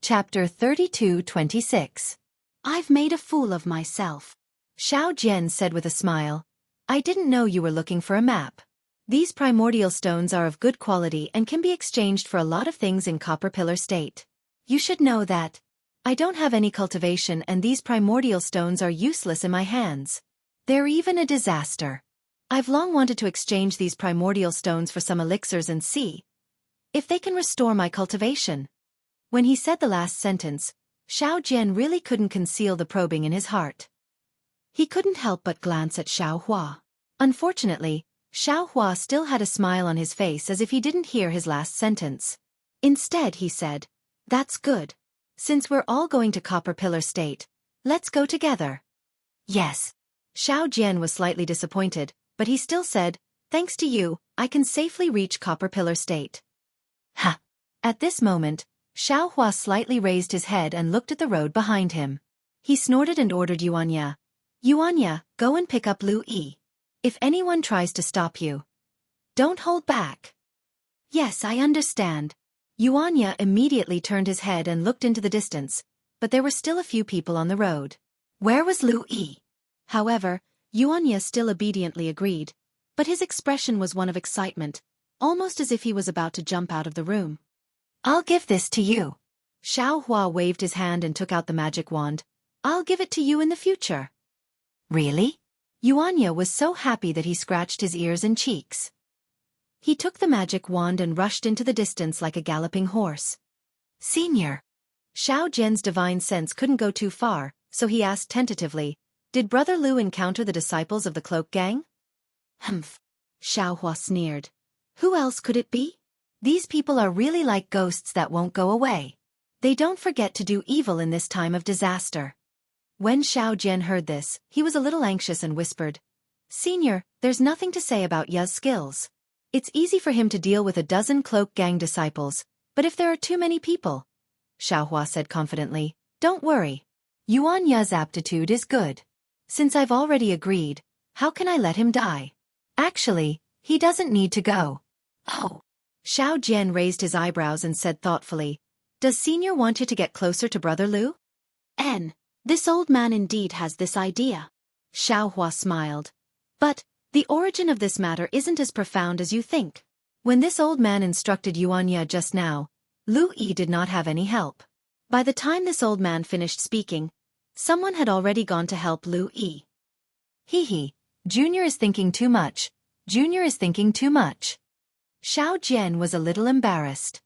Chapter 32-26. I've made a fool of myself. Xiao Jian said with a smile. I didn't know you were looking for a map. These primordial stones are of good quality and can be exchanged for a lot of things in Copper Pillar State. You should know that. I don't have any cultivation and these primordial stones are useless in my hands. They're even a disaster. I've long wanted to exchange these primordial stones for some elixirs and see if they can restore my cultivation. When he said the last sentence, Xiao Jian really couldn't conceal the probing in his heart. He couldn't help but glance at Xiao Hua. Unfortunately, Xiao Hua still had a smile on his face as if he didn't hear his last sentence. Instead he said, That's good. Since we're all going to Copper Pillar State, let's go together. Yes. Xiao Jian was slightly disappointed, but he still said, Thanks to you, I can safely reach Copper Pillar State. Ha! At this moment, Xiao Hua slightly raised his head and looked at the road behind him. He snorted and ordered Xianxia. Xianxia, go and pick up Lu Yi. If anyone tries to stop you, don't hold back. Yes, I understand. Xianxia immediately turned his head and looked into the distance, but there were still a few people on the road. Where was Lu Yi? However, Xianxia still obediently agreed, but his expression was one of excitement, almost as if he was about to jump out of the room. I'll give this to you. Xiao Hua waved his hand and took out the magic wand. I'll give it to you in the future. Really? Xianxia was so happy that he scratched his ears and cheeks. He took the magic wand and rushed into the distance like a galloping horse. Senior. Xiao Jian's divine sense couldn't go too far, so he asked tentatively, Did Brother Lu encounter the disciples of the Cloak Gang? Humph. Xiao Hua sneered. Who else could it be? These people are really like ghosts that won't go away. They don't forget to do evil in this time of disaster. When Xiao Jian heard this, he was a little anxious and whispered, Senior, there's nothing to say about Ya's skills. It's easy for him to deal with a dozen Cloak Gang disciples, but if there are too many people, Xiao Hua said confidently, don't worry. Xianxia's aptitude is good. Since I've already agreed, how can I let him die? Actually, he doesn't need to go. Oh. Xiao Jian raised his eyebrows and said thoughtfully, Does Senior want you to get closer to Brother Lu? This old man indeed has this idea. Xiao Hua smiled. But, the origin of this matter isn't as profound as you think. When this old man instructed Xianxia just now, Lu Yi did not have any help. By the time this old man finished speaking, someone had already gone to help Lu Yi. Hee, Junior is thinking too much. Junior is thinking too much. Xiao Jian was a little embarrassed.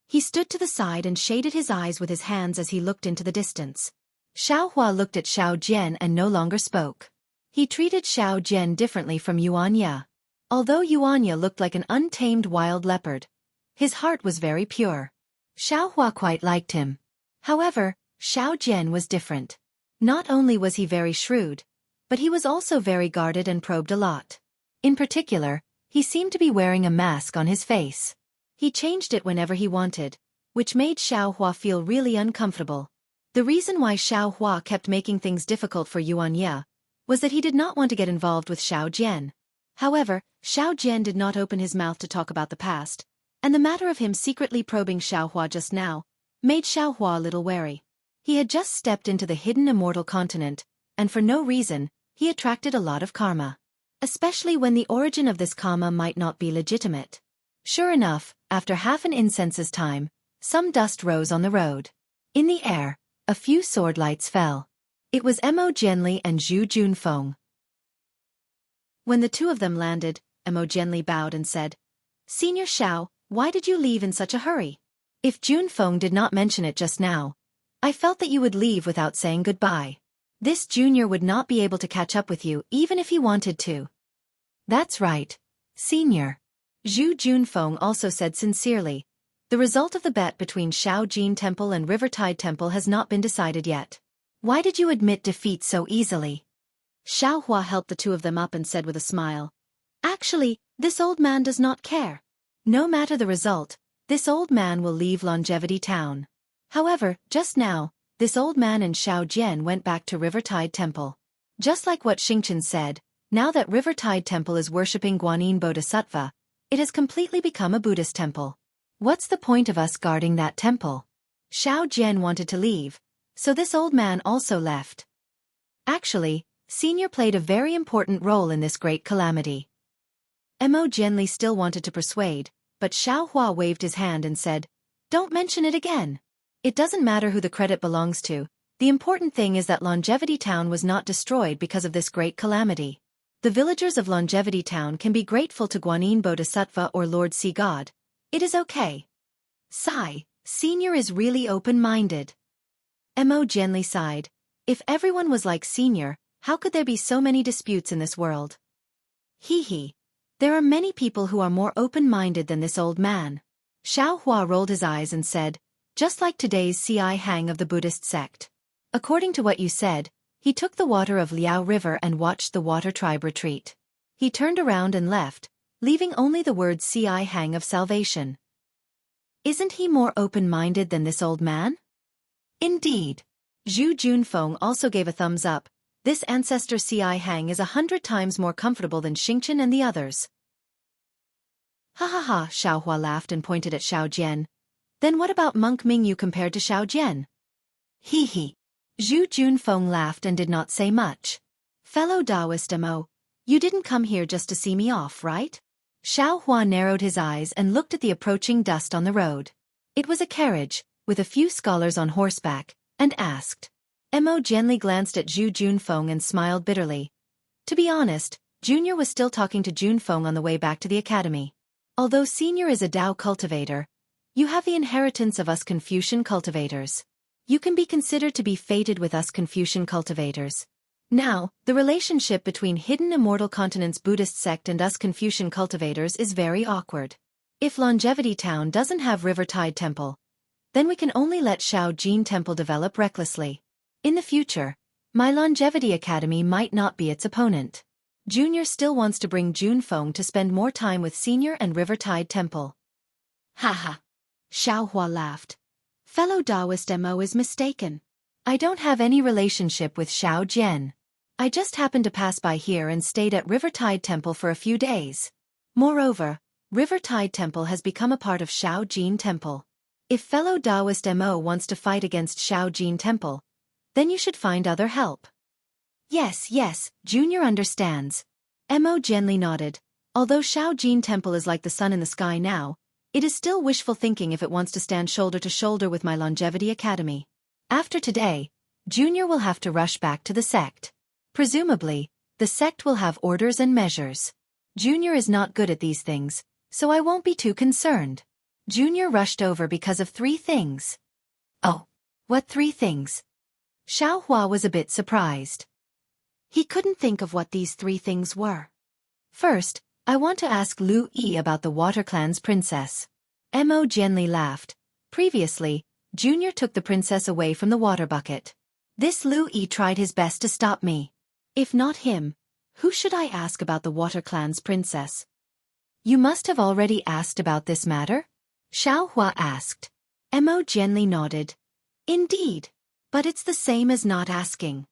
He stood to the side and shaded his eyes with his hands as he looked into the distance. Xiao Hua looked at Xiao Jian and no longer spoke. He treated Xiao Jian differently from Xianxia. Although Xianxia looked like an untamed wild leopard, his heart was very pure. Xiao Hua quite liked him. However, Xiao Jian was different. Not only was he very shrewd, but he was also very guarded and probed a lot. In particular, he seemed to be wearing a mask on his face. He changed it whenever he wanted, which made Xiao Hua feel really uncomfortable. The reason why Xiao Hua kept making things difficult for Xianxia was that he did not want to get involved with Xiao Jian. However, Xiao Jian did not open his mouth to talk about the past, and the matter of him secretly probing Xiao Hua just now made Xiao Hua a little wary. He had just stepped into the hidden Immortal continent, and for no reason, he attracted a lot of karma. Especially when the origin of this karma might not be legitimate. Sure enough, after half an incense's time, some dust rose on the road. In the air, a few sword lights fell. It was Mo Jianli and Zhu Junfeng. When the two of them landed, Mo Jianli bowed and said, Senior Xiao, why did you leave in such a hurry? If Junfeng did not mention it just now, I felt that you would leave without saying goodbye. This junior would not be able to catch up with you even if he wanted to. That's right, Senior. Zhu Junfeng also said sincerely, the result of the bet between Shaojin Temple and Rivertide Temple has not been decided yet. Why did you admit defeat so easily? Xiao Hua helped the two of them up and said with a smile, Actually, this old man does not care. No matter the result, this old man will leave Longevity Town. However, just now, this old man and Xiao Jian went back to Rivertide Temple. Just like what Xingchen said, now that Rivertide Temple is worshipping Guanyin Bodhisattva, it has completely become a Buddhist temple. What's the point of us guarding that temple? Xiao Jian wanted to leave, so this old man also left. Actually, Senior played a very important role in this great calamity. Mo Jianli still wanted to persuade, but Xiao Hua waved his hand and said, "Don't mention it again. It doesn't matter who the credit belongs to. The important thing is that Longevity Town was not destroyed because of this great calamity. The villagers of Longevity Town can be grateful to Guanyin Bodhisattva or Lord Sea God. It is okay." Sigh, Senior is really open-minded. Mo Jianli sighed. If everyone was like Senior, how could there be so many disputes in this world? Hee. There are many people who are more open-minded than this old man. Xiao Hua rolled his eyes and said, "Just like today's Ci Hang of the Buddhist sect. According to what you said, he took the water of Liao River and watched the water tribe retreat. He turned around and left, leaving only the word Ci Hang of salvation. Isn't he more open-minded than this old man?" Indeed. Zhu Junfeng also gave a thumbs up. This ancestor Ci Hang is 100 times more comfortable than Xingchen and the others. Ha ha ha, Xiao Hua laughed and pointed at Xiao Jian. Then what about Monk Mingyu compared to Xiao Jian? Hee. Zhu Junfeng laughed and did not say much. Fellow Taoist Mo, you didn't come here just to see me off, right? Xiao Hua narrowed his eyes and looked at the approaching dust on the road. It was a carriage, with a few scholars on horseback, and asked. Mo gently glanced at Zhu Junfeng and smiled bitterly. To be honest, Junior was still talking to Junfeng on the way back to the academy. Although Senior is a Dao cultivator, you have the inheritance of us Confucian cultivators. You can be considered to be fated with us Confucian cultivators. Now, the relationship between Hidden Immortal Continent's Buddhist sect and us Confucian cultivators is very awkward. If Longevity Town doesn't have River Tide Temple, then we can only let Shao Jin Temple develop recklessly. In the future, my Longevity Academy might not be its opponent. Junior still wants to bring Junfeng to spend more time with Senior and River Tide Temple. Haha. Xiao Hua laughed. Fellow Taoist Mo is mistaken. I don't have any relationship with Xiao Jian. I just happened to pass by here and stayed at River Tide Temple for a few days. Moreover, River Tide Temple has become a part of Shao Jin Temple. If fellow Taoist Mo wants to fight against Shao Jin Temple, then you should find other help. Yes, Junior understands. Mo gently nodded. Although Shao Jin Temple is like the sun in the sky now, it is still wishful thinking if it wants to stand shoulder to shoulder with my Longevity Academy. After today, Junior will have to rush back to the sect. Presumably, the sect will have orders and measures. Junior is not good at these things, so I won't be too concerned. Junior rushed over because of 3 things. Oh, what 3 things? Xiao Hua was a bit surprised. He couldn't think of what these 3 things were. First, I want to ask Lu Yi about the Water Clan's princess. Mo gently laughed. Previously, Junior took the princess away from the water bucket. This Lu Yi tried his best to stop me. If not him, who should I ask about the Water Clan's princess? You must have already asked about this matter? Xiao Hua asked. Mo gently nodded. Indeed. But it's the same as not asking.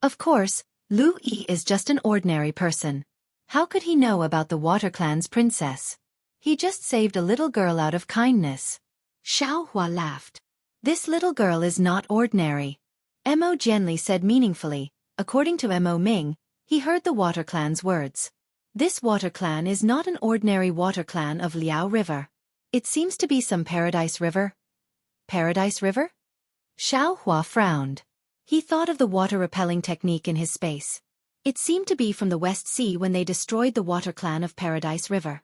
Of course, Lu Yi is just an ordinary person. How could he know about the Water Clan's princess? He just saved a little girl out of kindness. Xiao Hua laughed. This little girl is not ordinary. Mo gently said meaningfully. According to Mo Ming, he heard the Water Clan's words. This Water Clan is not an ordinary Water Clan of Liao River. It seems to be some Paradise River. Paradise River? Xiao Hua frowned. He thought of the water-repelling technique in his space. It seemed to be from the West Sea when they destroyed the Water Clan of Paradise River.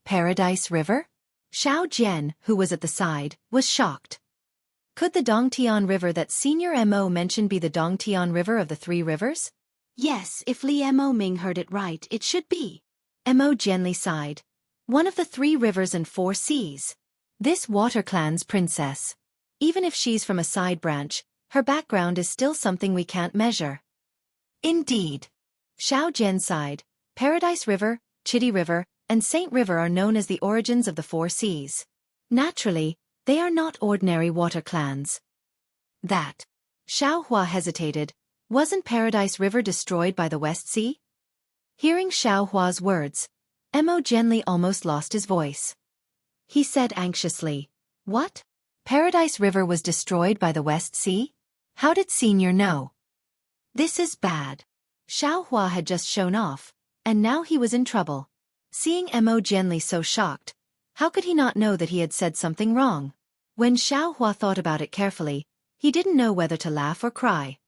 Paradise River? Xiao Jian, who was at the side, was shocked. Could the Dongtian River that Senior Mo mentioned be the Dongtian River of the 3 rivers? Yes, if Li Mo Ming heard it right, it should be. Mo gently sighed. One of the 3 rivers and 4 seas. This Water Clan's princess. Even if she's from a side branch, her background is still something we can't measure. Indeed. Xiao Jian sighed. Paradise River, Chitty River, and Saint River are known as the origins of the 4 seas. Naturally, they are not ordinary water clans. That. Xiao Hua hesitated. Wasn't Paradise River destroyed by the West Sea? Hearing Xiao Hua's words, Mo gently almost lost his voice. He said anxiously, What? Paradise River was destroyed by the West Sea? How did Senior know? This is bad. Xiaohua had just shown off, and now he was in trouble. Seeing Mo Jianli so shocked, how could he not know that he had said something wrong? When Xiaohua thought about it carefully, he didn't know whether to laugh or cry.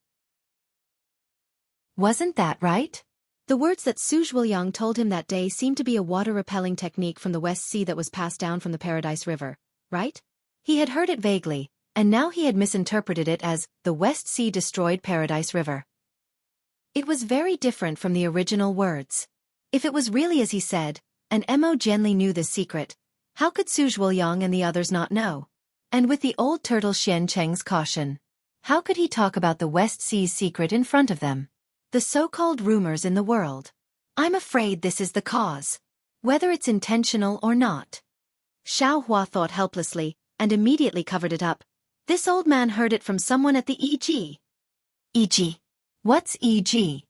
Wasn't that right? The words that Su Zhuoyang told him that day seemed to be a water-repelling technique from the West Sea that was passed down from the Paradise River, right? He had heard it vaguely, and now he had misinterpreted it as the West Sea destroyed Paradise River. It was very different from the original words. If it was really as he said, and Mo Jianli knew this secret, how could Su Zhuoyang and the others not know? And with the old turtle Xianxia's caution, how could he talk about the West Sea's secret in front of them? The so-called rumors in the world. I'm afraid this is the cause. Whether it's intentional or not. Xiaohua thought helplessly, and immediately covered it up. This old man heard it from someone at the EG. EG? What's EG?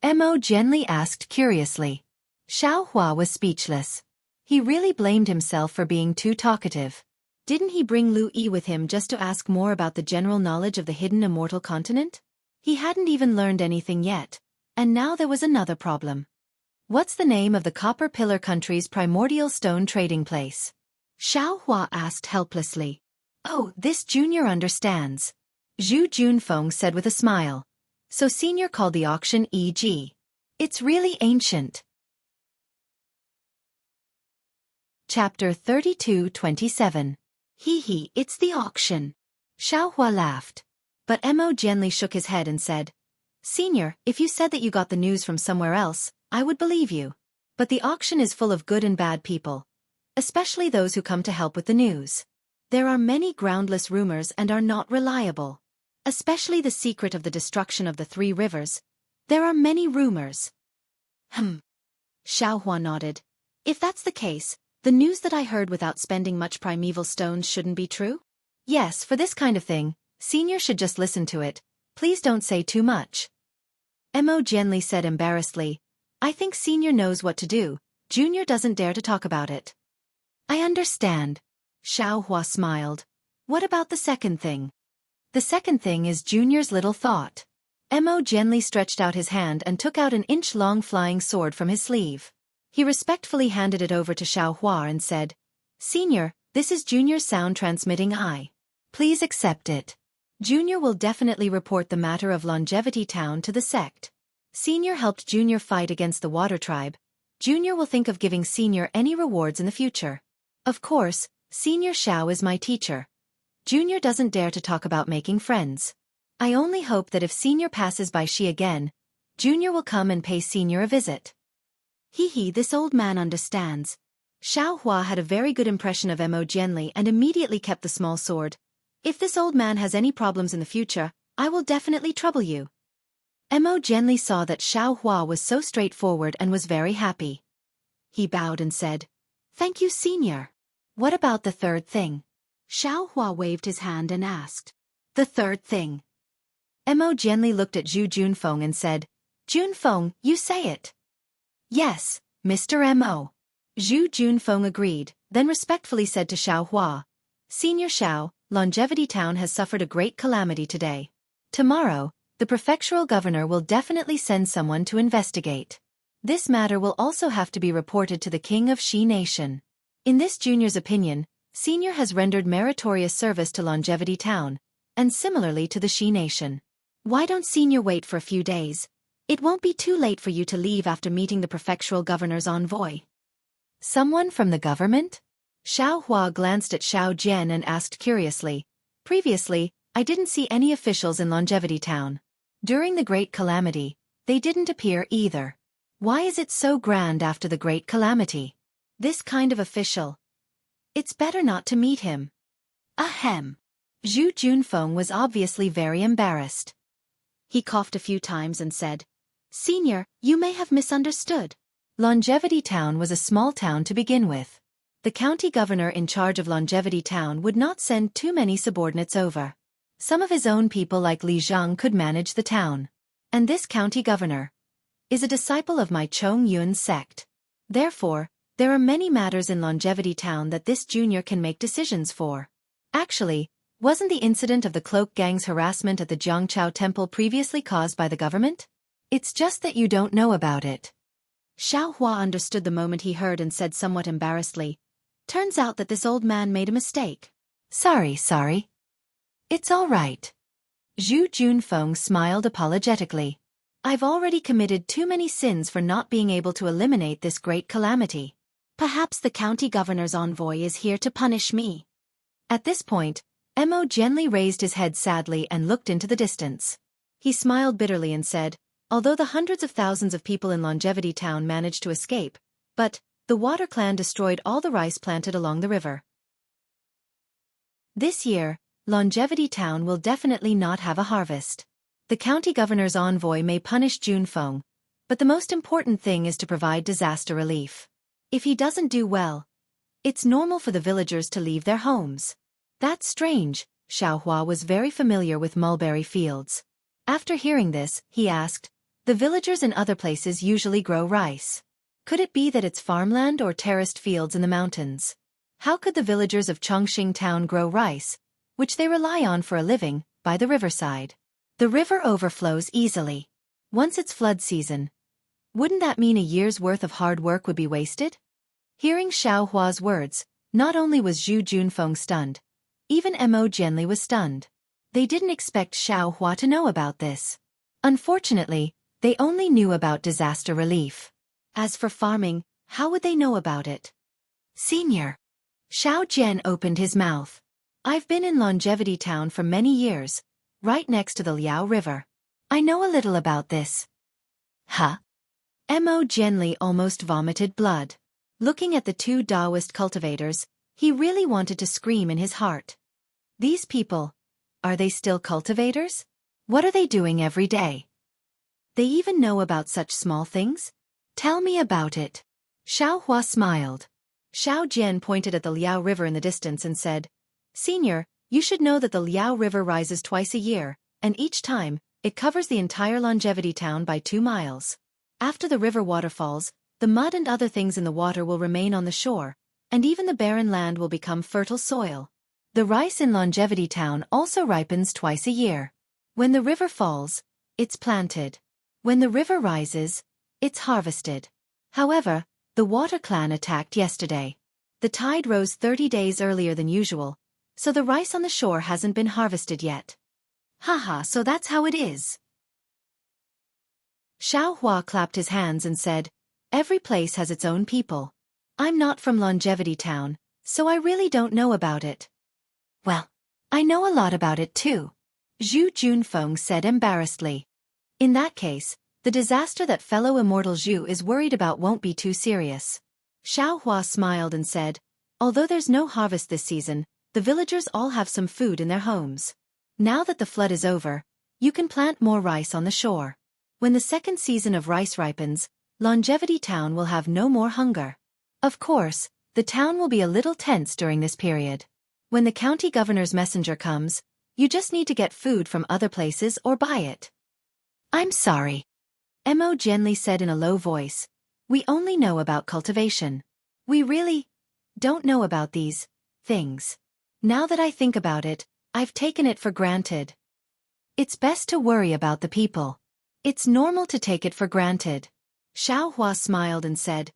Mo Jianli asked curiously. Xiaohua was speechless. He really blamed himself for being too talkative. Didn't he bring Lu Yi with him just to ask more about the general knowledge of the hidden immortal continent? He hadn't even learned anything yet, and now there was another problem. What's the name of the Copper Pillar country's primordial stone trading place? Xiaohua asked helplessly. Oh, this junior understands. Zhu Junfeng said with a smile. So Senior called the auction EG. It's really ancient. Chapter 32-27. Hee, it's the auction. Xiaohua laughed. But Mo Jianli shook his head and said, Senior, if you said that you got the news from somewhere else, I would believe you. But the auction is full of good and bad people. Especially those who come to help with the news. There are many groundless rumors and are not reliable. Especially the secret of the destruction of the three rivers. There are many rumors. Xiaohua nodded. If that's the case, the news that I heard without spending much primeval stones shouldn't be true? Yes, for this kind of thing, Senior should just listen to it. Please don't say too much. Mo Jianli said embarrassedly. I think Senior knows what to do. Junior doesn't dare to talk about it. I understand. Xiaohua smiled. What about the second thing? The second thing is Junior's little thought. Mo Jianli stretched out his hand and took out an inch-long flying sword from his sleeve. He respectfully handed it over to Xiaohua and said, Senior, this is Junior's sound transmitting eye. Please accept it. Junior will definitely report the matter of Longevity Town to the sect. Senior helped Junior fight against the Water Tribe. Junior will think of giving Senior any rewards in the future. Of course, Senior Xiao is my teacher. Junior doesn't dare to talk about making friends. I only hope that if Senior passes by Xi again, Junior will come and pay Senior a visit. This old man understands. Xiaohua had a very good impression of Mo Jianli and immediately kept the small sword. If this old man has any problems in the future, I will definitely trouble you. Mo Jianli saw that Xiaohua was so straightforward and was very happy. He bowed and said, Thank you, Senior. What about the third thing? Xiaohua waved his hand and asked. The third thing. Mo Jianli looked at Zhu Junfeng and said, Junfeng, you say it. Yes, Mr. Mo. Zhu Junfeng agreed, then respectfully said to Xiaohua, Senior Xiao, Longevity Town has suffered a great calamity today. Tomorrow, the prefectural governor will definitely send someone to investigate. This matter will also have to be reported to the king of Xi Nation. In this junior's opinion, Senior has rendered meritorious service to Longevity Town, and similarly to the Xi Nation. Why don't Senior wait for a few days? It won't be too late for you to leave after meeting the prefectural governor's envoy. Someone from the government? Xiaohua glanced at Xiao Jian and asked curiously. Previously, I didn't see any officials in Longevity Town. During the Great Calamity, they didn't appear either. Why is it so grand after the Great Calamity? This kind of official. It's better not to meet him. Ahem. Zhu Junfeng was obviously very embarrassed. He coughed a few times and said, Senior, you may have misunderstood. Longevity Town was a small town to begin with. The county governor in charge of Longevity Town would not send too many subordinates over. Some of his own people like Li Zhang could manage the town. And this county governor is a disciple of my Chong Yun sect. Therefore, there are many matters in Longevity Town that this junior can make decisions for. Actually, Wasn't the incident of the cloak gang's harassment at the Jianghu temple previously caused by the government? It's just that you don't know about it. Xiao Hua understood the moment he heard and said somewhat embarrassedly, "Turns out that this old man made a mistake." Sorry. It's all right. Zhu Junfeng smiled apologetically. I've already committed too many sins for not being able to eliminate this great calamity. Perhaps the county governor's envoy is here to punish me. At this point, Mo gently raised his head sadly and looked into the distance. He smiled bitterly and said, although the hundreds of thousands of people in Longevity Town managed to escape, but the Water Clan destroyed all the rice planted along the river. This year, Longevity Town will definitely not have a harvest. The county governor's envoy may punish Junfeng, but the most important thing is to provide disaster relief. If he doesn't do well, it's normal for the villagers to leave their homes. That's strange. Xiaohua was very familiar with mulberry fields. After hearing this, he asked, the villagers in other places usually grow rice. Could it be that it's farmland or terraced fields in the mountains? How could the villagers of Chongqing Town grow rice, which they rely on for a living, by the riverside? The river overflows easily. Once it's flood season, wouldn't that mean a year's worth of hard work would be wasted? Hearing Xiao Hua's words, not only was Zhu Junfeng stunned, even Mo Jianli was stunned. They didn't expect Xiao Hua to know about this. Unfortunately, they only knew about disaster relief. As for farming, how would they know about it? Senior. Xiao Jian opened his mouth. I've been in Longevity Town for many years, right next to the Liao River. I know a little about this. Huh? Mo Jianli almost vomited blood. Looking at the two Taoist cultivators, he really wanted to scream in his heart. These people, are they still cultivators? What are they doing every day? They even know about such small things? Tell me about it. Xiao Hua smiled. Xiao Jian pointed at the Liao River in the distance and said, Senior, you should know that the Liao River rises twice a year, and each time, it covers the entire Longevity Town by 2 miles. After the river waterfalls, the mud and other things in the water will remain on the shore, and even the barren land will become fertile soil. The rice in Longevity Town also ripens twice a year. When the river falls, it's planted. When the river rises, it's harvested. However, the Water Clan attacked yesterday. The tide rose 30 days earlier than usual, so the rice on the shore hasn't been harvested yet. Haha, so that's how it is. Xiao Hua clapped his hands and said, every place has its own people. I'm not from Longevity Town, so I really don't know about it. Well, I know a lot about it too. Zhu Junfeng said embarrassedly. In that case, the disaster that fellow Immortal Zhu is worried about won't be too serious. Xiao Hua smiled and said, although there's no harvest this season, the villagers all have some food in their homes. Now that the flood is over, you can plant more rice on the shore. When the second season of rice ripens, Longevity Town will have no more hunger. Of course, the town will be a little tense during this period. When the county governor's messenger comes, you just need to get food from other places or buy it. I'm sorry. Mo Jianli said in a low voice. We only know about cultivation. We really don't know about these things. Now that I think about it, I've taken it for granted. It's best to worry about the people. It's normal to take it for granted. Xiao Hua smiled and said,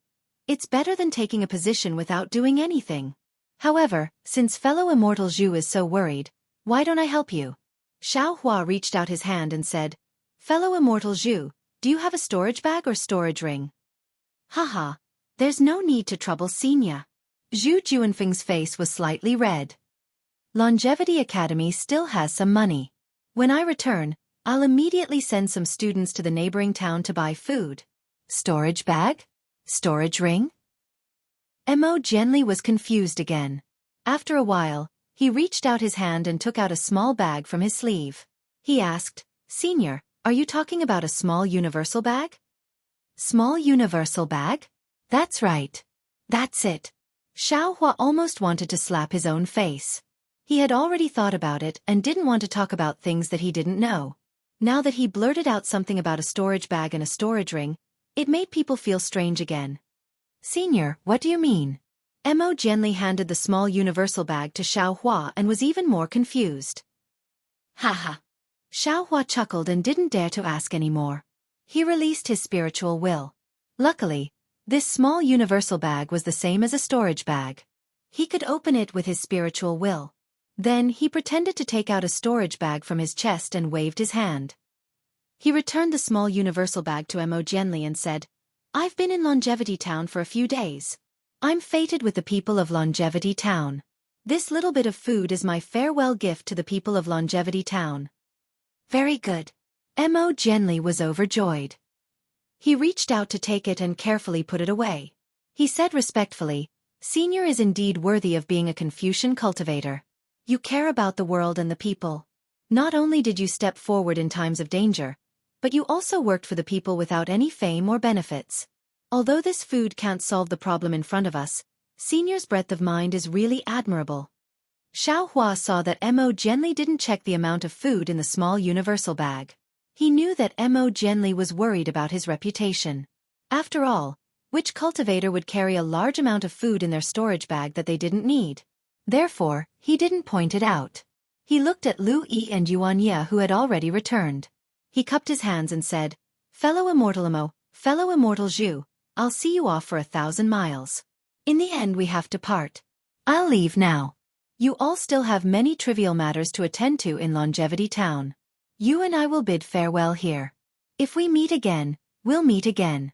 it's better than taking a position without doing anything. However, since fellow Immortal Zhu is so worried, why don't I help you? Xiao Hua reached out his hand and said, fellow Immortal Zhu, do you have a storage bag or storage ring? Haha, there's no need to trouble Xianxia. Zhu Junfeng's face was slightly red. Longevity Academy still has some money. When I return, I'll immediately send some students to the neighboring town to buy food. Storage bag? Storage ring? Mo Jianli was confused again. After a while, he reached out his hand and took out a small bag from his sleeve. He asked, Senior, are you talking about a small universal bag? Small universal bag? That's right. That's it. Xiao Hua almost wanted to slap his own face. He had already thought about it and didn't want to talk about things that he didn't know. Now that he blurted out something about a storage bag and a storage ring, it made people feel strange again. Senior, what do you mean? Mo gently handed the small universal bag to Xiao Hua and was even more confused. Haha. Xiao Hua chuckled and didn't dare to ask any more. He released his spiritual will. Luckily, this small universal bag was the same as a storage bag. He could open it with his spiritual will. Then he pretended to take out a storage bag from his chest and waved his hand. He returned the small universal bag to Mo gently and said, "I've been in Longevity Town for a few days. I'm fated with the people of Longevity Town. This little bit of food is my farewell gift to the people of Longevity Town." Very good. Mo gently was overjoyed. He reached out to take it and carefully put it away. He said respectfully, "Senior is indeed worthy of being a Confucian cultivator. You care about the world and the people. Not only did you step forward in times of danger, but you also worked for the people without any fame or benefits. Although this food can't solve the problem in front of us, Senior's breadth of mind is really admirable." Xiao Hua saw that Mo gently didn't check the amount of food in the small universal bag. He knew that Mo gently was worried about his reputation. After all, which cultivator would carry a large amount of food in their storage bag that they didn't need? Therefore, he didn't point it out. He looked at Lu Yi and Xianxia who had already returned. He cupped his hands and said, "Fellow Immortal Mo, fellow Immortal Zhu, I'll see you off for 1,000 miles. In the end we have to part. I'll leave now. You all still have many trivial matters to attend to in Longevity Town. You and I will bid farewell here. If we meet again, we'll meet again."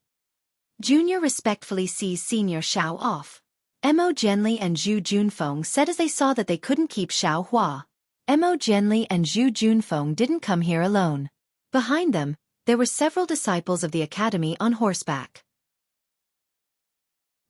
Junior respectfully sees Senior Xiao off. Mo Genli and Zhu Junfeng said as they saw that they couldn't keep Xiao Hua. Mo Genli and Zhu Junfeng didn't come here alone. Behind them, there were several disciples of the academy on horseback.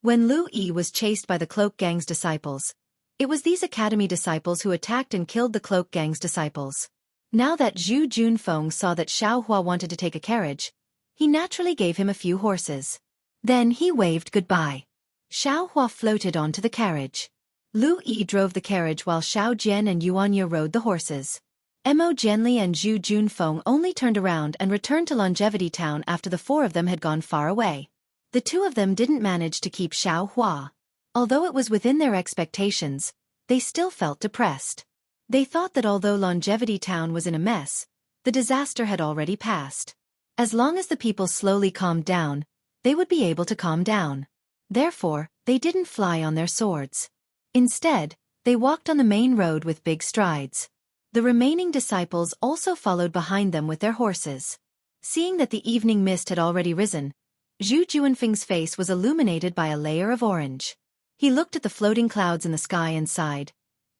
When Lu Yi was chased by the Cloak Gang's disciples, it was these academy disciples who attacked and killed the Cloak Gang's disciples. Now that Zhu Junfeng saw that Xiao Hua wanted to take a carriage, he naturally gave him a few horses. Then he waved goodbye. Xiao Hua floated onto the carriage. Lu Yi drove the carriage while Xiao Jian and Yuanya rode the horses. Mo Genli and Zhu Junfeng only turned around and returned to Longevity Town after the four of them had gone far away. The two of them didn't manage to keep Xiao Hua. Although it was within their expectations, they still felt depressed. They thought that although Longevity Town was in a mess, the disaster had already passed. As long as the people slowly calmed down, they would be able to calm down. Therefore, they didn't fly on their swords. Instead, they walked on the main road with big strides. The remaining disciples also followed behind them with their horses. Seeing that the evening mist had already risen, Zhu Juanfeng's face was illuminated by a layer of orange. He looked at the floating clouds in the sky and sighed.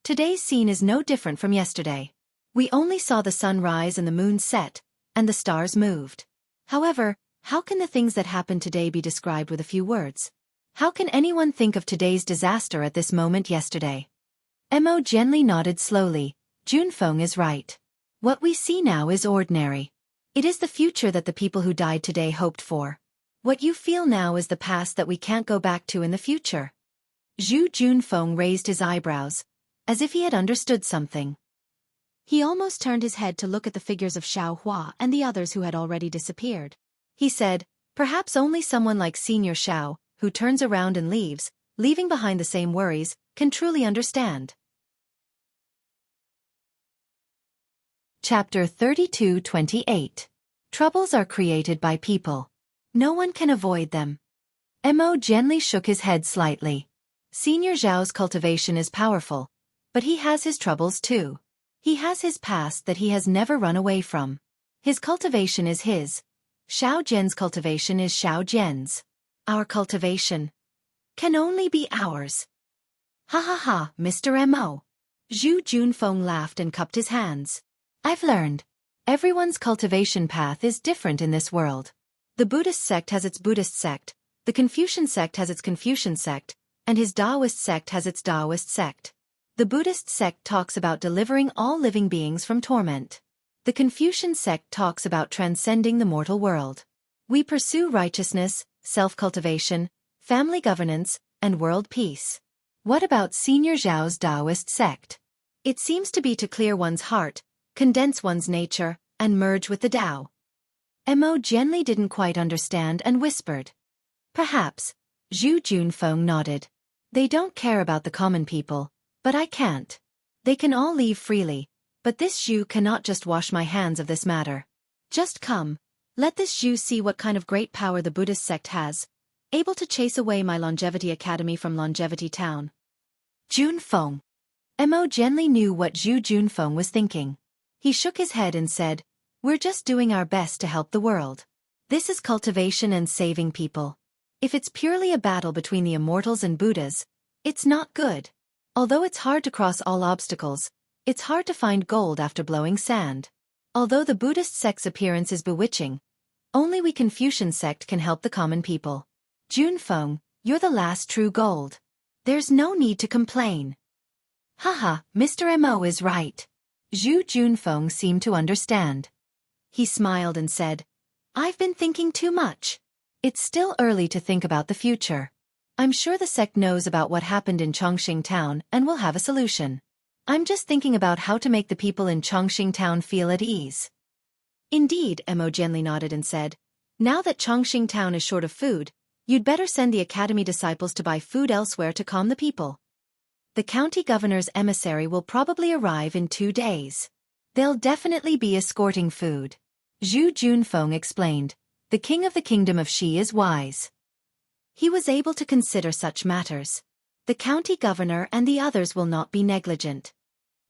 Today's scene is no different from yesterday. We only saw the sun rise and the moon set, and the stars moved. However, how can the things that happened today be described with a few words? How can anyone think of today's disaster at this moment yesterday? Mo gently nodded slowly. Junfeng is right. What we see now is ordinary. It is the future that the people who died today hoped for. What you feel now is the past that we can't go back to in the future. Zhu Junfeng raised his eyebrows, as if he had understood something. He almost turned his head to look at the figures of Xiao Hua and the others who had already disappeared. He said, "Perhaps only someone like Senior Xiao, who turns around and leaves, leaving behind the same worries, can truly understand." Chapter 32-28. Troubles are created by people. No one can avoid them. Mo gently shook his head slightly. Senior Zhao's cultivation is powerful, but he has his troubles too. He has his past that he has never run away from. His cultivation is his. Xiao Jian's cultivation is Xiao Jian's. Our cultivation can only be ours. Ha ha ha, Mr. Mo. Zhu Junfeng laughed and cupped his hands. I've learned. Everyone's cultivation path is different in this world. The Buddhist sect has its Buddhist sect, the Confucian sect has its Confucian sect, and his Taoist sect has its Taoist sect. The Buddhist sect talks about delivering all living beings from torment. The Confucian sect talks about transcending the mortal world. We pursue righteousness, self-cultivation, family governance, and world peace. What about Senior Zhao's Taoist sect? It seems to be to clear one's heart, condense one's nature, and merge with the Tao. Mo gently didn't quite understand and whispered. Perhaps. Zhu Junfeng nodded. They don't care about the common people, but I can't. They can all leave freely, but this Zhu cannot just wash my hands of this matter. Just come, let this Zhu see what kind of great power the Buddhist sect has, able to chase away my Longevity Academy from Longevity Town. Junfeng. Mo Jianli knew what Zhu Junfeng was thinking. He shook his head and said, "We're just doing our best to help the world. This is cultivation and saving people. If it's purely a battle between the immortals and Buddhas, it's not good. Although it's hard to cross all obstacles, it's hard to find gold after blowing sand. Although the Buddhist sect's appearance is bewitching, only we Confucian sect can help the common people. Junfeng, you're the last true gold. There's no need to complain." Haha, Mr. Mo is right. Zhu Junfeng seemed to understand. He smiled and said, "I've been thinking too much. It's still early to think about the future. I'm sure the sect knows about what happened in Chongqing Town and will have a solution. I'm just thinking about how to make the people in Chongqing Town feel at ease." Indeed, Mo Jianli nodded and said, "Now that Chongqing Town is short of food, you'd better send the academy disciples to buy food elsewhere to calm the people. The county governor's emissary will probably arrive in 2 days. They'll definitely be escorting food." Zhu Junfeng explained, "The king of the kingdom of Xi is wise. He was able to consider such matters. The county governor and the others will not be negligent."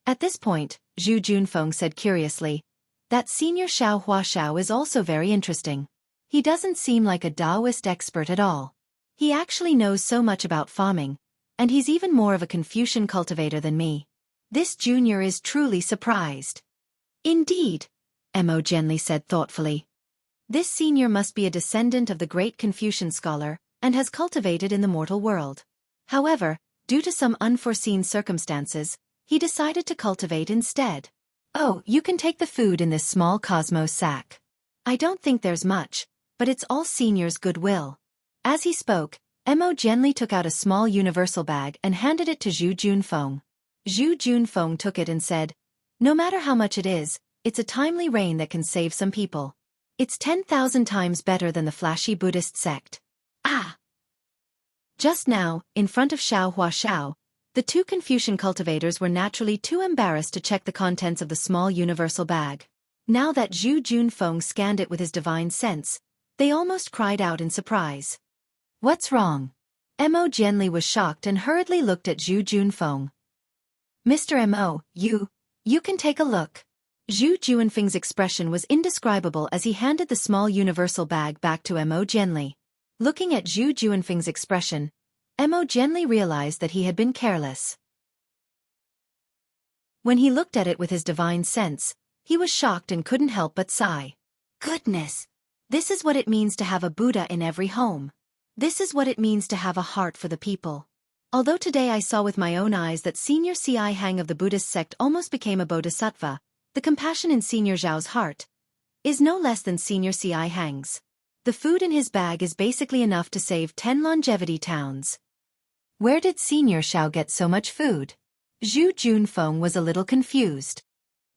At this point, Zhu Junfeng said curiously, "That senior Xiao Huaxiao is also very interesting. He doesn't seem like a Taoist expert at all. He actually knows so much about farming, and he's even more of a Confucian cultivator than me. This junior is truly surprised." "Indeed," Mo Jianli said thoughtfully. "This senior must be a descendant of the great Confucian scholar, and has cultivated in the mortal world. However, due to some unforeseen circumstances, he decided to cultivate instead. Oh, you can take the food in this small Cosmos sack. I don't think there's much, but it's all senior's goodwill." As he spoke, Mo Jianli took out a small universal bag and handed it to Zhu Junfeng. Zhu Junfeng took it and said, "No matter how much it is, it's a timely rain that can save some people. It's 10,000 times better than the flashy Buddhist sect." Ah! Just now, in front of Xiao Huaxiao, the 2 Confucian cultivators were naturally too embarrassed to check the contents of the small universal bag. Now that Zhu Junfeng scanned it with his divine sense, they almost cried out in surprise. "What's wrong?" Mo Jianli was shocked and hurriedly looked at Zhu Junfeng. "Mr. Mo, you can take a look." Zhu Junfeng's expression was indescribable as he handed the small universal bag back to Mo Jianli. Looking at Zhu Junfeng's expression, Mo Jianli realized that he had been careless. When he looked at it with his divine sense, he was shocked and couldn't help but sigh. "Goodness! This is what it means to have a Buddha in every home. This is what it means to have a heart for the people." Although today I saw with my own eyes that Senior Ci Hang of the Buddhist sect almost became a bodhisattva, the compassion in Senior Zhao's heart is no less than Senior Ci Hang's. The food in his bag is basically enough to save 10 longevity towns. Where did Senior Xiao get so much food? Zhu Junfeng was a little confused.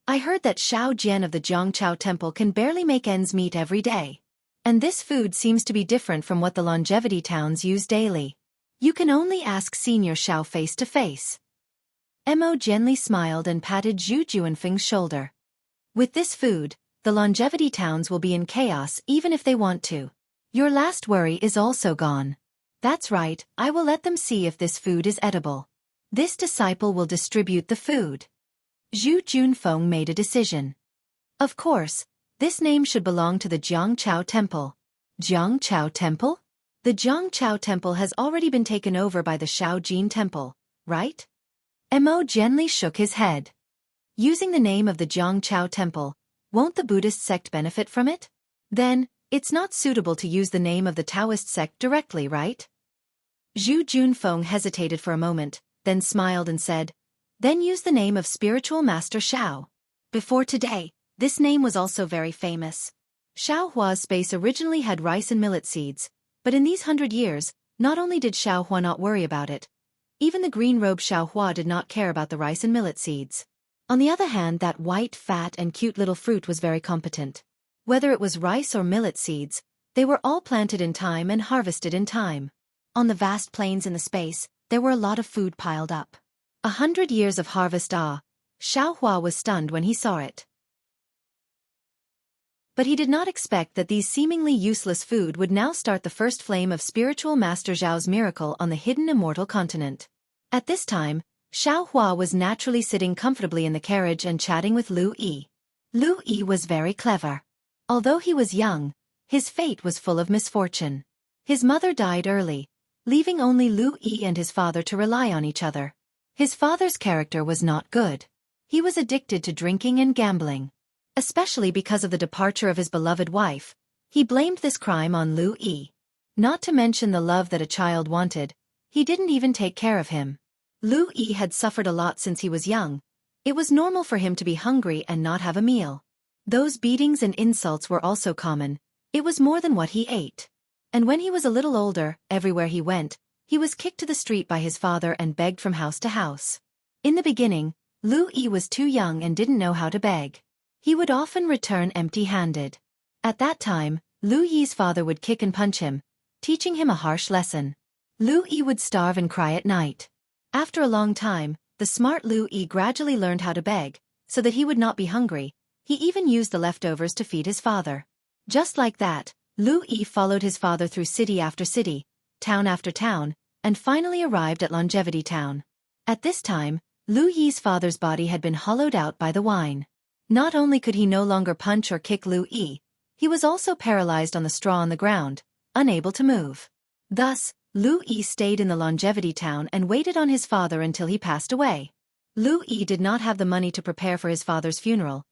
"I heard that Xiao Jian of the Jianghu temple can barely make ends meet every day. And this food seems to be different from what the longevity towns use daily. You can only ask Senior Xiao face to face." Mo Jianli smiled and patted Zhu Junfeng's shoulder. "With this food, the longevity towns will be in chaos even if they want to. Your last worry is also gone. That's right, I will let them see if this food is edible. This disciple will distribute the food." Zhu Junfeng made a decision. Of course, this name should belong to the Jianghu temple. Jianghu temple? The Jianghu temple has already been taken over by the Shaojin temple, right? Mo Jianli shook his head. Using the name of the Jianghu temple, won't the Buddhist sect benefit from it? Then, it's not suitable to use the name of the Taoist sect directly, right? Zhu Junfeng hesitated for a moment, then smiled and said, "Then use the name of spiritual master Xiao." Before today, this name was also very famous. Xiao Hua's space originally had rice and millet seeds, but in these 100 years, not only did Xiao Hua not worry about it, even the green-robed Xiao Hua did not care about the rice and millet seeds. On the other hand, that white, fat and cute little fruit was very competent. Whether it was rice or millet seeds, they were all planted in time and harvested in time. On the vast plains in the space, there were a lot of food piled up. 100 years of harvest. Xiaohua was stunned when he saw it. But he did not expect that these seemingly useless food would now start the first flame of spiritual Master Zhao's miracle on the hidden immortal continent. At this time, Xiaohua was naturally sitting comfortably in the carriage and chatting with Lu Yi. Lu Yi was very clever. Although he was young, his fate was full of misfortune. His mother died early, leaving only Lu Yi and his father to rely on each other. His father's character was not good. He was addicted to drinking and gambling. Especially because of the departure of his beloved wife, he blamed this crime on Lu Yi. Not to mention the love that a child wanted, he didn't even take care of him. Lu Yi had suffered a lot since he was young. It was normal for him to be hungry and not have a meal. Those beatings and insults were also common. It was more than what he ate. And when he was a little older, everywhere he went, he was kicked to the street by his father and begged from house to house. In the beginning, Lu Yi was too young and didn't know how to beg. He would often return empty-handed. At that time, Lu Yi's father would kick and punch him, teaching him a harsh lesson. Lu Yi would starve and cry at night. After a long time, the smart Lu Yi gradually learned how to beg, so that he would not be hungry. He even used the leftovers to feed his father. Just like that, Lu Yi followed his father through city after city, town after town, and finally arrived at Longevity Town. At this time, Lu Yi's father's body had been hollowed out by the wine. Not only could he no longer punch or kick Lu Yi, he was also paralyzed on the straw on the ground, unable to move. Thus, Lu Yi stayed in the Longevity Town and waited on his father until he passed away. Lu Yi did not have the money to prepare for his father's funeral,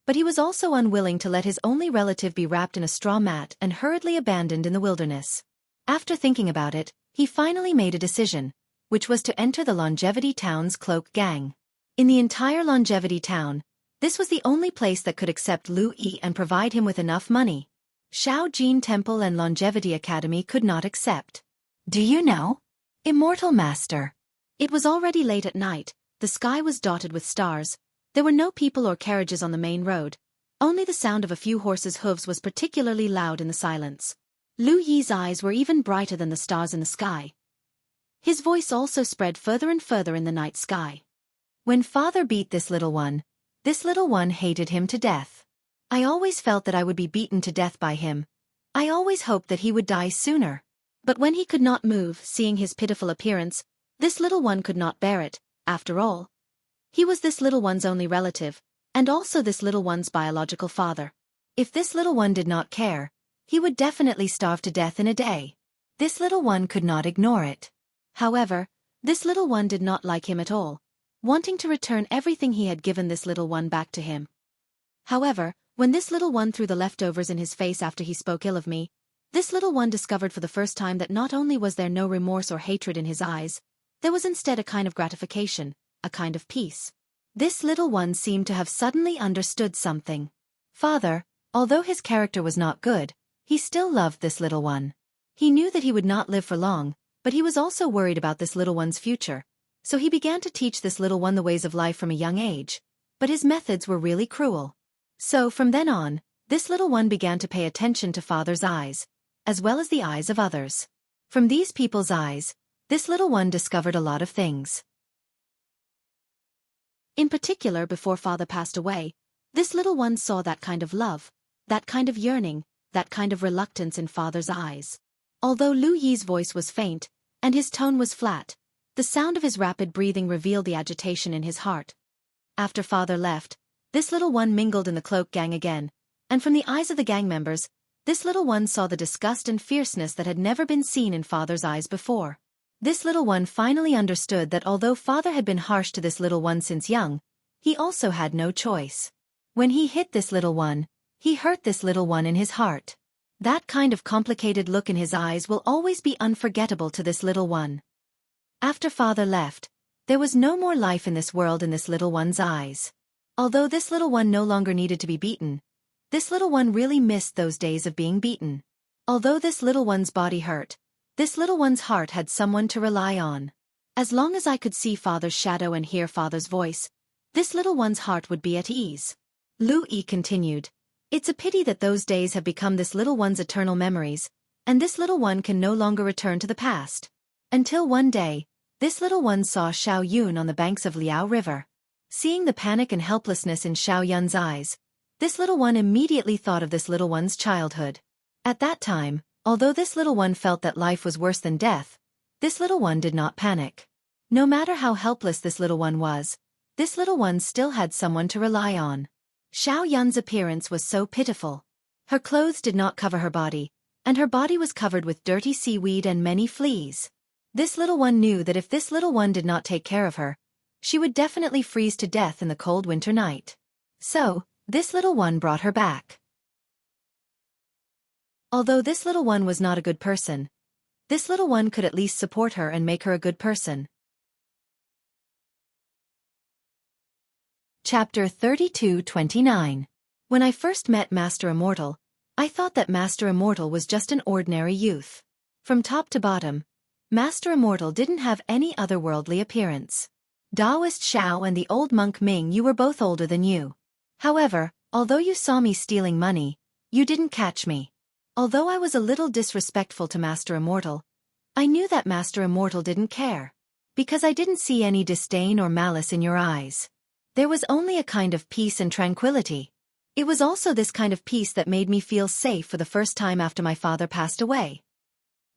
but he was also unwilling to let his only relative be wrapped in a straw mat and hurriedly abandoned in the wilderness. After thinking about it, he finally made a decision, which was to enter the Longevity Town's cloak gang. In the entire Longevity Town, this was the only place that could accept Lu Yi and provide him with enough money. Shaojin Temple and Longevity Academy could not accept. Do you know? Immortal Master. It was already late at night, the sky was dotted with stars, there were no people or carriages on the main road, only the sound of a few horses' hooves was particularly loud in the silence. Lu Yi's eyes were even brighter than the stars in the sky. His voice also spread further and further in the night sky. When father beat this little one hated him to death. I always felt that I would be beaten to death by him. I always hoped that he would die sooner. But when he could not move, seeing his pitiful appearance, this little one could not bear it. After all, he was this little one's only relative, and also this little one's biological father. If this little one did not care, he would definitely starve to death in a day. This little one could not ignore it. However, this little one did not like him at all, wanting to return everything he had given this little one back to him. However, when this little one threw the leftovers in his face after he spoke ill of me, this little one discovered for the first time that not only was there no remorse or hatred in his eyes, there was instead a kind of gratification, a kind of peace. This little one seemed to have suddenly understood something. Father, although his character was not good, he still loved this little one. He knew that he would not live for long, but he was also worried about this little one's future, so he began to teach this little one the ways of life from a young age, but his methods were really cruel. So from then on, this little one began to pay attention to father's eyes, as well as the eyes of others. From these people's eyes, this little one discovered a lot of things. In particular, before father passed away, this little one saw that kind of love, that kind of yearning, that kind of reluctance in father's eyes. Although Lu Yi's voice was faint, and his tone was flat, the sound of his rapid breathing revealed the agitation in his heart. After father left, this little one mingled in the cloak gang again, and from the eyes of the gang members, this little one saw the disgust and fierceness that had never been seen in father's eyes before. This little one finally understood that although father had been harsh to this little one since young, he also had no choice. When he hit this little one, he hurt this little one in his heart. That kind of complicated look in his eyes will always be unforgettable to this little one. After father left, there was no more life in this world in this little one's eyes. Although this little one no longer needed to be beaten, this little one really missed those days of being beaten. Although this little one's body hurt, this little one's heart had someone to rely on. As long as I could see father's shadow and hear father's voice, this little one's heart would be at ease. Lu Yi continued. It's a pity that those days have become this little one's eternal memories, and this little one can no longer return to the past. Until one day, This little one saw Xiao Yun on the banks of Liao River. Seeing the panic and helplessness in Xiao Yun's eyes, this little one immediately thought of this little one's childhood. At that time, although this little one felt that life was worse than death, this little one did not panic. No matter how helpless this little one was, this little one still had someone to rely on. Xiao Yun's appearance was so pitiful. Her clothes did not cover her body, and her body was covered with dirty seaweed and many fleas. This little one knew that if this little one did not take care of her, she would definitely freeze to death in the cold winter night. So, this little one brought her back. Although this little one was not a good person, this little one could at least support her and make her a good person. Chapter 32-29. When I first met Master Immortal, I thought that Master Immortal was just an ordinary youth. From top to bottom, Master Immortal didn't have any otherworldly appearance. Taoist Xiao and the old monk Ming, you were both older than you. However, although you saw me stealing money, you didn't catch me. Although I was a little disrespectful to Master Immortal, I knew that Master Immortal didn't care. Because I didn't see any disdain or malice in your eyes. There was only a kind of peace and tranquility. It was also this kind of peace that made me feel safe for the first time after my father passed away.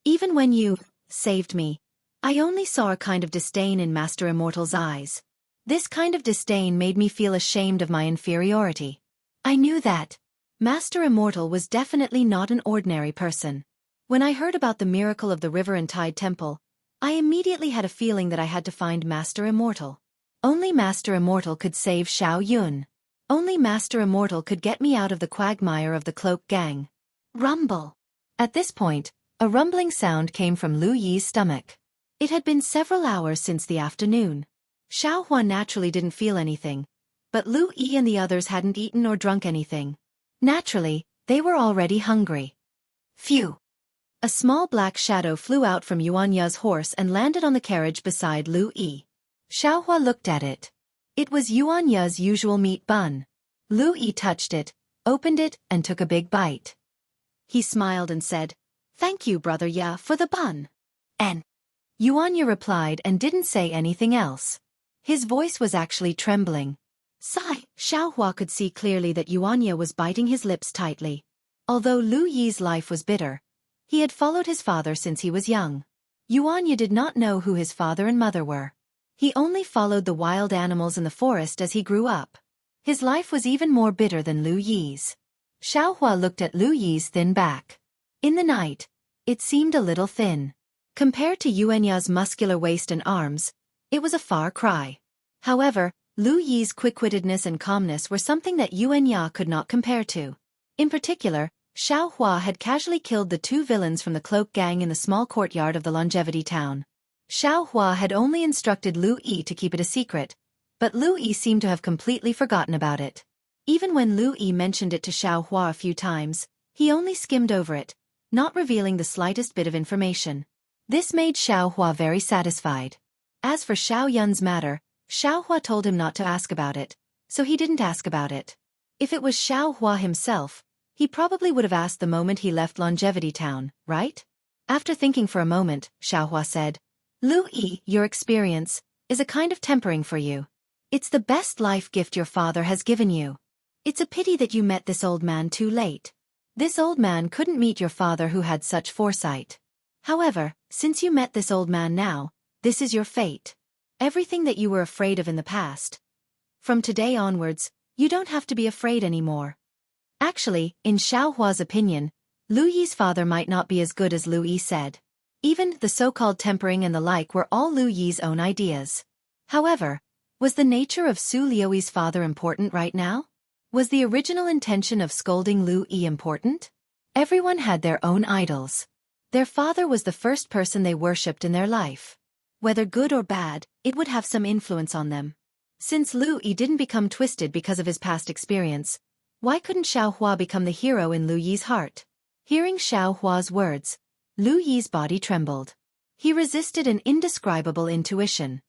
Even when you saved me, I only saw a kind of disdain in Master Immortal's eyes. This kind of disdain made me feel ashamed of my inferiority. I knew that Master Immortal was definitely not an ordinary person. When I heard about the miracle of the River and Tide Temple, I immediately had a feeling that I had to find Master Immortal. Only Master Immortal could save Xiao Yun. Only Master Immortal could get me out of the quagmire of the Cloak Gang. Rumble. At this point, a rumbling sound came from Lu Yi's stomach. It had been several hours since the afternoon. Xiao Hua naturally didn't feel anything, but Lu Yi and the others hadn't eaten or drunk anything. Naturally, they were already hungry. Phew! A small black shadow flew out from Yuanya's horse and landed on the carriage beside Lu Yi. Xiao Hua looked at it. It was Yuanya's usual meat bun. Lu Yi touched it, opened it, and took a big bite. He smiled and said, "Thank you, Brother Ya, for the bun." And Yuanya replied and didn't say anything else. His voice was actually trembling. Sigh. Xiao Hua could see clearly that Yuanya was biting his lips tightly. Although Lu Yi's life was bitter, he had followed his father since he was young. Yuanya did not know who his father and mother were. He only followed the wild animals in the forest as he grew up. His life was even more bitter than Lu Yi's. Xiao Hua looked at Lu Yi's thin back. In the night, it seemed a little thin. Compared to Yuanya's muscular waist and arms, it was a far cry. However, Lu Yi's quick-wittedness and calmness were something that Yuanya could not compare to. In particular, Xiao Hua had casually killed the two villains from the Cloak Gang in the small courtyard of the Longevity Town. Xiao Hua had only instructed Lu Yi to keep it a secret, but Lu Yi seemed to have completely forgotten about it. Even when Lu Yi mentioned it to Xiao Hua a few times, he only skimmed over it, not revealing the slightest bit of information. This made Xiao Hua very satisfied. As for Xiao Yun's matter, Xiao Hua told him not to ask about it, so he didn't ask about it. If it was Xiao Hua himself, he probably would have asked the moment he left Longevity Town, right? After thinking for a moment, Xiao Hua said, Lu Yi, your experience is a kind of tempering for you. It's the best life gift your father has given you. It's a pity that you met this old man too late. This old man couldn't meet your father who had such foresight. However, since you met this old man now, this is your fate. Everything that you were afraid of in the past. From today onwards, you don't have to be afraid anymore. Actually, in Xiao Hua's opinion, Lu Yi's father might not be as good as Lu Yi said. Even the so-called tempering and the like were all Lu Yi's own ideas. However, was the nature of Su Liuyi's father important right now? Was the original intention of scolding Lu Yi important? Everyone had their own idols. Their father was the first person they worshipped in their life. Whether good or bad, it would have some influence on them. Since Lu Yi didn't become twisted because of his past experience, why couldn't Xiao Hua become the hero in Lu Yi's heart? Hearing Xiao Hua's words, Lu Yi's body trembled. He resisted an indescribable intuition.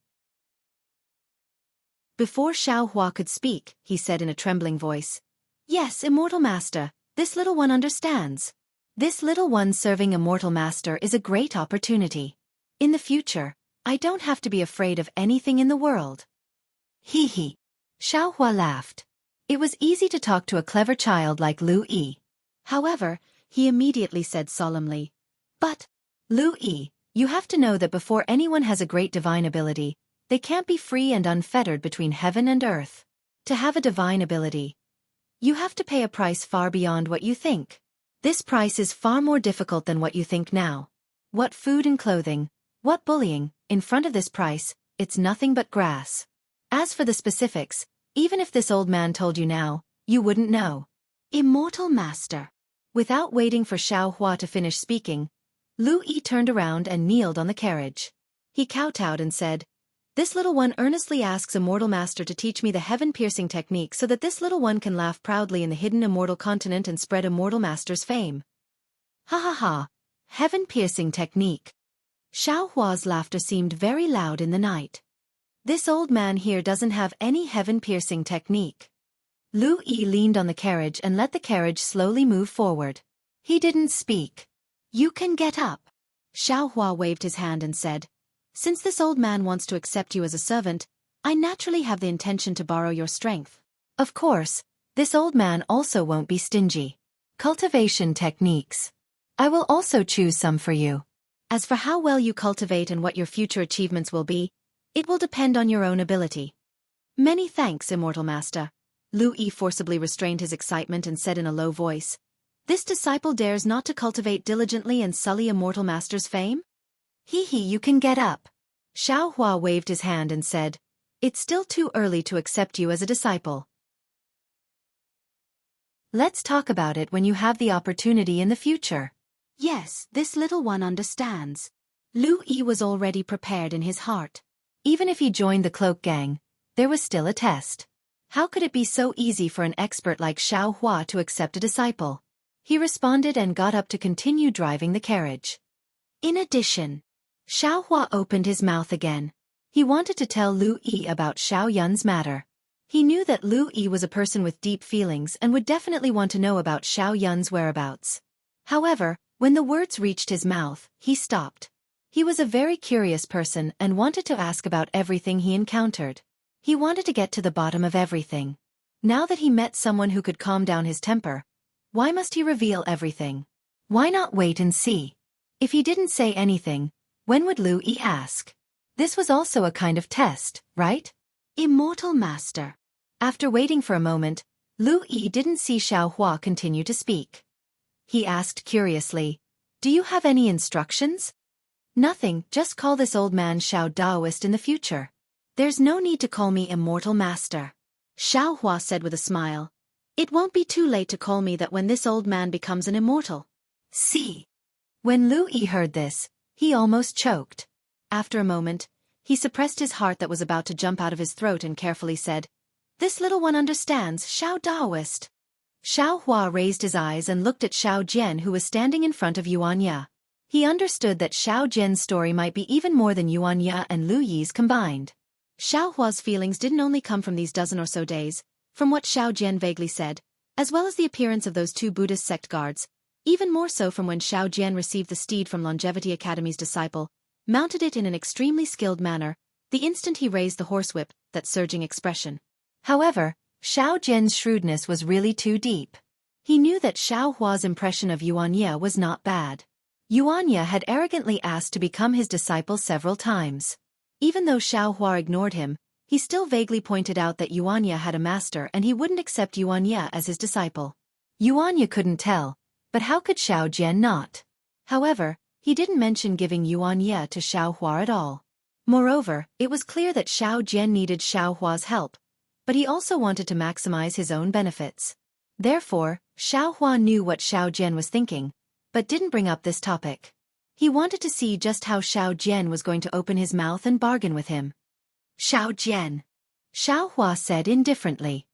Before Xiao Hua could speak, he said in a trembling voice, Yes, Immortal Master, this little one understands. This little one serving Immortal Master is a great opportunity. In the future, I don't have to be afraid of anything in the world. Hee hee. Xiaohua laughed. It was easy to talk to a clever child like Lu Yi. However, he immediately said solemnly, "But, Lu Yi, you have to know that before anyone has a great divine ability, they can't be free and unfettered between heaven and earth. To have a divine ability, you have to pay a price far beyond what you think. This price is far more difficult than what you think now. What food and clothing, what bullying, in front of this price, it's nothing but grass. As for the specifics, even if this old man told you now, you wouldn't know." Immortal Master. Without waiting for Xiaohua to finish speaking, Lu Yi turned around and kneeled on the carriage. He kowtowed and said, "This little one earnestly asks Immortal Master to teach me the heaven-piercing technique so that this little one can laugh proudly in the hidden Immortal continent and spread Immortal Master's fame." Ha ha ha. Heaven-piercing technique. Xiaohua's laughter seemed very loud in the night. This old man here doesn't have any heaven-piercing technique. Lu Yi leaned on the carriage and let the carriage slowly move forward. He didn't speak. "You can get up." Xiaohua waved his hand and said, "Since this old man wants to accept you as a servant, I naturally have the intention to borrow your strength. Of course, this old man also won't be stingy. Cultivation techniques. I will also choose some for you. As for how well you cultivate and what your future achievements will be, it will depend on your own ability." "Many thanks, Immortal Master." Lu Yi forcibly restrained his excitement and said in a low voice, "This disciple dares not to cultivate diligently and sully Immortal Master's fame?" "Hee hee, you can get up." Xiaohua waved his hand and said, "It's still too early to accept you as a disciple. Let's talk about it when you have the opportunity in the future." Yes, this little one understands. Lu Yi was already prepared in his heart. Even if he joined the cloak gang, there was still a test. How could it be so easy for an expert like Xiaohua to accept a disciple? He responded and got up to continue driving the carriage. In addition, Xiaohua opened his mouth again. He wanted to tell Lu Yi about Xiao Yun's matter. He knew that Lu Yi was a person with deep feelings and would definitely want to know about Xiao Yun's whereabouts. However, when the words reached his mouth, he stopped. He was a very curious person and wanted to ask about everything he encountered. He wanted to get to the bottom of everything. Now that he met someone who could calm down his temper, why must he reveal everything? Why not wait and see? If he didn't say anything, when would Lu Yi ask? This was also a kind of test, right? Immortal Master. After waiting for a moment, Lu Yi didn't see Xiaohua continue to speak. He asked curiously, "Do you have any instructions?" "Nothing, just call this old man Xiao Daoist in the future." "There's no need to call me Immortal Master," Xiaohua said with a smile. "It won't be too late to call me that when this old man becomes an immortal." See. When Lu Yi heard this, he almost choked. After a moment, he suppressed his heart that was about to jump out of his throat and carefully said, "This little one understands Xiao Daoist." Xiaohua raised his eyes and looked at Xiao Jian, who was standing in front of Xianxia. He understood that Xiao Jian's story might be even more than Xianxia and Lu Yi's combined. Xiaohua's feelings didn't only come from these dozen or so days, from what Xiao Jian vaguely said, as well as the appearance of those two Buddhist sect guards, even more so from when Xiao Jian received the steed from Longevity Academy's disciple, mounted it in an extremely skilled manner, the instant he raised the horsewhip, that surging expression. However, Xiao Jian's shrewdness was really too deep. He knew that Xiaohua's impression of Xianxia was not bad. Xianxia had arrogantly asked to become his disciple several times. Even though Xiaohua ignored him, he still vaguely pointed out that Xianxia had a master and he wouldn't accept Xianxia as his disciple. Xianxia couldn't tell, but how could Xiao Jian not? However, he didn't mention giving Xianxia to Xiaohua at all. Moreover, it was clear that Xiao Jian needed Xiaohua's help, but he also wanted to maximize his own benefits. Therefore, Xiaohua knew what Xiao Jian was thinking, but didn't bring up this topic. He wanted to see just how Xiao Jian was going to open his mouth and bargain with him. "Xiao Jian," Xiaohua said indifferently.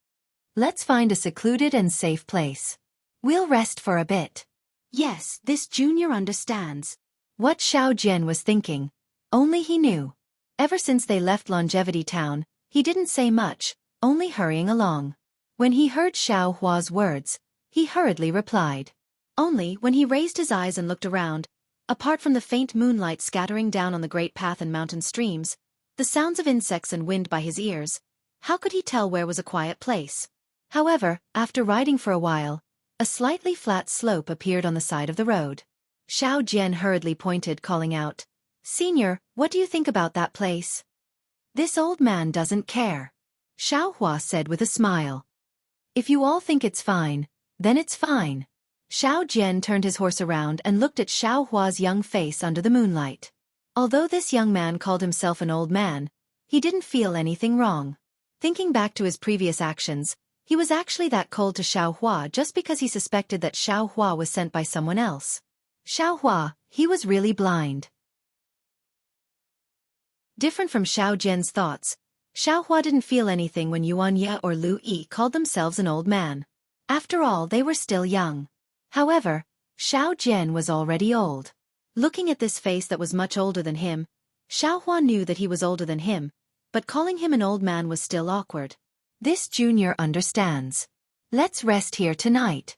"Let's find a secluded and safe place. We'll rest for a bit." Yes, this junior understands. What Xiao Jian was thinking, only he knew. Ever since they left Longevity Town, he didn't say much, only hurrying along. When he heard Xiaohua's words, he hurriedly replied. Only when he raised his eyes and looked around, Apart from the faint moonlight scattering down on the great path and mountain streams, the sounds of insects and wind by his ears, how could he tell where was a quiet place? However, after riding for a while, a slightly flat slope appeared on the side of the road. Xiao Jian hurriedly pointed, calling out, "Senior, what do you think about that place?" "This old man doesn't care," Xiao Hua said with a smile. "If you all think it's fine, then it's fine." Xiao Jian turned his horse around and looked at Xiao Hua's young face under the moonlight. Although this young man called himself an old man, he didn't feel anything wrong. Thinking back to his previous actions, he was actually that cold to Xiao Hua just because he suspected that Xiao Hua was sent by someone else. Xiao Hua, he was really blind. Different from Xiao Jian's thoughts, Xiao Hua didn't feel anything when Yuan Ye or Lu Yi called themselves an old man. After all, they were still young. However, Xiao Jian was already old. Looking at this face that was much older than him, Xiao Hua knew that he was older than him, but calling him an old man was still awkward. This junior understands. Let's rest here tonight.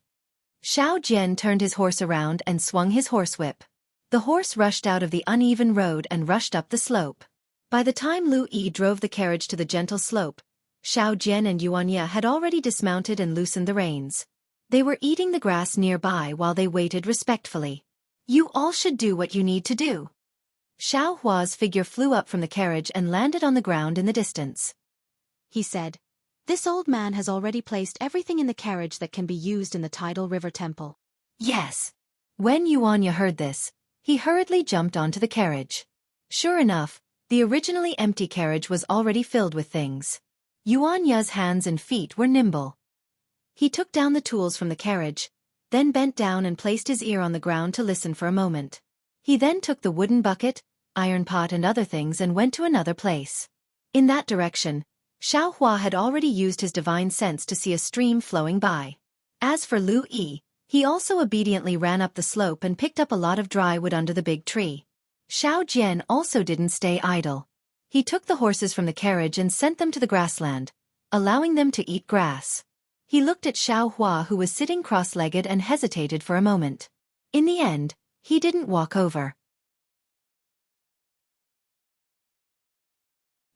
Xiao Jian turned his horse around and swung his horsewhip. The horse rushed out of the uneven road and rushed up the slope. By the time Lu Yi drove the carriage to the gentle slope, Xiao Jian and Yuan Ye had already dismounted and loosened the reins. They were eating the grass nearby while they waited respectfully. "You all should do what you need to do." Xiao Hua's figure flew up from the carriage and landed on the ground in the distance. He said, "This old man has already placed everything in the carriage that can be used in the tidal river temple." "Yes." When Yuan Ye heard this, he hurriedly jumped onto the carriage. Sure enough, the originally empty carriage was already filled with things. Yuan Ye's hands and feet were nimble. He took down the tools from the carriage, then bent down and placed his ear on the ground to listen for a moment. He then took the wooden bucket, iron pot and other things and went to another place. In that direction, Xiao Hua had already used his divine sense to see a stream flowing by. As for Lu Yi, he also obediently ran up the slope and picked up a lot of dry wood under the big tree. Xiao Jian also didn't stay idle. He took the horses from the carriage and sent them to the grassland, allowing them to eat grass. He looked at Xiao Hua, who was sitting cross-legged, and hesitated for a moment. In the end, he didn't walk over.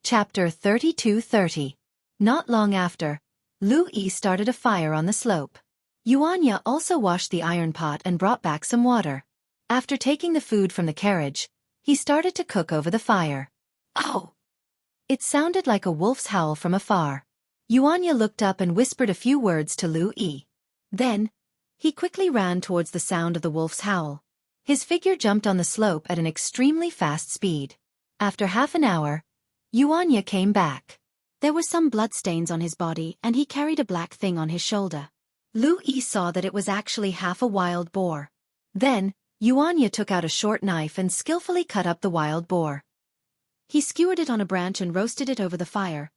Chapter 32:30. Not long after, Lu Yi started a fire on the slope. Yuan Ye also washed the iron pot and brought back some water. After taking the food from the carriage, he started to cook over the fire. "Oh!" It sounded like a wolf's howl from afar. Yuan Ye looked up and whispered a few words to Lu Yi. Then, he quickly ran towards the sound of the wolf's howl. His figure jumped on the slope at an extremely fast speed. After half an hour, Yuan Ye came back. There were some bloodstains on his body and he carried a black thing on his shoulder. Lu Yi saw that it was actually half a wild boar. Then, Yuan Ye took out a short knife and skillfully cut up the wild boar. He skewered it on a branch and roasted it over the fire.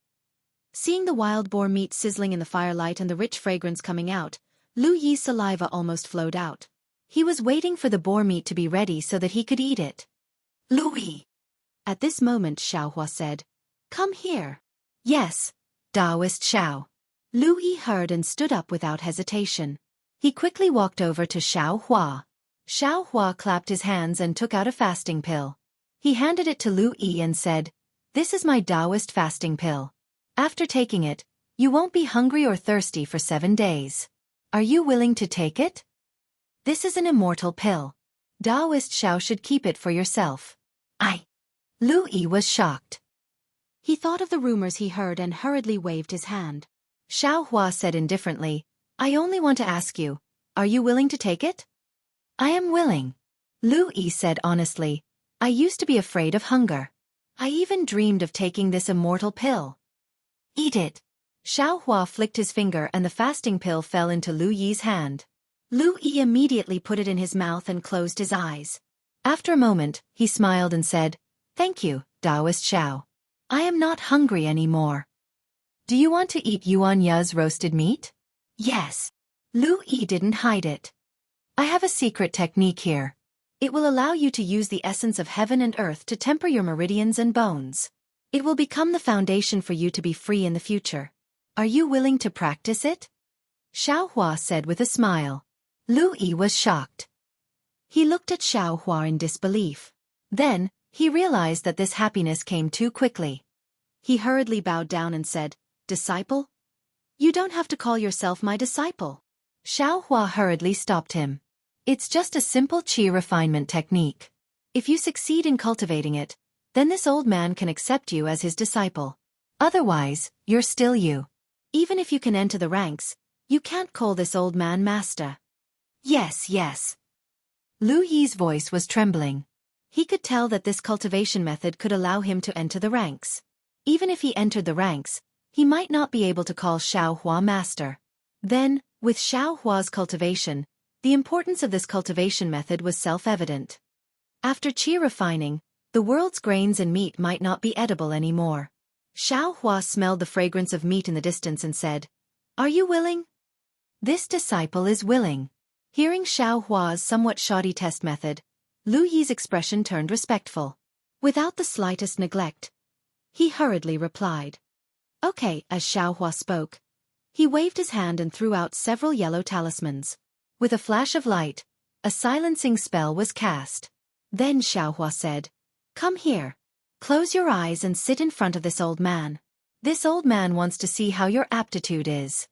Seeing the wild boar meat sizzling in the firelight and the rich fragrance coming out, Lu Yi's saliva almost flowed out. He was waiting for the boar meat to be ready so that he could eat it. "Lu Yi!" At this moment Xiao Hua said, "Come here." "Yes, Taoist Xiao." Lu Yi heard and stood up without hesitation. He quickly walked over to Xiao Hua. Xiao Hua clapped his hands and took out a fasting pill. He handed it to Lu Yi and said, "This is my Taoist fasting pill. After taking it, you won't be hungry or thirsty for 7 days. Are you willing to take it? This is an immortal pill. Taoist Xiao should keep it for yourself." Lu Yi was shocked. He thought of the rumors he heard and hurriedly waved his hand. Xiao Hua said indifferently, "I only want to ask you, are you willing to take it?" "I am willing." Lu Yi said honestly, "I used to be afraid of hunger. I even dreamed of taking this immortal pill." "Eat it." Xiao Hua flicked his finger and the fasting pill fell into Lu Yi's hand. Lu Yi immediately put it in his mouth and closed his eyes. After a moment, he smiled and said, "Thank you, Taoist Xiao. I am not hungry anymore. Do you want to eat Yuan Ye's roasted meat?" "Yes." Lu Yi didn't hide it. "I have a secret technique here. It will allow you to use the essence of heaven and earth to temper your meridians and bones. It will become the foundation for you to be free in the future. Are you willing to practice it?" Xiao Hua said with a smile. Lu Yi was shocked. He looked at Xiaohua in disbelief. Then, he realized that this happiness came too quickly. He hurriedly bowed down and said, "Disciple? You don't have to call yourself my disciple." Xiaohua hurriedly stopped him. "It's just a simple qi refinement technique. If you succeed in cultivating it, then this old man can accept you as his disciple. Otherwise, you're still you. Even if you can enter the ranks, you can't call this old man master." "Yes, yes." Lu Yi's voice was trembling. He could tell that this cultivation method could allow him to enter the ranks. Even if he entered the ranks, he might not be able to call Xiaohua master. Then, with Xiaohua's cultivation, the importance of this cultivation method was self-evident. After qi refining, the world's grains and meat might not be edible anymore. Xiaohua smelled the fragrance of meat in the distance and said, "Are you willing?" "This disciple is willing." Hearing Xiaohua's somewhat shoddy test method, Lu Yi's expression turned respectful. Without the slightest neglect, he hurriedly replied, "Okay." As Xiaohua spoke, he waved his hand and threw out several yellow talismans. With a flash of light, a silencing spell was cast. Then Xiaohua said, "Come here. Close your eyes and sit in front of this old man. This old man wants to see how your aptitude is."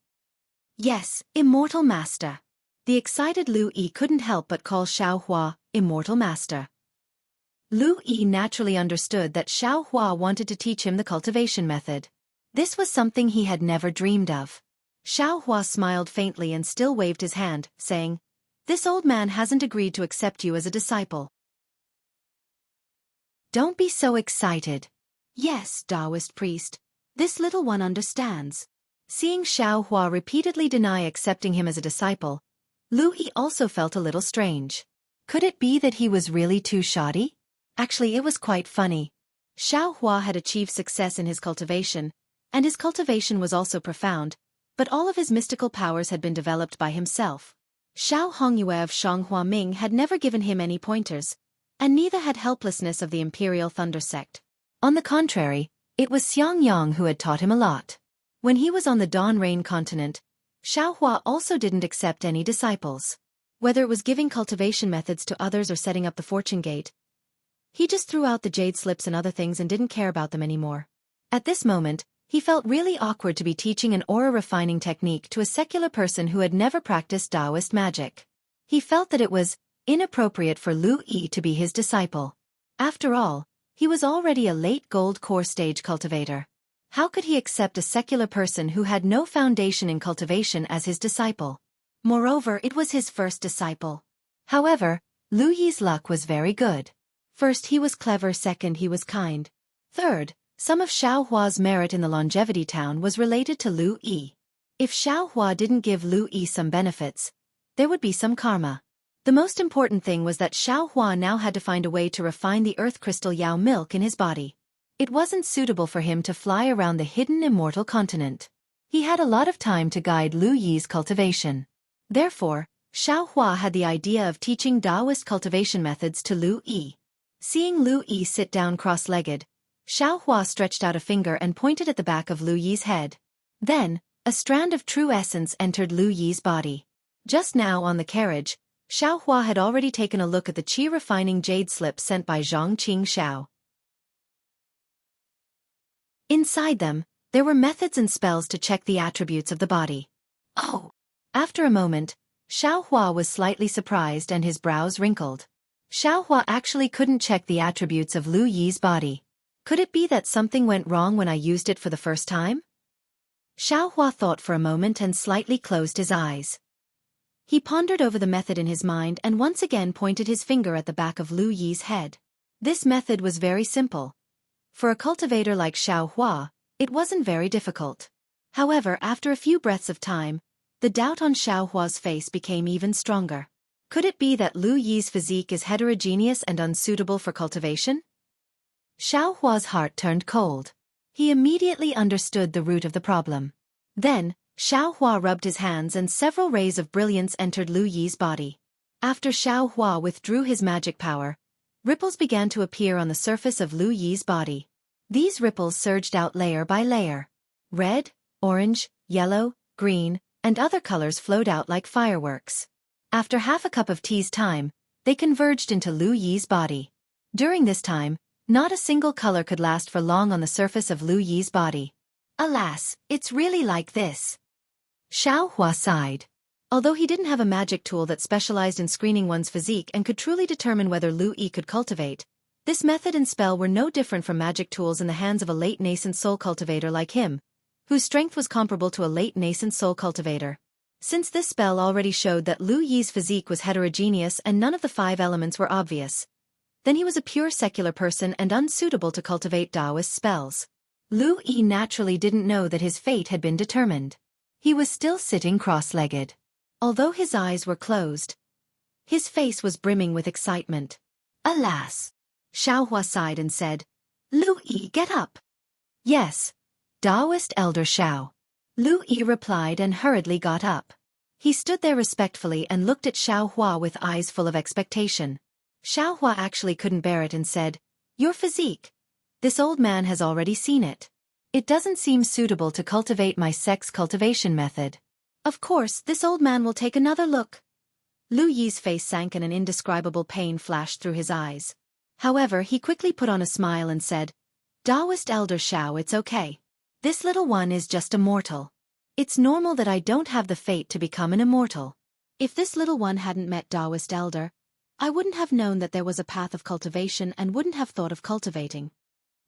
"Yes, Immortal Master." The excited Lu Yi couldn't help but call Xiaohua Immortal Master. Lu Yi naturally understood that Xiaohua wanted to teach him the cultivation method. This was something he had never dreamed of. Xiaohua smiled faintly and still waved his hand, saying, "This old man hasn't agreed to accept you as a disciple." "Don't be so excited." "Yes, Taoist priest. This little one understands." Seeing Xiaohua repeatedly deny accepting him as a disciple, Lu Yi also felt a little strange. Could it be that he was really too shoddy? Actually, it was quite funny. Xiaohua had achieved success in his cultivation, and his cultivation was also profound, but all of his mystical powers had been developed by himself. Xiao Hongyue of Shanghua Ming had never given him any pointers, and neither had helplessness of the Imperial Thunder Sect. On the contrary, it was Xianxia who had taught him a lot. When he was on the Dawn Rain continent, Xiaohua also didn't accept any disciples. Whether it was giving cultivation methods to others or setting up the fortune gate, he just threw out the jade slips and other things and didn't care about them anymore. At this moment, he felt really awkward to be teaching an aura refining technique to a secular person who had never practiced Taoist magic. He felt that it was inappropriate for Lu Yi to be his disciple. After all, he was already a late gold core stage cultivator. How could he accept a secular person who had no foundation in cultivation as his disciple? Moreover, it was his first disciple. However, Lu Yi's luck was very good. First, he was clever. Second, he was kind. Third, some of Xiaohua's merit in the longevity town was related to Lu Yi. If Xiaohua didn't give Lu Yi some benefits, there would be some karma. The most important thing was that Xiaohua now had to find a way to refine the earth crystal Yao milk in his body. It wasn't suitable for him to fly around the hidden immortal continent. He had a lot of time to guide Lu Yi's cultivation. Therefore, Xiaohua had the idea of teaching Taoist cultivation methods to Lu Yi. Seeing Lu Yi sit down cross-legged, Xiaohua stretched out a finger and pointed at the back of Lu Yi's head. Then, a strand of true essence entered Lu Yi's body. Just now on the carriage, Xiaohua had already taken a look at the qi-refining jade slip sent by Zhang Qingxiao. Inside them, there were methods and spells to check the attributes of the body. Oh! After a moment, Xiaohua was slightly surprised and his brows wrinkled. Xiaohua actually couldn't check the attributes of Lu Yi's body. Could it be that something went wrong when I used it for the first time? Xiaohua thought for a moment and slightly closed his eyes. He pondered over the method in his mind and once again pointed his finger at the back of Lu Yi's head. This method was very simple. For a cultivator like Xiaohua, it wasn't very difficult. However, after a few breaths of time, the doubt on Xiaohua's face became even stronger. Could it be that Lu Yi's physique is heterogeneous and unsuitable for cultivation? Xiaohua's heart turned cold. He immediately understood the root of the problem. Then, Xiaohua rubbed his hands and several rays of brilliance entered Lu Yi's body. After Xiaohua withdrew his magic power, ripples began to appear on the surface of Lu Yi's body. These ripples surged out layer by layer. Red, orange, yellow, green, and other colors flowed out like fireworks. After half a cup of tea's time, they converged into Lu Yi's body. During this time, not a single color could last for long on the surface of Lu Yi's body. Alas, it's really like this. Xiaohua sighed. Although he didn't have a magic tool that specialized in screening one's physique and could truly determine whether Lu Yi could cultivate, this method and spell were no different from magic tools in the hands of a late nascent soul cultivator like him, whose strength was comparable to a late nascent soul cultivator. Since this spell already showed that Lu Yi's physique was heterogeneous and none of the 5 elements were obvious, then he was a pure secular person and unsuitable to cultivate Taoist spells. Lu Yi naturally didn't know that his fate had been determined. He was still sitting cross-legged. Although his eyes were closed, his face was brimming with excitement. Alas! Xiaohua sighed and said, Lu Yi, get up. Yes, Taoist Elder Xiao. Lu Yi replied and hurriedly got up. He stood there respectfully and looked at Xiaohua with eyes full of expectation. Xiaohua actually couldn't bear it and said, Your physique. This old man has already seen it. It doesn't seem suitable to cultivate my sex cultivation method. Of course, this old man will take another look. Lu Yi's face sank and an indescribable pain flashed through his eyes. However, he quickly put on a smile and said, Taoist Elder Xiao, it's okay. This little one is just a mortal. It's normal that I don't have the fate to become an immortal. If this little one hadn't met Taoist Elder, I wouldn't have known that there was a path of cultivation and wouldn't have thought of cultivating.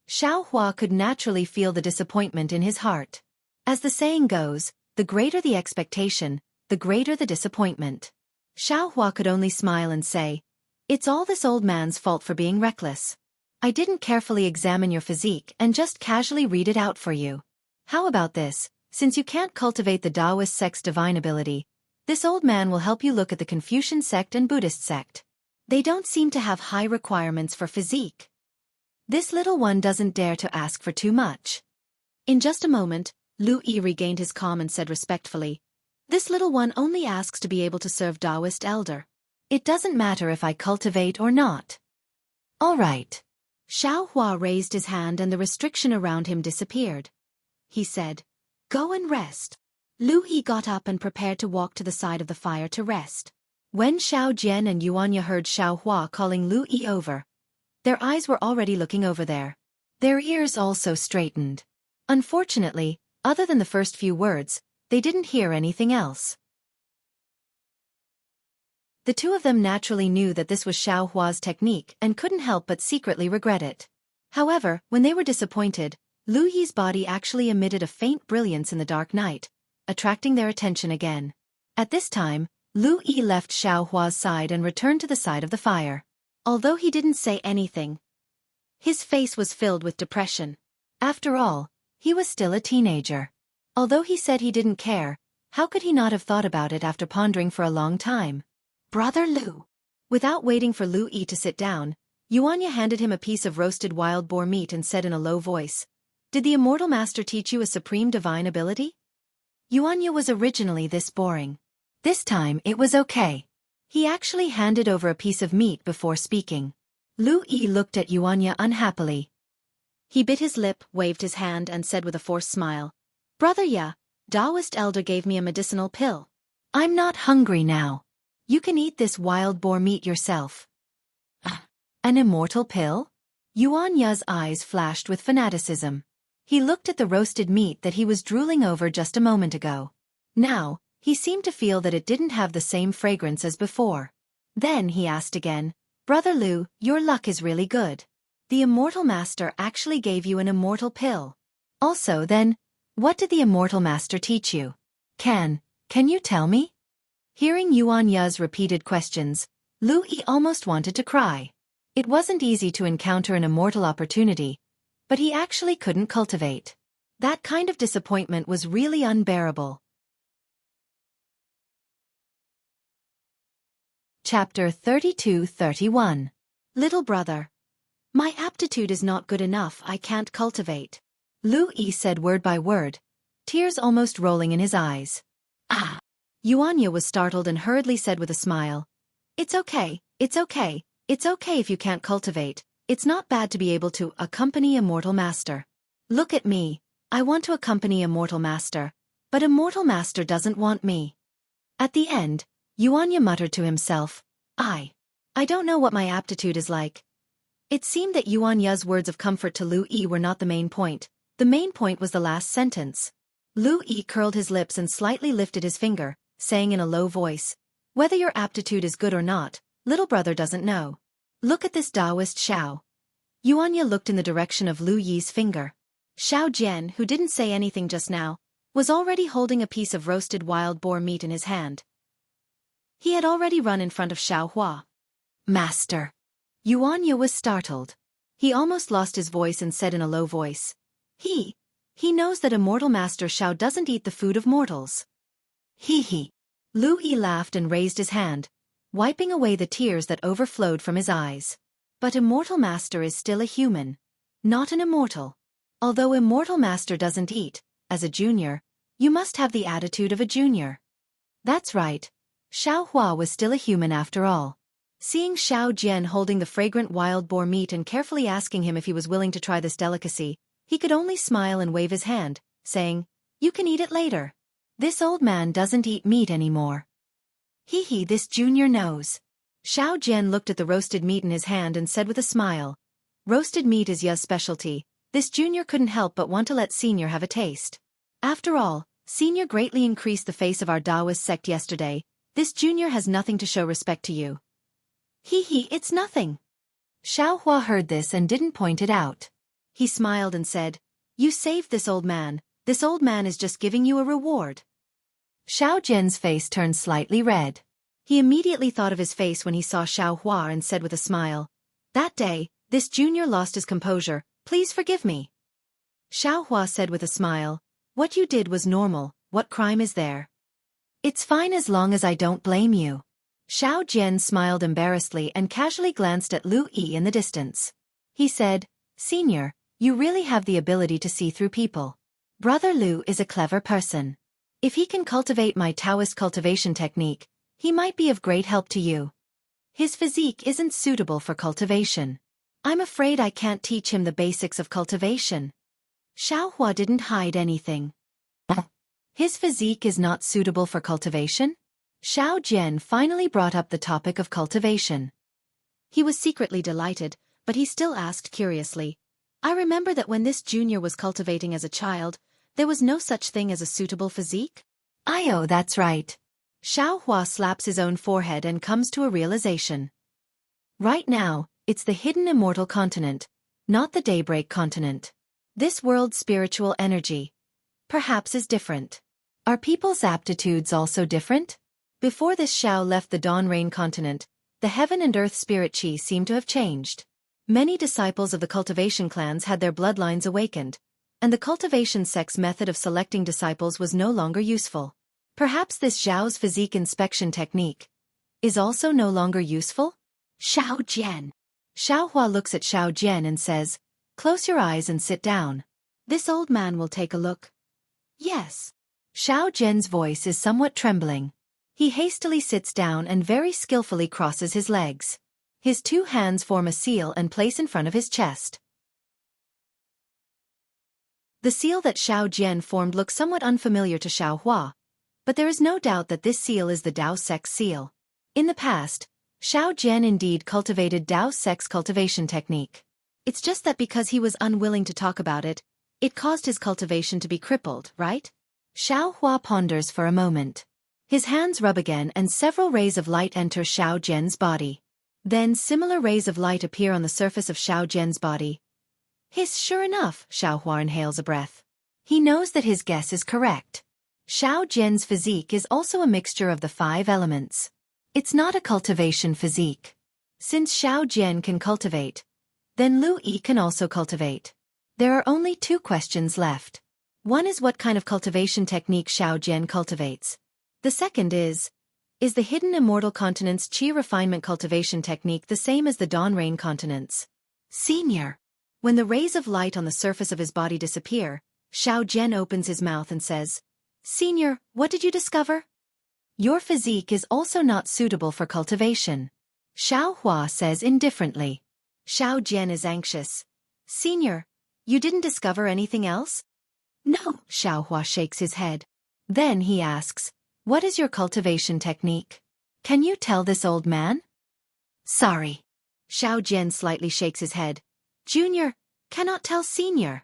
Xiaohua could naturally feel the disappointment in his heart. As the saying goes, the greater the expectation, the greater the disappointment. Xiaohua could only smile and say, It's all this old man's fault for being reckless. I didn't carefully examine your physique and just casually read it out for you. How about this? Since you can't cultivate the Taoist sect's divine ability, this old man will help you look at the Confucian sect and Buddhist sect. They don't seem to have high requirements for physique. This little one doesn't dare to ask for too much. In just a moment, Lu Yi regained his calm and said respectfully, This little one only asks to be able to serve Taoist Elder. It doesn't matter if I cultivate or not. All right. Xiaohua raised his hand and the restriction around him disappeared. He said, Go and rest. Lu Yi got up and prepared to walk to the side of the fire to rest. When Xiao Jian and Yuanya heard Xiaohua calling Lu Yi over, their eyes were already looking over there. Their ears also straightened. Unfortunately, other than the first few words, they didn't hear anything else. The two of them naturally knew that this was Xiaohua's technique and couldn't help but secretly regret it. However, when they were disappointed, Lu Yi's body actually emitted a faint brilliance in the dark night, attracting their attention again. At this time, Lu Yi left Xiaohua's side and returned to the side of the fire. Although he didn't say anything, his face was filled with depression. After all, he was still a teenager. Although he said he didn't care, how could he not have thought about it after pondering for a long time? Brother Lu. Without waiting for Lu Yi to sit down, Yuanya handed him a piece of roasted wild boar meat and said in a low voice, Did the Immortal Master teach you a supreme divine ability? Yuanya was originally this boring. This time it was okay. He actually handed over a piece of meat before speaking. Lu Yi looked at Yuanya unhappily. He bit his lip, waved his hand and said with a forced smile, Brother Ya, Taoist Elder gave me a medicinal pill. I'm not hungry now. You can eat this wild boar meat yourself. An immortal pill? Yuanya's eyes flashed with fanaticism. He looked at the roasted meat that he was drooling over just a moment ago. Now, he seemed to feel that it didn't have the same fragrance as before. Then he asked again, Brother Lu, your luck is really good. The Immortal Master actually gave you an immortal pill. Also then, what did the Immortal Master teach you? Can you tell me? Hearing Yuanya's repeated questions, Lu Yi almost wanted to cry. It wasn't easy to encounter an immortal opportunity, but he actually couldn't cultivate. That kind of disappointment was really unbearable. Chapter 32-31. Little brother. My aptitude is not good enough, I can't cultivate. Lu Yi said word by word, tears almost rolling in his eyes. Yuanya was startled and hurriedly said with a smile, It's okay if you can't cultivate. It's not bad to be able to accompany Immortal Master. Look at me, I want to accompany Immortal Master, but Immortal Master doesn't want me. At the end, Yuanya muttered to himself, I don't know what my aptitude is like. It seemed that Yuan Ye's words of comfort to Lu Yi were not the main point. The main point was the last sentence. Lu Yi curled his lips and slightly lifted his finger, saying in a low voice, "Whether your aptitude is good or not, little brother doesn't know. Look at this Taoist Xiao." Yuan Ye looked in the direction of Lu Yi's finger. Xiao Jian, who didn't say anything just now, was already holding a piece of roasted wild boar meat in his hand. He had already run in front of Xiao Hua. "Master." Yuan Ye was startled. He almost lost his voice and said in a low voice, He knows that immortal Master Xiao doesn't eat the food of mortals." He. Lu Yi laughed and raised his hand, wiping away the tears that overflowed from his eyes. "But Immortal Master is still a human, not an immortal. Although Immortal Master doesn't eat, as a junior, you must have the attitude of a junior." That's right. Xiao Hua was still a human after all. Seeing Xiao Jian holding the fragrant wild boar meat and carefully asking him if he was willing to try this delicacy, he could only smile and wave his hand, saying, "You can eat it later. This old man doesn't eat meat anymore." This junior knows. Xiao Jian looked at the roasted meat in his hand and said with a smile, "Roasted meat is Ye's specialty. This junior couldn't help but want to let senior have a taste. After all, senior greatly increased the face of our Taoist sect yesterday. This junior has nothing to show respect to you." It's nothing." Xiao Hua heard this and didn't point it out. He smiled and said, "You saved this old man. This old man is just giving you a reward." Xiao Jian's face turned slightly red. He immediately thought of his face when he saw Xiao Hua and said with a smile, "That day, this junior lost his composure. Please forgive me." Xiao Hua said with a smile, "What you did was normal. What crime is there? It's fine as long as I don't blame you." Xiao Jian smiled embarrassedly and casually glanced at Lu Yi in the distance. He said, "Senior, you really have the ability to see through people. Brother Lu is a clever person. If he can cultivate my Taoist cultivation technique, he might be of great help to you. His physique isn't suitable for cultivation. I'm afraid I can't teach him the basics of cultivation." Xiao Hua didn't hide anything. His physique is not suitable for cultivation? Xiao Jian finally brought up the topic of cultivation. He was secretly delighted, but he still asked curiously, "I remember that when this junior was cultivating as a child, there was no such thing as a suitable physique?" "Oh, that's right." Xiao Hua slaps his own forehead and comes to a realization. Right now, it's the hidden immortal continent, not the daybreak continent. This world's spiritual energy, perhaps, is different. Are people's aptitudes also different? Before this Xiao left the Dawn Rain continent, the heaven and earth spirit chi seemed to have changed. Many disciples of the cultivation clans had their bloodlines awakened, and the cultivation sect's method of selecting disciples was no longer useful. Perhaps this Xiao's physique inspection technique is also no longer useful? Xiao Jian. Xiao Hua looks at Xiao Jian and says, "Close your eyes and sit down. This old man will take a look." "Yes." Xiao Jian's voice is somewhat trembling. He hastily sits down and very skillfully crosses his legs. His two hands form a seal and place in front of his chest. The seal that Xiao Jian formed looks somewhat unfamiliar to Xiao Hua, but there is no doubt that this seal is the Dao Sect's seal. In the past, Xiao Jian indeed cultivated Dao Sect's cultivation technique. It's just that because he was unwilling to talk about it, it caused his cultivation to be crippled, right? Xiao Hua ponders for a moment. His hands rub again and several rays of light enter Xiao Jian's body. Then similar rays of light appear on the surface of Xiao Jian's body. Sure enough, Xiao Hua inhales a breath. He knows that his guess is correct. Xiao Jian's physique is also a mixture of the 5 elements. It's not a cultivation physique. Since Xiao Jian can cultivate, then Lu Yi can also cultivate. There are only 2 questions left. One is what kind of cultivation technique Xiao Jian cultivates. The second is the hidden immortal continent's chi refinement cultivation technique the same as the Dawn Rain continent's? Senior. When the rays of light on the surface of his body disappear, Xiao Jian opens his mouth and says, "Senior, what did you discover?" "Your physique is also not suitable for cultivation," Xiao Hua says indifferently. Xiao Jian is anxious. "Senior, you didn't discover anything else?" "No," Xiao Hua shakes his head. Then he asks, "What is your cultivation technique? Can you tell this old man?" Sorry. Xiao Jian slightly shakes his head. Junior, cannot tell senior.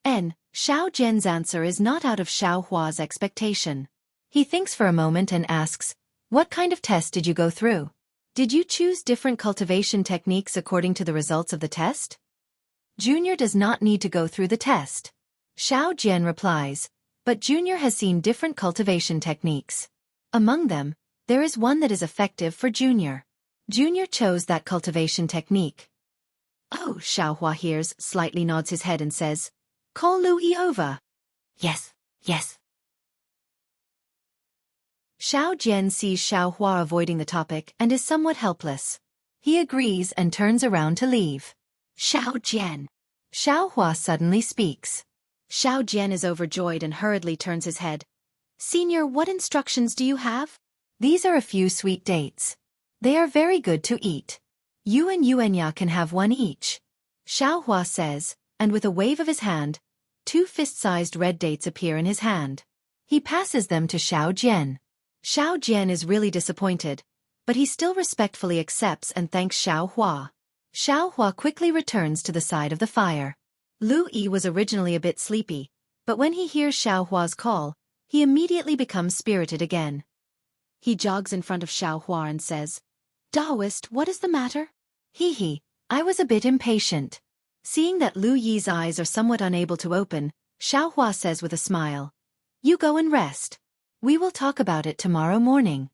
Xiao Jian's answer is not out of Xiao Hua's expectation. He thinks for a moment and asks, what kind of test did you go through? Did you choose different cultivation techniques according to the results of the test? Junior does not need to go through the test. Xiao Jian replies, but Junior has seen different cultivation techniques. Among them, there is one that is effective for Junior. Junior chose that cultivation technique. Oh, Xiao Hua hears, slightly nods his head and says, call Lui over. Yes, yes. Xiao Jian sees Xiao Hua avoiding the topic and is somewhat helpless. He agrees and turns around to leave. Xiao Jian. Xiao Hua suddenly speaks. Xiao Jian is overjoyed and hurriedly turns his head. Senior, what instructions do you have? These are a few sweet dates. They are very good to eat. You and Xianxia can have one each. Xiao Hua says, and with a wave of his hand, 2 fist-sized red dates appear in his hand. He passes them to Xiao Jian. Xiao Jian is really disappointed, but he still respectfully accepts and thanks Xiao Hua. Xiao Hua quickly returns to the side of the fire. Lu Yi was originally a bit sleepy, but when he hears Xiao Hua's call, he immediately becomes spirited again. He jogs in front of Xiao Hua and says, Daoist, what is the matter? Hee, I was a bit impatient. Seeing that Lu Yi's eyes are somewhat unable to open, Xiao Hua says with a smile, you go and rest. We will talk about it tomorrow morning.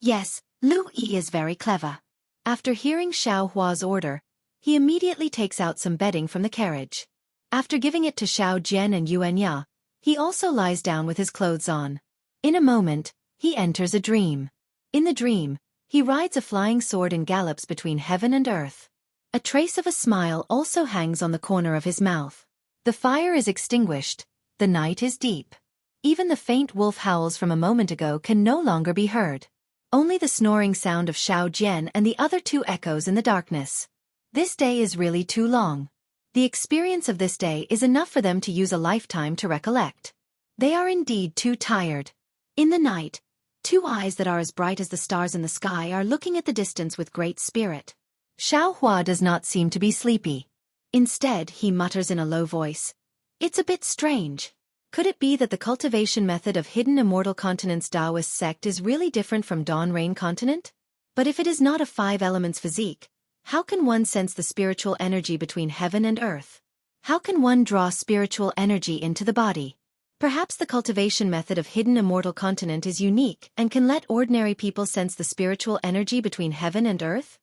Yes, Lu Yi is very clever. After hearing Xiao Hua's order, he immediately takes out some bedding from the carriage. After giving it to Xiao Jian and Xianxia, he also lies down with his clothes on. In a moment, he enters a dream. In the dream, he rides a flying sword and gallops between heaven and earth. A trace of a smile also hangs on the corner of his mouth. The fire is extinguished. The night is deep. Even the faint wolf howls from a moment ago can no longer be heard. Only the snoring sound of Xiao Jian and the other 2 echoes in the darkness. This day is really too long. The experience of this day is enough for them to use a lifetime to recollect. They are indeed too tired. In the night, 2 eyes that are as bright as the stars in the sky are looking at the distance with great spirit. Xiao Hua does not seem to be sleepy. Instead, he mutters in a low voice, it's a bit strange. Could it be that the cultivation method of hidden immortal continent's Taoist sect is really different from Dawn Rain continent? But if it is not a 5 elements physique, how can one sense the spiritual energy between heaven and earth? How can one draw spiritual energy into the body? Perhaps the cultivation method of hidden immortal continent is unique and can let ordinary people sense the spiritual energy between heaven and earth?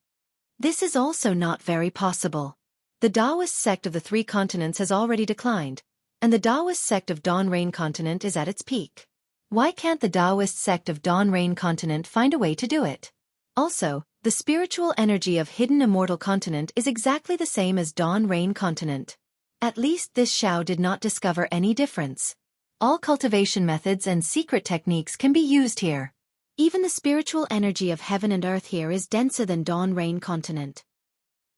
This is also not very possible. The Taoist sect of the 3 continents has already declined, and the Taoist sect of Dawn Rain continent is at its peak. Why can't the Taoist sect of Dawn Rain continent find a way to do it? Also, the spiritual energy of hidden immortal continent is exactly the same as Dawn Rain continent. At least this Xiao did not discover any difference. All cultivation methods and secret techniques can be used here. Even the spiritual energy of heaven and earth here is denser than Dawn Rain continent.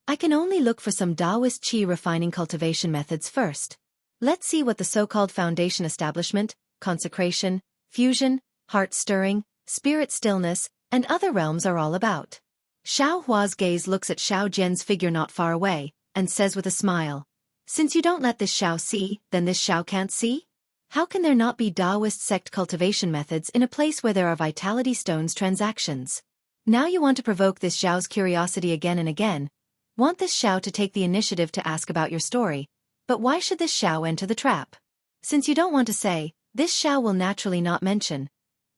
I can only look for some Taoist qi refining cultivation methods first. Let's see what the so-called foundation establishment, consecration, fusion, heart-stirring, spirit stillness, and other realms are all about. Xiao Hua's gaze looks at Xiao Jian's figure not far away, and says with a smile, since you don't let this Xiao see, then this Xiao can't see? How can there not be Taoist sect cultivation methods in a place where there are vitality stones transactions? Now you want to provoke this Xiao's curiosity again and again, want this Xiao to take the initiative to ask about your story, but why should this Xiao enter the trap? Since you don't want to say, this Xiao will naturally not mention.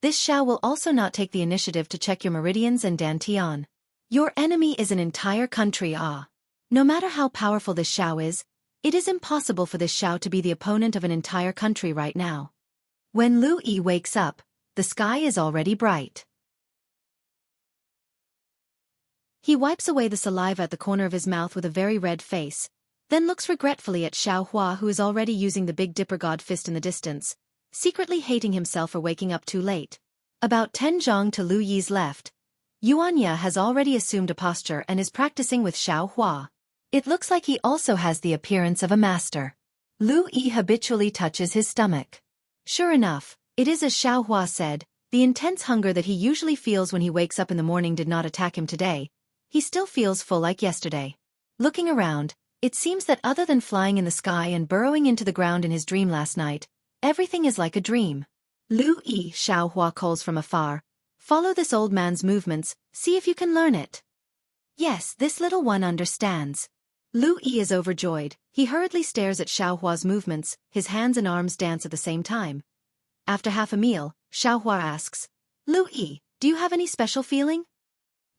This Xiao will also not take the initiative to check your meridians and dantian. Your enemy is an entire country. No matter how powerful this Xiao is, it is impossible for this Xiao to be the opponent of an entire country right now. When Lu Yi wakes up, the sky is already bright. He wipes away the saliva at the corner of his mouth with a very red face, then looks regretfully at Xiao Hua, who is already using the Big Dipper God fist in the distance, secretly hating himself for waking up too late. About 10 zhang to Lu Yi's left, Xianxia has already assumed a posture and is practicing with Xiao Hua. It looks like he also has the appearance of a master. Lu Yi habitually touches his stomach. Sure enough, it is as Xiao Hua said, the intense hunger that he usually feels when he wakes up in the morning did not attack him today. he still feels full like yesterday. Looking around, it seems that other than flying in the sky and burrowing into the ground in his dream last night, everything is like a dream. Lu Yi, Xiaohua calls from afar. Follow this old man's movements, see if you can learn it. Yes, this little one understands. Lu Yi is overjoyed. He hurriedly stares at Xiaohua's movements, his hands and arms dance at the same time. After half a meal, Xiaohua asks, Lu Yi, do you have any special feeling?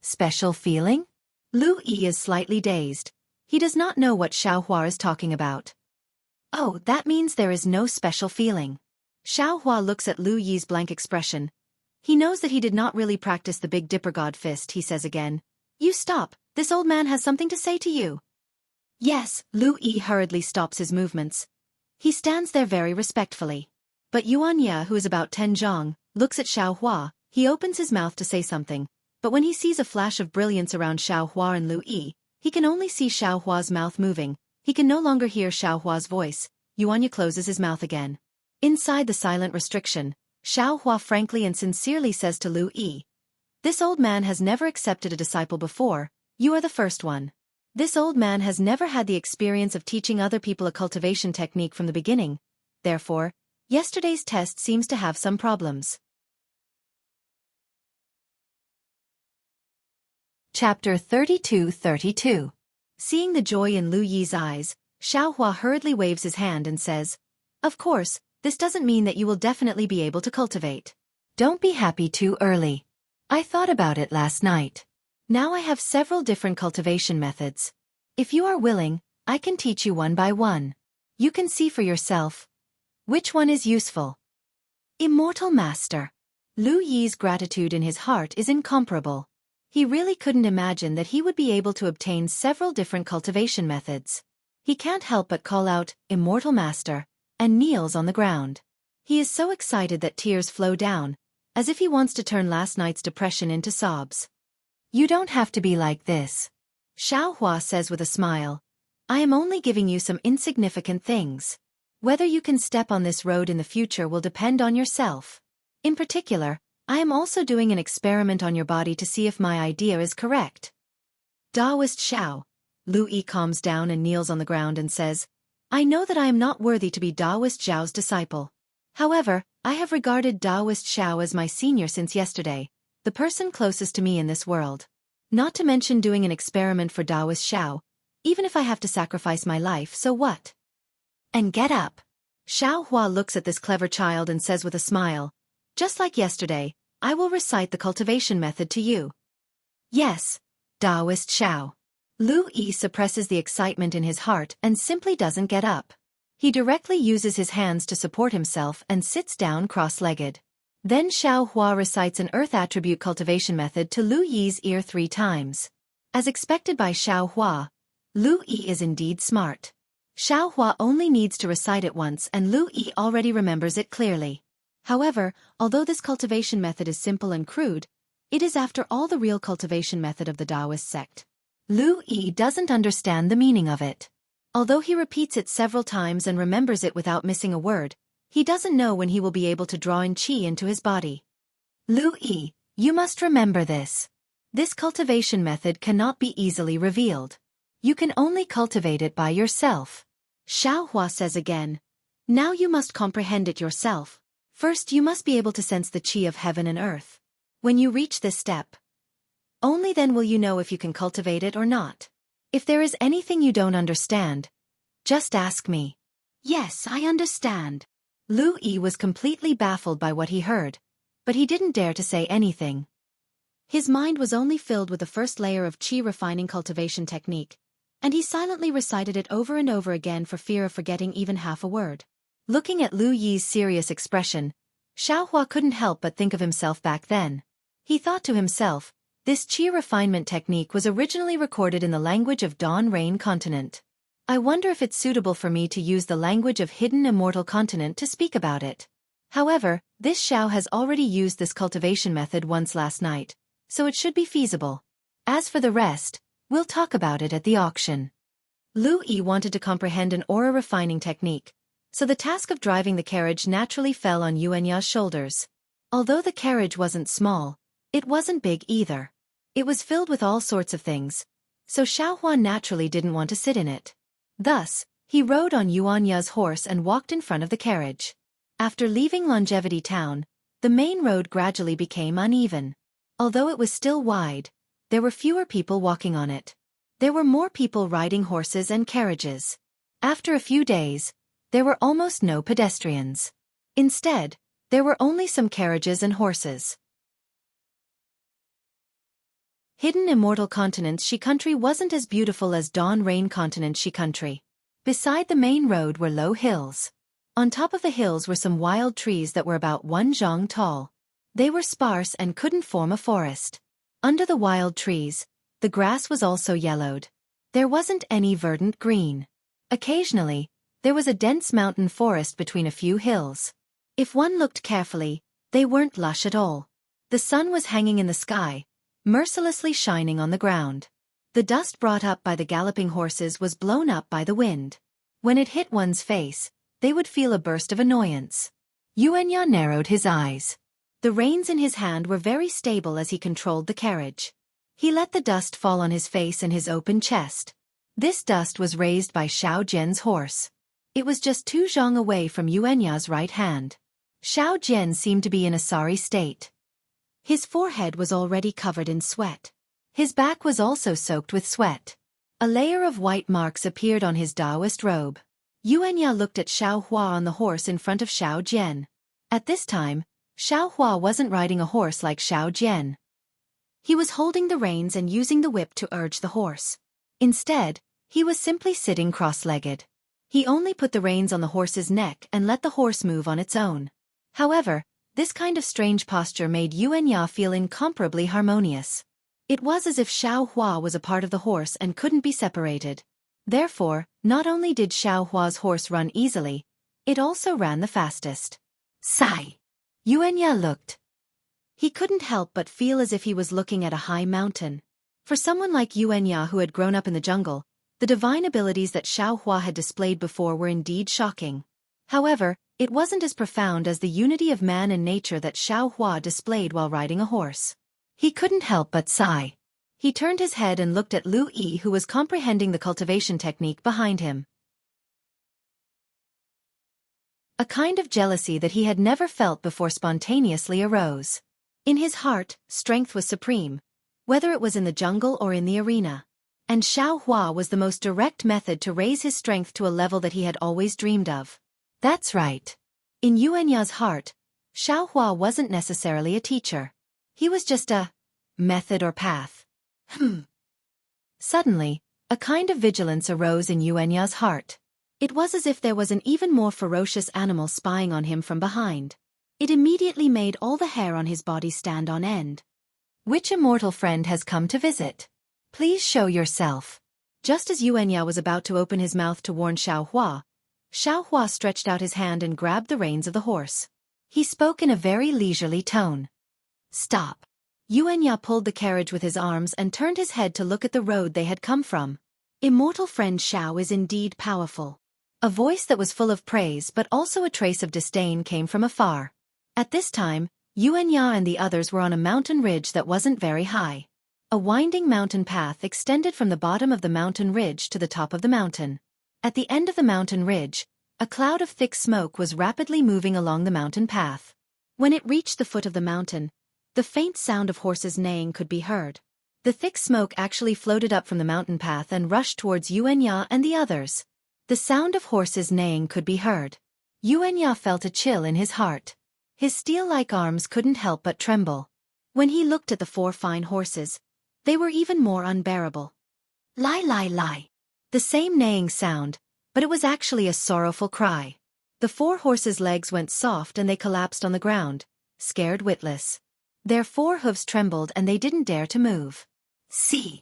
Special feeling? Lu Yi is slightly dazed. He does not know what Xiaohua is talking about. Oh, that means there is no special feeling. Xiaohua looks at Lu Yi's blank expression. He knows that he did not really practice the Big Dipper God Fist. He says again, You stop, this old man has something to say to you. Yes, Lu Yi hurriedly stops his movements. He stands there very respectfully. But Xianxia, who is about 10 zhang, looks at Xiaohua. He opens his mouth to say something, but when he sees a flash of brilliance around Xiaohua and Lu Yi, he can only see Xiaohua's mouth moving. He can no longer hear Xiaohua's voice. Xianxia closes his mouth again. Inside the silent restriction, Xiaohua frankly and sincerely says to Lu Yi, This old man has never accepted a disciple before, you are the first one. This old man has never had the experience of teaching other people a cultivation technique from the beginning. Therefore, yesterday's test seems to have some problems. Chapter 32-32. Seeing the joy in Lu Yi's eyes, Xiaohua hurriedly waves his hand and says, Of course, this doesn't mean that you will definitely be able to cultivate. Don't be happy too early. I thought about it last night. Now I have several different cultivation methods. If you are willing, I can teach you one by one. You can see for yourself. Which one is useful? Immortal Master. Lu Yi's gratitude in his heart is incomparable. He really couldn't imagine that he would be able to obtain several different cultivation methods. He can't help but call out, Immortal Master, and kneels on the ground. He is so excited that tears flow down, as if he wants to turn last night's depression into sobs. You don't have to be like this. Xiaohua says with a smile. I am only giving you some insignificant things. Whether you can step on this road in the future will depend on yourself. In particular, I am also doing an experiment on your body to see if my idea is correct. Taoist Xiao. Lu Yi calms down and kneels on the ground and says, I know that I am not worthy to be Taoist Xiao's disciple. However, I have regarded Taoist Xiao as my senior since yesterday, the person closest to me in this world. Not to mention doing an experiment for Taoist Xiao, even if I have to sacrifice my life, so what? And get up. Xiaohua looks at this clever child and says with a smile, Just like yesterday, I will recite the cultivation method to you. Yes, Taoist Xiao. Lu Yi suppresses the excitement in his heart and simply doesn't get up. He directly uses his hands to support himself and sits down cross-legged. Then Xiaohua recites an earth attribute cultivation method to Lu Yi's ear 3 times. As expected by Xiaohua, Lu Yi is indeed smart. Xiaohua only needs to recite it once and Lu Yi already remembers it clearly. However, although this cultivation method is simple and crude, it is after all the real cultivation method of the Taoist sect. Lu Yi doesn't understand the meaning of it. Although he repeats it several times and remembers it without missing a word, he doesn't know when he will be able to draw in qi into his body. Lu Yi, you must remember this. This cultivation method cannot be easily revealed. You can only cultivate it by yourself. Xiaohua says again, Now you must comprehend it yourself. First you must be able to sense the qi of heaven and earth. When you reach this step, only then will you know if you can cultivate it or not. If there is anything you don't understand, just ask me. Yes, I understand. Lu Yi was completely baffled by what he heard, but he didn't dare to say anything. His mind was only filled with the first layer of qi refining cultivation technique, and he silently recited it over and over again for fear of forgetting even half a word. Looking at Lu Yi's serious expression, Xiaohua couldn't help but think of himself back then. He thought to himself, this qi refinement technique was originally recorded in the language of Dawn Rain Continent. I wonder if it's suitable for me to use the language of Hidden Immortal Continent to speak about it. However, this Xiao has already used this cultivation method once last night, so it should be feasible. As for the rest, we'll talk about it at the auction. Lu Yi wanted to comprehend an aura refining technique, so the task of driving the carriage naturally fell on Xianxia's shoulders. Although the carriage wasn't small, it wasn't big either. It was filled with all sorts of things, so Xiaohua naturally didn't want to sit in it. Thus, he rode on Yuanya's horse and walked in front of the carriage. After leaving Longevity Town, the main road gradually became uneven. Although it was still wide, there were fewer people walking on it. There were more people riding horses and carriages. After a few days, there were almost no pedestrians. Instead, there were only some carriages and horses. Hidden Immortal Continent's Shi country wasn't as beautiful as Dawn Rain Continent's Shi country. Beside the main road were low hills. On top of the hills were some wild trees that were about 1 zhang tall. They were sparse and couldn't form a forest. Under the wild trees, the grass was also yellowed. There wasn't any verdant green. Occasionally, there was a dense mountain forest between a few hills. If one looked carefully, they weren't lush at all. The sun was hanging in the sky, mercilessly shining on the ground. The dust brought up by the galloping horses was blown up by the wind. When it hit one's face, they would feel a burst of annoyance. Yuanya narrowed his eyes. The reins in his hand were very stable as he controlled the carriage. He let the dust fall on his face and his open chest. This dust was raised by Xiao Jian's horse. It was just 2 zhang away from Yuanya's right hand. Xiao Jian seemed to be in a sorry state. His forehead was already covered in sweat. His back was also soaked with sweat. A layer of white marks appeared on his Taoist robe. Yuanya looked at Xiao Hua on the horse in front of Xiao Jian. At this time, Xiao Hua wasn't riding a horse like Xiao Jian. He was holding the reins and using the whip to urge the horse. Instead, he was simply sitting cross-legged. He only put the reins on the horse's neck and let the horse move on its own. However, this kind of strange posture made Yuanya feel incomparably harmonious. It was as if Xiao Hua was a part of the horse and couldn't be separated. Therefore, not only did Xiao Hua's horse run easily, it also ran the fastest. Sigh! Yuanya looked. He couldn't help but feel as if he was looking at a high mountain. For someone like Yuanya who had grown up in the jungle, the divine abilities that Xiao Hua had displayed before were indeed shocking. However, it wasn't as profound as the unity of man and nature that Xiao Hua displayed while riding a horse. He couldn't help but sigh. He turned his head and looked at Lu Yi, who was comprehending the cultivation technique behind him. A kind of jealousy that he had never felt before spontaneously arose. In his heart, strength was supreme, whether it was in the jungle or in the arena. And Xiao Hua was the most direct method to raise his strength to a level that he had always dreamed of. That's right. In Yuanya's heart, Xiao Hua wasn't necessarily a teacher. He was just a method or path. Suddenly, a kind of vigilance arose in Yuanya's heart. It was as if there was an even more ferocious animal spying on him from behind. It immediately made all the hair on his body stand on end. Which immortal friend has come to visit? Please show yourself. Just as Yuanya was about to open his mouth to warn Xiao Hua stretched out his hand and grabbed the reins of the horse. He spoke in a very leisurely tone. Stop. Yuanya pulled the carriage with his arms and turned his head to look at the road they had come from. Immortal friend Xiao is indeed powerful. A voice that was full of praise but also a trace of disdain came from afar. At this time, Yuanya and the others were on a mountain ridge that wasn't very high. A winding mountain path extended from the bottom of the mountain ridge to the top of the mountain. At the end of the mountain ridge, a cloud of thick smoke was rapidly moving along the mountain path. When it reached the foot of the mountain, the faint sound of horses neighing could be heard. The thick smoke actually floated up from the mountain path and rushed towards Yuanya and the others. The sound of horses neighing could be heard. Yuanya felt a chill in his heart. His steel-like arms couldn't help but tremble. When he looked at the 4 fine horses, they were even more unbearable. Lie, lie, lie. The same neighing sound, but it was actually a sorrowful cry. The 4 horses' legs went soft and they collapsed on the ground, scared witless. Their 4 hooves trembled and they didn't dare to move. See!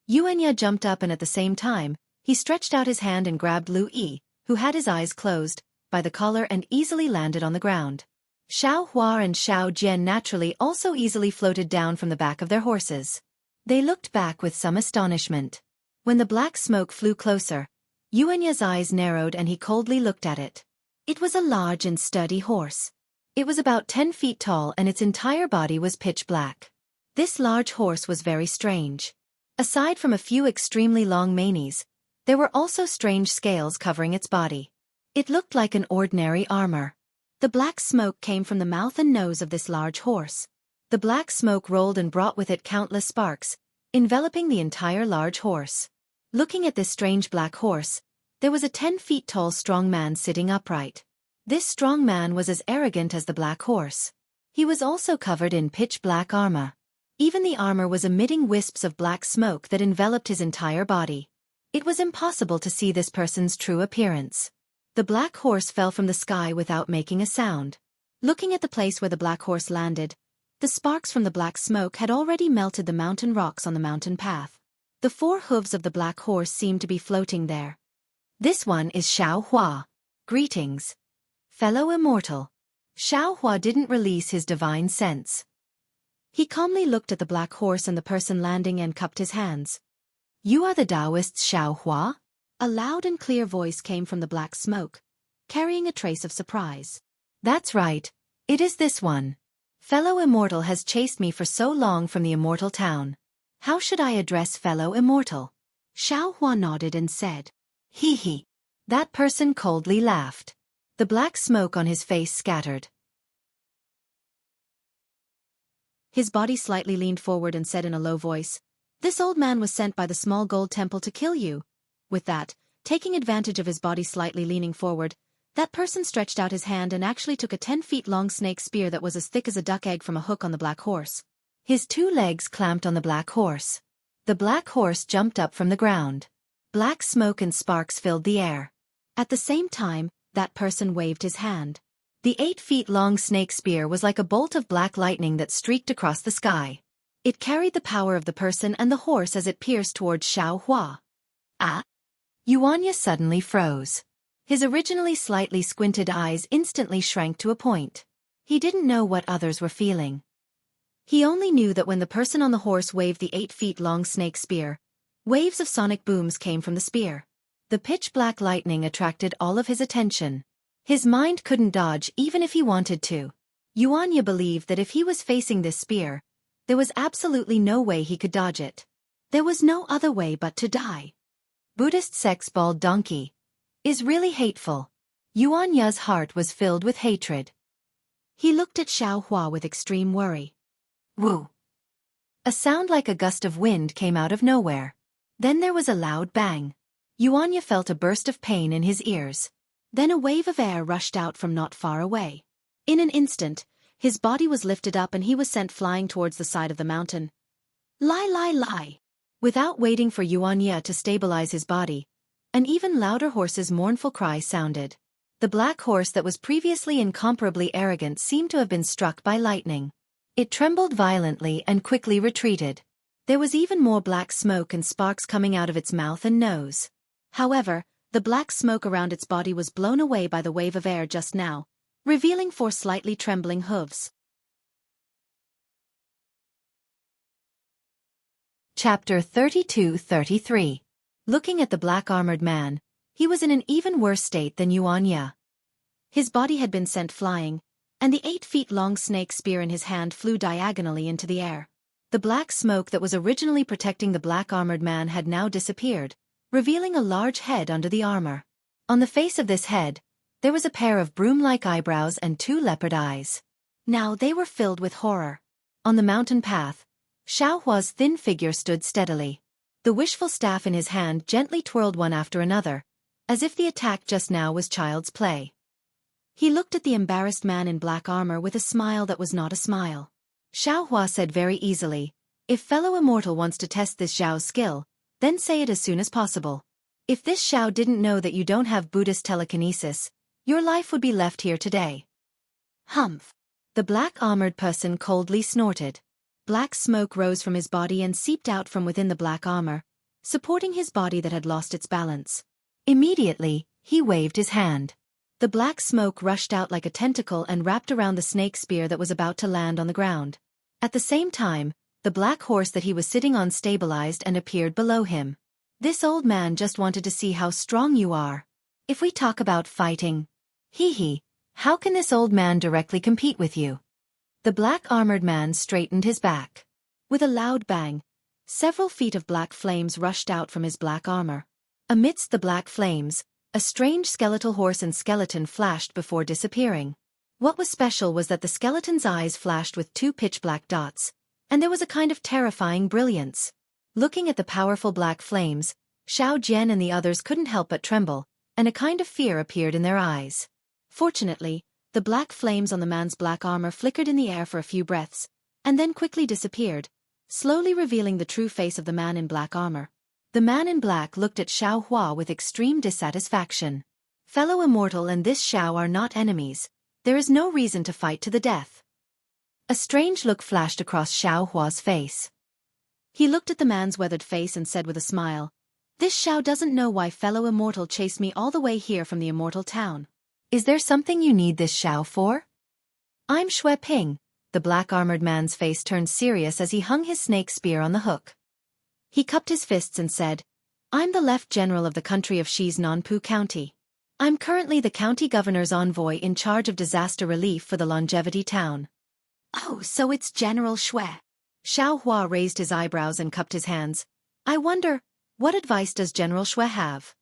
Yuanya jumped up and at the same time, he stretched out his hand and grabbed Lu Yi, who had his eyes closed, by the collar and easily landed on the ground. Xiao Hua and Xiao Jian naturally also easily floated down from the back of their horses. They looked back with some astonishment. When the black smoke flew closer, Yuanya's eyes narrowed and he coldly looked at it. It was a large and sturdy horse. It was about 10 feet tall and its entire body was pitch black. This large horse was very strange. Aside from a few extremely long manes, there were also strange scales covering its body. It looked like an ordinary armor. The black smoke came from the mouth and nose of this large horse. The black smoke rolled and brought with it countless sparks, enveloping the entire large horse. Looking at this strange black horse, there was a 10 feet tall strong man sitting upright. This strong man was as arrogant as the black horse. He was also covered in pitch black armor. Even the armor was emitting wisps of black smoke that enveloped his entire body. It was impossible to see this person's true appearance. The black horse fell from the sky without making a sound. Looking at the place where the black horse landed, the sparks from the black smoke had already melted the mountain rocks on the mountain path. The 4 hooves of the black horse seemed to be floating there. This one is Xianxia. Greetings, fellow immortal. Xianxia didn't release his divine sense. He calmly looked at the black horse and the person landing and cupped his hands. You are the Taoist Xianxia? A loud and clear voice came from the black smoke, carrying a trace of surprise. That's right, it is this one. Fellow Immortal has chased me for so long from the Immortal town. How should I address fellow Immortal? Xianxia nodded and said, Hee hee. That person coldly laughed. The black smoke on his face scattered. His body slightly leaned forward and said in a low voice, This old man was sent by the small gold temple to kill you. With that, taking advantage of his body slightly leaning forward, that person stretched out his hand and actually took a 10 feet long snake spear that was as thick as a duck egg from a hook on the black horse. His 2 legs clamped on the black horse. The black horse jumped up from the ground. Black smoke and sparks filled the air. At the same time, that person waved his hand. The 8 feet long snake spear was like a bolt of black lightning that streaked across the sky. It carried the power of the person and the horse as it pierced towards Xianxia. Xianxia suddenly froze. His originally slightly squinted eyes instantly shrank to a point. He didn't know what others were feeling. He only knew that when the person on the horse waved the 8 feet long snake spear, waves of sonic booms came from the spear. The pitch-black lightning attracted all of his attention. His mind couldn't dodge even if he wanted to. Xianxia believed that if he was facing this spear, there was absolutely no way he could dodge it. There was no other way but to die. Buddhist sex bald donkey is really hateful. Xianxia's heart was filled with hatred. He looked at Xianxia with extreme worry. Woo! A sound like a gust of wind came out of nowhere. Then there was a loud bang. Xianxia felt a burst of pain in his ears. Then a wave of air rushed out from not far away. In an instant, his body was lifted up and he was sent flying towards the side of the mountain. Lie. Without waiting for Xianxia to stabilize his body, an even louder horse's mournful cry sounded. The black horse that was previously incomparably arrogant seemed to have been struck by lightning. It trembled violently and quickly retreated. There was even more black smoke and sparks coming out of its mouth and nose. However, the black smoke around its body was blown away by the wave of air just now, revealing 4 slightly trembling hooves. Chapter 32-33. Looking at the black-armored man, he was in an even worse state than Xianxia. His body had been sent flying, and the 8 feet long snake spear in his hand flew diagonally into the air. The black smoke that was originally protecting the black-armored man had now disappeared, revealing a large head under the armor. On the face of this head, there was a pair of broom-like eyebrows and 2 leopard eyes. Now they were filled with horror. On the mountain path, Xiaohua's thin figure stood steadily. The wishful staff in his hand gently twirled one after another, as if the attack just now was child's play. He looked at the embarrassed man in black armor with a smile that was not a smile. Xiaohua said very easily, If fellow immortal wants to test this Xiao's skill, then say it as soon as possible. If this Xiao didn't know that you don't have Buddhist telekinesis, your life would be left here today. Humph. The black-armored person coldly snorted. Black smoke rose from his body and seeped out from within the black armor, supporting his body that had lost its balance. Immediately, he waved his hand. The black smoke rushed out like a tentacle and wrapped around the snake spear that was about to land on the ground. At the same time, the black horse that he was sitting on stabilized and appeared below him. This old man just wanted to see how strong you are. If we talk about fighting, how can this old man directly compete with you? The black-armored man straightened his back. With a loud bang, several feet of black flames rushed out from his black armor. Amidst the black flames, a strange skeletal horse and skeleton flashed before disappearing. What was special was that the skeleton's eyes flashed with two pitch-black dots, and there was a kind of terrifying brilliance. Looking at the powerful black flames, Xiao Jian and the others couldn't help but tremble, and a kind of fear appeared in their eyes. Fortunately, the black flames on the man's black armor flickered in the air for a few breaths, and then quickly disappeared, slowly revealing the true face of the man in black armor. The man in black looked at Xiao Hua with extreme dissatisfaction. Fellow Immortal and this Xiao are not enemies. There is no reason to fight to the death. A strange look flashed across Xiao Hua's face. He looked at the man's weathered face and said with a smile, "This Xiao doesn't know why fellow Immortal chased me all the way here from the Immortal town. Is there something you need this Xiao for?" "I'm Xue Ping." The black-armored man's face turned serious as he hung his snake spear on the hook. He cupped his fists and said, "I'm the Left General of the country of Xi's Nanpu County. I'm currently the county governor's envoy in charge of disaster relief for the Longevity town." "Oh, so it's General Xue." Xiao Hua raised his eyebrows and cupped his hands. "I wonder, what advice does General Xue have?"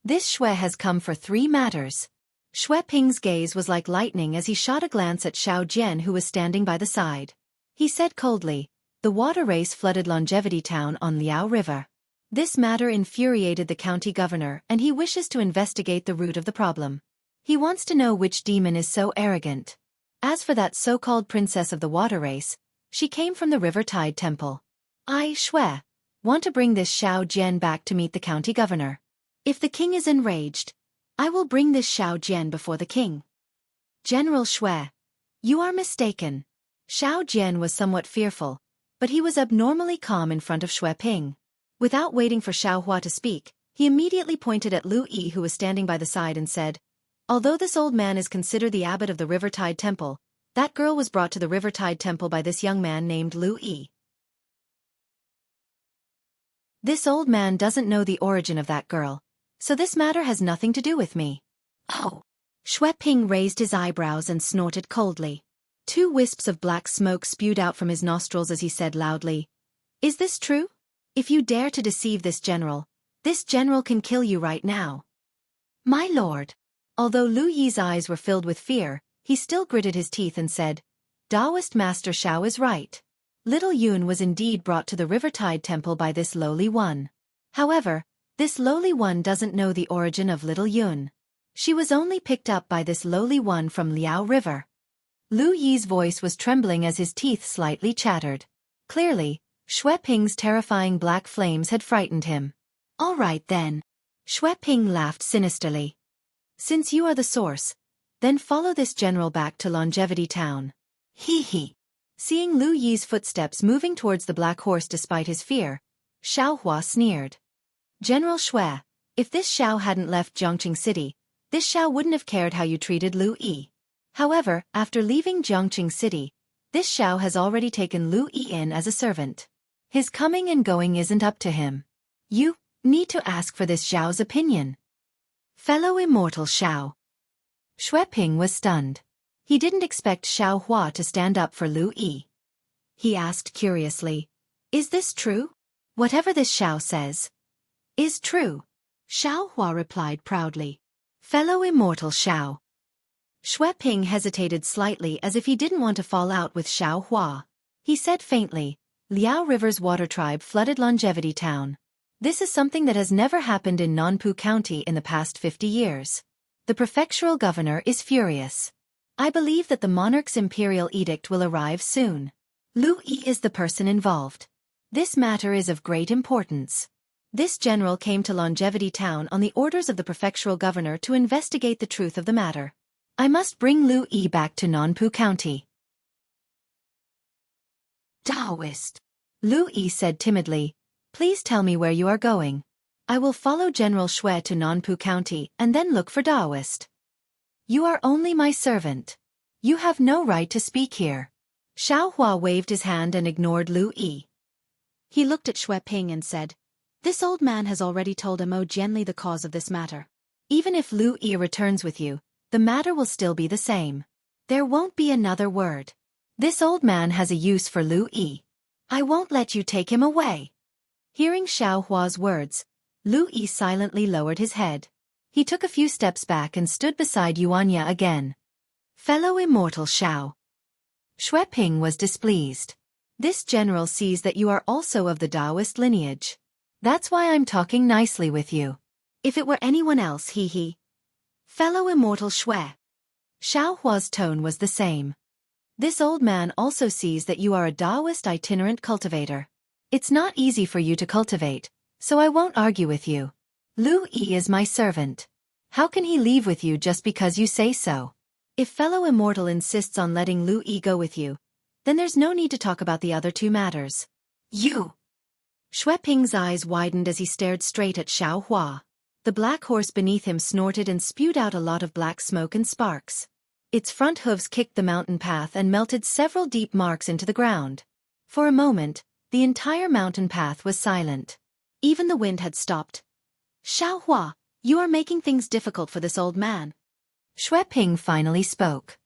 "This Xue has come for 3 matters." Xue Ping's gaze was like lightning as he shot a glance at Xiao Jian who was standing by the side. He said coldly, "The water race flooded Longevity town on Liao River. This matter infuriated the county governor and he wishes to investigate the root of the problem. He wants to know which demon is so arrogant. As for that so-called princess of the water race, she came from the River Tide Temple. I, Xue, want to bring this Xiao Jian back to meet the county governor. If the king is enraged, I will bring this Xiao Jian before the king." "General Xue, you are mistaken." Xiao Jian was somewhat fearful, but he was abnormally calm in front of Xue Ping. Without waiting for Xiao Hua to speak, he immediately pointed at Lu Yi who was standing by the side and said, "Although this old man is considered the abbot of the River Tide Temple, that girl was brought to the River Tide Temple by this young man named Lu Yi. This old man doesn't know the origin of that girl, so this matter has nothing to do with me." "Oh." Xue Ping raised his eyebrows and snorted coldly. 2 wisps of black smoke spewed out from his nostrils as he said loudly, "Is this true? If you dare to deceive this general can kill you right now." "My lord." Although Lu Yi's eyes were filled with fear, he still gritted his teeth and said, "Taoist Master Xiao is right. Little Yun was indeed brought to the River Tide Temple by this lowly one. However, this lowly one doesn't know the origin of little Yun. She was only picked up by this lowly one from Liao River." Lu Yi's voice was trembling as his teeth slightly chattered. Clearly, Xue Ping's terrifying black flames had frightened him. "All right then." Xue Ping laughed sinisterly. "Since you are the source, then follow this general back to Longevity Town." Hee hee. Seeing Lu Yi's footsteps moving towards the black horse despite his fear, Xiao Hua sneered. "General Xue, if this Xiao hadn't left Jianghu City, this Xiao wouldn't have cared how you treated Lu Yi. However, after leaving Jianghu City, this Xiao has already taken Lu Yi in as a servant. His coming and going isn't up to him. You need to ask for this Xiao's opinion." "Fellow Immortal Xiao." Xue Ping was stunned. He didn't expect Xiao Hua to stand up for Lu Yi. He asked curiously, "Is this true? Whatever this Xiao says is true." Xiao Hua replied proudly, "Fellow Immortal Xiao." Xue Ping hesitated slightly as if he didn't want to fall out with Xiao Hua. He said faintly, "Liao River's water tribe flooded Longevity Town. This is something that has never happened in Nanpu County in the past 50 years. The prefectural governor is furious. I believe that the monarch's imperial edict will arrive soon. Lu Yi is the person involved. This matter is of great importance. This general came to Longevity Town on the orders of the prefectural governor to investigate the truth of the matter. I must bring Lu Yi back to Nanpu County." "Taoist." Lu Yi said timidly, "Please tell me where you are going. I will follow General Xue to Nanpu County and then look for Taoist." "You are only my servant. You have no right to speak here." Xiao Hua waved his hand and ignored Lu Yi. He looked at Xue Ping and said, "This old man has already told Mo Jianli the cause of this matter. Even if Lu Yi returns with you, the matter will still be the same. There won't be another word. This old man has a use for Lu Yi. I won't let you take him away. Hearing Xiao Hua's words, Lu Yi silently lowered his head. He took a few steps back and stood beside Xianxia again. Fellow Immortal Xiao. Xue Ping was displeased. This general sees that you are also of the Taoist lineage. That's why I'm talking nicely with you. If it were anyone else, he. Fellow Immortal Xue. Xiao Hua's tone was the same. This old man also sees that you are a Taoist itinerant cultivator. It's not easy for you to cultivate, so I won't argue with you. Lu Yi is my servant. How can he leave with you just because you say so? If fellow Immortal insists on letting Lu Yi go with you, then there's no need to talk about the other two matters. You! Xue Ping's eyes widened as he stared straight at Xiao Hua. The black horse beneath him snorted and spewed out a lot of black smoke and sparks. Its front hooves kicked the mountain path and melted several deep marks into the ground. For a moment, the entire mountain path was silent. Even the wind had stopped. Xiao Hua, you are making things difficult for this old man. Xue Ping finally spoke.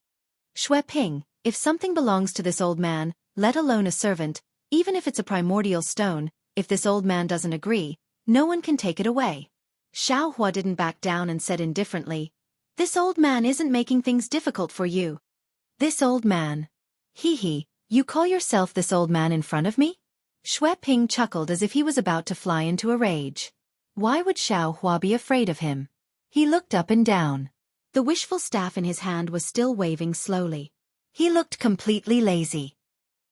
Xue Ping, if something belongs to this old man, let alone a servant, even if it's a primordial stone, if this old man doesn't agree, no one can take it away. Xiao Hua didn't back down and said indifferently, this old man isn't making things difficult for you. This old man. You call yourself this old man in front of me? Xue Ping chuckled as if he was about to fly into a rage. Why would Xiao Hua be afraid of him? He looked up and down. The wishful staff in his hand was still waving slowly. He looked completely lazy.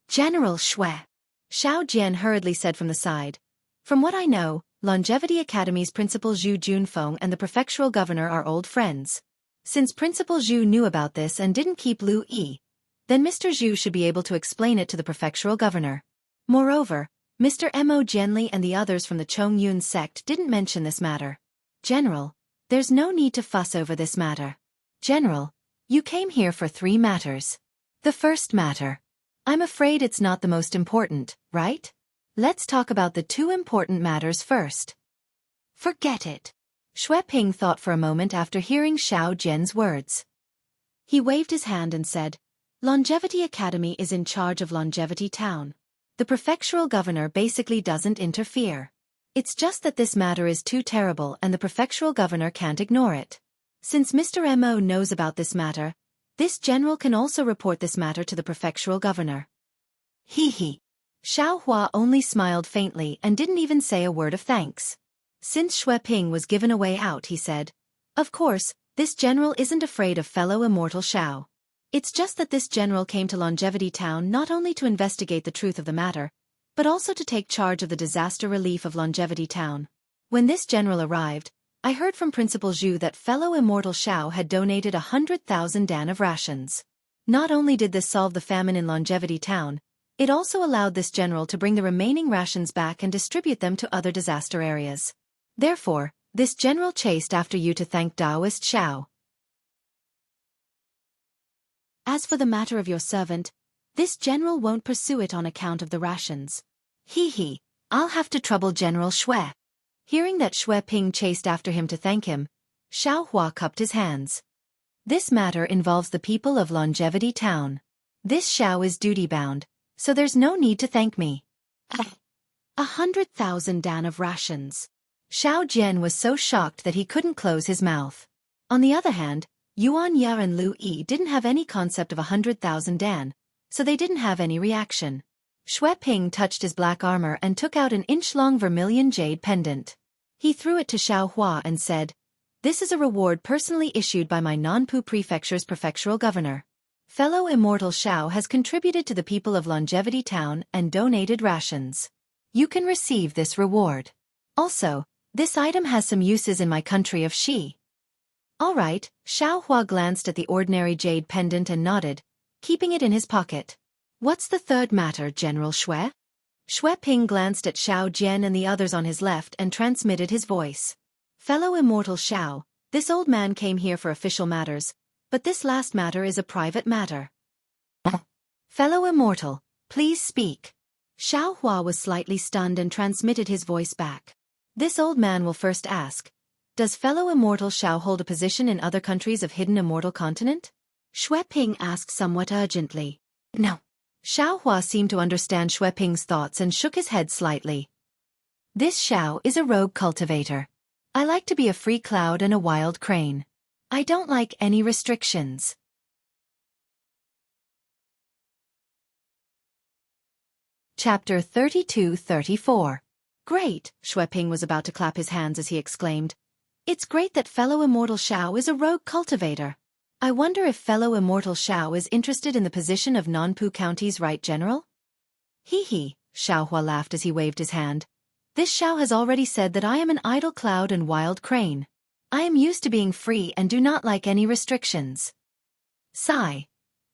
General Xue. Xiao Jian hurriedly said from the side. From what I know, Longevity Academy's Principal Zhu Junfeng and the prefectural governor are old friends. Since Principal Zhu knew about this and didn't keep Lu Yi, then Mr. Zhu should be able to explain it to the prefectural governor. Moreover, Mr. Mo Jianli and the others from the Chongyun sect didn't mention this matter. General, there's no need to fuss over this matter. General, you came here for 3 matters. The first matter. I'm afraid it's not the most important, right? Let's talk about the 2 important matters first. Forget it. Xue Ping thought for a moment after hearing Xiao Jian's words. He waved his hand and said, Longevity Academy is in charge of Longevity Town. The prefectural governor basically doesn't interfere. It's just that this matter is too terrible and the prefectural governor can't ignore it. Since Mr. Mo knows about this matter, this general can also report this matter to the prefectural governor. Xiao Hua only smiled faintly and didn't even say a word of thanks. Since Xue Ping was given a way out, he said, of course, this general isn't afraid of fellow Immortal Xiao. It's just that this general came to Longevity Town not only to investigate the truth of the matter, but also to take charge of the disaster relief of Longevity Town. When this general arrived, I heard from Principal Zhu that fellow Immortal Xiao had donated 100,000 dan of rations. Not only did this solve the famine in Longevity Town, it also allowed this general to bring the remaining rations back and distribute them to other disaster areas. Therefore, this general chased after you to thank Taoist Xiao. As for the matter of your servant, this general won't pursue it on account of the rations. I'll have to trouble General Xue. Hearing that Xue Ping chased after him to thank him, Xiao Hua cupped his hands. This matter involves the people of Longevity Town. This Xiao is duty-bound, so there's no need to thank me. 100,000 dan of rations. Xiao Jian was so shocked that he couldn't close his mouth. On the other hand, Xianxia and Lu Yi didn't have any concept of 100,000 dan, so they didn't have any reaction. Xue Ping touched his black armor and took out an inch-long vermilion jade pendant. He threw it to Xiao Hua and said, this is a reward personally issued by my Nanpu Prefecture's prefectural governor. Fellow Immortal Xiao has contributed to the people of Longevity Town and donated rations. You can receive this reward. Also, this item has some uses in my country of Xi. All right, Xiao Hua glanced at the ordinary jade pendant and nodded, keeping it in his pocket. What's the third matter, General Xue? Xue Ping glanced at Xiao Jian and the others on his left and transmitted his voice. Fellow Immortal Xiao, this old man came here for official matters, but this last matter is a private matter. Fellow Immortal, please speak. Xiao Hua was slightly stunned and transmitted his voice back. This old man will first ask, does fellow Immortal Xiao hold a position in other countries of hidden Immortal continent? Xue Ping asked somewhat urgently. No. Xiao Hua seemed to understand Xue Ping's thoughts and shook his head slightly. This Xiao is a rogue cultivator. I like to be a free cloud and a wild crane. I don't like any restrictions. Chapter 32-34. Great, Xue Ping was about to clap his hands as he exclaimed. It's great that fellow Immortal Xiao is a rogue cultivator. I wonder if fellow Immortal Xiao is interested in the position of Nanpu County's right general? Hee hee, Xiao Hua laughed as he waved his hand. This Xiao has already said that I am an idle cloud and wild crane. I am used to being free and do not like any restrictions. Sigh.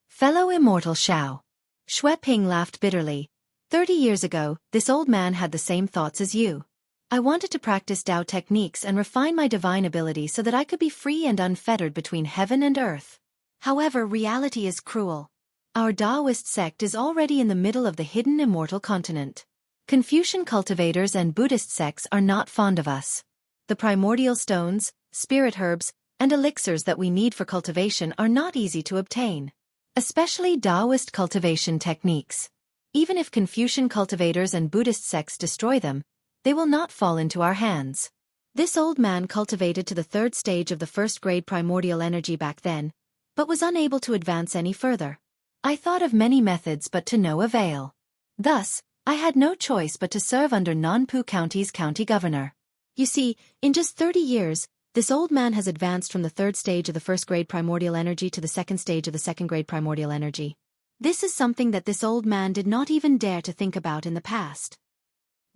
Fellow Immortal Xiao. Xue Ping laughed bitterly. 30 years ago, this old man had the same thoughts as you. I wanted to practice Dao techniques and refine my divine ability so that I could be free and unfettered between heaven and earth. However, reality is cruel. Our Taoist sect is already in the middle of the hidden immortal continent. Confucian cultivators and Buddhist sects are not fond of us. The primordial stones, spirit herbs, and elixirs that we need for cultivation are not easy to obtain. Especially Taoist cultivation techniques. Even if Confucian cultivators and Buddhist sects destroy them, they will not fall into our hands. This old man cultivated to the 3rd stage of the 1st grade primordial energy back then, but was unable to advance any further. I thought of many methods but to no avail. Thus, I had no choice but to serve under Nanpu County's county governor. You see, in just 30 years, this old man has advanced from the 3rd stage of the 1st grade primordial energy to the 2nd stage of the 2nd grade primordial energy. This is something that this old man did not even dare to think about in the past.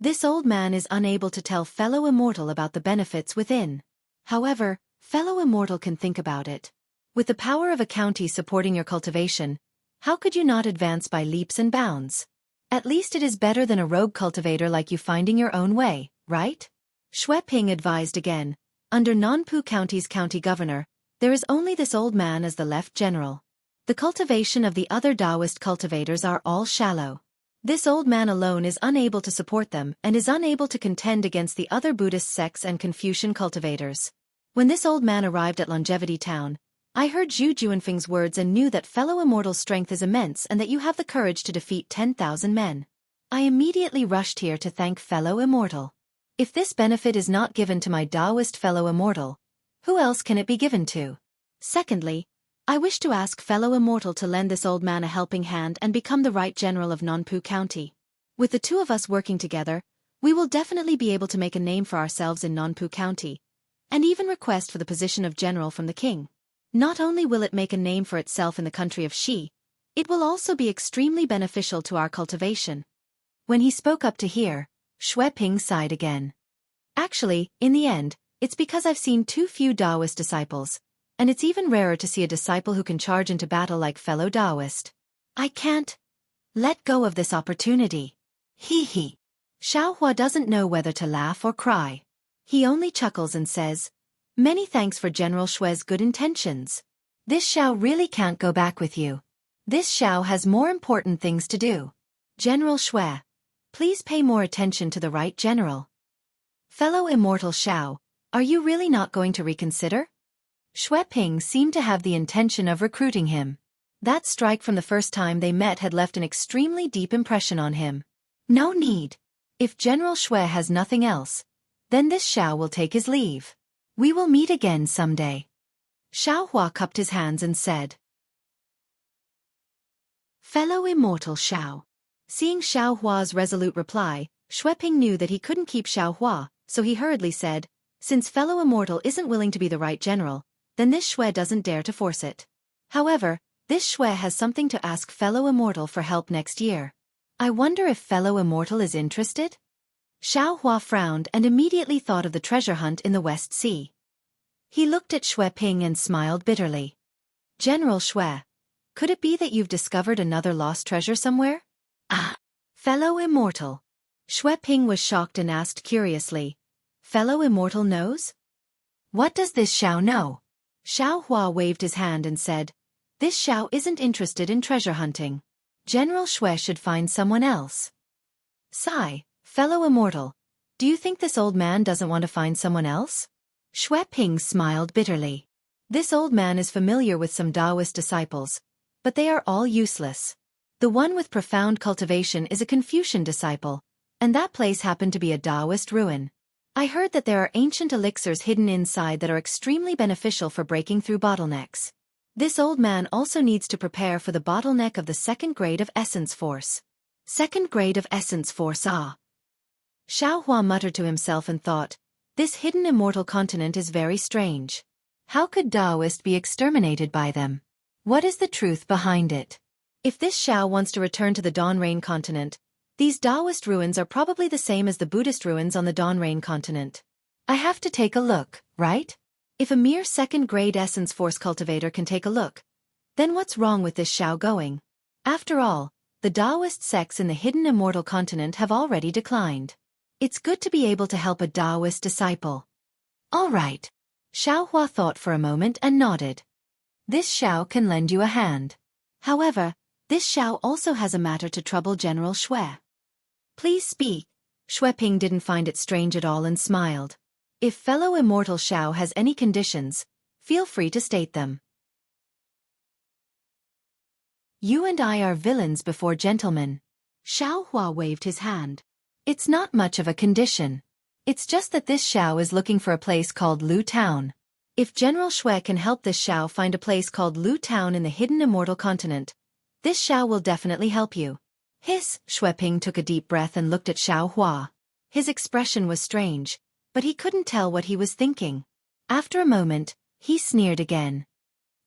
This old man is unable to tell fellow Immortal about the benefits within. However, fellow Immortal can think about it. With the power of a county supporting your cultivation, how could you not advance by leaps and bounds? At least it is better than a rogue cultivator like you finding your own way, right? Xue Ping advised again. Under Nanpu County's county governor, there is only this old man as the left general. The cultivation of the other Taoist cultivators are all shallow. This old man alone is unable to support them and is unable to contend against the other Buddhist sects and Confucian cultivators. When this old man arrived at Longevity Town, I heard Zhu Juanfeng's words and knew that fellow Immortal's strength is immense and that you have the courage to defeat 10,000 men. I immediately rushed here to thank fellow Immortal. If this benefit is not given to my Taoist fellow Immortal, who else can it be given to? Secondly, I wish to ask fellow Immortal to lend this old man a helping hand and become the right general of Nanpu County. With the two of us working together, we will definitely be able to make a name for ourselves in Nanpu County, and even request for the position of general from the king. Not only will it make a name for itself in the country of Xi, it will also be extremely beneficial to our cultivation. When he spoke up to hear, Xue Ping sighed again. Actually, in the end, it's because I've seen too few Taoist disciples. And it's even rarer to see a disciple who can charge into battle like fellow Taoist. I can't let go of this opportunity. Hee hee. Xiao Hua doesn't know whether to laugh or cry. He only chuckles and says, "Many thanks for General Xue's good intentions. This Xiao really can't go back with you. This Xiao has more important things to do. General Xue, please pay more attention to the right general." Fellow Immortal Xiao, are you really not going to reconsider? Xue Ping seemed to have the intention of recruiting him. That strike from the first time they met had left an extremely deep impression on him. No need. If General Xue has nothing else, then this Xiao will take his leave. We will meet again someday. Xiao Hua cupped his hands and said. Fellow Immortal Xiao. Seeing Xiao Hua's resolute reply, Xue Ping knew that he couldn't keep Xiao Hua, so he hurriedly said, "Since fellow Immortal isn't willing to be the right general, then this Xue doesn't dare to force it. However, this Xue has something to ask fellow Immortal for help next year. I wonder if fellow Immortal is interested?" Xiao Hua frowned and immediately thought of the treasure hunt in the West Sea. He looked at Xue Ping and smiled bitterly. "General Xue, could it be that you've discovered another lost treasure somewhere?" "Ah, fellow Immortal." Xue Ping was shocked and asked curiously, "Fellow Immortal knows? What does this Xiao know?" Xiao Hua waved his hand and said, "This Xiao isn't interested in treasure hunting. General Xue should find someone else." Sigh, fellow Immortal, do you think this old man doesn't want to find someone else? Xue Ping smiled bitterly. This old man is familiar with some Taoist disciples, but they are all useless. The one with profound cultivation is a Confucian disciple, and that place happened to be a Taoist ruin. I heard that there are ancient elixirs hidden inside that are extremely beneficial for breaking through bottlenecks. This old man also needs to prepare for the bottleneck of the second grade of essence force. Second grade of essence force, ah. Xiaohua muttered to himself and thought, this hidden immortal continent is very strange. How could Taoist be exterminated by them? What is the truth behind it? If this Xiao wants to return to the Dawn Rain continent, these Taoist ruins are probably the same as the Buddhist ruins on the Dawn Rain continent. I have to take a look, right? If a mere second-grade essence force cultivator can take a look, then what's wrong with this Xiao going? After all, the Taoist sects in the hidden immortal continent have already declined. It's good to be able to help a Taoist disciple. All right. Xiaohua thought for a moment and nodded. This Xiao can lend you a hand. However, this Xiao also has a matter to trouble General Xue. Please speak. Xue Ping didn't find it strange at all and smiled. If fellow Immortal Xiao has any conditions, feel free to state them. You and I are villains before gentlemen. Xiaohua waved his hand. It's not much of a condition. It's just that this Xiao is looking for a place called Lu Town. If General Xue can help this Xiao find a place called Lu Town in the hidden immortal continent, this Xiao will definitely help you. Hiss, Xue Ping took a deep breath and looked at Xiaohua. His expression was strange, but he couldn't tell what he was thinking. After a moment, he sneered again.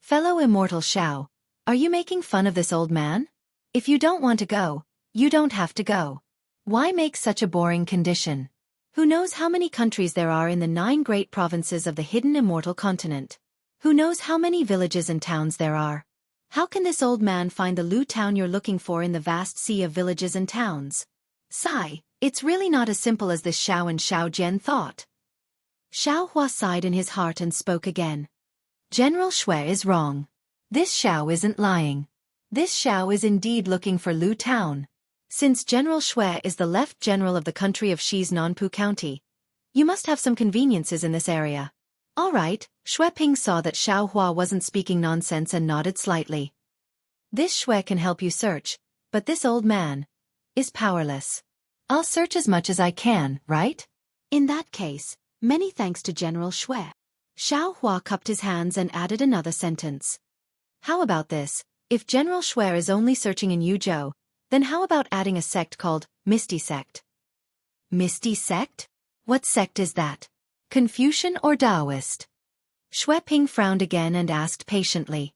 Fellow Immortal Xiao, are you making fun of this old man? If you don't want to go, you don't have to go. Why make such a boring condition? Who knows how many countries there are in the 9 great provinces of the hidden immortal continent? Who knows how many villages and towns there are? How can this old man find the Lu town you're looking for in the vast sea of villages and towns? Sigh, it's really not as simple as this Xiao and Xiao Jian thought. Xiaohua sighed in his heart and spoke again. General Xue is wrong. This Xiao isn't lying. This Xiao is indeed looking for Lu town. Since General Xue is the left general of the country of Xi's Nanpu County, you must have some conveniences in this area. All right, Xue Ping saw that Xiaohua wasn't speaking nonsense and nodded slightly. This Xue can help you search, but this old man is powerless. I'll search as much as I can, right? In that case, many thanks to General Xue. Xiaohua cupped his hands and added another sentence. How about this? If General Xue is only searching in Yuzhou, then how about adding a sect called Misty Sect? Misty Sect? What sect is that? Confucian or Taoist? Xue Ping frowned again and asked patiently.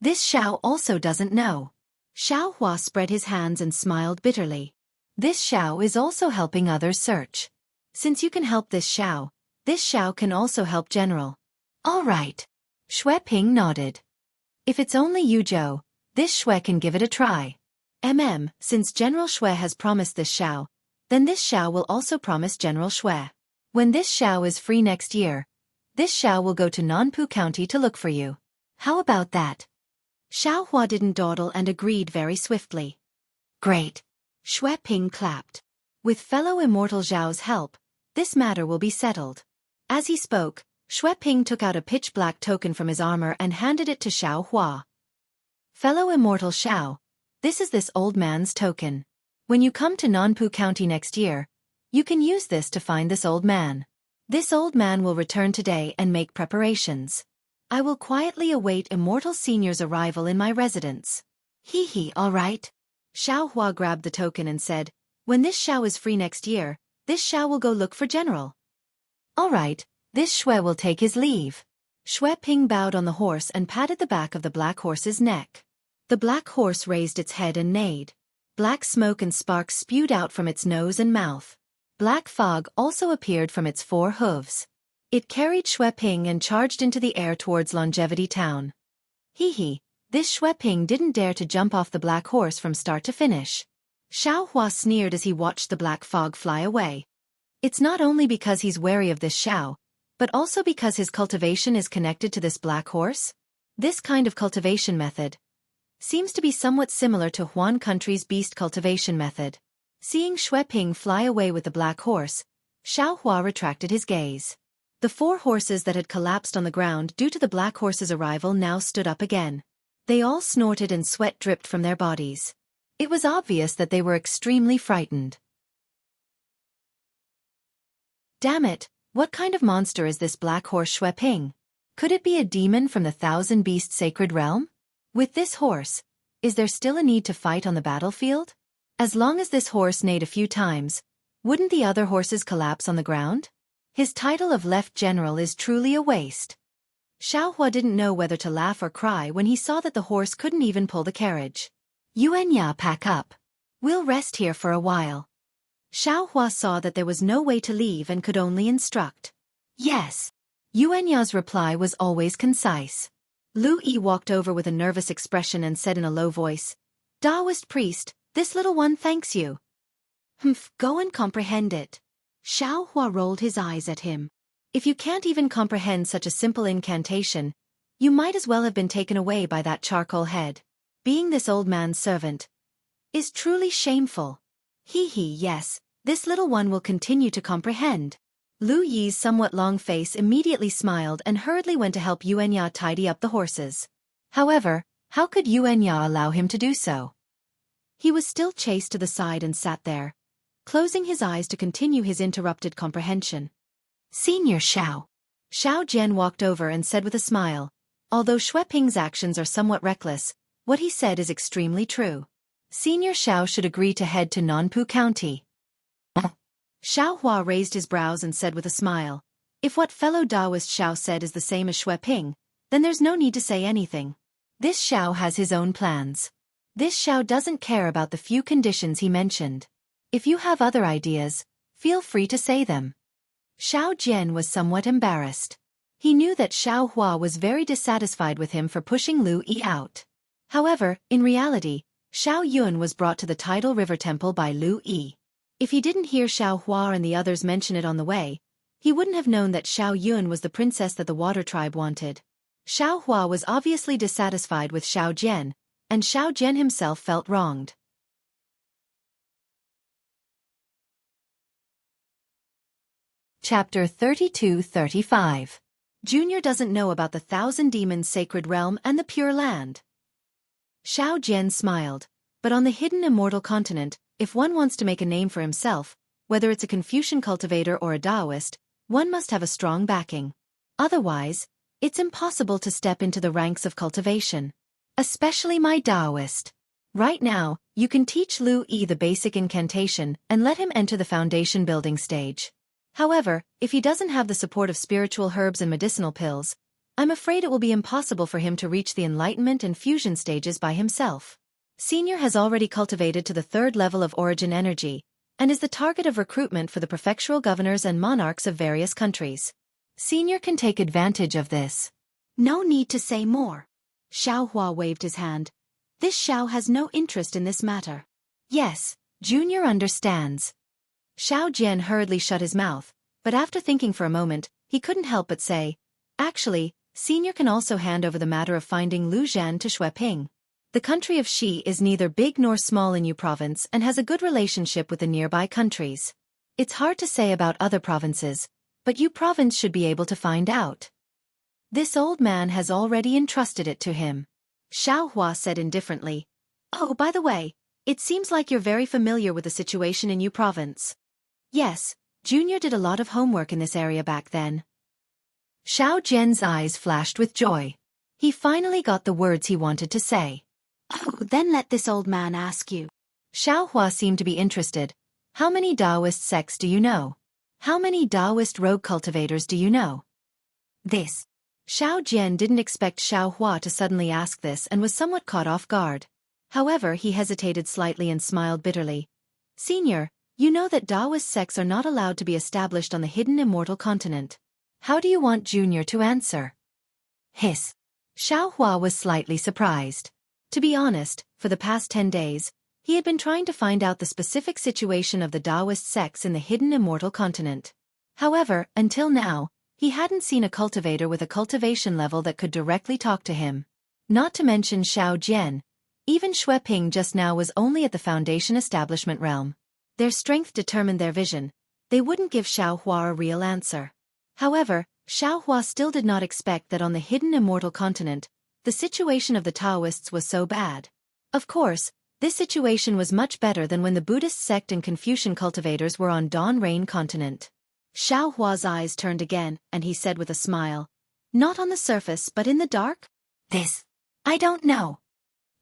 This Xiao also doesn't know. Xiaohua spread his hands and smiled bitterly. This Xiao is also helping others search. Since you can help this Xiao can also help General. All right. Xue Ping nodded. If it's only Yuzhou, this Xue can give it a try. Since General Xue has promised this Xiao, then this Xiao will also promise General Xue. When this Xiao is free next year, this Xiao will go to Nanpu County to look for you. How about that? Xiaohua didn't dawdle and agreed very swiftly. Great. Xue Ping clapped. With fellow Immortal Zhao's help, this matter will be settled. As he spoke, Xue Ping took out a pitch-black token from his armor and handed it to Xiaohua. Fellow Immortal Xiao, this is this old man's token. When you come to Nanpu County next year, you can use this to find this old man. This old man will return today and make preparations. I will quietly await Immortal Senior's arrival in my residence. Hee, all right. Xiaohua grabbed the token and said, when this Xiao is free next year, this Xiao will go look for General. All right, this Xue will take his leave. Xue Ping bowed on the horse and patted the back of the black horse's neck. The black horse raised its head and neighed. Black smoke and sparks spewed out from its nose and mouth. Black fog also appeared from its 4 hooves. It carried Xue Ping and charged into the air towards Longevity Town. Hee, this Xue Ping didn't dare to jump off the black horse from start to finish. Xiaohua sneered as he watched the black fog fly away. It's not only because he's wary of this Xiao, but also because his cultivation is connected to this black horse. This kind of cultivation method seems to be somewhat similar to Huan Country's beast cultivation method. Seeing Xue Ping fly away with the black horse, Xiaohua retracted his gaze. The 4 horses that had collapsed on the ground due to the black horse's arrival now stood up again. They all snorted and sweat dripped from their bodies. It was obvious that they were extremely frightened. Damn it, what kind of monster is this black horse Shui Ping? Could it be a demon from the Thousand Beast Sacred Realm? With this horse, is there still a need to fight on the battlefield? As long as this horse neighed a few times, wouldn't the other horses collapse on the ground? His title of Left General is truly a waste. Xiaohua didn't know whether to laugh or cry when he saw that the horse couldn't even pull the carriage. Yuanya, pack up. We'll rest here for a while. Xiaohua saw that there was no way to leave and could only instruct. Yes. Yuanya's reply was always concise. Lu Yi walked over with a nervous expression and said in a low voice, Taoist priest, this little one thanks you. Humph, go and comprehend it. Xiaohua rolled his eyes at him. If you can't even comprehend such a simple incantation, you might as well have been taken away by that charcoal head. Being this old man's servant is truly shameful. Yes, this little one will continue to comprehend. Lu Yi's somewhat long face immediately smiled and hurriedly went to help Yuanya tidy up the horses. However, how could Yuanya allow him to do so? He was still chased to the side and sat there, closing his eyes to continue his interrupted comprehension. Senior Xiao. Xiao Jian walked over and said with a smile, although Shui Ping's actions are somewhat reckless, what he said is extremely true. Senior Xiao should agree to head to Nanpu County. Xiaohua raised his brows and said with a smile, if what fellow Taoist Xiao said is the same as Shui Ping, then there's no need to say anything. This Xiao has his own plans. This Xiao doesn't care about the few conditions he mentioned. If you have other ideas, feel free to say them. Xiao Jian was somewhat embarrassed. He knew that Xiaohua was very dissatisfied with him for pushing Lu Yi out. However, in reality, Xiao Yun was brought to the Tidal River Temple by Lu Yi. If he didn't hear Xiaohua and the others mention it on the way, he wouldn't have known that Xiao Yun was the princess that the water tribe wanted. Xiaohua was obviously dissatisfied with Xiao Jian, and Xiao Jian himself felt wronged. Chapter 32-35. Junior doesn't know about the Thousand Demons Sacred Realm and the Pure Land. Xiao Jian smiled, but on the hidden Immortal continent, if one wants to make a name for himself, whether it's a Confucian cultivator or a Taoist, one must have a strong backing. Otherwise, it's impossible to step into the ranks of cultivation. Especially my Taoist. Right now, you can teach Lu Yi the basic incantation and let him enter the foundation building stage. However, if he doesn't have the support of spiritual herbs and medicinal pills, I'm afraid it will be impossible for him to reach the enlightenment and fusion stages by himself. Senior has already cultivated to the 3rd level of origin energy, and is the target of recruitment for the prefectural governors and monarchs of various countries. Senior can take advantage of this. No need to say more. Xiaohua waved his hand. This Xiao has no interest in this matter. Yes, Junior understands. Xiao Jian hurriedly shut his mouth, but after thinking for a moment, he couldn't help but say, actually, Senior can also hand over the matter of finding Lu Zhan to Shui Ping. The country of Xi is neither big nor small in Yu province and has a good relationship with the nearby countries. It's hard to say about other provinces, but Yu province should be able to find out. This old man has already entrusted it to him. Xiaohua said indifferently. Oh, by the way, it seems like you're very familiar with the situation in Yu province. Yes, Junior did a lot of homework in this area back then. Xiao Jian's eyes flashed with joy. He finally got the words he wanted to say. Oh, then let this old man ask you. Xiaohua seemed to be interested. How many Taoist sects do you know? How many Taoist rogue cultivators do you know? This. Xiao Jian didn't expect Xiaohua to suddenly ask this and was somewhat caught off guard. However, he hesitated slightly and smiled bitterly. Senior, you know that Taoist sects are not allowed to be established on the hidden Immortal continent. How do you want Junior to answer? Hiss. Xiaohua was slightly surprised. To be honest, for the past 10 days, he had been trying to find out the specific situation of the Taoist sects in the hidden Immortal continent. However, until now, he hadn't seen a cultivator with a cultivation level that could directly talk to him. Not to mention Xiao Jian. Even Shui Ping just now was only at the foundation establishment realm. Their strength determined their vision. They wouldn't give Xiaohua a real answer. However, Xiaohua still did not expect that on the hidden Immortal continent, the situation of the Taoists was so bad. Of course, This situation was much better than when the Buddhist sect and Confucian cultivators were on Dawn Rain continent. Xiao Hua's eyes turned again, and he said with a smile, "Not on the surface but in the dark?" This. I don't know.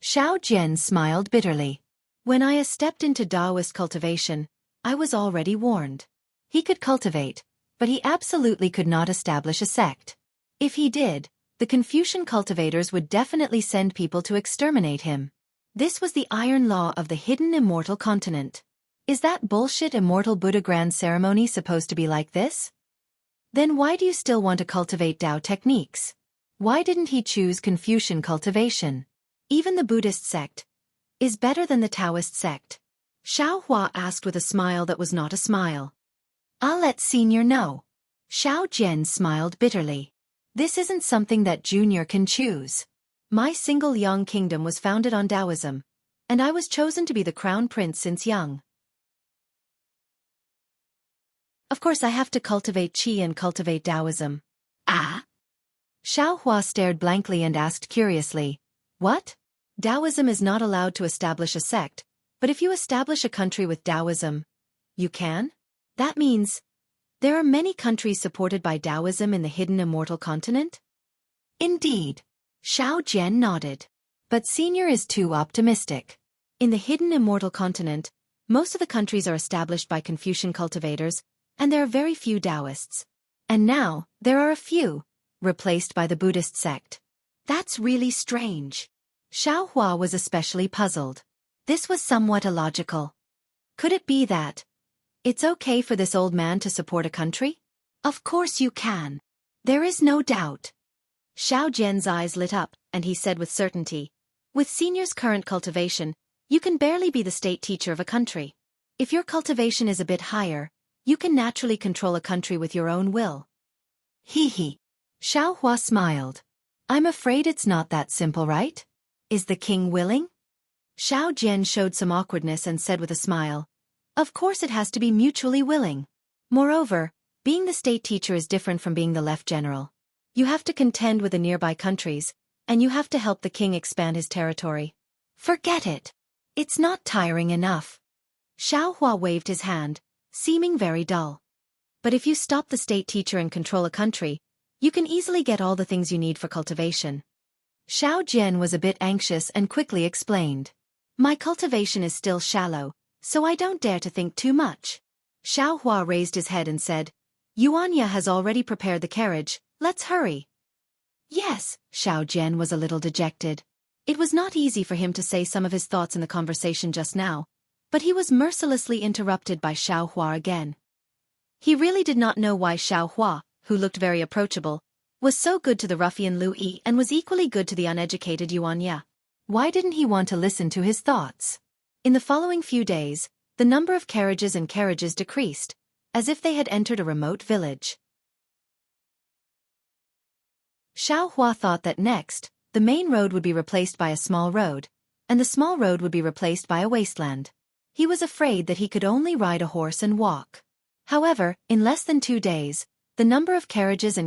Xiao Jian smiled bitterly. When I stepped into Taoist cultivation, I was already warned. He could cultivate, but he absolutely could not establish a sect. If he did, the Confucian cultivators would definitely send people to exterminate him. This was the iron law of the hidden immortal continent. Is that bullshit immortal Buddha grand ceremony supposed to be like this? Then why do you still want to cultivate Tao techniques? Why didn't he choose Confucian cultivation? Even the Buddhist sect is better than the Taoist sect. Xiao Hua asked with a smile that was not a smile. I'll let Senior know. Xiao Jian smiled bitterly. This isn't something that Junior can choose. My single Yang kingdom was founded on Taoism, and I was chosen to be the crown prince since young. Of course I have to cultivate Qi and cultivate Taoism. Ah? Xiao Hua stared blankly and asked curiously, "What? Taoism is not allowed to establish a sect, but if you establish a country with Taoism, you can? That means there are many countries supported by Taoism in the hidden immortal continent?" Indeed. Xiao Jian nodded. But Senior is too optimistic. In the hidden immortal continent, most of the countries are established by Confucian cultivators, and there are very few Taoists. And now, there are a few, replaced by the Buddhist sect. That's really strange. Xiao Hua was especially puzzled. This was somewhat illogical. Could it be that it's okay for this old man to support a country? Of course you can. There is no doubt. Xiao Jian's eyes lit up, and he said with certainty, "With Senior's current cultivation, you can barely be the state teacher of a country. If your cultivation is a bit higher, you can naturally control a country with your own will." Hee. Xiao Hua smiled. "I'm afraid it's not that simple, right? Is the king willing?" Xiao Jian showed some awkwardness and said with a smile, "Of course it has to be mutually willing. Moreover, being the state teacher is different from being the left general. You have to contend with the nearby countries, and you have to help the king expand his territory." Forget it. It's not tiring enough. Xiao Hua waved his hand, seeming very dull. "But if you stop the state teacher and control a country, you can easily get all the things you need for cultivation." Xiao Jian was a bit anxious and quickly explained. "My cultivation is still shallow, so I don't dare to think too much." Xiao Hua raised his head and said, "Xianxia has already prepared the carriage, let's hurry." Yes. Xiao Jian was a little dejected. It was not easy for him to say some of his thoughts in the conversation just now, but he was mercilessly interrupted by Xiao Hua again. He really did not know why Xiao Hua, who looked very approachable, was so good to the ruffian Lu Yi and was equally good to the uneducated Xianxia. Why didn't he want to listen to his thoughts? In the following few days, the number of carriages decreased, as if they had entered a remote village. Xiao Hua thought that next, the main road would be replaced by a small road, and the small road would be replaced by a wasteland. He was afraid that he could only ride a horse and walk. However, in less than 2 days, the number of carriages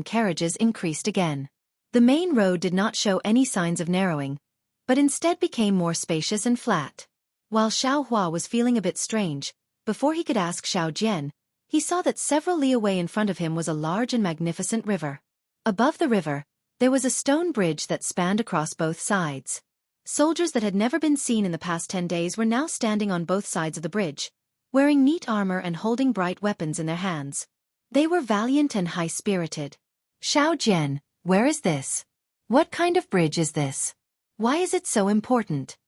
increased again. The main road did not show any signs of narrowing, but instead became more spacious and flat. While Xiao Hua was feeling a bit strange, before he could ask Xiao Jian, he saw that several li away in front of him was a large and magnificent river. Above the river, there was a stone bridge that spanned across both sides. Soldiers that had never been seen in the past 10 days were now standing on both sides of the bridge, wearing neat armor and holding bright weapons in their hands. They were valiant and high-spirited. Xiao Jian, where is this? What kind of bridge is this? Why is it so important?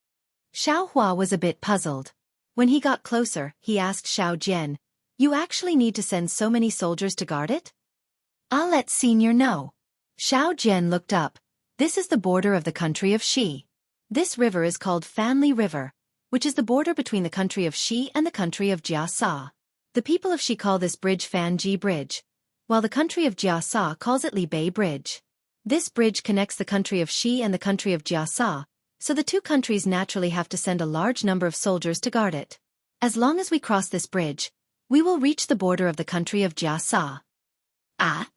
Xiao Hua was a bit puzzled. When he got closer, he asked Xiao Jian, "You actually need to send so many soldiers to guard it?" "I'll let Senior know." Xiao Jian looked up. "This is the border of the country of Xi. This river is called Fanli River, which is the border between the country of Xi and the country of Jiasa. The people of Xi call this bridge Fanji Bridge, while the country of Jiasa calls it Li Bei Bridge. This bridge connects the country of Xi and the country of Jiasa, so the two countries naturally have to send a large number of soldiers to guard it. As long as we cross this bridge, we will reach the border of the country of Jiasa." "Ah?"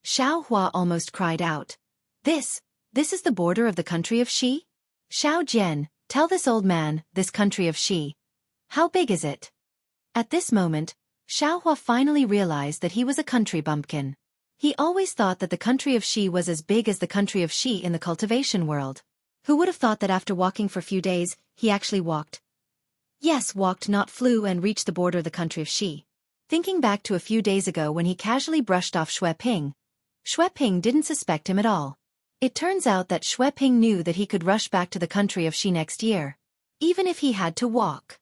Xiao Hua almost cried out. This is the border of the country of Xi?" Xiao Jian, Tell this old man, this country of Xi. How big is it? At this moment, Xiaohua finally realized that he was a country bumpkin. He always thought that the country of Xi was as big as the country of Xi in the cultivation world. Who would have thought that after walking for a few days, he actually walked? Yes, walked, not flew, and reached the border of the country of Xi. Thinking back to a few days ago when he casually brushed off Xue Ping didn't suspect him at all. It turns out that Xue Ping knew that he could rush back to the country of Xi next year, even if he had to walk.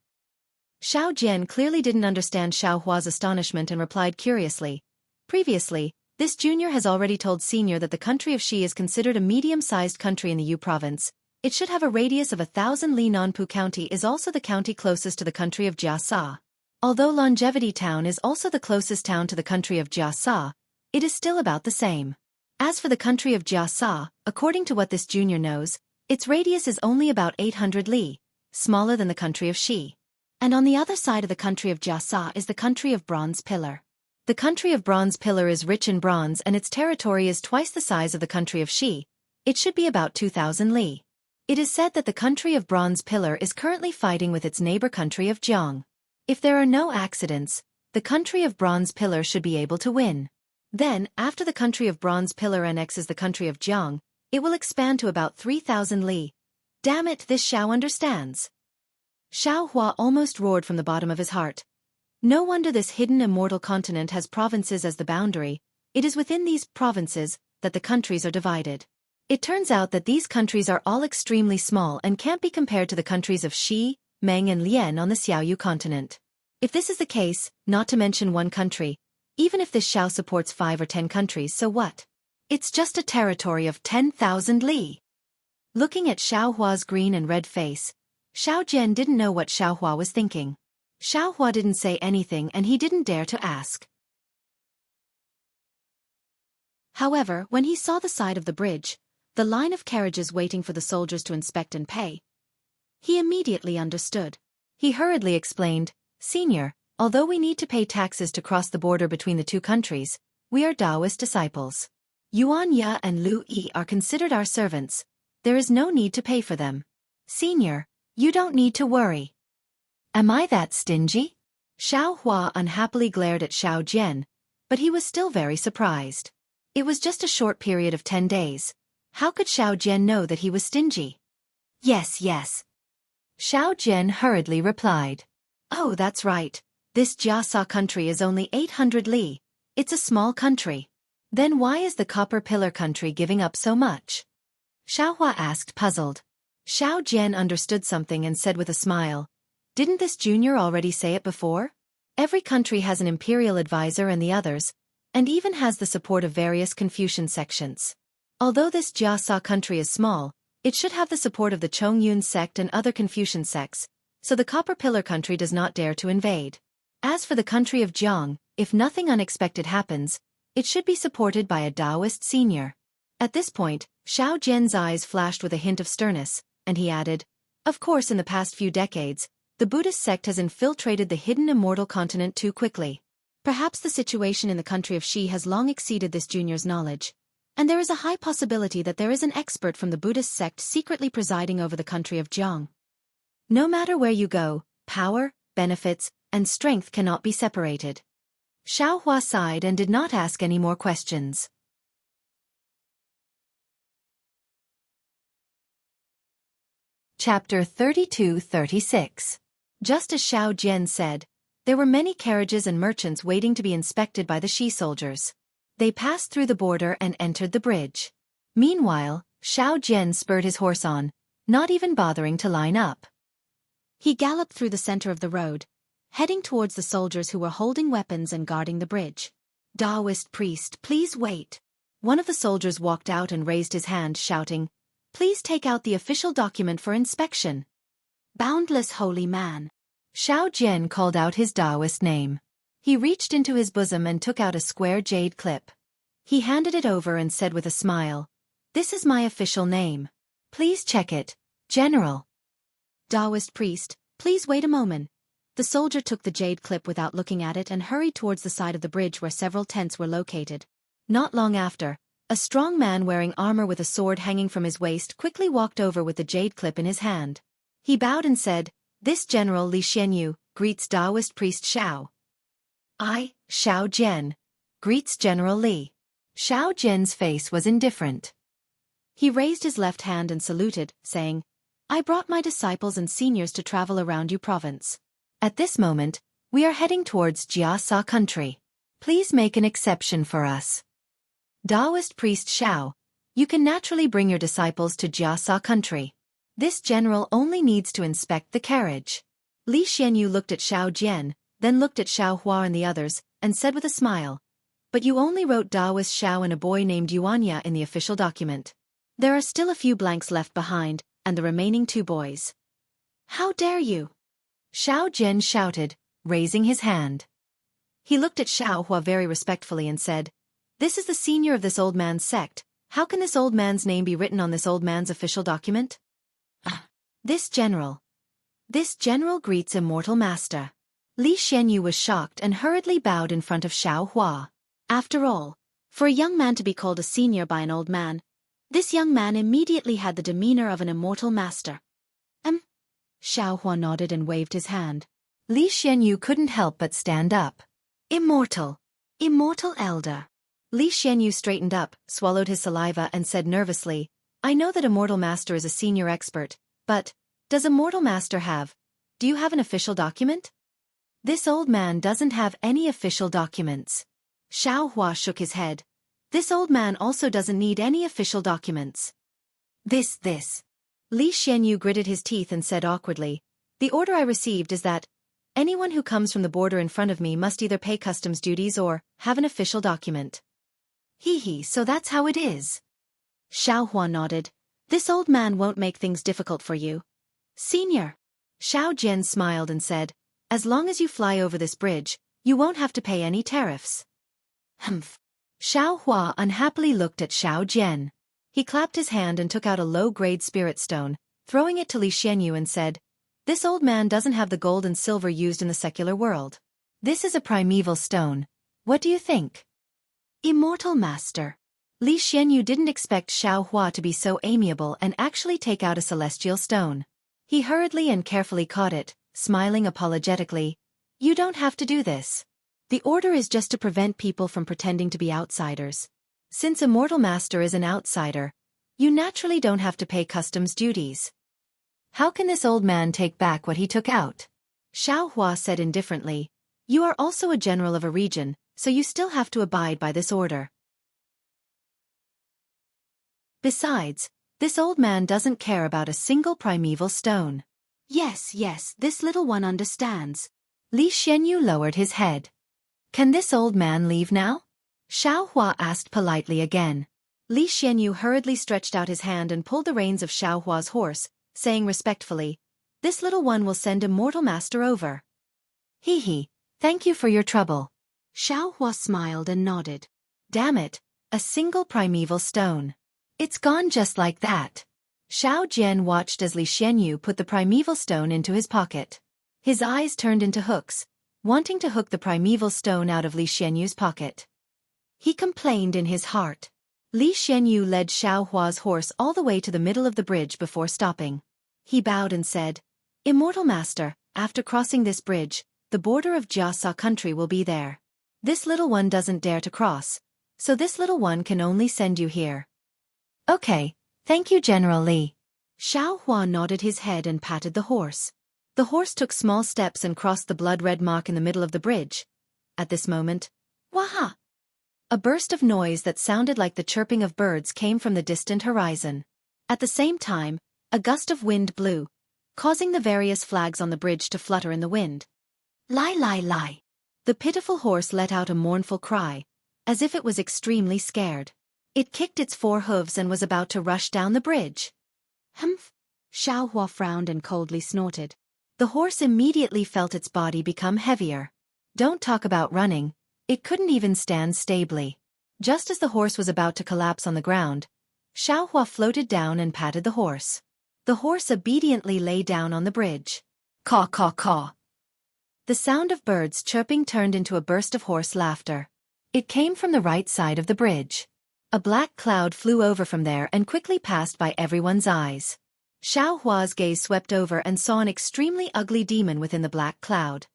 Xiao Jian clearly didn't understand Xiaohua's astonishment and replied curiously. Previously, this junior has already told senior that the country of Xi is considered a medium-sized country in the Yu province. It should have a radius of 1,000 li. Nanpu County is also the county closest to the country of Jianghu. Although Longevity Town is also the closest town to the country of Jianghu, it is still about the same. As for the country of Jianghu, according to what this junior knows, its radius is only about 800 li, smaller than the country of Xi. And on the other side of the country of Jianghu is the country of Bronze Pillar. The country of Bronze Pillar is rich in bronze and its territory is twice the size of the country of Xi. It should be about 2,000 li. It is said that the country of Bronze Pillar is currently fighting with its neighbor country of Jianghu. If there are no accidents, the country of Bronze Pillar should be able to win. Then, after the country of Bronze Pillar annexes the country of Jianghu, it will expand to about 3,000 li. Damn it, this Xiao understands. Xiaohua almost roared from the bottom of his heart. No wonder this hidden immortal continent has provinces as the boundary. It is within these provinces that the countries are divided. It turns out that these countries are all extremely small and can't be compared to the countries of Xi, Meng and Lian on the Xiaoyu continent. If this is the case, not to mention one country, even if this Xiao supports 5 or 10 countries, so what? It's just a territory of 10,000 li. Looking at Xiaohua's green and red face, Xiao Jian didn't know what Xiaohua was thinking. Xiaohua didn't say anything and he didn't dare to ask. However, when he saw the side of the bridge, the line of carriages waiting for the soldiers to inspect and pay, he immediately understood. He hurriedly explained, Senior, although we need to pay taxes to cross the border between the two countries, we are Taoist disciples. Yuan Ya and Lu Yi are considered our servants. There is no need to pay for them. Senior, you don't need to worry. Am I that stingy? Xiao Hua unhappily glared at Xiao Jian, but he was still very surprised. It was just a short period of 10 days. How could Xiao Jian know that he was stingy? Yes. Xiao Jian hurriedly replied. Oh, that's right. This Jianghu country is only 800 li. It's a small country. Then why is the Copper Pillar country giving up so much? Xiaohua asked, puzzled. Xiao Jian understood something and said with a smile, Didn't this junior already say it before? Every country has an imperial advisor and the others, and even has the support of various Confucian sections. Although this Jianghu country is small, it should have the support of the Chongyun sect and other Confucian sects, so the Copper Pillar country does not dare to invade. As for the country of Jianghu, if nothing unexpected happens, it should be supported by a Taoist senior. At this point, Xiao Jian's eyes flashed with a hint of sternness, and he added, Of course, in the past few decades, the Buddhist sect has infiltrated the hidden immortal continent too quickly. Perhaps the situation in the country of Xi has long exceeded this junior's knowledge, and there is a high possibility that there is an expert from the Buddhist sect secretly presiding over the country of Jianghu. No matter where you go, power, benefits, and strength cannot be separated. Xiao Hua sighed and did not ask any more questions. Chapter 32-36. Just as Xiao Jian said, there were many carriages and merchants waiting to be inspected by the Xi soldiers. They passed through the border and entered the bridge. Meanwhile, Xiao Jian spurred his horse on, not even bothering to line up. He galloped through the center of the road, heading towards the soldiers who were holding weapons and guarding the bridge. Taoist priest, please wait. One of the soldiers walked out and raised his hand, shouting, Please take out the official document for inspection. Boundless holy man. Xiao Jian called out his Taoist name. He reached into his bosom and took out a square jade clip. He handed it over and said with a smile, This is my official name. Please check it, General. Taoist priest, please wait a moment. The soldier took the jade clip without looking at it and hurried towards the side of the bridge where several tents were located. Not long after, a strong man wearing armor with a sword hanging from his waist quickly walked over with the jade clip in his hand. He bowed and said, "This General Li Xianyu greets Taoist priest Xiao. I, Xiao Jian, greets General Li." Xiao Jian's face was indifferent. He raised his left hand and saluted, saying, "I brought my disciples and seniors to travel around Yu province. At this moment, we are heading towards Jianghu country. Please make an exception for us." Taoist priest Xiao, "You can naturally bring your disciples to Jianghu country. This general only needs to inspect the carriage." Li Xianyu looked at Xiao Jian, then looked at Xiao Hua and the others, and said with a smile, "But you only wrote Taoist Xiao and a boy named Xianxia in the official document. There are still a few blanks left behind, and the remaining 2 boys." "How dare you?" Xiao Jian shouted, raising his hand. He looked at Xiao Hua very respectfully and said, "This is the senior of this old man's sect. How can this old man's name be written on this old man's official document?" This general greets Immortal Master." Li Xianyu was shocked and hurriedly bowed in front of Xiao Hua. After all, for a young man to be called a senior by an old man, this young man immediately had the demeanor of an immortal master. Xiao Hua nodded and waved his hand. Li Xianyu couldn't help but stand up. "Immortal elder." Li Xianyu straightened up, swallowed his saliva and said nervously, "I know that Immortal Master is a senior expert, but, do you have an official document?" "This old man doesn't have any official documents." Xiao Hua shook his head. "This old man also doesn't need any official documents." This. Li Xianyu gritted his teeth and said awkwardly, "The order I received is that anyone who comes from the border in front of me must either pay customs duties or have an official document." So that's how it is." Xiao Hua nodded. "This old man won't make things difficult for you, senior." Xiao Jian smiled and said, "As long as you fly over this bridge, you won't have to pay any tariffs." Xiao Hua unhappily looked at Xiao Jian. He clapped his hand and took out a low-grade spirit stone, throwing it to Li Xianyu and said, "This old man doesn't have the gold and silver used in the secular world. This is a primeval stone. What do you think?" "Immortal Master." Li Xianyu didn't expect Xiao Hua to be so amiable and actually take out a celestial stone. He hurriedly and carefully caught it, smiling apologetically. "You don't have to do this. The order is just to prevent people from pretending to be outsiders. Since Immortal Master is an outsider, you naturally don't have to pay customs duties." "How can this old man take back what he took out?" Xiao Hua said indifferently. "You are also a general of a region, so you still have to abide by this order. Besides, this old man doesn't care about a single primeval stone." Yes, this little one understands." Li Xianyu lowered his head. "Can this old man leave now?" Xiao Hua asked politely again. Li Xianyu hurriedly stretched out his hand and pulled the reins of Xiao Hua's horse, saying respectfully, "This little one will send Immortal Master over." Thank you for your trouble." Xiao Hua smiled and nodded. "Damn it, a single primeval stone. It's gone just like that." Xiao Jian watched as Li Xianyu put the primeval stone into his pocket. His eyes turned into hooks, wanting to hook the primeval stone out of Li Xianyu's pocket. He complained in his heart. Li Xianyu led Xiao Hua's horse all the way to the middle of the bridge before stopping. He bowed and said, "Immortal Master, after crossing this bridge, the border of Jianghu country will be there. This little one doesn't dare to cross, so this little one can only send you here." "Okay, thank you General Li." Xiao Hua nodded his head and patted the horse. The horse took small steps and crossed the blood-red mark in the middle of the bridge. At this moment, waha! A burst of noise that sounded like the chirping of birds came from the distant horizon. At the same time, a gust of wind blew, causing the various flags on the bridge to flutter in the wind. Lie. The pitiful horse let out a mournful cry, as if it was extremely scared. It kicked its 4 hooves and was about to rush down the bridge. Xiao Hua frowned and coldly snorted. The horse immediately felt its body become heavier. Don't talk about running, it couldn't even stand stably. Just as the horse was about to collapse on the ground, Xiao Hua floated down and patted the horse. The horse obediently lay down on the bridge. Caw caw caw. The sound of birds chirping turned into a burst of horse laughter. It came from the right side of the bridge. A black cloud flew over from there and quickly passed by everyone's eyes. Xiao Hua's gaze swept over and saw an extremely ugly demon within the black cloud.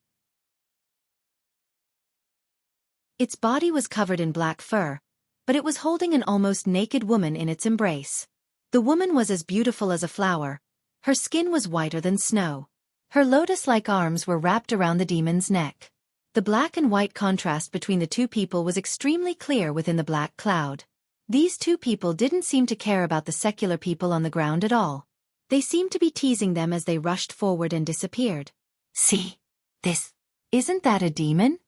Its body was covered in black fur, but it was holding an almost naked woman in its embrace. The woman was as beautiful as a flower. Her skin was whiter than snow. Her lotus-like arms were wrapped around the demon's neck. The black and white contrast between the two people was extremely clear within the black cloud. These two people didn't seem to care about the secular people on the ground at all. They seemed to be teasing them as they rushed forward and disappeared. See? Isn't that a demon?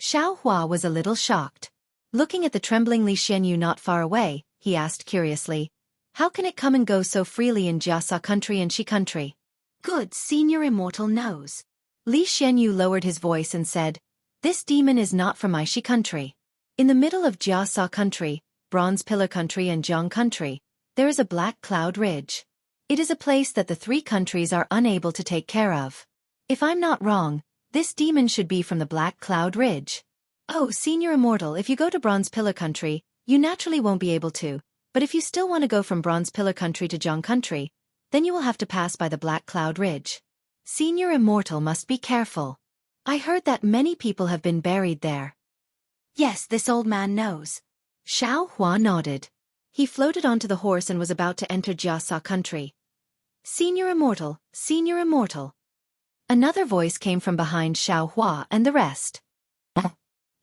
Xiao Hua was a little shocked. Looking at the trembling Li Xianyu not far away, he asked curiously, how can it come and go so freely in Jianghu country and Shi country? Good, Senior Immortal knows. Li Xianyu lowered his voice and said, this demon is not from my Shi country. In the middle of Jianghu country, Bronze Pillar country and Jianghu country, there is a black cloud ridge. It is a place that the three countries are unable to take care of. If I'm not wrong, this demon should be from the Black Cloud Ridge. Oh, Senior Immortal, if you go to Bronze Pillar country, you naturally won't be able to, but if you still want to go from Bronze Pillar country to Jianghu country, then you will have to pass by the Black Cloud Ridge. Senior Immortal must be careful. I heard that many people have been buried there. Yes, this old man knows. Xiao Hua nodded. He floated onto the horse and was about to enter Jianghu country. Senior Immortal, Senior Immortal. Another voice came from behind Xiao Hua and the rest.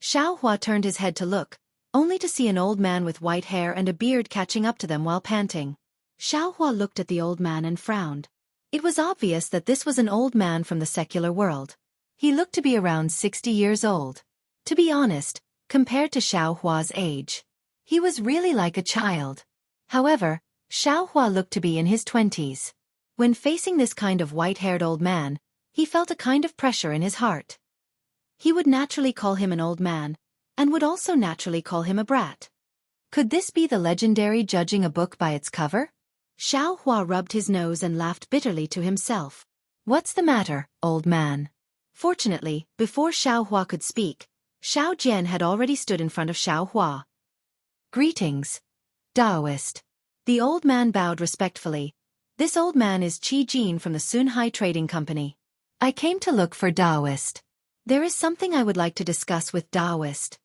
Xiao Hua turned his head to look, only to see an old man with white hair and a beard catching up to them while panting. Xiao Hua looked at the old man and frowned. It was obvious that this was an old man from the secular world. He looked to be around 60 years old. To be honest, compared to Xiao Hua's age, he was really like a child. However, Xiao Hua looked to be in his 20s. When facing this kind of white-haired old man, he felt a kind of pressure in his heart. He would naturally call him an old man, and would also naturally call him a brat. Could this be the legendary judging a book by its cover? Xiao Hua rubbed his nose and laughed bitterly to himself. What's the matter, old man? Fortunately, before Xiao Hua could speak, Xiao Jian had already stood in front of Xiao Hua. Greetings, Taoist. The old man bowed respectfully. This old man is Qi Jin from the Sunhai Trading Company. I came to look for Taoist. There is something I would like to discuss with Taoist.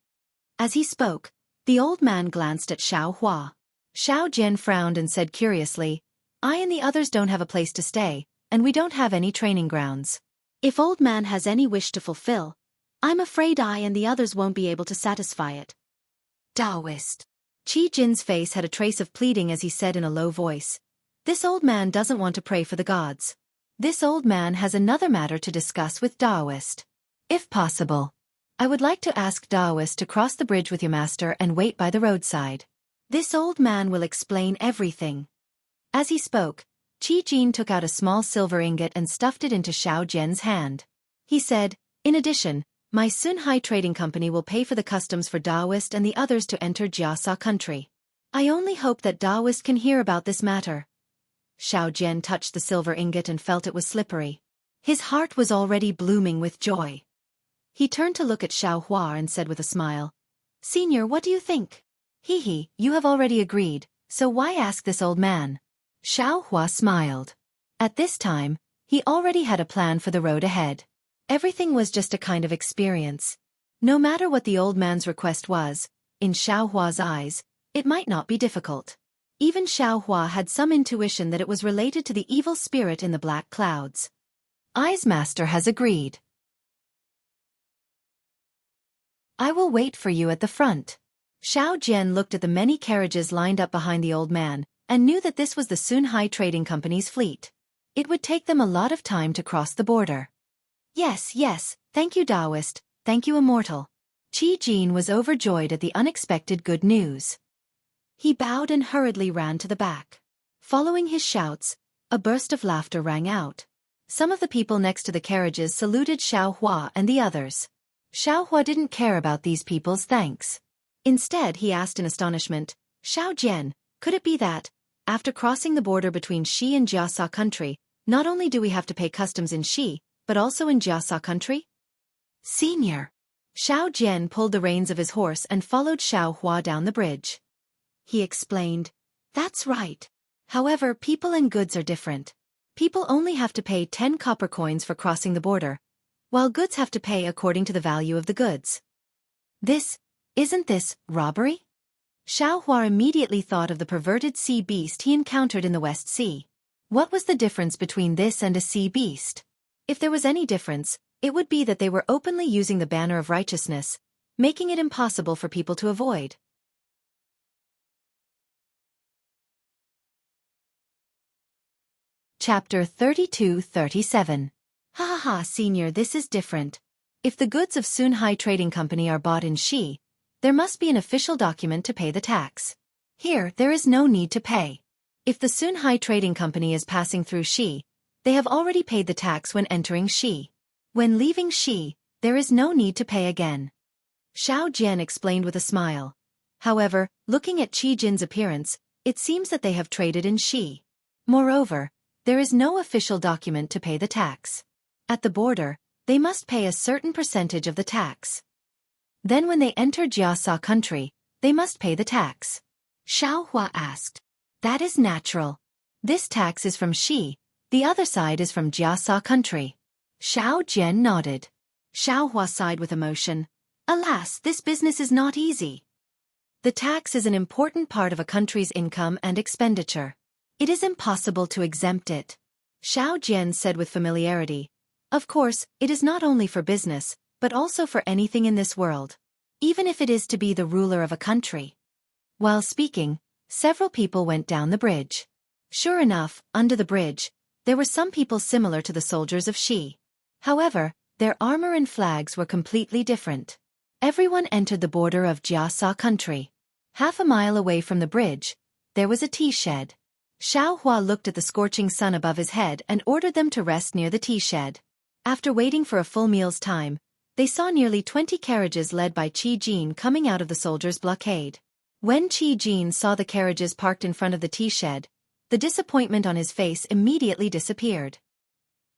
As he spoke, the old man glanced at Xiao Hua. Xiao Jian frowned and said curiously, I and the others don't have a place to stay, and we don't have any training grounds. If old man has any wish to fulfill, I'm afraid I and the others won't be able to satisfy it. Taoist. Qi Jin's face had a trace of pleading as he said in a low voice, this old man doesn't want to pray for the gods. This old man has another matter to discuss with Taoist. If possible, I would like to ask Taoist to cross the bridge with your master and wait by the roadside. This old man will explain everything. As he spoke, Qi Jin took out a small silver ingot and stuffed it into Xiao Jian's hand. He said, in addition, my Sunhai Trading Company will pay for the customs for Taoist and the others to enter Jianghu country. I only hope that Taoist can hear about this matter. Xiao Jian touched the silver ingot and felt it was slippery. His heart was already blooming with joy. He turned to look at Xiao Hua and said with a smile, Senior, what do you think? He, you have already agreed, so why ask this old man? Xiao Hua smiled. At this time, he already had a plan for the road ahead. Everything was just a kind of experience. No matter what the old man's request was, in Xiao Hua's eyes, it might not be difficult. Even Xiao Hua had some intuition that it was related to the evil spirit in the black clouds. Eyes Master has agreed. I will wait for you at the front. Xiao Jian looked at the many carriages lined up behind the old man, and knew that this was the Sunhai Trading Company's fleet. It would take them a lot of time to cross the border. Yes, thank you Taoist, thank you Immortal. Qi Jin was overjoyed at the unexpected good news. He bowed and hurriedly ran to the back. Following his shouts, a burst of laughter rang out. Some of the people next to the carriages saluted Xiao Hua and the others. Xiao Hua didn't care about these people's thanks. Instead, he asked in astonishment, Xiao Jian, could it be that, after crossing the border between Shi and Jianghu country, not only do we have to pay customs in Shi, but also in Jianghu country? Senior. Xiao Jian pulled the reins of his horse and followed Xiao Hua down the bridge. He explained, that's right. However, people and goods are different. People only have to pay 10 copper coins for crossing the border, while goods have to pay according to the value of the goods. Isn't this robbery? Xiaohua immediately thought of the perverted sea beast he encountered in the West Sea. What was the difference between this and a sea beast? If there was any difference, it would be that they were openly using the banner of righteousness, making it impossible for people to avoid. Chapter 32-37. Ha ha ha, senior, this is different. If the goods of Sunhai Trading Company are bought in Xi, there must be an official document to pay the tax. Here, there is no need to pay. If the Sunhai Trading Company is passing through Xi, they have already paid the tax when entering Xi. When leaving Xi, there is no need to pay again. Xiao Jian explained with a smile. However, looking at Qi Jin's appearance, it seems that they have traded in Xi. Moreover, there is no official document to pay the tax. At the border, they must pay a certain percentage of the tax. Then when they enter Jianghu country, they must pay the tax. Xiaohua asked. That is natural. This tax is from Xi, the other side is from Jianghu country. Xiao Jian nodded. Xiaohua sighed with emotion. Alas, this business is not easy. The tax is an important part of a country's income and expenditure. It is impossible to exempt it. Xiao Jian said with familiarity. Of course, it is not only for business, but also for anything in this world. Even if it is to be the ruler of a country. While speaking, several people went down the bridge. Sure enough, under the bridge, there were some people similar to the soldiers of Xi. However, their armor and flags were completely different. Everyone entered the border of Jianghu country. Half a mile away from the bridge, there was a tea shed. Xiaohua looked at the scorching sun above his head and ordered them to rest near the tea shed. After waiting for a full meal's time, they saw nearly 20 carriages led by Qi Jin coming out of the soldiers' blockade. When Qi Jin saw the carriages parked in front of the tea shed, the disappointment on his face immediately disappeared.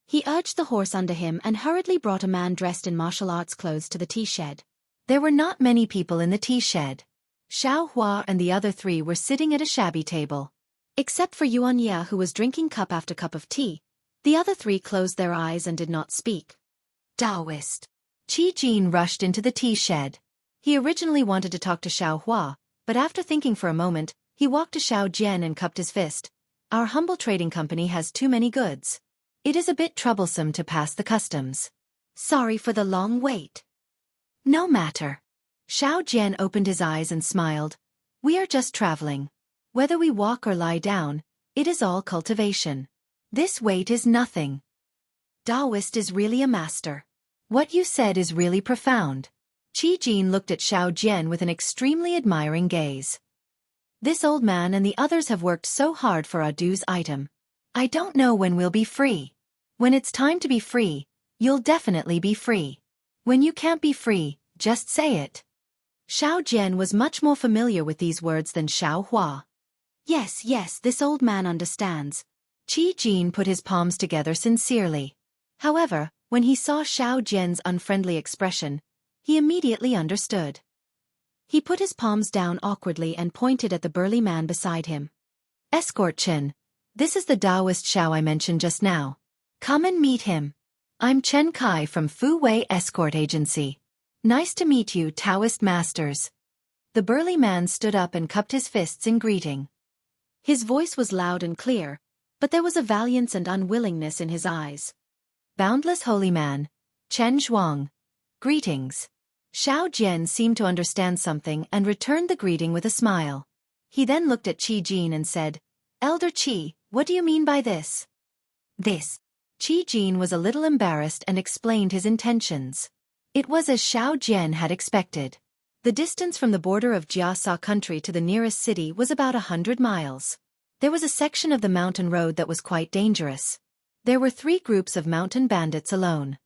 He urged the horse under him and hurriedly brought a man dressed in martial arts clothes to the tea shed. There were not many people in the tea shed. Xiaohua and the other three were sitting at a shabby table. Except for Xianxia, who was drinking cup after cup of tea, the other three closed their eyes and did not speak. Taoist. Qi Jin rushed into the tea shed. He originally wanted to talk to Xiaohua, but after thinking for a moment, he walked to Xiao Jian and cupped his fist. Our humble trading company has too many goods. It is a bit troublesome to pass the customs. Sorry for the long wait. No matter. Xiao Jian opened his eyes and smiled. We are just traveling. Whether we walk or lie down, it is all cultivation. This wait is nothing. Taoist is really a master. What you said is really profound. Qi Jin looked at Xiao Jian with an extremely admiring gaze. This old man and the others have worked so hard for Adu's item. I don't know when we'll be free. When it's time to be free, you'll definitely be free. When you can't be free, just say it. Xiao Jian was much more familiar with these words than Xiaohua. Yes, this old man understands. Qi Jin put his palms together sincerely. However, when he saw Xiao Jian's unfriendly expression, he immediately understood. He put his palms down awkwardly and pointed at the burly man beside him. Escort Chen. This is the Taoist Xiao I mentioned just now. Come and meet him. I'm Chen Kai from Fu Wei Escort Agency. Nice to meet you, Taoist masters. The burly man stood up and cupped his fists in greeting. His voice was loud and clear, but there was a valiance and unwillingness in his eyes. Boundless holy man, Chen Zhuang. Greetings. Xiao Jian seemed to understand something and returned the greeting with a smile. He then looked at Qi Jin and said, Elder Qi, what do you mean by this? This. Qi Jin was a little embarrassed and explained his intentions. It was as Xiao Jian had expected. The distance from the border of Jianghu country to the nearest city was about 100 miles. There was a section of the mountain road that was quite dangerous. There were 3 groups of mountain bandits alone.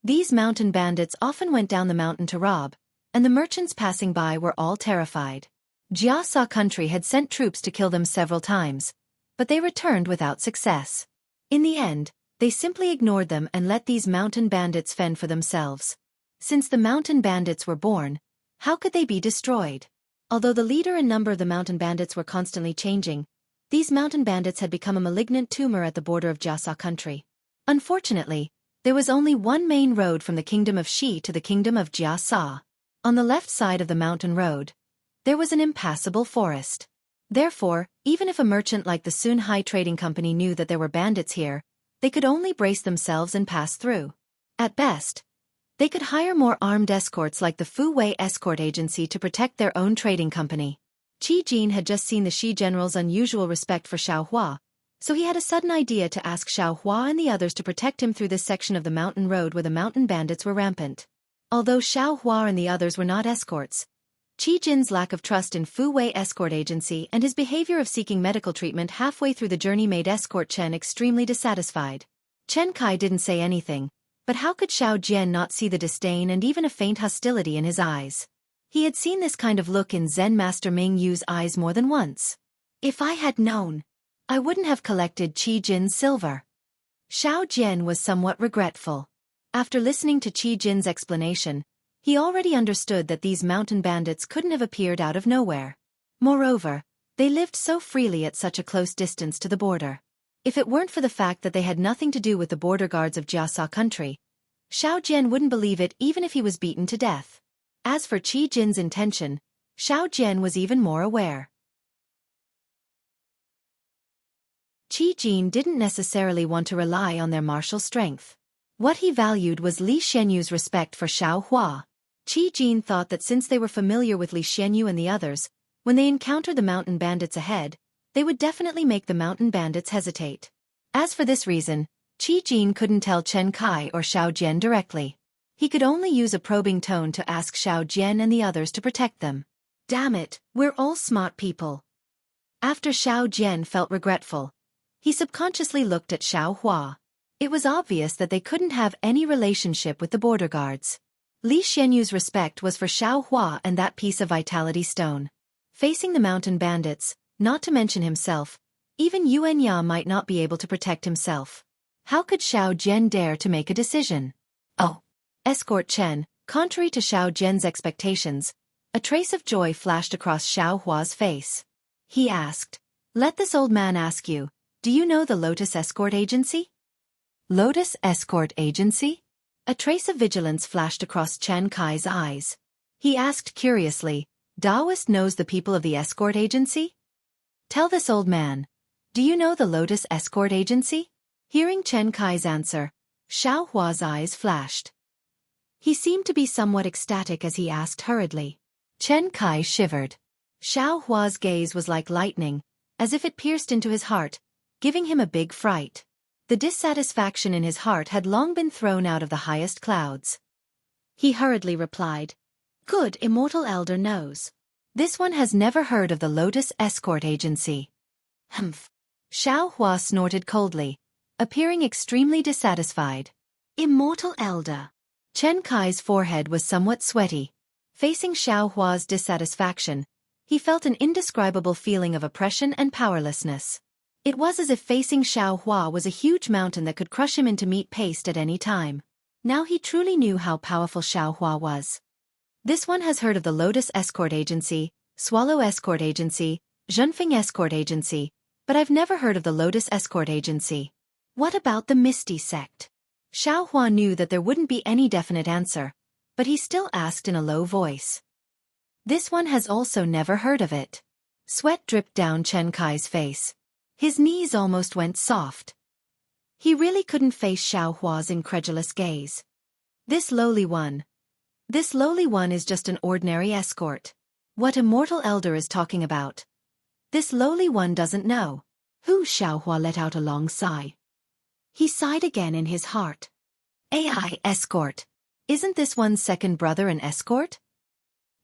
These mountain bandits often went down the mountain to rob, and the merchants passing by were all terrified. Jianghu country had sent troops to kill them several times, but they returned without success. In the end, they simply ignored them and let these mountain bandits fend for themselves. Since the mountain bandits were born, how could they be destroyed? Although the leader and number of the mountain bandits were constantly changing, these mountain bandits had become a malignant tumor at the border of Jianghu country. Unfortunately, there was only one main road from the kingdom of Xi to the kingdom of Jianghu. On the left side of the mountain road, there was an impassable forest. Therefore, even if a merchant like the Sunhai Trading Company knew that there were bandits here, they could only brace themselves and pass through. At best, they could hire more armed escorts like the Fu Wei Escort Agency to protect their own trading company. Qi Jin had just seen the Xi general's unusual respect for Xiaohua, so he had a sudden idea to ask Xiaohua and the others to protect him through this section of the mountain road where the mountain bandits were rampant. Although Xiaohua and the others were not escorts, Qi Jin's lack of trust in Fu Wei Escort Agency and his behavior of seeking medical treatment halfway through the journey made Escort Chen extremely dissatisfied. Chen Kai didn't say anything, but how could Xiao Jian not see the disdain and even a faint hostility in his eyes? He had seen this kind of look in Zen Master Ming Yu's eyes more than once. If I had known, I wouldn't have collected Qi Jin's silver. Xiao Jian was somewhat regretful. After listening to Qi Jin's explanation, he already understood that these mountain bandits couldn't have appeared out of nowhere. Moreover, they lived so freely at such a close distance to the border. If it weren't for the fact that they had nothing to do with the border guards of Jianghu country, Xiao Jian wouldn't believe it even if he was beaten to death. As for Qi Jin's intention, Xiao Jian was even more aware. Qi Jin didn't necessarily want to rely on their martial strength. What he valued was Li Xianyu's respect for Xiaohua. Qi Jin thought that since they were familiar with Li Xianyu and the others, when they encountered the mountain bandits ahead, they would definitely make the mountain bandits hesitate. As for this reason, Qi Jin couldn't tell Chen Kai or Xiao Jian directly. He could only use a probing tone to ask Xiao Jian and the others to protect them. Damn it, we're all smart people. After Xiao Jian felt regretful, he subconsciously looked at Xiaohua. It was obvious that they couldn't have any relationship with the border guards. Li Xianyu's respect was for Xiaohua and that piece of vitality stone. Facing the mountain bandits, not to mention himself, even Yuanya might not be able to protect himself. How could Xiao Jian dare to make a decision? Oh! Escort Chen, contrary to Xiao Jian's expectations, a trace of joy flashed across Xiaohua's face. He asked, "Let this old man ask you, do you know the Lotus Escort Agency?" Lotus Escort Agency? A trace of vigilance flashed across Chen Kai's eyes. He asked curiously, "Daoist knows the people of the escort agency?" Tell this old man, do you know the Lotus Escort Agency? Hearing Chen Kai's answer, Xiaohua's eyes flashed. He seemed to be somewhat ecstatic as he asked hurriedly. Chen Kai shivered. Xiaohua's gaze was like lightning, as if it pierced into his heart, giving him a big fright. The dissatisfaction in his heart had long been thrown out of the highest clouds. He hurriedly replied, "Good Immortal Elder knows. This one has never heard of the Lotus Escort Agency." Humph. Xiaohua snorted coldly, appearing extremely dissatisfied. Immortal Elder. Chen Kai's forehead was somewhat sweaty. Facing Xiaohua's dissatisfaction, he felt an indescribable feeling of oppression and powerlessness. It was as if facing Xiaohua was a huge mountain that could crush him into meat paste at any time. Now he truly knew how powerful Xiaohua was. This one has heard of the Lotus Escort Agency, Swallow Escort Agency, Zhenfeng Escort Agency, but I've never heard of the Lotus Escort Agency. What about the Misty Sect? Xiaohua knew that there wouldn't be any definite answer, but he still asked in a low voice. This one has also never heard of it. Sweat dripped down Chen Kai's face. His knees almost went soft. He really couldn't face Xiaohua's incredulous gaze. This lowly one is just an ordinary escort. What Immortal Elder is talking about? This lowly one doesn't know. Who? Xiaohua let out a long sigh. He sighed again in his heart. AI Escort. Isn't this one's second brother an escort?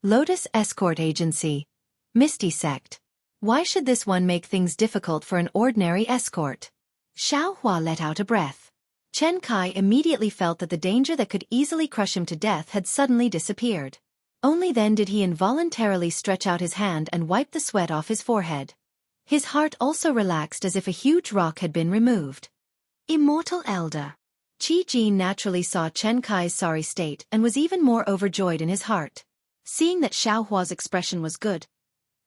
Lotus Escort Agency. Misty Sect. Why should this one make things difficult for an ordinary escort? Xiaohua let out a breath. Chen Kai immediately felt that the danger that could easily crush him to death had suddenly disappeared. Only then did he involuntarily stretch out his hand and wipe the sweat off his forehead. His heart also relaxed as if a huge rock had been removed. Immortal Elder. Qi Jin naturally saw Chen Kai's sorry state and was even more overjoyed in his heart. Seeing that Xiaohua's expression was good,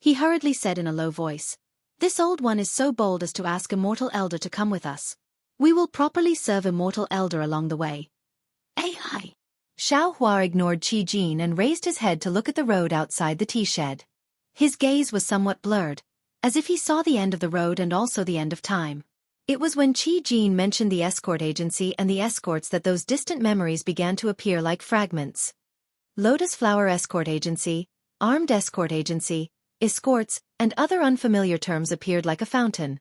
He hurriedly said in a low voice. This old one is so bold as to ask Immortal Elder to come with us. We will properly serve Immortal Elder along the way. AI. Xiao Hua ignored Qi Jin and raised his head to look at the road outside the tea shed. His gaze was somewhat blurred, as if he saw the end of the road and also the end of time. It was when Qi Jin mentioned the escort agency and the escorts that those distant memories began to appear like fragments. Lotus Flower Escort Agency, Armed Escort Agency, escorts, and other unfamiliar terms appeared like a fountain.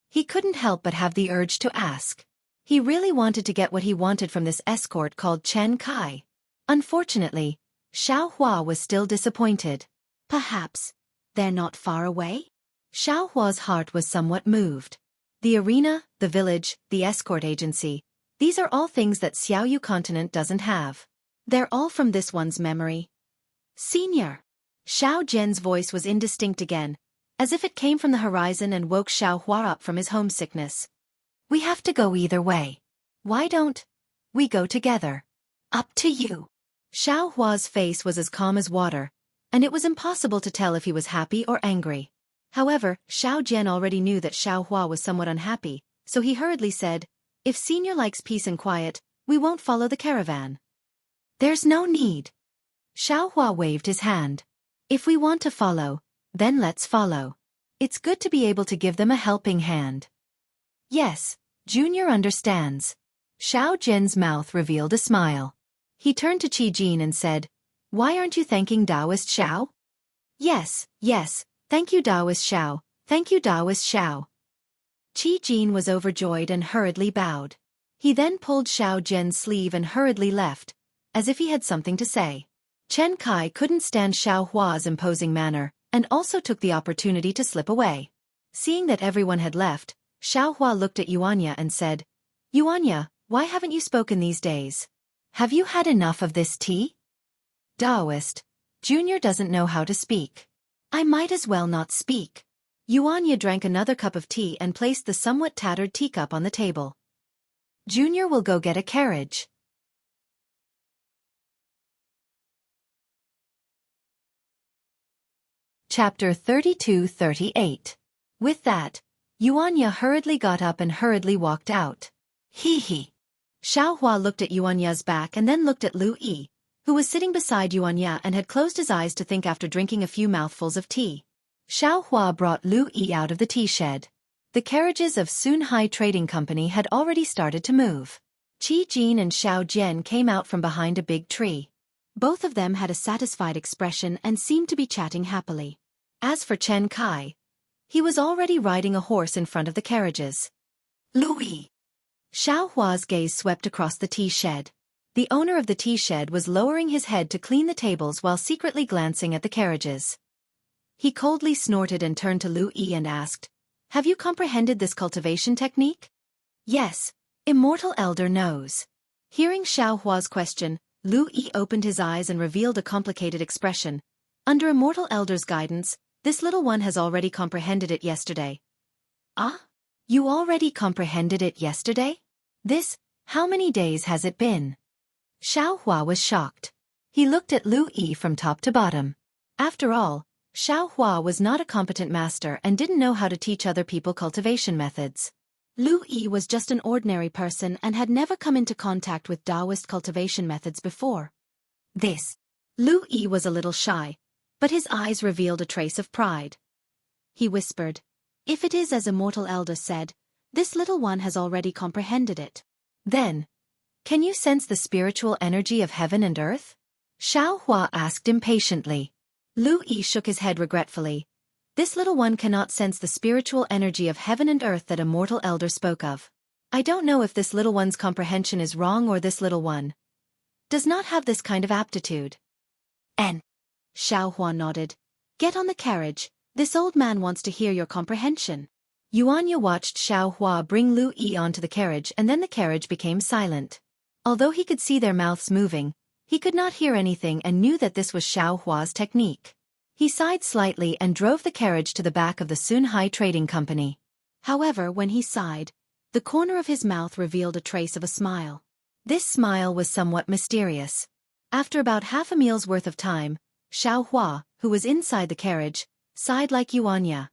He couldn't help but have the urge to ask. He really wanted to get what he wanted from this escort called Chen Kai. Unfortunately, Xiao Hua was still disappointed. Perhaps they're not far away? Xiao Hua's heart was somewhat moved. The arena, the village, the escort agency, these are all things that Xiaoyu continent doesn't have. They're all from this one's memory. Senior. Xiao Zhen's voice was indistinct again, as if it came from the horizon and woke Xiao Hua up from his homesickness. We have to go either way. Why don't we go together? Up to you. Xiao Hua's face was as calm as water, and it was impossible to tell if he was happy or angry. However, Xiao Zhen already knew that Xiao Hua was somewhat unhappy, so he hurriedly said, If Senior likes peace and quiet, we won't follow the caravan. There's no need. Xiao Hua waved his hand. If we want to follow, then let's follow. It's good to be able to give them a helping hand. Yes, Junior understands. Xiao Zhen's mouth revealed a smile. He turned to Qi Jin and said, Why aren't you thanking Taoist Xiao? Yes, thank you Taoist Xiao, thank you Taoist Xiao. Qi Jin was overjoyed and hurriedly bowed. He then pulled Xiao Zhen's sleeve and hurriedly left, as if he had something to say. Chen Kai couldn't stand Xiao Hua's imposing manner, and also took the opportunity to slip away. Seeing that everyone had left, Xiao Hua looked at Xianxia and said, Xianxia, why haven't you spoken these days? Have you had enough of this tea? Taoist, Junior doesn't know how to speak. I might as well not speak. Xianxia drank another cup of tea and placed the somewhat tattered teacup on the table. Junior will go get a carriage. Chapter 32-38. With that, Xianxia hurriedly got up and hurriedly walked out. Hee. Xiao Hua looked at Xianxia's back and then looked at Lu Yi, who was sitting beside Xianxia and had closed his eyes to think after drinking a few mouthfuls of tea. Xiao Hua brought Lu Yi out of the tea shed. The carriages of Sunhai Trading Company had already started to move. Qi Jin and Xiao Zhen came out from behind a big tree. Both of them had a satisfied expression and seemed to be chatting happily. As for Chen Kai, he was already riding a horse in front of the carriages. Louis. Xiao Hua's gaze swept across the tea shed. The owner of the tea shed was lowering his head to clean the tables while secretly glancing at the carriages. He coldly snorted and turned to Lu Yi and asked, Have you comprehended this cultivation technique? Yes, Immortal Elder knows. Hearing Xiao Hua's question, Lu Yi opened his eyes and revealed a complicated expression. Under Immortal Elder's guidance, this little one has already comprehended it yesterday. Ah? You already comprehended it yesterday? How many days has it been? Xiao Hua was shocked. He looked at Lu Yi from top to bottom. After all, Xiao Hua was not a competent master and didn't know how to teach other people cultivation methods. Lu Yi was just an ordinary person and had never come into contact with Taoist cultivation methods before. Lu Yi was a little shy, but his eyes revealed a trace of pride. He whispered, If it is as Immortal Elder said, this little one has already comprehended it. Then, can you sense the spiritual energy of heaven and earth? Xiao Hua asked impatiently. Lu Yi shook his head regretfully. This little one cannot sense the spiritual energy of heaven and earth that Immortal Elder spoke of. I don't know if this little one's comprehension is wrong or this little one does not have this kind of aptitude. Xiao Hua nodded. Get on the carriage, this old man wants to hear your comprehension. Xianxia watched Xiao Hua bring Lu Yi onto the carriage and then the carriage became silent. Although he could see their mouths moving, he could not hear anything and knew that this was Xiao Hua's technique. He sighed slightly and drove the carriage to the back of the Sunhai Trading Company. However, when he sighed, the corner of his mouth revealed a trace of a smile. This smile was somewhat mysterious. After about half a meal's worth of time, Xiaohua, who was inside the carriage, sighed like Xianxia.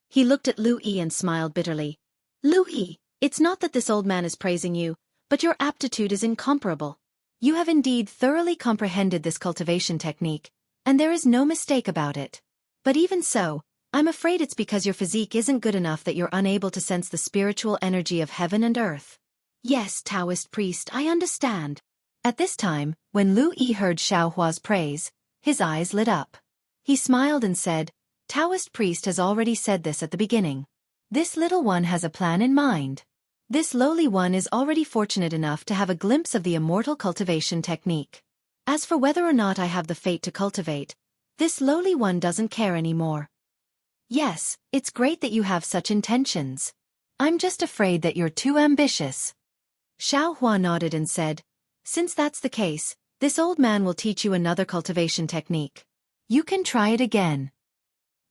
He looked at Lu Yi and smiled bitterly. Lu Yi, it's not that this old man is praising you, but your aptitude is incomparable. You have indeed thoroughly comprehended this cultivation technique, and there is no mistake about it. But even so, I'm afraid it's because your physique isn't good enough that you're unable to sense the spiritual energy of heaven and earth. Yes, Taoist priest, I understand. At this time, when Lu Yi heard Xiaohua's praise, his eyes lit up. He smiled and said, Taoist priest has already said this at the beginning. This little one has a plan in mind. This lowly one is already fortunate enough to have a glimpse of the immortal cultivation technique. As for whether or not I have the fate to cultivate, this lowly one doesn't care anymore. Yes, it's great that you have such intentions. I'm just afraid that you're too ambitious. Xiaohua nodded and said, Since that's the case, this old man will teach you another cultivation technique. You can try it again.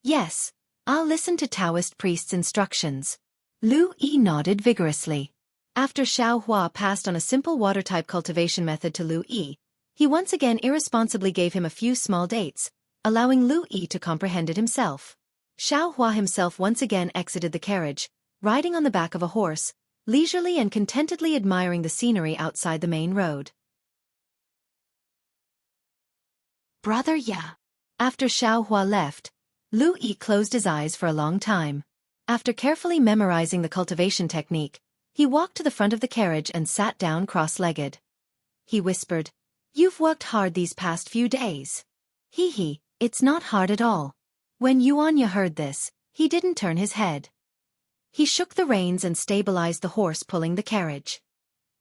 Yes, I'll listen to Taoist priest's instructions. Lu Yi nodded vigorously. After Xiaohua passed on a simple water-type cultivation method to Lu Yi, he once again irresponsibly gave him a few small dates, allowing Lu Yi to comprehend it himself. Xiaohua himself once again exited the carriage, riding on the back of a horse, leisurely and contentedly admiring the scenery outside the main road. Brother Ya. After Xiaohua left, Lu Yi closed his eyes for a long time. After carefully memorizing the cultivation technique, he walked to the front of the carriage and sat down cross-legged. He whispered, You've worked hard these past few days. Hee, it's not hard at all. When Xianxia heard this, he didn't turn his head. He shook the reins and stabilized the horse pulling the carriage.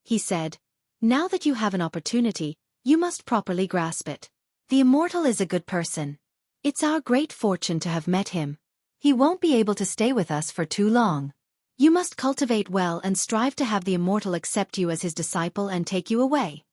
He said, Now that you have an opportunity, you must properly grasp it. The Immortal is a good person. It's our great fortune to have met him. He won't be able to stay with us for too long. You must cultivate well and strive to have the Immortal accept you as his disciple and take you away.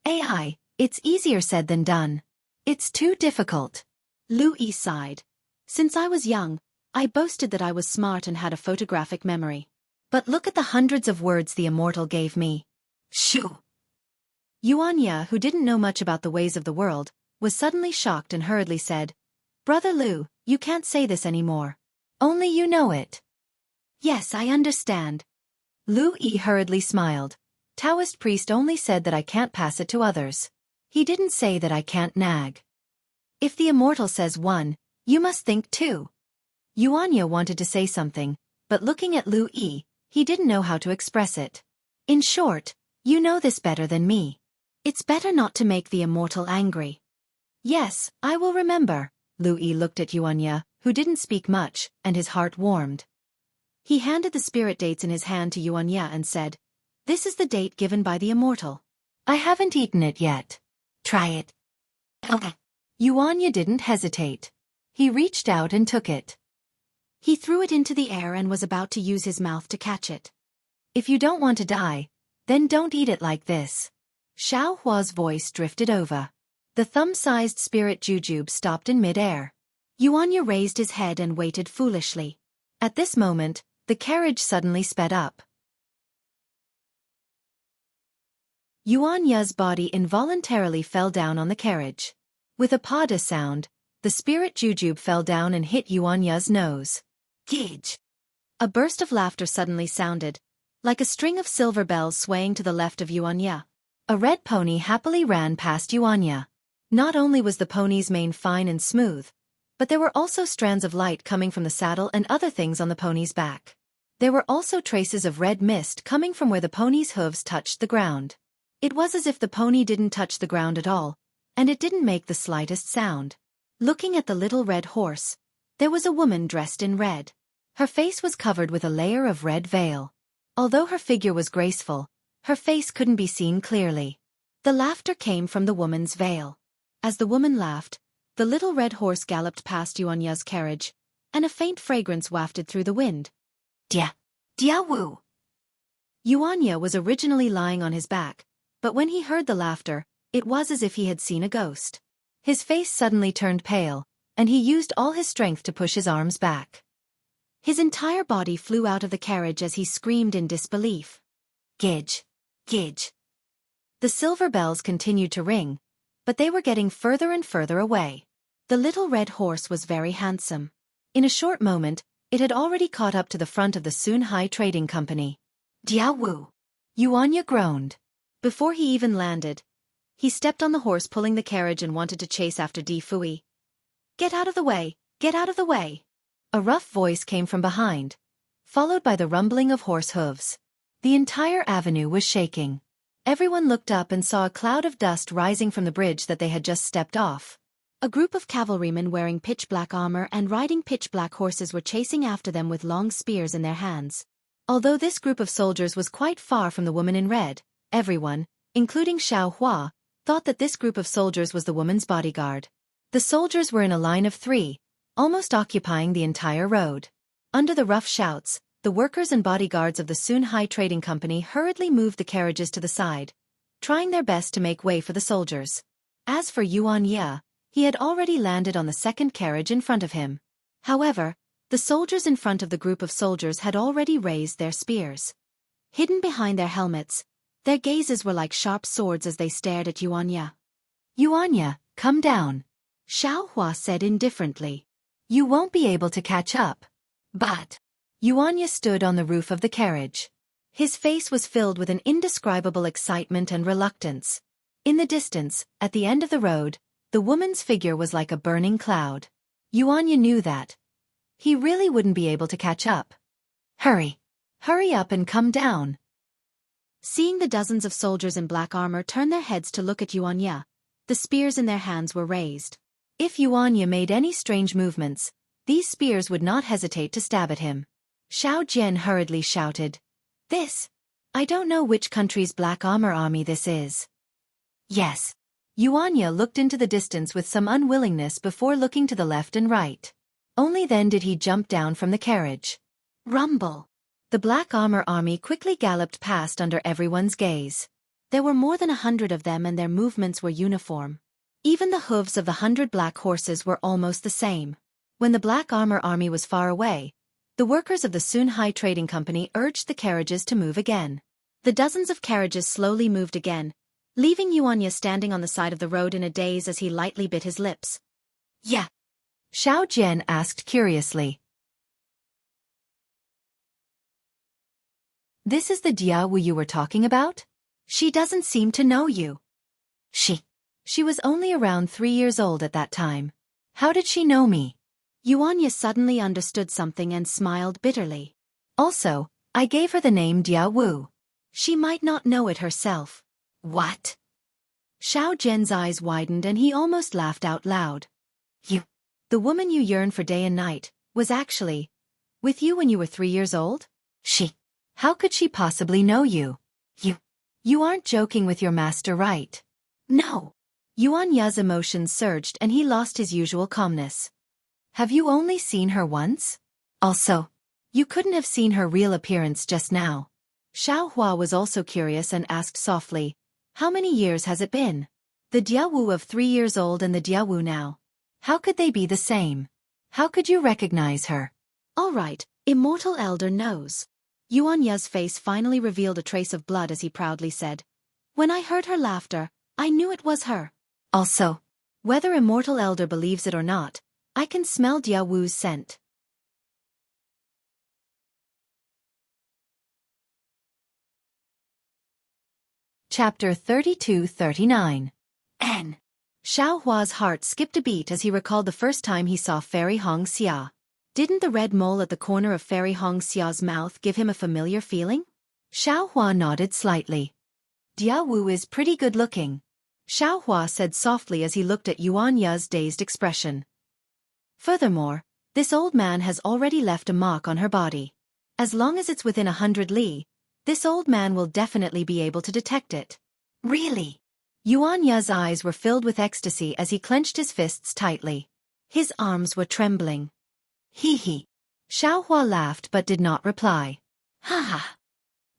AI, it's easier said than done. It's too difficult. Lu Yi sighed. Since I was young, I boasted that I was smart and had a photographic memory. But look at the hundreds of words the Immortal gave me. Shoo! Xianxia, who didn't know much about the ways of the world, was suddenly shocked and hurriedly said, Brother Lu, you can't say this anymore. Only you know it. Yes, I understand. Lu Yi hurriedly smiled. Taoist priest only said that I can't pass it to others. He didn't say that I can't nag. If the Immortal says one, you must think two. Xianxia wanted to say something, but looking at Lu Yi, he didn't know how to express it. In short, you know this better than me. It's better not to make the Immortal angry. Yes, I will remember. Lu Yi looked at Xianxia, who didn't speak much, and his heart warmed. He handed the spirit dates in his hand to Xianxia and said, This is the date given by the Immortal. I haven't eaten it yet. Try it. Okay. Xianxia didn't hesitate. He reached out and took it. He threw it into the air and was about to use his mouth to catch it. If you don't want to die, then don't eat it like this. Xiaohua's voice drifted over. The thumb-sized spirit jujube stopped in mid-air. Xianxia raised his head and waited foolishly. At this moment, the carriage suddenly sped up. Xianxia's body involuntarily fell down on the carriage. With a pada sound, the spirit jujube fell down and hit Xianxia's nose. Gage! A burst of laughter suddenly sounded, like a string of silver bells swaying to the left of Xianxia. A red pony happily ran past Xianxia. Not only was the pony's mane fine and smooth, but there were also strands of light coming from the saddle and other things on the pony's back. There were also traces of red mist coming from where the pony's hooves touched the ground. It was as if the pony didn't touch the ground at all, and it didn't make the slightest sound. Looking at the little red horse, there was a woman dressed in red. Her face was covered with a layer of red veil. Although her figure was graceful, her face couldn't be seen clearly. The laughter came from the woman's veil. As the woman laughed, the little red horse galloped past Xianxia's carriage, and a faint fragrance wafted through the wind. Dia-wu! Xianxia was originally lying on his back, but when he heard the laughter, it was as if he had seen a ghost. His face suddenly turned pale, and he used all his strength to push his arms back. His entire body flew out of the carriage as he screamed in disbelief. Gidge! Gidge! The silver bells continued to ring, but they were getting further and further away. The little red horse was very handsome. In a short moment, it had already caught up to the front of the Sunhai Trading Company. Jianghu! Yuanya groaned. Before he even landed, he stepped on the horse pulling the carriage and wanted to chase after Di Fui. Get out of the way! Get out of the way! A rough voice came from behind, followed by the rumbling of horse hooves. The entire avenue was shaking. Everyone looked up and saw a cloud of dust rising from the bridge that they had just stepped off. A group of cavalrymen wearing pitch-black armor and riding pitch-black horses were chasing after them with long spears in their hands. Although this group of soldiers was quite far from the woman in red, everyone, including Xianxia, thought that this group of soldiers was the woman's bodyguard. The soldiers were in a line of 3, almost occupying the entire road. Under the rough shouts, the workers and bodyguards of the Sunhai Trading Company hurriedly moved the carriages to the side, trying their best to make way for the soldiers. As for Yuanya, he had already landed on the second carriage in front of him. However, the soldiers in front of the group of soldiers had already raised their spears. Hidden behind their helmets, their gazes were like sharp swords as they stared at Yuanya. Yuanya, come down, Xiaohua said indifferently. You won't be able to catch up. But Yuanya stood on the roof of the carriage. His face was filled with an indescribable excitement and reluctance. In the distance, at the end of the road, the woman's figure was like a burning cloud. Yuanya knew that he really wouldn't be able to catch up. Hurry! Hurry up and come down! Seeing the dozens of soldiers in black armor turn their heads to look at Yuanya, the spears in their hands were raised. If Yuanya made any strange movements, these spears would not hesitate to stab at him. Xiao Jian hurriedly shouted, "This! I don't know which country's black armor army this is." Yes. Yuanya looked into the distance with some unwillingness before looking to the left and right. Only then did he jump down from the carriage. Rumble! The black armor army quickly galloped past under everyone's gaze. There were more than 100 of them and their movements were uniform. Even the hooves of the 100 black horses were almost the same. When the black armor army was far away, the workers of the Sunhai Trading Company urged the carriages to move again. The dozens of carriages slowly moved again, leaving Yuanya standing on the side of the road in a daze as he lightly bit his lips. Yeah? Xiao Jian asked curiously. This is the Jianghu you were talking about? She doesn't seem to know you. She was only around 3 years old at that time. How did she know me? Yuanya suddenly understood something and smiled bitterly. Also, I gave her the name Jianghu. She might not know it herself. What? Xiao Jian's eyes widened and he almost laughed out loud. The woman you yearn for day and night, was actually with you when you were 3 years old? How could she possibly know you? You aren't joking with your master, right? No. Yuanya's emotions surged and he lost his usual calmness. Have you only seen her once? Also, you couldn't have seen her real appearance just now. Xiaohua was also curious and asked softly, how many years has it been? The Jianghu of 3 years old and the Jianghu now. How could they be the same? How could you recognize her? All right, Immortal Elder knows. Yuanya's face finally revealed a trace of blood as he proudly said, when I heard her laughter, I knew it was her. Also, whether Immortal Elder believes it or not, I can smell Jianghu's scent. Chapter 32-39. N. Xiaohua's heart skipped a beat as he recalled the first time he saw Fairy Xianxia. Didn't the red mole at the corner of Fairy Xianxia's mouth give him a familiar feeling? Xiaohua nodded slightly. Jianghu is pretty good-looking, Xiaohua said softly as he looked at Yuanya's dazed expression. Furthermore, this old man has already left a mark on her body. As long as it's within 100 li, this old man will definitely be able to detect it. Really? Yuanya's eyes were filled with ecstasy as he clenched his fists tightly. His arms were trembling. Hee. Xiaohua laughed but did not reply. Ha ha.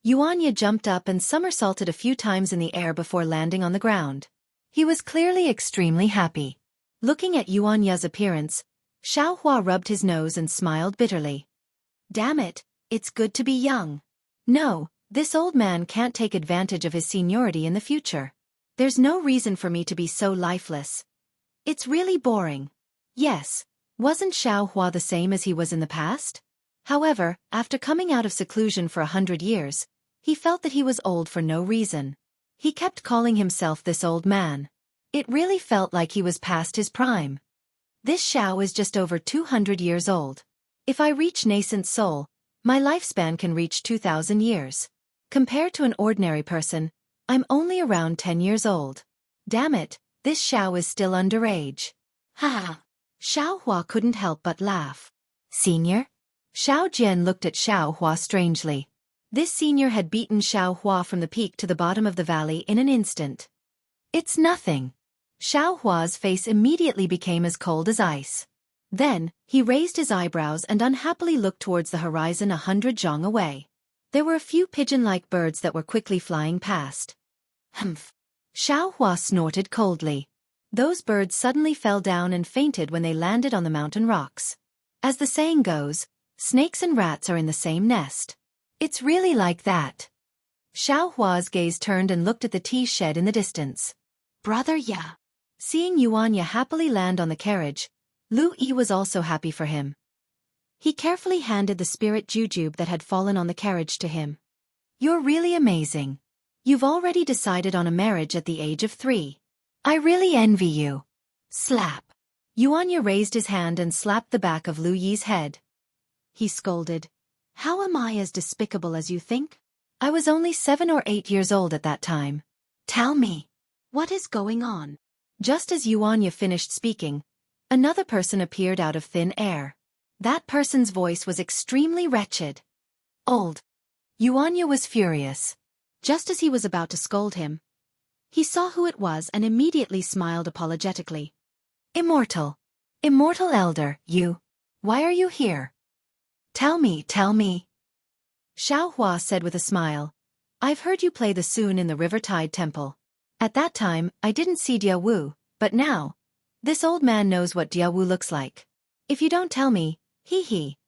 Yuanya jumped up and somersaulted a few times in the air before landing on the ground. He was clearly extremely happy. Looking at Yuanya's appearance, Xiaohua rubbed his nose and smiled bitterly. Damn it, it's good to be young. No, this old man can't take advantage of his seniority in the future. There's no reason for me to be so lifeless. It's really boring. Yes, wasn't Xiaohua the same as he was in the past? However, after coming out of seclusion for 100 years, he felt that he was old for no reason. He kept calling himself this old man. It really felt like he was past his prime. This Xiao is just over 200 years old. If I reach nascent soul, my lifespan can reach 2,000 years. Compared to an ordinary person, I'm only around 10 years old. Damn it, this Xiao is still underage. Ha! Xiaohua couldn't help but laugh. Senior? Xiao Jian looked at Xiaohua strangely. This senior had beaten Xiaohua from the peak to the bottom of the valley in an instant. It's nothing. Xiaohua's face immediately became as cold as ice. Then, he raised his eyebrows and unhappily looked towards the horizon 100 zhang away. There were a few pigeon-like birds that were quickly flying past. Humph. Xiaohua snorted coldly. Those birds suddenly fell down and fainted when they landed on the mountain rocks. As the saying goes, snakes and rats are in the same nest. It's really like that. Xiaohua's gaze turned and looked at the tea shed in the distance. Brother Ya. Seeing Yuanya happily land on the carriage, Lu Yi was also happy for him. He carefully handed the spirit jujube that had fallen on the carriage to him. You're really amazing. You've already decided on a marriage at the age of 3. I really envy you. Slap. Yuanya raised his hand and slapped the back of Lu Yi's head. He scolded. How am I as despicable as you think? I was only 7 or 8 years old at that time. Tell me, what is going on? Just as Yuanya finished speaking, another person appeared out of thin air. That person's voice was extremely wretched. Old. Yuanya was furious. Just as he was about to scold him, he saw who it was and immediately smiled apologetically. Immortal. Immortal Elder, you. Why are you here? Tell me. Xiaohua said with a smile. I've heard you play the Sun in the River Tide Temple. At that time, I didn't see Diawu, but now, this old man knows what Diawu looks like. If you don't tell me, hee.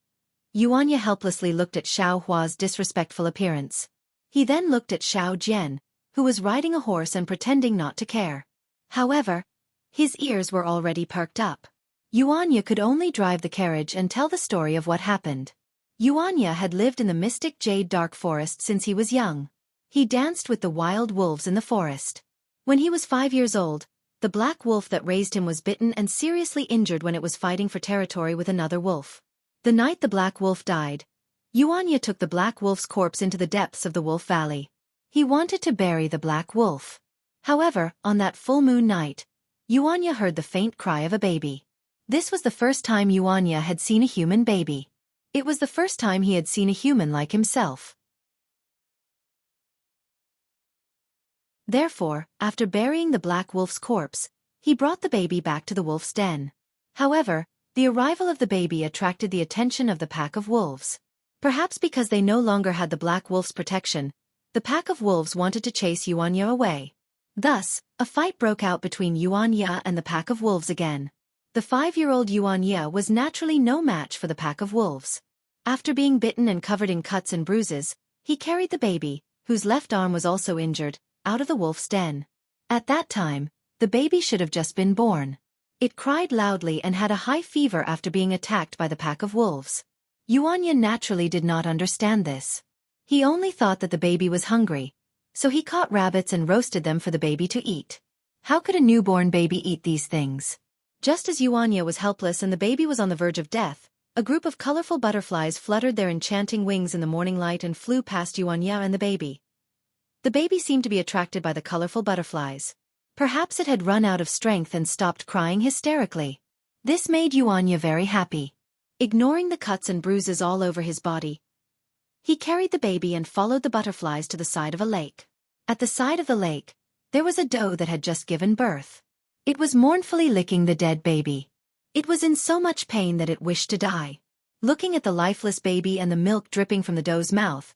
Yuanya helplessly looked at Xiaohua's disrespectful appearance. He then looked at Xiao Jian, who was riding a horse and pretending not to care. However, his ears were already perked up. Yuanya could only drive the carriage and tell the story of what happened. Yuanya had lived in the mystic jade dark forest since he was young. He danced with the wild wolves in the forest. When he was 5 years old, the black wolf that raised him was bitten and seriously injured when it was fighting for territory with another wolf. The night the black wolf died, Yuanya took the black wolf's corpse into the depths of the wolf valley. He wanted to bury the black wolf. However, on that full moon night, Yuanya heard the faint cry of a baby. This was the first time Yuanya had seen a human baby. It was the first time he had seen a human like himself. Therefore, after burying the black wolf's corpse, he brought the baby back to the wolf's den. However, the arrival of the baby attracted the attention of the pack of wolves. Perhaps because they no longer had the black wolf's protection, the pack of wolves wanted to chase Yuanya away. Thus, a fight broke out between Yuanya and the pack of wolves again. The 5-year-old Yuanya was naturally no match for the pack of wolves. After being bitten and covered in cuts and bruises, he carried the baby, whose left arm was also injured, out of the wolf's den. At that time, the baby should have just been born. It cried loudly and had a high fever after being attacked by the pack of wolves. Yuanya naturally did not understand this. He only thought that the baby was hungry, so he caught rabbits and roasted them for the baby to eat. How could a newborn baby eat these things? Just as Yuanya was helpless and the baby was on the verge of death, a group of colorful butterflies fluttered their enchanting wings in the morning light and flew past Yuanya and the baby. The baby seemed to be attracted by the colorful butterflies. Perhaps it had run out of strength and stopped crying hysterically. This made Yuanya very happy. Ignoring the cuts and bruises all over his body, he carried the baby and followed the butterflies to the side of a lake. At the side of the lake, there was a doe that had just given birth. It was mournfully licking the dead baby. It was in so much pain that it wished to die. Looking at the lifeless baby and the milk dripping from the doe's mouth,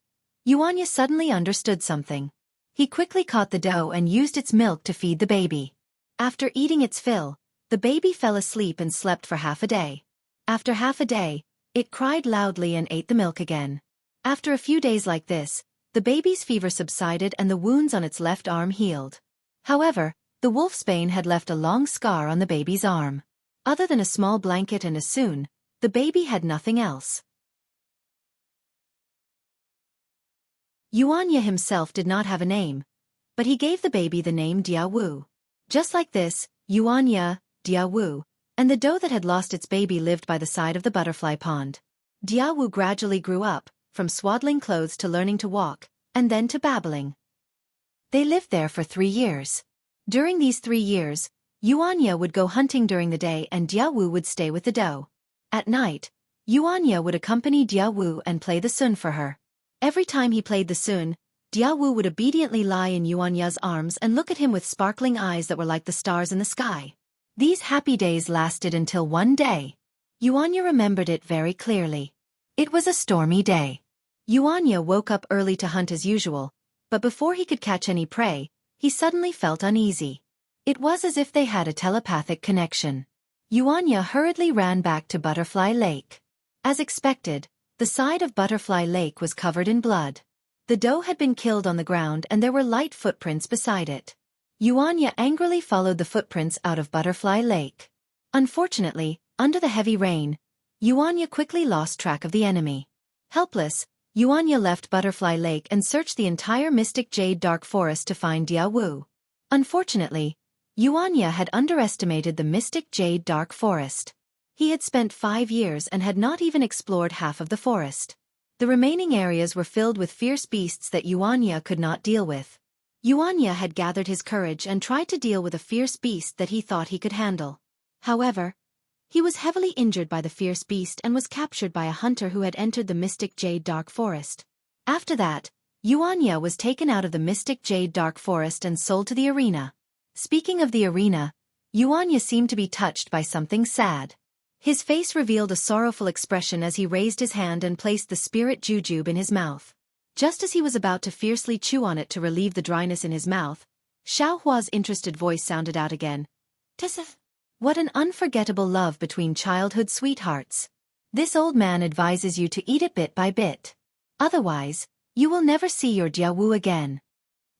Yuanya suddenly understood something. He quickly caught the doe and used its milk to feed the baby. After eating its fill, the baby fell asleep and slept for half a day. After half a day, it cried loudly and ate the milk again. After a few days like this, the baby's fever subsided and the wounds on its left arm healed. However, the wolfsbane had left a long scar on the baby's arm. Other than a small blanket and a soon, the baby had nothing else. Xianxia himself did not have a name, but he gave the baby the name Jianghu. Just like this, Xianxia, Jianghu, and the doe that had lost its baby lived by the side of the butterfly pond. Jianghu gradually grew up, from swaddling clothes to learning to walk, and then to babbling. They lived there for 3 years. During these 3 years, Xianxia would go hunting during the day and Jianghu would stay with the doe. At night, Xianxia would accompany Jianghu and play the sun for her. Every time he played the sun, Jianghu would obediently lie in Xianxia's arms and look at him with sparkling eyes that were like the stars in the sky. These happy days lasted until one day. Xianxia remembered it very clearly. It was a stormy day. Xianxia woke up early to hunt as usual, but before he could catch any prey, he suddenly felt uneasy. It was as if they had a telepathic connection. Xianxia hurriedly ran back to Butterfly Lake. As expected, the side of Butterfly Lake was covered in blood. The doe had been killed on the ground and there were light footprints beside it. Xianxia angrily followed the footprints out of Butterfly Lake. Unfortunately, under the heavy rain, Xianxia quickly lost track of the enemy. Helpless, Xianxia left Butterfly Lake and searched the entire Mystic Jade Dark Forest to find Jianghu. Unfortunately, Xianxia had underestimated the Mystic Jade Dark Forest. He had spent 5 years and had not even explored half of the forest. The remaining areas were filled with fierce beasts that Xianxia could not deal with. Xianxia had gathered his courage and tried to deal with a fierce beast that he thought he could handle. However, he was heavily injured by the fierce beast and was captured by a hunter who had entered the Mystic Jade Dark Forest. After that, Xianxia was taken out of the Mystic Jade Dark Forest and sold to the arena. Speaking of the arena, Xianxia seemed to be touched by something sad. His face revealed a sorrowful expression as he raised his hand and placed the spirit jujube in his mouth. Just as he was about to fiercely chew on it to relieve the dryness in his mouth, Xiaohua's interested voice sounded out again. "Tessa, what an unforgettable love between childhood sweethearts. This old man advises you to eat it bit by bit. Otherwise, you will never see your Jianghu again."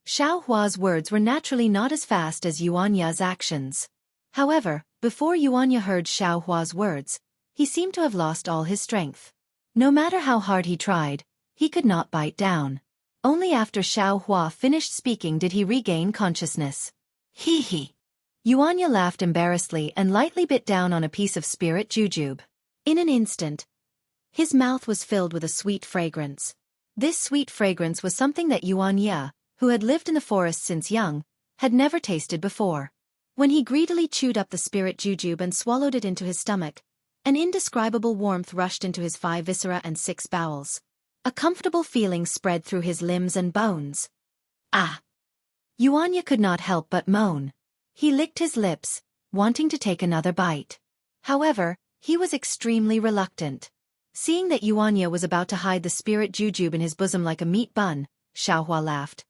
Xiaohua's words were naturally not as fast as Xianxia's actions. However, before Xianxia heard Xiaohua's words, he seemed to have lost all his strength. No matter how hard he tried, he could not bite down. Only after Xiaohua finished speaking did he regain consciousness. Hee hee. Xianxia laughed embarrassedly and lightly bit down on a piece of spirit jujube. In an instant, his mouth was filled with a sweet fragrance. This sweet fragrance was something that Xianxia, who had lived in the forest since young, had never tasted before. When he greedily chewed up the spirit jujube and swallowed it into his stomach, an indescribable warmth rushed into his 5 viscera and 6 bowels. A comfortable feeling spread through his limbs and bones. Ah! Xianxia could not help but moan. He licked his lips, wanting to take another bite. However, he was extremely reluctant. Seeing that Xianxia was about to hide the spirit jujube in his bosom like a meat bun, Xiaohua laughed.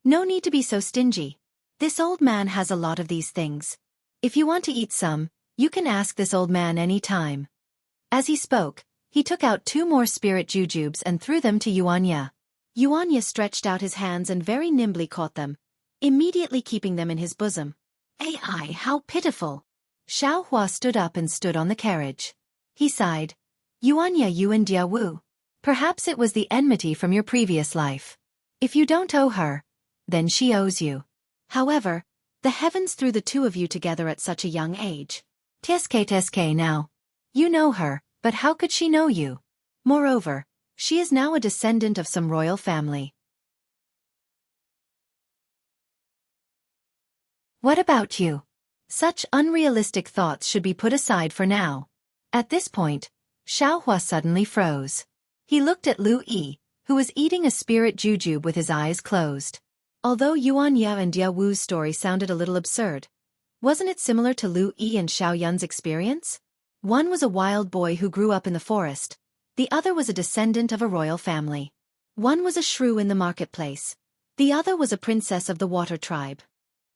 "No need to be so stingy. This old man has a lot of these things. If you want to eat some, you can ask this old man any time." As he spoke, he took out 2 more spirit jujubes and threw them to Xianxia. Xianxia stretched out his hands and very nimbly caught them, immediately keeping them in his bosom. "Ai, how pitiful!" Xiaohua stood up and stood on the carriage. He sighed. "Xianxia, you and Jianghu. Perhaps it was the enmity from your previous life. If you don't owe her, then she owes you. However, the heavens threw the 2 of you together at such a young age. Tsk now. You know her, but how could she know you? Moreover, she is now a descendant of some royal family. What about you? Such unrealistic thoughts should be put aside for now." At this point, Xiaohua suddenly froze. He looked at Lu Yi, who was eating a spirit jujube with his eyes closed. Although Xianxia and Jianghu's story sounded a little absurd, wasn't it similar to Lu Yi and Xiaoyun's experience? One was a wild boy who grew up in the forest, the other was a descendant of a royal family. One was a shrew in the marketplace, the other was a princess of the water tribe.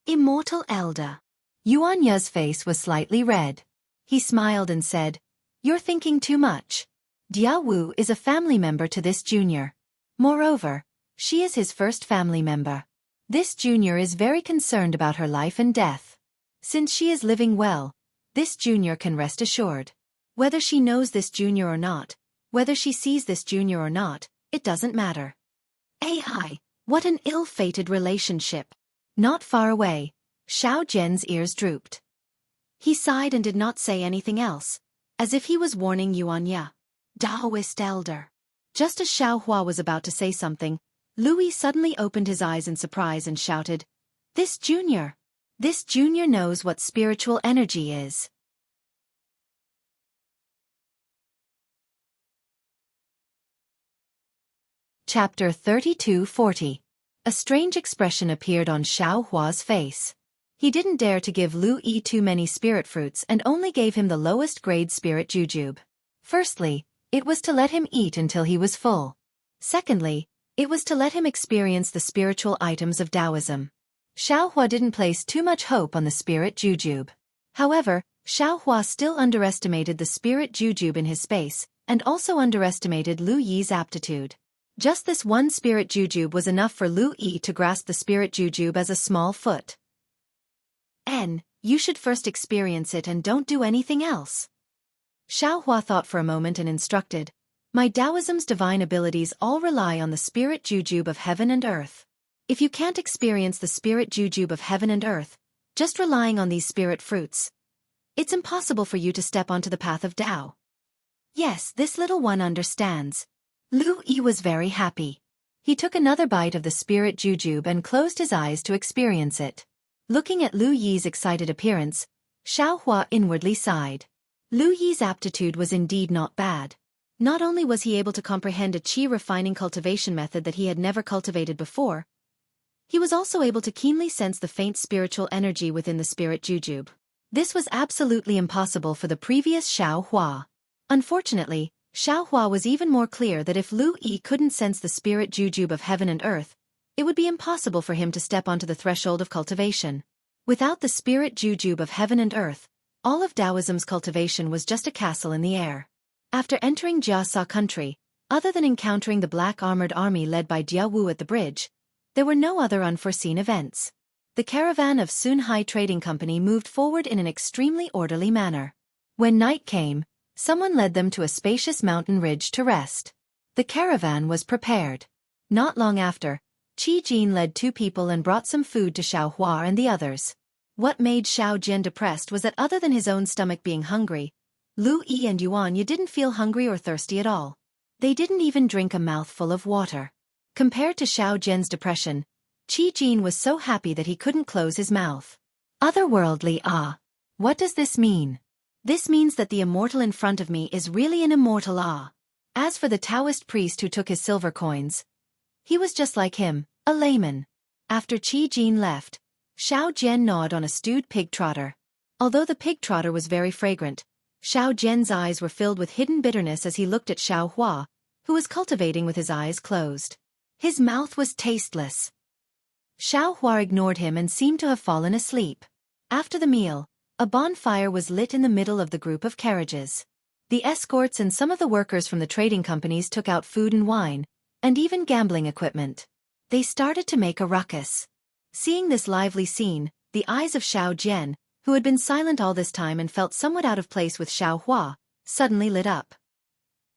Immortal elder. Xianxia's face was slightly red. He smiled and said, "You're thinking too much. Jianghu is a family member to this junior. Moreover, she is his first family member. This junior is very concerned about her life and death. Since she is living well, this junior can rest assured. Whether she knows this junior or not, whether she sees this junior or not, it doesn't matter. AI, what an ill-fated relationship. Not far away, Xiao Jian's ears drooped. He sighed and did not say anything else, as if he was warning Xianxia, Taoist elder. Just as Xiao Hua was about to say something, Louis suddenly opened his eyes in surprise and shouted, This junior knows what spiritual energy is. Chapter 32-40. A strange expression appeared on Xiao Hua's face. He didn't dare to give Lu Yi too many spirit fruits and only gave him the lowest grade spirit jujube. Firstly, it was to let him eat until he was full. Secondly, it was to let him experience the spiritual items of Taoism. Xiao Hua didn't place too much hope on the spirit jujube. However, Xiao Hua still underestimated the spirit jujube in his space, and also underestimated Lu Yi's aptitude. Just this one spirit jujube was enough for Lu Yi to grasp the spirit jujube as a small foot. You should first experience it and don't do anything else. Xiao Hua thought for a moment and instructed, My Taoism's divine abilities all rely on the spirit jujube of heaven and earth. If you can't experience the spirit jujube of heaven and earth, just relying on these spirit fruits, it's impossible for you to step onto the path of Tao. Yes, this little one understands. Lu Yi was very happy. He took another bite of the spirit jujube and closed his eyes to experience it. Looking at Lu Yi's excited appearance, Xiao Hua inwardly sighed. Lu Yi's aptitude was indeed not bad. Not only was he able to comprehend a qi refining cultivation method that he had never cultivated before, he was also able to keenly sense the faint spiritual energy within the spirit jujube. This was absolutely impossible for the previous Xiao Hua. Unfortunately, Xiao Hua was even more clear that if Lu Yi couldn't sense the spirit jujube of heaven and earth, it would be impossible for him to step onto the threshold of cultivation. Without the spirit jujube of heaven and earth, all of Taoism's cultivation was just a castle in the air. After entering Jianghu country, other than encountering the black armored army led by Jianghu at the bridge, there were no other unforeseen events. The caravan of Sunhai Trading Company moved forward in an extremely orderly manner. When night came, someone led them to a spacious mountain ridge to rest. The caravan was prepared. Not long after, Qi Jin led 2 people and brought some food to Xiao Hua and the others. What made Xiao Jian depressed was that other than his own stomach being hungry, Lu Yi and Xianxia didn't feel hungry or thirsty at all. They didn't even drink a mouthful of water. Compared to Xiao Jian's depression, Qi Jin was so happy that he couldn't close his mouth. Otherworldly What does this mean? This means that the immortal in front of me is really an immortal As for the Taoist priest who took his silver coins, he was just like him, a layman. After Qi Jin left, Xiao Jian gnawed on a stewed pig trotter. Although the pig trotter was very fragrant, Xiao Jian's eyes were filled with hidden bitterness as he looked at Xiao Hua, who was cultivating with his eyes closed. His mouth was tasteless. Xiao Hua ignored him and seemed to have fallen asleep. After the meal, a bonfire was lit in the middle of the group of carriages. The escorts and some of the workers from the trading companies took out food and wine, and even gambling equipment. They started to make a ruckus. Seeing this lively scene, the eyes of Xiao Jian, who had been silent all this time and felt somewhat out of place with Xiao Hua, suddenly lit up.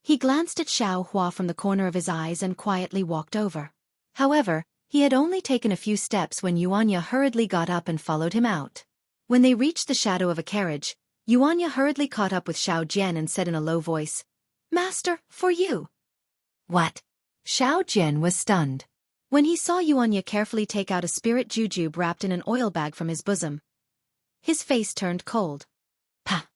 He glanced at Xiao Hua from the corner of his eyes and quietly walked over. However, he had only taken a few steps when Xianxia hurriedly got up and followed him out. When they reached the shadow of a carriage, Xianxia hurriedly caught up with Xiao Jian and said in a low voice, "Master, for you." What? Xiao Jian was stunned. When he saw Xianxia carefully take out a spirit jujube wrapped in an oil bag from his bosom, his face turned cold. "Pah!"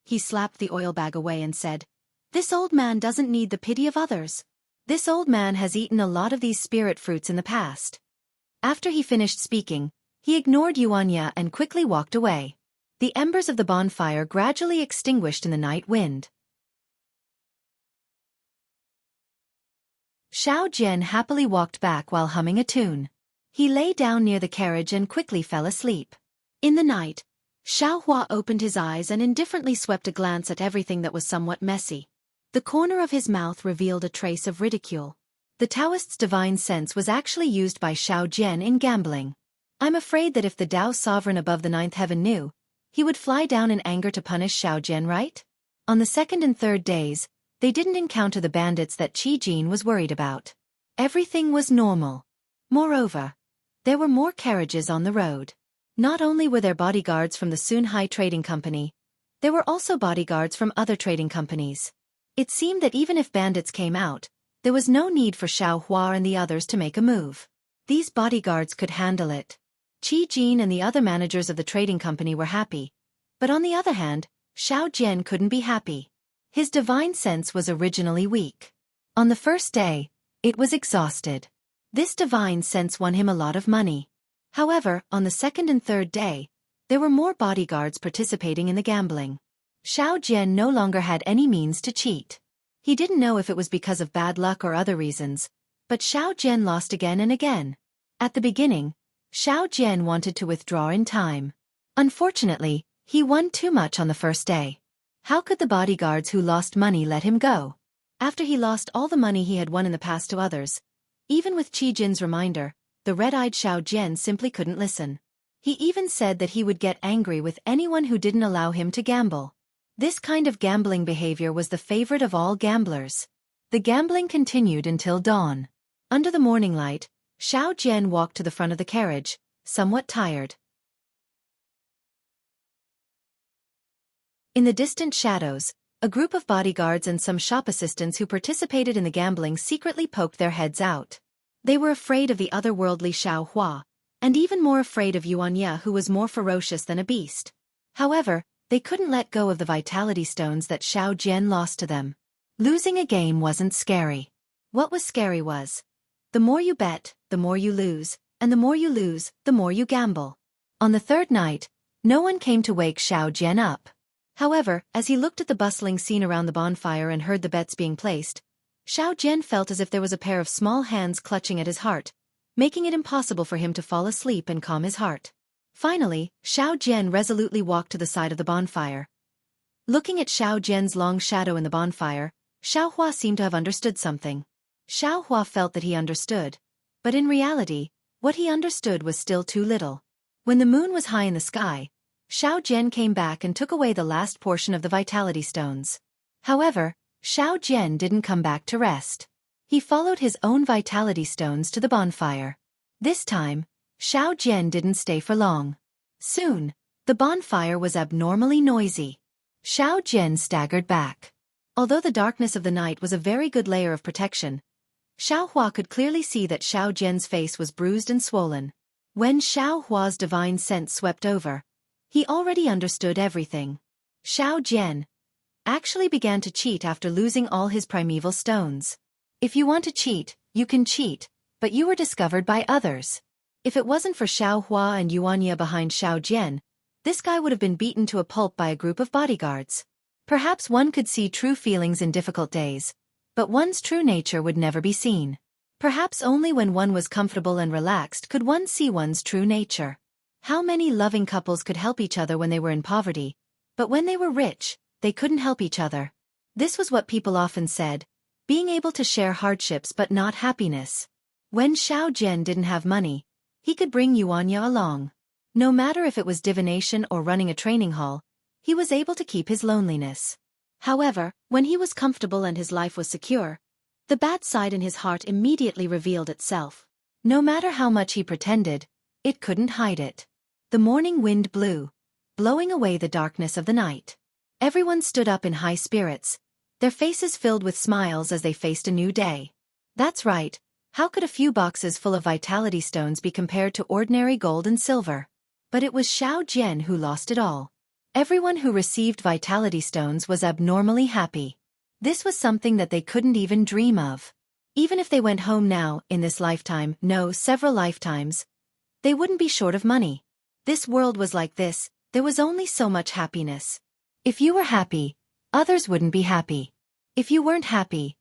He slapped the oil bag away and said, "This old man doesn't need the pity of others. This old man has eaten a lot of these spirit fruits in the past." After he finished speaking, he ignored Xianxia and quickly walked away. The embers of the bonfire gradually extinguished in the night wind. Xiao Jian happily walked back while humming a tune. He lay down near the carriage and quickly fell asleep. In the night, Xiao Hua opened his eyes and indifferently swept a glance at everything that was somewhat messy. The corner of his mouth revealed a trace of ridicule. The Taoist's divine sense was actually used by Xiao Jian in gambling. I'm afraid that if the Tao sovereign above the ninth heaven knew, he would fly down in anger to punish Xiao Jian, right? On the second and third days, they didn't encounter the bandits that Qi Jin was worried about. Everything was normal. Moreover, there were more carriages on the road. Not only were there bodyguards from the Sunhai Trading Company, there were also bodyguards from other trading companies. It seemed that even if bandits came out, there was no need for Xiao Hua and the others to make a move. These bodyguards could handle it. Qi Jin and the other managers of the trading company were happy. But on the other hand, Xiao Jian couldn't be happy. His divine sense was originally weak. On the first day, it was exhausted. This divine sense won him a lot of money. However, on the second and third day, there were more bodyguards participating in the gambling. Xiao Jian no longer had any means to cheat. He didn't know if it was because of bad luck or other reasons, but Xiao Jian lost again and again. At the beginning, Xiao Jian wanted to withdraw in time. Unfortunately, he won too much on the first day. How could the bodyguards who lost money let him go? After he lost all the money he had won in the past to others, even with Qi Jin's reminder, the red-eyed Xiao Jian simply couldn't listen. He even said that he would get angry with anyone who didn't allow him to gamble. This kind of gambling behavior was the favorite of all gamblers. The gambling continued until dawn. Under the morning light, Xiao Jian walked to the front of the carriage, somewhat tired. In the distant shadows, a group of bodyguards and some shop assistants who participated in the gambling secretly poked their heads out. They were afraid of the otherworldly Xiao Hua, and even more afraid of Xianxia, who was more ferocious than a beast. However, they couldn't let go of the vitality stones that Xiao Jian lost to them. Losing a game wasn't scary. What was scary was, the more you bet, the more you lose, and the more you lose, the more you gamble. On the third night, no one came to wake Xiao Jian up. However, as he looked at the bustling scene around the bonfire and heard the bets being placed, Xiao Jian felt as if there was a pair of small hands clutching at his heart, making it impossible for him to fall asleep and calm his heart. Finally, Xiao Jian resolutely walked to the side of the bonfire. Looking at Xiao Jian's long shadow in the bonfire, Xiao Hua seemed to have understood something. Xiao Hua felt that he understood, but in reality, what he understood was still too little. When the moon was high in the sky, Xiao Jian came back and took away the last portion of the vitality stones. However, Xiao Jian didn't come back to rest. He followed his own vitality stones to the bonfire. This time, Xiao Jian didn't stay for long. Soon, the bonfire was abnormally noisy. Xiao Jian staggered back. Although the darkness of the night was a very good layer of protection, Xiao Hua could clearly see that Xiao Jian's face was bruised and swollen. When Xiao Hua's divine sense swept over, he already understood everything. Xiao Jian actually began to cheat after losing all his primeval stones. If you want to cheat, you can cheat, but you were discovered by others. If it wasn't for Xiao Hua and Xianxia behind Xiao Jian, this guy would have been beaten to a pulp by a group of bodyguards. Perhaps one could see true feelings in difficult days, but one's true nature would never be seen. Perhaps only when one was comfortable and relaxed could one see one's true nature. How many loving couples could help each other when they were in poverty, but when they were rich, they couldn't help each other? This was what people often said, being able to share hardships but not happiness. When Xiao Jian didn't have money, he could bring Xianxia along. No matter if it was divination or running a training hall, he was able to keep his loneliness. However, when he was comfortable and his life was secure, the bad side in his heart immediately revealed itself. No matter how much he pretended, it couldn't hide it. The morning wind blew, blowing away the darkness of the night. Everyone stood up in high spirits, their faces filled with smiles as they faced a new day. That's right, how could a few boxes full of vitality stones be compared to ordinary gold and silver? But it was Xiao Jian who lost it all. Everyone who received vitality stones was abnormally happy. This was something that they couldn't even dream of. Even if they went home now, in this lifetime, no, several lifetimes, they wouldn't be short of money. This world was like this, there was only so much happiness. If you were happy, others wouldn't be happy. If you weren't happy,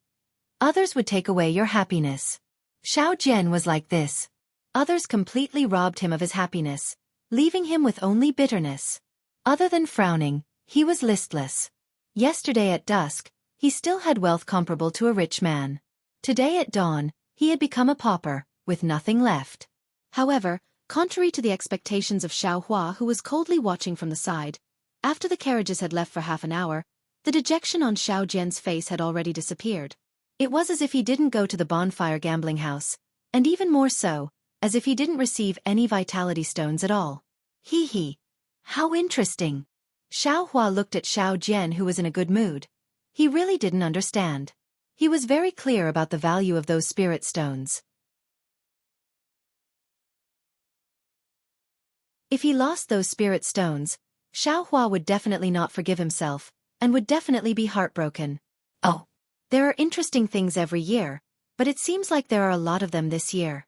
others would take away your happiness. Xiao Jian was like this. Others completely robbed him of his happiness, leaving him with only bitterness. Other than frowning, he was listless. Yesterday at dusk, he still had wealth comparable to a rich man. Today at dawn, He had become a pauper, with nothing left. However, contrary to the expectations of Xiaohua, who was coldly watching from the side, after the carriages had left for half an hour, the dejection on Xiao Jian's face had already disappeared. It was as if he didn't go to the bonfire gambling house, and even more so, as if he didn't receive any vitality stones at all. Hee hee. How interesting. Xiaohua looked at Xiao Jian, who was in a good mood. He really didn't understand. He was very clear about the value of those spirit stones. If he lost those spirit stones, Xiaohua would definitely not forgive himself, and would definitely be heartbroken. Oh, there are interesting things every year, but it seems like there are a lot of them this year.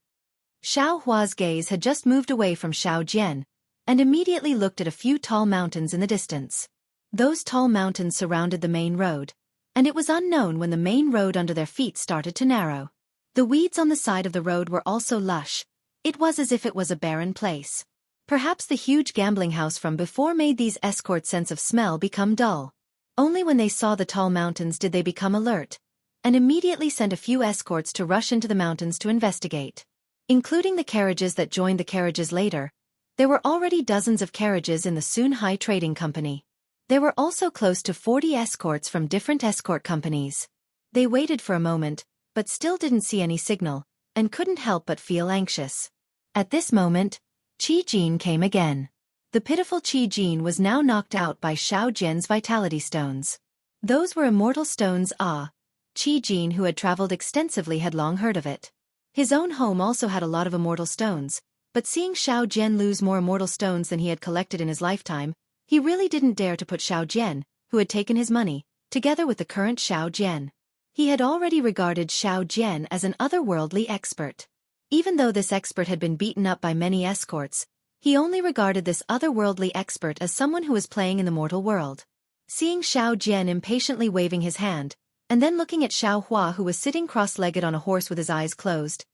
Xiaohua's gaze had just moved away from Xiao Jian, and immediately looked at a few tall mountains in the distance. Those tall mountains surrounded the main road, and it was unknown when the main road under their feet started to narrow. The weeds on the side of the road were also lush. It was as if it was a barren place. Perhaps the huge gambling house from before made these escorts' sense of smell become dull. Only when they saw the tall mountains did they become alert, and immediately sent a few escorts to rush into the mountains to investigate. Including the carriages that joined the carriages later, there were already dozens of carriages in the Sunhai Trading Company. There were also close to 40 escorts from different escort companies. They waited for a moment, but still didn't see any signal, and couldn't help but feel anxious. At this moment, Qi Jin came again. The pitiful Qi Jin was now knocked out by Xiao Jian's vitality stones. Those were immortal stones. Qi Jin, who had traveled extensively, had long heard of it. His own home also had a lot of immortal stones, but seeing Xiao Jian lose more immortal stones than he had collected in his lifetime, he really didn't dare to put Xiao Jian, who had taken his money, together with the current Xiao Jian. He had already regarded Xiao Jian as an otherworldly expert. Even though this expert had been beaten up by many escorts, he only regarded this otherworldly expert as someone who was playing in the mortal world. Seeing Xiao Jian impatiently waving his hand, and then looking at Xiaohua, who was sitting cross-legged on a horse with his eyes closed,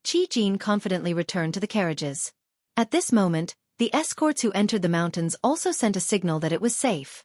Qi Jin confidently returned to the carriages. At this moment, the escorts who entered the mountains also sent a signal that it was safe.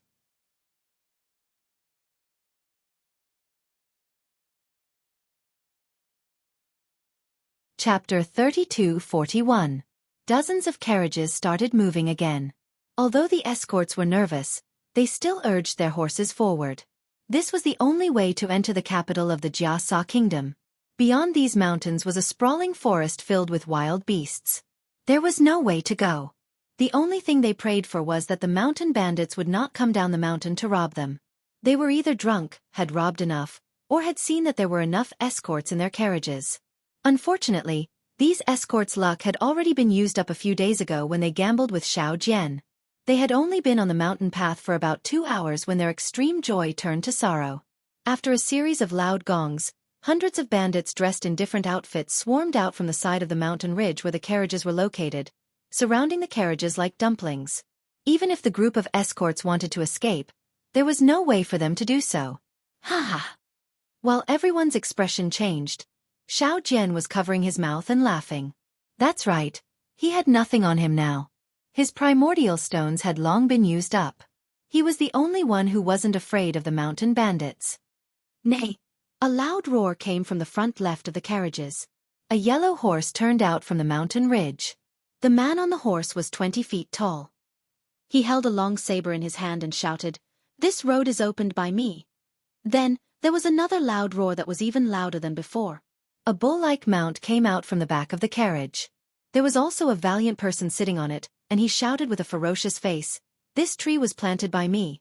Chapter 32:41. Dozens of carriages started moving again. Although the escorts were nervous, they still urged their horses forward. This was the only way to enter the capital of the Jiasa kingdom. Beyond these mountains was a sprawling forest filled with wild beasts. There was no way to go. The only thing they prayed for was that the mountain bandits would not come down the mountain to rob them. They were either drunk, had robbed enough, or had seen that there were enough escorts in their carriages. Unfortunately, these escorts' luck had already been used up a few days ago when they gambled with Xiao Jian. They had only been on the mountain path for about 2 hours when their extreme joy turned to sorrow. After a series of loud gongs, hundreds of bandits dressed in different outfits swarmed out from the side of the mountain ridge where the carriages were located, surrounding the carriages like dumplings. Even if the group of escorts wanted to escape, there was no way for them to do so. Ha ha! While everyone's expression changed, Xiao Jian was covering his mouth and laughing. That's right, he had nothing on him now. His primordial stones had long been used up. He was the only one who wasn't afraid of the mountain bandits. Nay! A loud roar came from the front left of the carriages. A yellow horse turned out from the mountain ridge. The man on the horse was 20 feet tall. He held a long saber in his hand and shouted, "This road is opened by me." Then, there was another loud roar that was even louder than before. A bull-like mount came out from the back of the carriage. There was also a valiant person sitting on it, and he shouted with a ferocious face, "This tree was planted by me."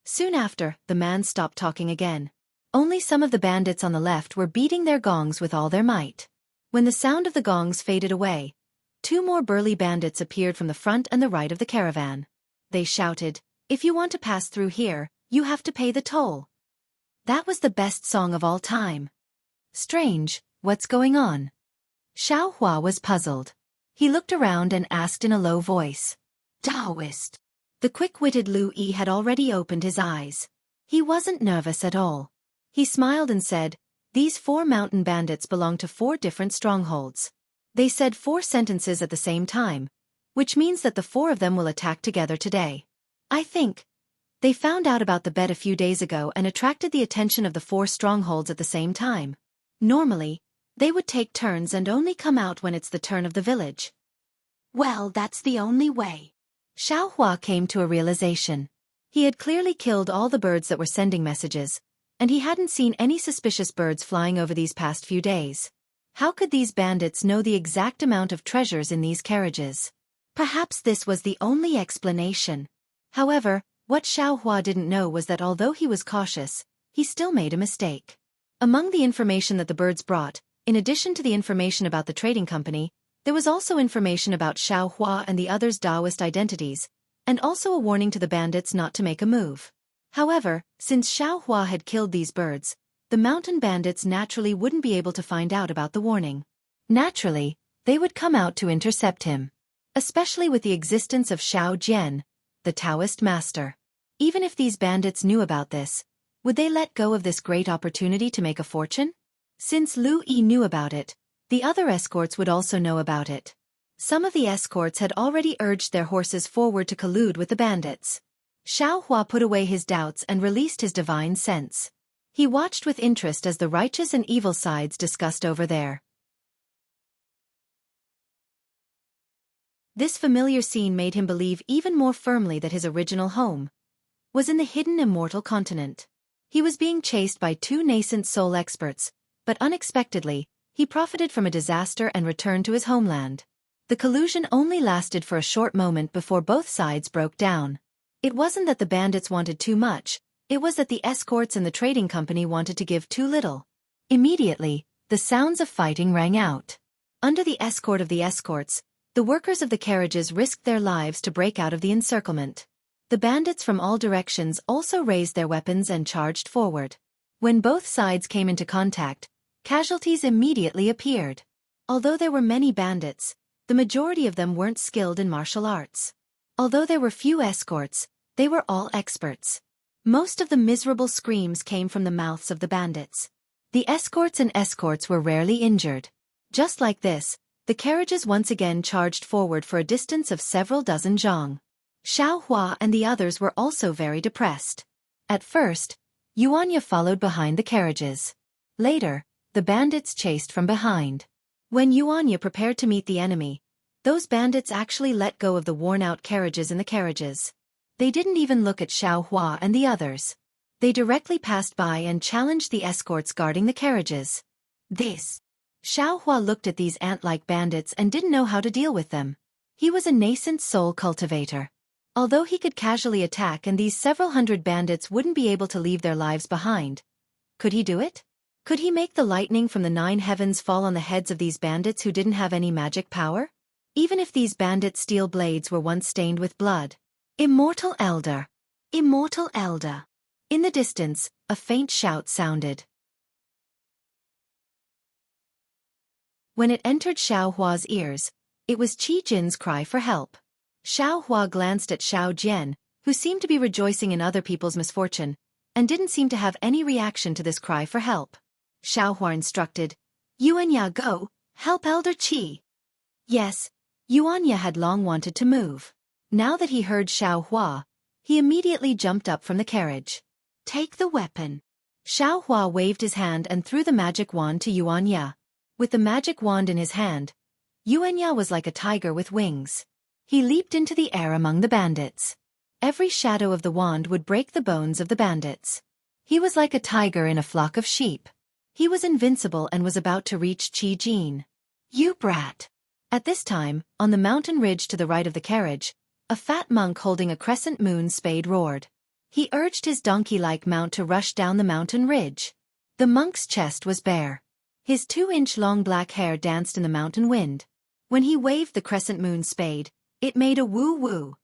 Soon after, the man stopped talking again. Only some of the bandits on the left were beating their gongs with all their might. When the sound of the gongs faded away, 2 more burly bandits appeared from the front and the right of the caravan. They shouted, "If you want to pass through here, you have to pay the toll." That was the best song of all time. Strange, what's going on? Xiaohua was puzzled. He looked around and asked in a low voice, "Taoist." The quick-witted Lu Yi had already opened his eyes. He wasn't nervous at all. He smiled and said, "These 4 mountain bandits belong to 4 different strongholds." They said 4 sentences at the same time, which means that the 4 of them will attack together today. I think. They found out about the bet a few days ago and attracted the attention of the 4 strongholds at the same time. Normally, They would take turns and only come out when it's the turn of the village. Well, that's the only way. Xiaohua came to a realization. He had clearly killed all the birds that were sending messages, and he hadn't seen any suspicious birds flying over these past few days. How could these bandits know the exact amount of treasures in these carriages? Perhaps this was the only explanation. However, what Xiaohua didn't know was that although he was cautious, he still made a mistake. Among the information that the birds brought, in addition to the information about the trading company, there was also information about Xiaohua and the others' Taoist identities, and also a warning to the bandits not to make a move. However, since Xiaohua had killed these birds, the mountain bandits naturally wouldn't be able to find out about the warning. Naturally, they would come out to intercept him. Especially with the existence of Xiao Jian, the Taoist master. Even if these bandits knew about this, would they let go of this great opportunity to make a fortune? Since Lu Yi knew about it, the other escorts would also know about it. Some of the escorts had already urged their horses forward to collude with the bandits. Xiaohua put away his doubts and released his divine sense. He watched with interest as the righteous and evil sides discussed over there. This familiar scene made him believe even more firmly that his original home was in the hidden Immortal continent. He was being chased by two nascent soul experts, but unexpectedly, he profited from a disaster and returned to his homeland. The collusion only lasted for a short moment before both sides broke down. It wasn't that the bandits wanted too much, it was that the escorts and the trading company wanted to give too little. Immediately, the sounds of fighting rang out. Under the escort of the escorts, the workers of the carriages risked their lives to break out of the encirclement. The bandits from all directions also raised their weapons and charged forward. When both sides came into contact, casualties immediately appeared. Although there were many bandits, the majority of them weren't skilled in martial arts. Although there were few escorts, they were all experts. Most of the miserable screams came from the mouths of the bandits. The escorts were rarely injured. Just like this, the carriages once again charged forward for a distance of several dozen zhang. Xiaohua and the others were also very depressed. At first, Xianxia followed behind the carriages. Later, the bandits chased from behind. When Xianxia prepared to meet the enemy, those bandits actually let go of the worn-out carriages in the carriages. They didn't even look at Xiaohua and the others. They directly passed by and challenged the escorts guarding the carriages. Xiaohua looked at these ant-like bandits and didn't know how to deal with them. He was a nascent soul cultivator. Although he could casually attack and these several hundred bandits wouldn't be able to leave their lives behind, could he do it? Could he make the lightning from the 9 heavens fall on the heads of these bandits who didn't have any magic power? Even if these bandits' steel blades were once stained with blood. Immortal Elder! Immortal Elder! In the distance, a faint shout sounded. When it entered Xiaohua's ears, it was Qi Jin's cry for help. Xiaohua glanced at Xiao Jian, who seemed to be rejoicing in other people's misfortune, and didn't seem to have any reaction to this cry for help. Xiaohua instructed, Xianxia, go, help Elder Qi. Yes, Xianxia had long wanted to move. Now that he heard Xiaohua, he immediately jumped up from the carriage. Take the weapon. Xiaohua waved his hand and threw the magic wand to Xianxia. With the magic wand in his hand, Xianxia was like a tiger with wings. He leaped into the air among the bandits. Every shadow of the wand would break the bones of the bandits. He was like a tiger in a flock of sheep. He was invincible and was about to reach Qi Jin. You brat! At this time, on the mountain ridge to the right of the carriage, a fat monk holding a crescent moon spade roared. He urged his donkey-like mount to rush down the mountain ridge. The monk's chest was bare. His 2-inch-long black hair danced in the mountain wind. When he waved the crescent moon spade, it made a woo-woo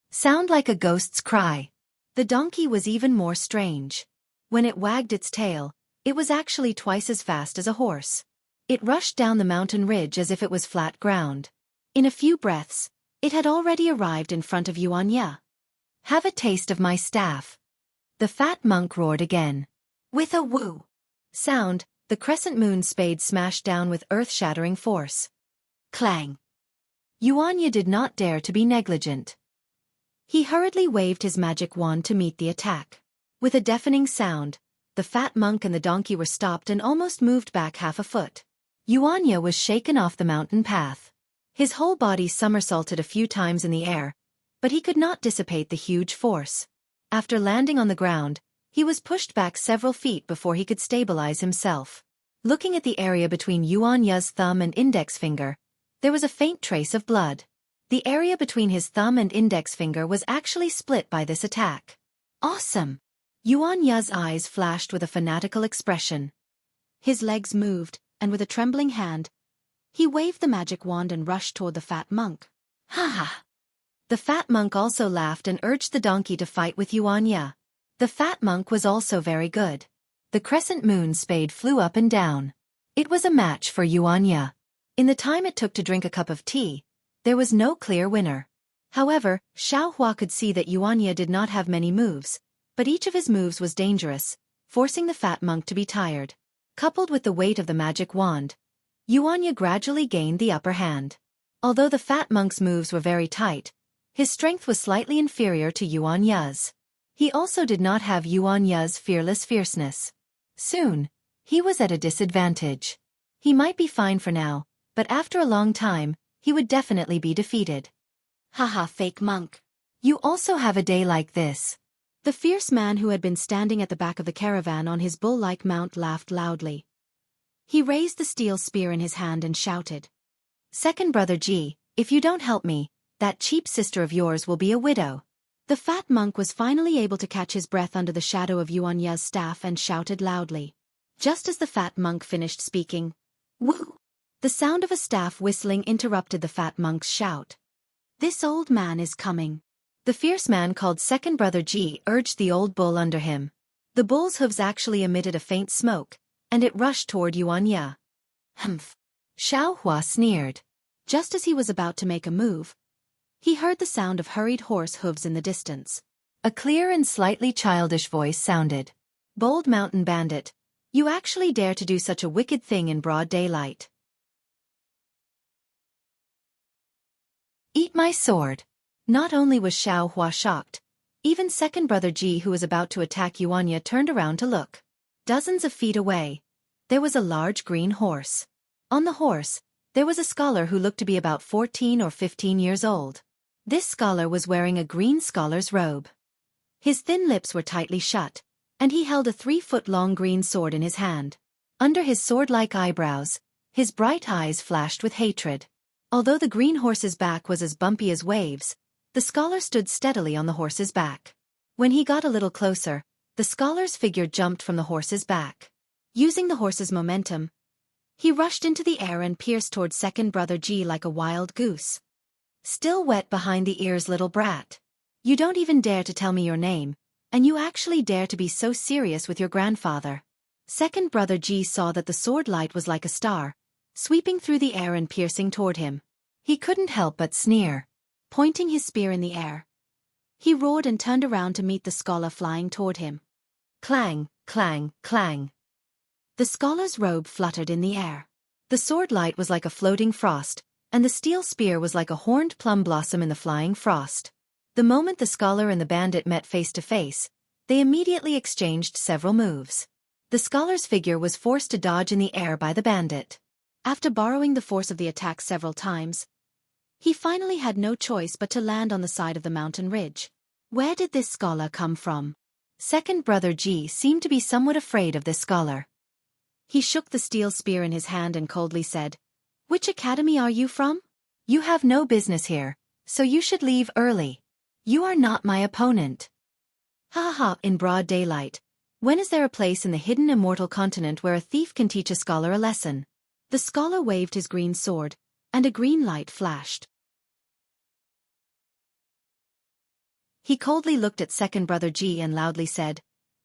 sound like a ghost's cry. The donkey was even more strange. When it wagged its tail, it was actually twice as fast as a horse. It rushed down the mountain ridge as if it was flat ground. In a few breaths, it had already arrived in front of Xianxia. Have a taste of my staff. The fat monk roared again. With a woo sound, the crescent moon spade smashed down with earth-shattering force. Clang! Xianxia did not dare to be negligent. He hurriedly waved his magic wand to meet the attack. With a deafening sound, the fat monk and the donkey were stopped and almost moved back half a foot. Xianxia was shaken off the mountain path. His whole body somersaulted a few times in the air, but he could not dissipate the huge force. After landing on the ground, he was pushed back several feet before he could stabilize himself. Looking at the area between Xianxia's thumb and index finger, there was a faint trace of blood. The area between his thumb and index finger was actually split by this attack. Awesome! Xianxia's eyes flashed with a fanatical expression. His legs moved, and with a trembling hand, he waved the magic wand and rushed toward the fat monk. Ha ha! The fat monk also laughed and urged the donkey to fight with Xianxia. The fat monk was also very good. The crescent moon spade flew up and down. It was a match for Xianxia. In the time it took to drink a cup of tea, there was no clear winner. However, Xiaohua could see that Xianxia did not have many moves, but each of his moves was dangerous, forcing the fat monk to be tired. Coupled with the weight of the magic wand, Xianxia gradually gained the upper hand. Although the fat monk's moves were very tight, his strength was slightly inferior to Xianxia's. He also did not have Xianxia's fearless fierceness. Soon, he was at a disadvantage. He might be fine for now, but after a long time, he would definitely be defeated. Haha, fake monk. You also have a day like this. The fierce man who had been standing at the back of the caravan on his bull-like mount laughed loudly. He raised the steel spear in his hand and shouted, "Second brother Ji, if you don't help me, that cheap sister of yours will be a widow." The fat monk was finally able to catch his breath under the shadow of Xianxia's staff and shouted loudly. Just as the fat monk finished speaking, "Woo!" The sound of a staff whistling interrupted the fat monk's shout. "This old man is coming." The fierce man called Second Brother Ji urged the old bull under him. The bull's hooves actually emitted a faint smoke, and it rushed toward Xianxia. Humph! Xiaohua sneered. Just as he was about to make a move, he heard the sound of hurried horse hooves in the distance. A clear and slightly childish voice sounded. "Bold mountain bandit, you actually dare to do such a wicked thing in broad daylight. Eat my sword." Not only was Xiaohua shocked, even Second Brother Ji, who was about to attack Xianxia, turned around to look. Dozens of feet away, there was a large green horse. On the horse, there was a scholar who looked to be about 14 or 15 years old. This scholar was wearing a green scholar's robe. His thin lips were tightly shut, and he held a 3-foot-long green sword in his hand. Under his sword-like eyebrows, his bright eyes flashed with hatred. Although the green horse's back was as bumpy as waves, the scholar stood steadily on the horse's back. When he got a little closer, the scholar's figure jumped from the horse's back. Using the horse's momentum, he rushed into the air and pierced toward Second Brother Ji like a wild goose. "Still wet behind the ears, little brat. You don't even dare to tell me your name, and you actually dare to be so serious with your grandfather." Second Brother Ji saw that the sword light was like a star, sweeping through the air and piercing toward him. He couldn't help but sneer. Pointing his spear in the air, he roared and turned around to meet the scholar flying toward him. Clang, clang, clang. The scholar's robe fluttered in the air. The sword light was like a floating frost, and the steel spear was like a horned plum blossom in the flying frost. The moment the scholar and the bandit met face to face, they immediately exchanged several moves. The scholar's figure was forced to dodge in the air by the bandit. After borrowing the force of the attack several times, he finally had no choice but to land on the side of the mountain ridge. Where did this scholar come from? Second Brother Ji seemed to be somewhat afraid of this scholar. He shook the steel spear in his hand and coldly said, "Which academy are you from? You have no business here, so you should leave early. You are not my opponent." Ha ha! In broad daylight, when is there a place in the hidden immortal continent where a thief can teach a scholar a lesson? The scholar waved his green sword, and a green light flashed. He coldly looked at Second Brother Ji and loudly said,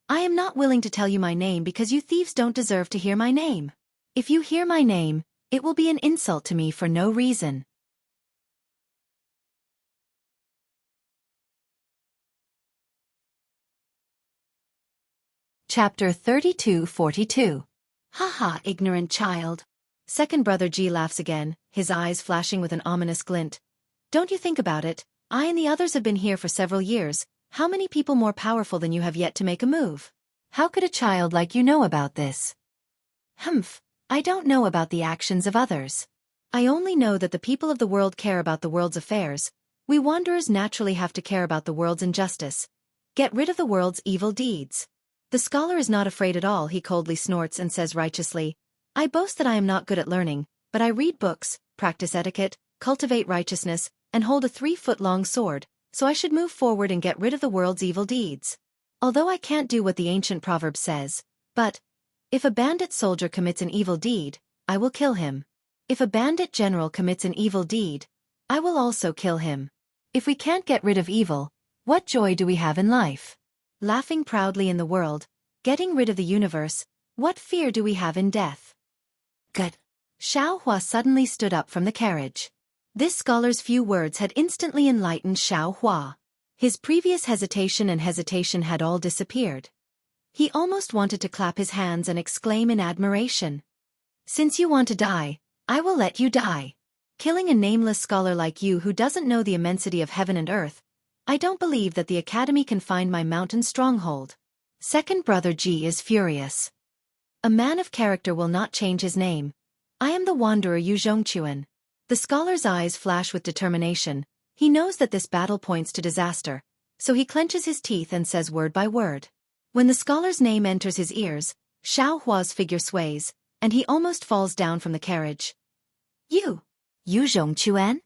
"I am not willing to tell you my name because you thieves don't deserve to hear my name. If you hear my name, it will be an insult to me for no reason." Chapter 32-42. Haha, ignorant child. Second Brother Ji laughs again, his eyes flashing with an ominous glint. "Don't you think about it, I and the others have been here for several years. How many people more powerful than you have yet to make a move? How could a child like you know about this?" "Humph, I don't know about the actions of others. I only know that the people of the world care about the world's affairs. We wanderers naturally have to care about the world's injustice. Get rid of the world's evil deeds. The scholar is not afraid at all, he coldly snorts and says righteously. I boast that I am not good at learning, but I read books, practice etiquette, cultivate righteousness, and hold a 3-foot-long sword, so I should move forward and get rid of the world's evil deeds. Although I can't do what the ancient proverb says, but if a bandit soldier commits an evil deed, I will kill him. If a bandit general commits an evil deed, I will also kill him. If we can't get rid of evil, what joy do we have in life? Laughing proudly in the world, getting rid of the universe, what fear do we have in death? Good. Xiaohua suddenly stood up from the carriage. This scholar's few words had instantly enlightened Xiaohua. His previous hesitation had all disappeared. He almost wanted to clap his hands and exclaim in admiration. Since you want to die, I will let you die. Killing a nameless scholar like you who doesn't know the immensity of heaven and earth, I don't believe that the academy can find my mountain stronghold. Second brother Ji is furious. A man of character will not change his name. I am the wanderer Yu Zhongquan. The scholar's eyes flash with determination. He knows that this battle points to disaster, so he clenches his teeth and says word by word. When the scholar's name enters his ears, Xiaohua's figure sways, and he almost falls down from the carriage. Yu Zhongquan?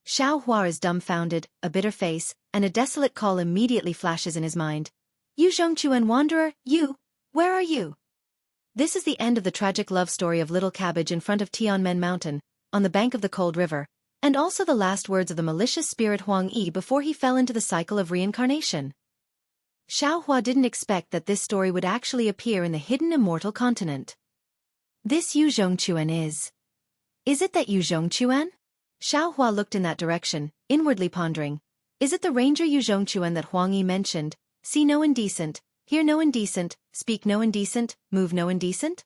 Xiaohua is dumbfounded, a bitter face, and a desolate call immediately flashes in his mind. Yu Zhongquan wanderer, you, where are you? This is the end of the tragic love story of Little Cabbage in front of Tianmen Mountain, on the bank of the cold river, and also the last words of the malicious spirit Huang Yi before he fell into the cycle of reincarnation. Xiaohua didn't expect that this story would actually appear in the hidden immortal continent. This Yu Zhongquan is. Is it that Yu Zhongquan? Xiaohua looked in that direction, inwardly pondering. Is it the ranger Yu Zhongquan that Huang Yi mentioned? See no indecent, hear no indecent, speak no indecent, move no indecent?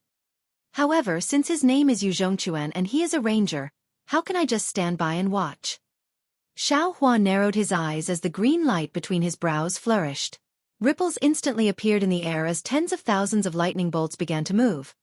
However, since his name is Yu Zhongquan and he is a ranger, how can I just stand by and watch? Xiaohua narrowed his eyes as the green light between his brows flourished. Ripples instantly appeared in the air as tens of thousands of lightning bolts began to move.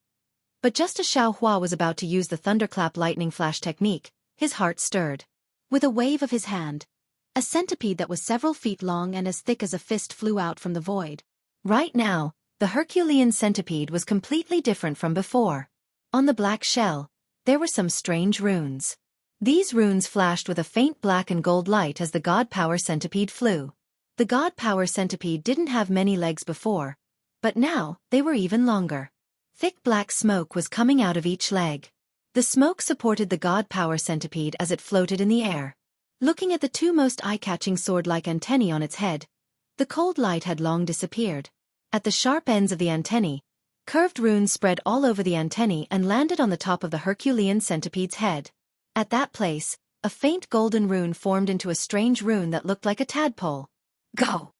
But just as Xiaohua was about to use the thunderclap lightning flash technique, his heart stirred. With a wave of his hand, a centipede that was several feet long and as thick as a fist flew out from the void. Right now, the Herculean centipede was completely different from before. On the black shell, there were some strange runes. These runes flashed with a faint black and gold light as the God Power centipede flew. The God Power centipede didn't have many legs before, but now they were even longer. Thick black smoke was coming out of each leg. The smoke supported the God Power centipede as it floated in the air. Looking at the two most eye-catching sword-like antennae on its head, the cold light had long disappeared. At the sharp ends of the antennae, curved runes spread all over the antennae and landed on the top of the Herculean centipede's head. At that place, a faint golden rune formed into a strange rune that looked like a tadpole. Go!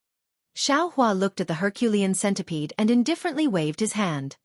Xiaohua looked at the Herculean centipede and indifferently waved his hand.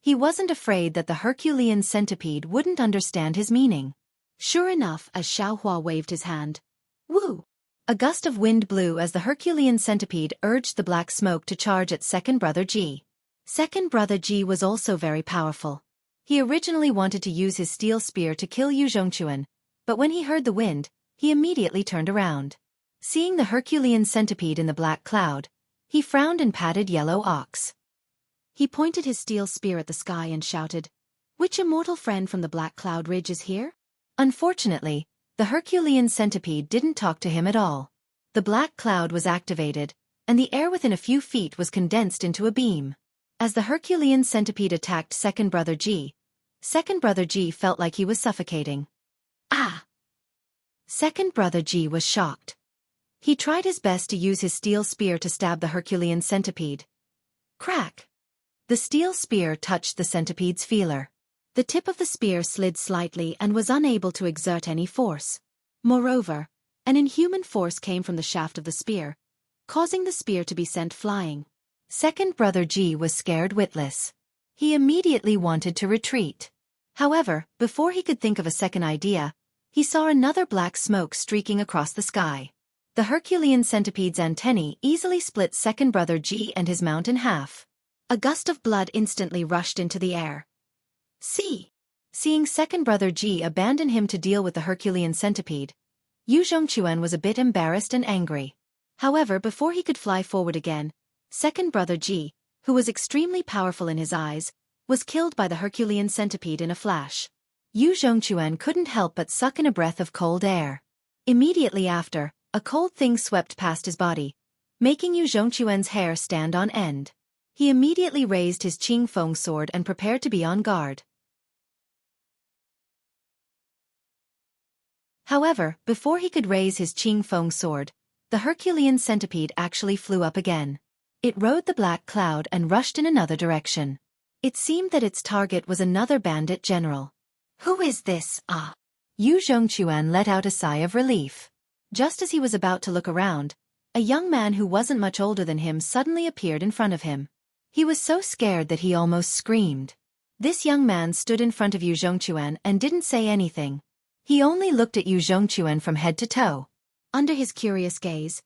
He wasn't afraid that the Herculean centipede wouldn't understand his meaning. Sure enough, as Xiaohua waved his hand, woo! A gust of wind blew as the Herculean centipede urged the black smoke to charge at second brother Ji. Second brother Ji was also very powerful. He originally wanted to use his steel spear to kill Yu Zhongquan, but when he heard the wind, he immediately turned around. Seeing the Herculean centipede in the black cloud, he frowned and patted Yellow Ox. He pointed his steel spear at the sky and shouted, "Which immortal friend from the Black Cloud Ridge is here?" Unfortunately, the Herculean centipede didn't talk to him at all. The black cloud was activated, and the air within a few feet was condensed into a beam. As the Herculean centipede attacked second brother Ji felt like he was suffocating. Ah! Second brother Ji was shocked. He tried his best to use his steel spear to stab the Herculean centipede. Crack! The steel spear touched the centipede's feeler. The tip of the spear slid slightly and was unable to exert any force. Moreover, an inhuman force came from the shaft of the spear, causing the spear to be sent flying. Second brother Ji was scared witless. He immediately wanted to retreat. However, before he could think of a second idea, he saw another black smoke streaking across the sky. The Herculean centipede's antennae easily split second brother Ji and his mount in half. A gust of blood instantly rushed into the air. Seeing second brother Ji abandon him to deal with the Herculean centipede, Yu Zhongquan was a bit embarrassed and angry. However, before he could fly forward again, second brother Ji, who was extremely powerful in his eyes, was killed by the Herculean centipede in a flash. Yu Zhongquan couldn't help but suck in a breath of cold air. Immediately after, a cold thing swept past his body, making Yu Zhongquan's hair stand on end. He immediately raised his Qing Feng sword and prepared to be on guard. However, before he could raise his Qing Feng sword, the Herculean centipede actually flew up again. It rode the black cloud and rushed in another direction. It seemed that its target was another bandit general. Who is this? Yu Zhongquan let out a sigh of relief. Just as he was about to look around, a young man who wasn't much older than him suddenly appeared in front of him. He was so scared that he almost screamed. This young man stood in front of Yu Zhongquan and didn't say anything. He only looked at Yu Zhongquan from head to toe. Under his curious gaze,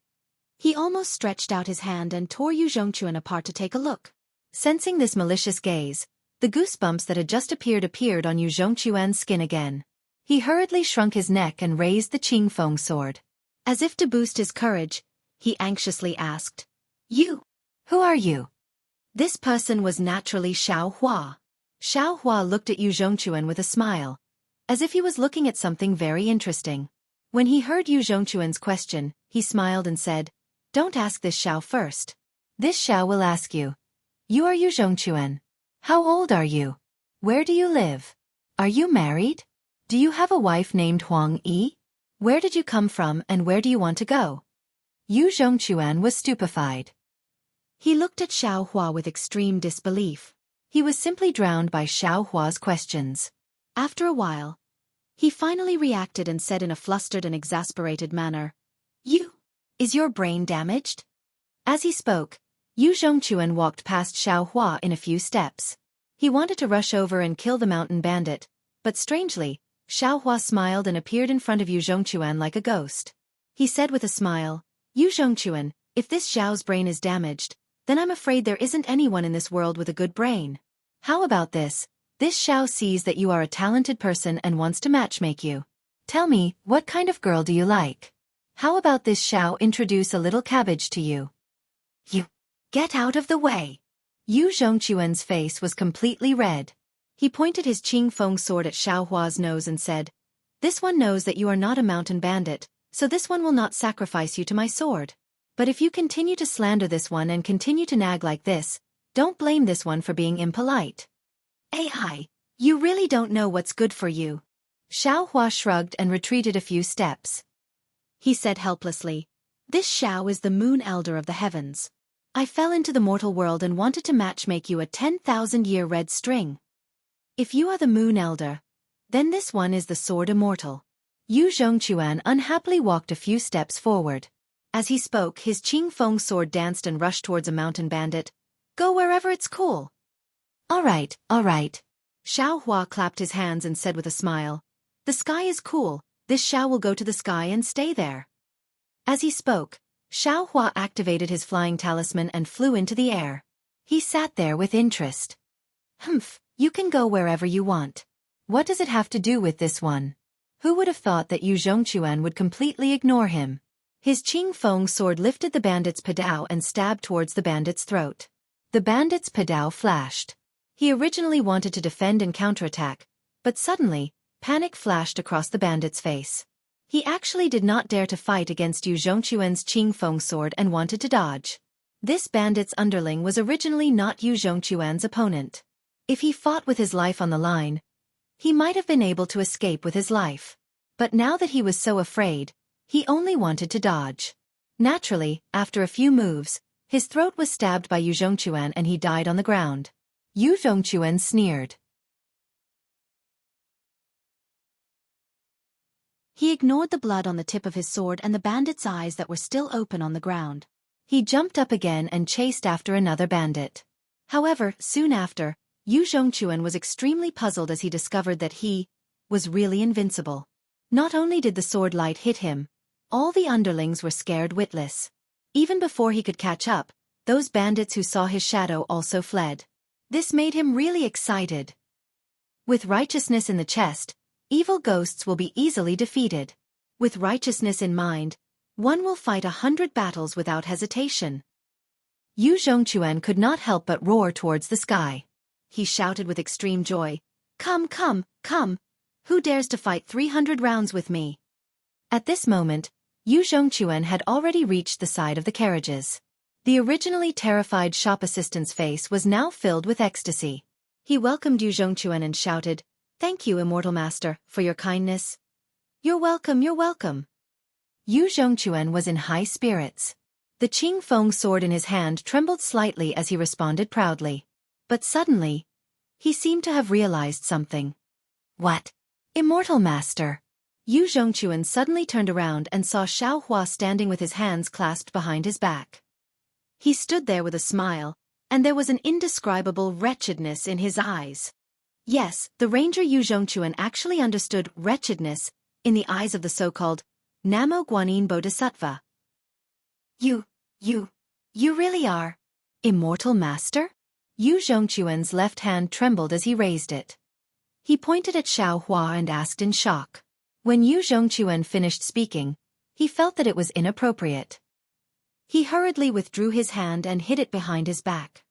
he almost stretched out his hand and tore Yu Zhongquan apart to take a look. Sensing this malicious gaze, the goosebumps that had just appeared on Yu Zhongquan's skin again. He hurriedly shrunk his neck and raised the Qing Feng sword. As if to boost his courage, he anxiously asked, "You? Who are you?" This person was naturally Xiao Hua. Xiao Hua looked at Yu Zhongquan with a smile, as if he was looking at something very interesting. When he heard Yu Zhongquan's question, he smiled and said, "Don't ask this Xiao first. This Xiao will ask you. You are Yu Zhongquan. How old are you? Where do you live? Are you married? Do you have a wife named Huang Yi? Where did you come from and where do you want to go?" Yu Zhongquan was stupefied. He looked at Xiao Hua with extreme disbelief. He was simply drowned by Xiao Hua's questions. After a while, he finally reacted and said in a flustered and exasperated manner, Is your brain damaged?" As he spoke, Yu Zhongquan walked past Xiao Hua in a few steps. He wanted to rush over and kill the mountain bandit, but strangely, Xiao Hua smiled and appeared in front of Yu Zhongquan like a ghost. He said with a smile, "Yu Zhongquan, if this Xiao's brain is damaged, then I'm afraid there isn't anyone in this world with a good brain. How about this? This Xiao sees that you are a talented person and wants to matchmake you. Tell me, what kind of girl do you like? How about this Xiao introduce a little cabbage to you?" "You, get out of the way." Yu Zhongquan's face was completely red. He pointed his Qing Feng sword at Xiao Hua's nose and said, "This one knows that you are not a mountain bandit, so this one will not sacrifice you to my sword. But if you continue to slander this one and continue to nag like this, don't blame this one for being impolite. Ai, you really don't know what's good for you." Xiao Hua shrugged and retreated a few steps. He said helplessly, "This Xiao is the moon elder of the heavens. I fell into the mortal world and wanted to matchmake you a 10,000-year red string. If you are the moon elder, then this one is the sword Immortal." Yu Zhongquan unhappily walked a few steps forward. As he spoke, his Qing Feng sword danced and rushed towards a mountain bandit. "Go wherever it's cool." All right. Xiao Hua clapped his hands and said with a smile, "The sky is cool, this Xiao will go to the sky and stay there." As he spoke, Xiao Hua activated his flying talisman and flew into the air. He sat there with interest. "Humph, you can go wherever you want. What does it have to do with this one?" Who would have thought that Yu Zhongquan would completely ignore him? His Qing Feng sword lifted the bandit's padao and stabbed towards the bandit's throat. The bandit's padao flashed. He originally wanted to defend and counterattack, but suddenly, panic flashed across the bandit's face. He actually did not dare to fight against Yu Zhongquan's Qing Feng sword and wanted to dodge. This bandit's underling was originally not Yu Zhongquan's opponent. If he fought with his life on the line, he might have been able to escape with his life. But now that he was so afraid, he only wanted to dodge. Naturally, after a few moves, his throat was stabbed by Yu Zhongquan and he died on the ground. Yu Zhongquan sneered. He ignored the blood on the tip of his sword and the bandit's eyes that were still open on the ground. He jumped up again and chased after another bandit. However, soon after, Yu Zhongquan was extremely puzzled as he discovered that he was really invincible. Not only did the sword light hit him, all the underlings were scared witless. Even before he could catch up, those bandits who saw his shadow also fled. This made him really excited. With righteousness in the chest, evil ghosts will be easily defeated. With righteousness in mind, one will fight 100 battles without hesitation. Yu Zhongquan could not help but roar towards the sky. He shouted with extreme joy, "Come, come, come! Who dares to fight 300 rounds with me?" At this moment, Yu Zhongquan had already reached the side of the carriages. The originally terrified shop assistant's face was now filled with ecstasy. He welcomed Yu Zhongquan and shouted, "Thank you, Immortal Master, for your kindness." "You're welcome, you're welcome." Yu Zhongquan was in high spirits. The Qing Feng sword in his hand trembled slightly as he responded proudly. But suddenly, he seemed to have realized something. "What? Immortal Master?" Yu Zhongquan suddenly turned around and saw Xiaohua standing with his hands clasped behind his back. He stood there with a smile, and there was an indescribable wretchedness in his eyes. Yes, the ranger Yu Zhongquan actually understood wretchedness in the eyes of the so-called Namo Guanyin Bodhisattva. You really are Immortal Master?" Yu Zhongquan's left hand trembled as he raised it. He pointed at Xiaohua and asked in shock. When Yu Zhongquan finished speaking, he felt that it was inappropriate. He hurriedly withdrew his hand and hid it behind his back.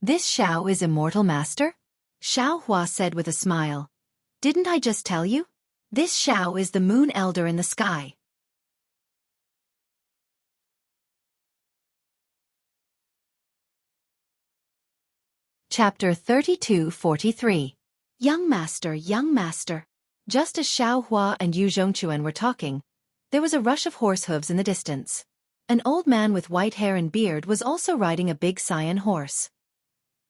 "This Xiao is Immortal Master?" Xiaohua said with a smile. "Didn't I just tell you? This Xiao is the Moon Elder in the sky." Chapter 32-43. Young Master, Young Master. Just as Xiaohua and Yu Zhongquan were talking, there was a rush of horse hooves in the distance. An old man with white hair and beard was also riding a big cyan horse.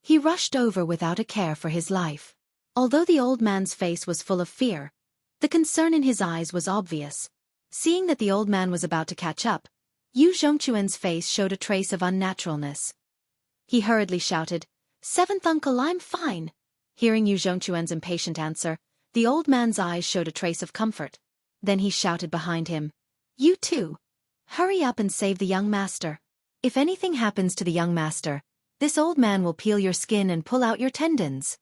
He rushed over without a care for his life. Although the old man's face was full of fear, the concern in his eyes was obvious. Seeing that the old man was about to catch up, Yu Zhongquan's face showed a trace of unnaturalness. He hurriedly shouted, "Seventh uncle, I'm fine." Hearing Yu Zhongquan's impatient answer, the old man's eyes showed a trace of comfort. Then he shouted behind him, "You too. Hurry up and save the young master. If anything happens to the young master, this old man will peel your skin and pull out your tendons."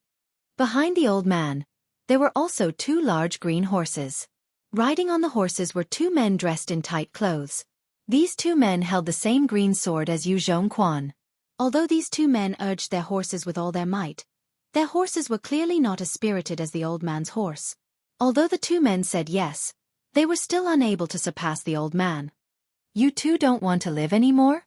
Behind the old man, there were also 2 large green horses. Riding on the horses were 2 men dressed in tight clothes. These 2 men held the same green sword as Yu Zhongquan. Although these 2 men urged their horses with all their might, their horses were clearly not as spirited as the old man's horse. Although the 2 men said yes, they were still unable to surpass the old man. "You two don't want to live anymore?"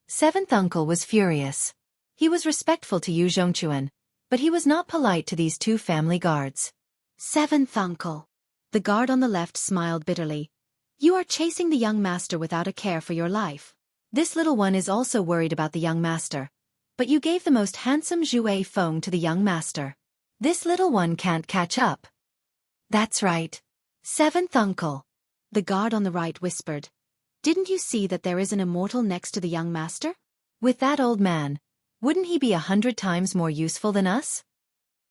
Seventh uncle was furious. He was respectful to Yu Zhongquan, but he was not polite to these 2 family guards. "Seventh uncle." The guard on the left smiled bitterly. "You are chasing the young master without a care for your life. This little one is also worried about the young master, but you gave the most handsome Zhuai Feng to the young master. This little one can't catch up." "That's right. Seventh uncle." The guard on the right whispered, "Didn't you see that there is an immortal next to the young master? With that old man, wouldn't he be 100 times more useful than us?"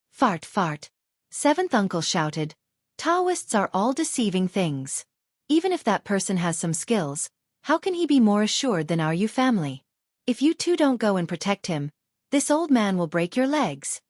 "Fart, fart." Seventh uncle shouted, "Taoists are all deceiving things. Even if that person has some skills, how can he be more assured than our Yu family? If you two don't go and protect him, this old man will break your legs."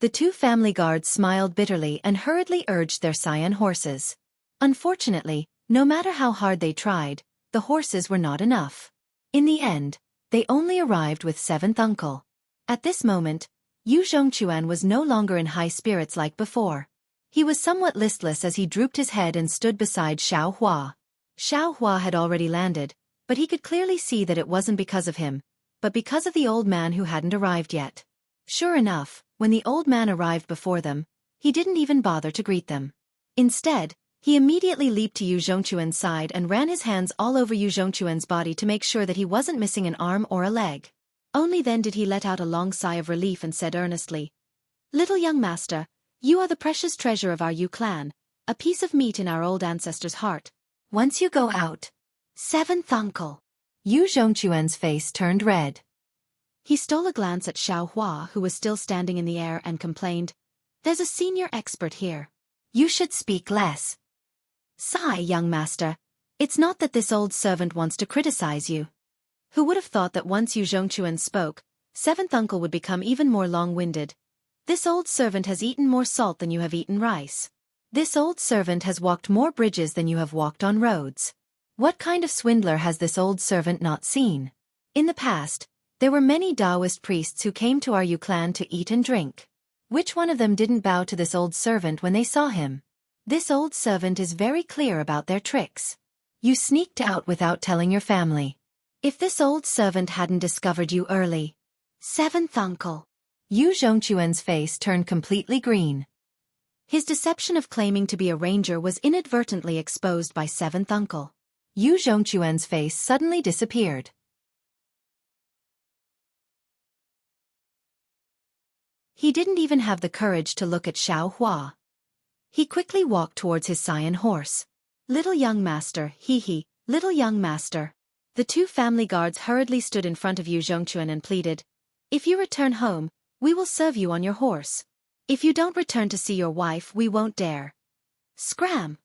The 2 family guards smiled bitterly and hurriedly urged their cyan horses. Unfortunately, no matter how hard they tried, the horses were not enough. In the end, they only arrived with Seventh uncle. At this moment, Yu Zhongquan was no longer in high spirits like before. He was somewhat listless as he drooped his head and stood beside Xiaohua. Xiaohua had already landed, but he could clearly see that it wasn't because of him, but because of the old man who hadn't arrived yet. Sure enough, when the old man arrived before them, he didn't even bother to greet them. Instead, he immediately leaped to Yu Zhongquan's side and ran his hands all over Yu Zhongquan's body to make sure that he wasn't missing an arm or a leg. Only then did he let out a long sigh of relief and said earnestly, "Little young master, you are the precious treasure of our Yu clan, a piece of meat in our old ancestor's heart. Once you go out..." "Seventh uncle." Yu Zhongquan's face turned red. He stole a glance at Xiaohua, who was still standing in the air, and complained, "There's a senior expert here. You should speak less." "Sigh, young master. It's not that this old servant wants to criticize you. Who would have thought that once Yu Zhongquan spoke, seventh uncle would become even more long-winded. This old servant has eaten more salt than you have eaten rice. This old servant has walked more bridges than you have walked on roads. What kind of swindler has this old servant not seen? In the past, there were many Taoist priests who came to our Yu clan to eat and drink. Which one of them didn't bow to this old servant when they saw him? This old servant is very clear about their tricks. You sneaked out without telling your family. If this old servant hadn't discovered you early. Seventh uncle. Yu Zhongquan's face turned completely green. His deception of claiming to be a ranger was inadvertently exposed by seventh uncle. Yu Zhongquan's face suddenly disappeared. He didn't even have the courage to look at Xiaohua. He quickly walked towards his scion horse. Little young master, hee, little young master. The two family guards hurriedly stood in front of Yu Zhongquan and pleaded, "If you return home, we will serve you on your horse. If you don't return to see your wife, we won't dare." Scram!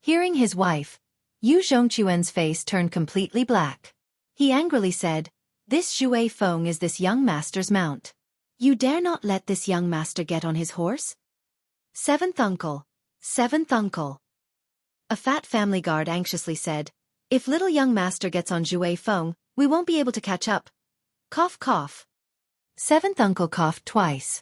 Hearing his wife, Yu Zhongquan's face turned completely black. He angrily said, "This Zhuai Feng is this young master's mount. You dare not let this young master get on his horse?" Seventh uncle. Seventh uncle. A fat family guard anxiously said, "If little young master gets on Zhuai Feng, we won't be able to catch up." Cough cough. Seventh uncle coughed twice.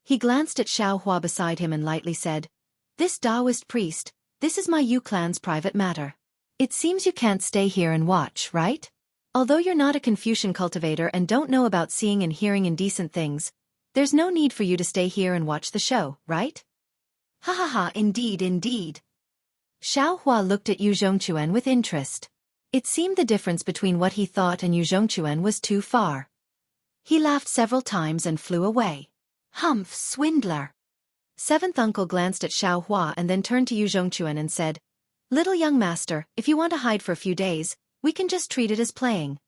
He glanced at Xiaohua beside him and lightly said, "This Taoist priest, this is my Yu clan's private matter. It seems you can't stay here and watch, right? Although you're not a Confucian cultivator and don't know about seeing and hearing indecent things, there's no need for you to stay here and watch the show, right?" "Ha ha ha, indeed, indeed." Xiaohua looked at Yu Zhongquan with interest. It seemed the difference between what he thought and Yu Zhongquan was too far. He laughed several times and flew away. "Humph, swindler." Seventh uncle glanced at Xiaohua and then turned to Yu Zhongquan and said, "Little young master, if you want to hide for a few days, we can just treat it as playing."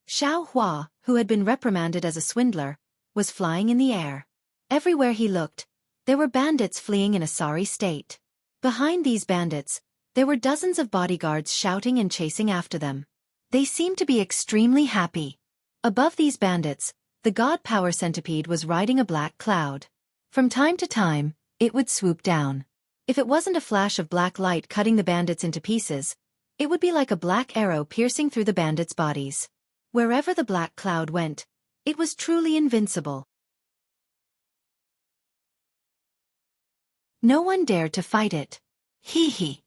Xiaohua, who had been reprimanded as a swindler, was flying in the air. Everywhere he looked, there were bandits fleeing in a sorry state. Behind these bandits, there were dozens of bodyguards shouting and chasing after them. They seemed to be extremely happy. Above these bandits, the god power centipede was riding a black cloud. From time to time, it would swoop down. If it wasn't a flash of black light cutting the bandits into pieces, it would be like a black arrow piercing through the bandits' bodies. Wherever the black cloud went, it was truly invincible. No one dared to fight it. Hee hee.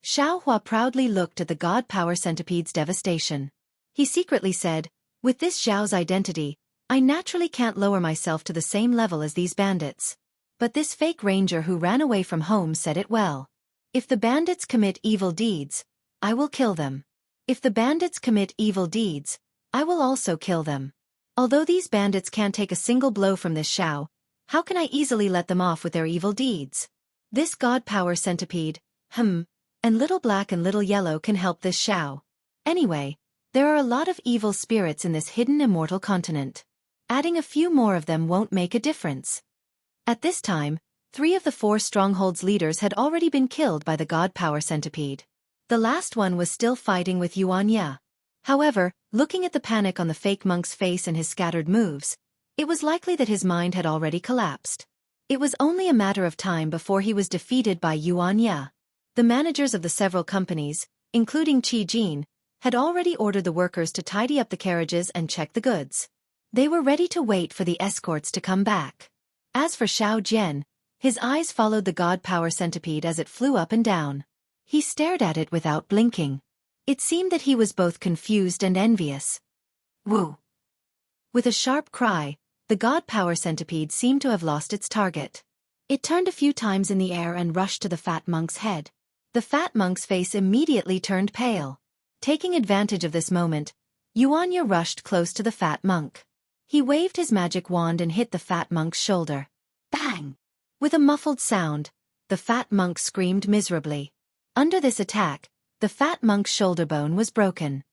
Xiaohua proudly looked at the god power centipede's devastation. He secretly said, "With this Zhao's identity, I naturally can't lower myself to the same level as these bandits." But this fake ranger who ran away from home said it well. "If the bandits commit evil deeds, I will kill them. If the bandits commit evil deeds, I will also kill them. Although these bandits can't take a single blow from this Zhao, how can I easily let them off with their evil deeds? This god power centipede, and little black and little yellow can help this Zhao. Anyway, there are a lot of evil spirits in this hidden immortal continent. Adding a few more of them won't make a difference." At this time, 3 of the 4 strongholds' leaders had already been killed by the god power centipede. The last one was still fighting with Xianxia. However, looking at the panic on the fake monk's face and his scattered moves, it was likely that his mind had already collapsed. It was only a matter of time before he was defeated by Xianxia. The managers of the several companies, including Qi Jin, had already ordered the workers to tidy up the carriages and check the goods. They were ready to wait for the escorts to come back. As for Xiao Jian, his eyes followed the god power centipede as it flew up and down. He stared at it without blinking. It seemed that he was both confused and envious. Woo! With a sharp cry, the god power centipede seemed to have lost its target. It turned a few times in the air and rushed to the fat monk's head. The fat monk's face immediately turned pale. Taking advantage of this moment, Xianxia rushed close to the fat monk. He waved his magic wand and hit the fat monk's shoulder. Bang! With a muffled sound, the fat monk screamed miserably. Under this attack, the fat monk's shoulder bone was broken.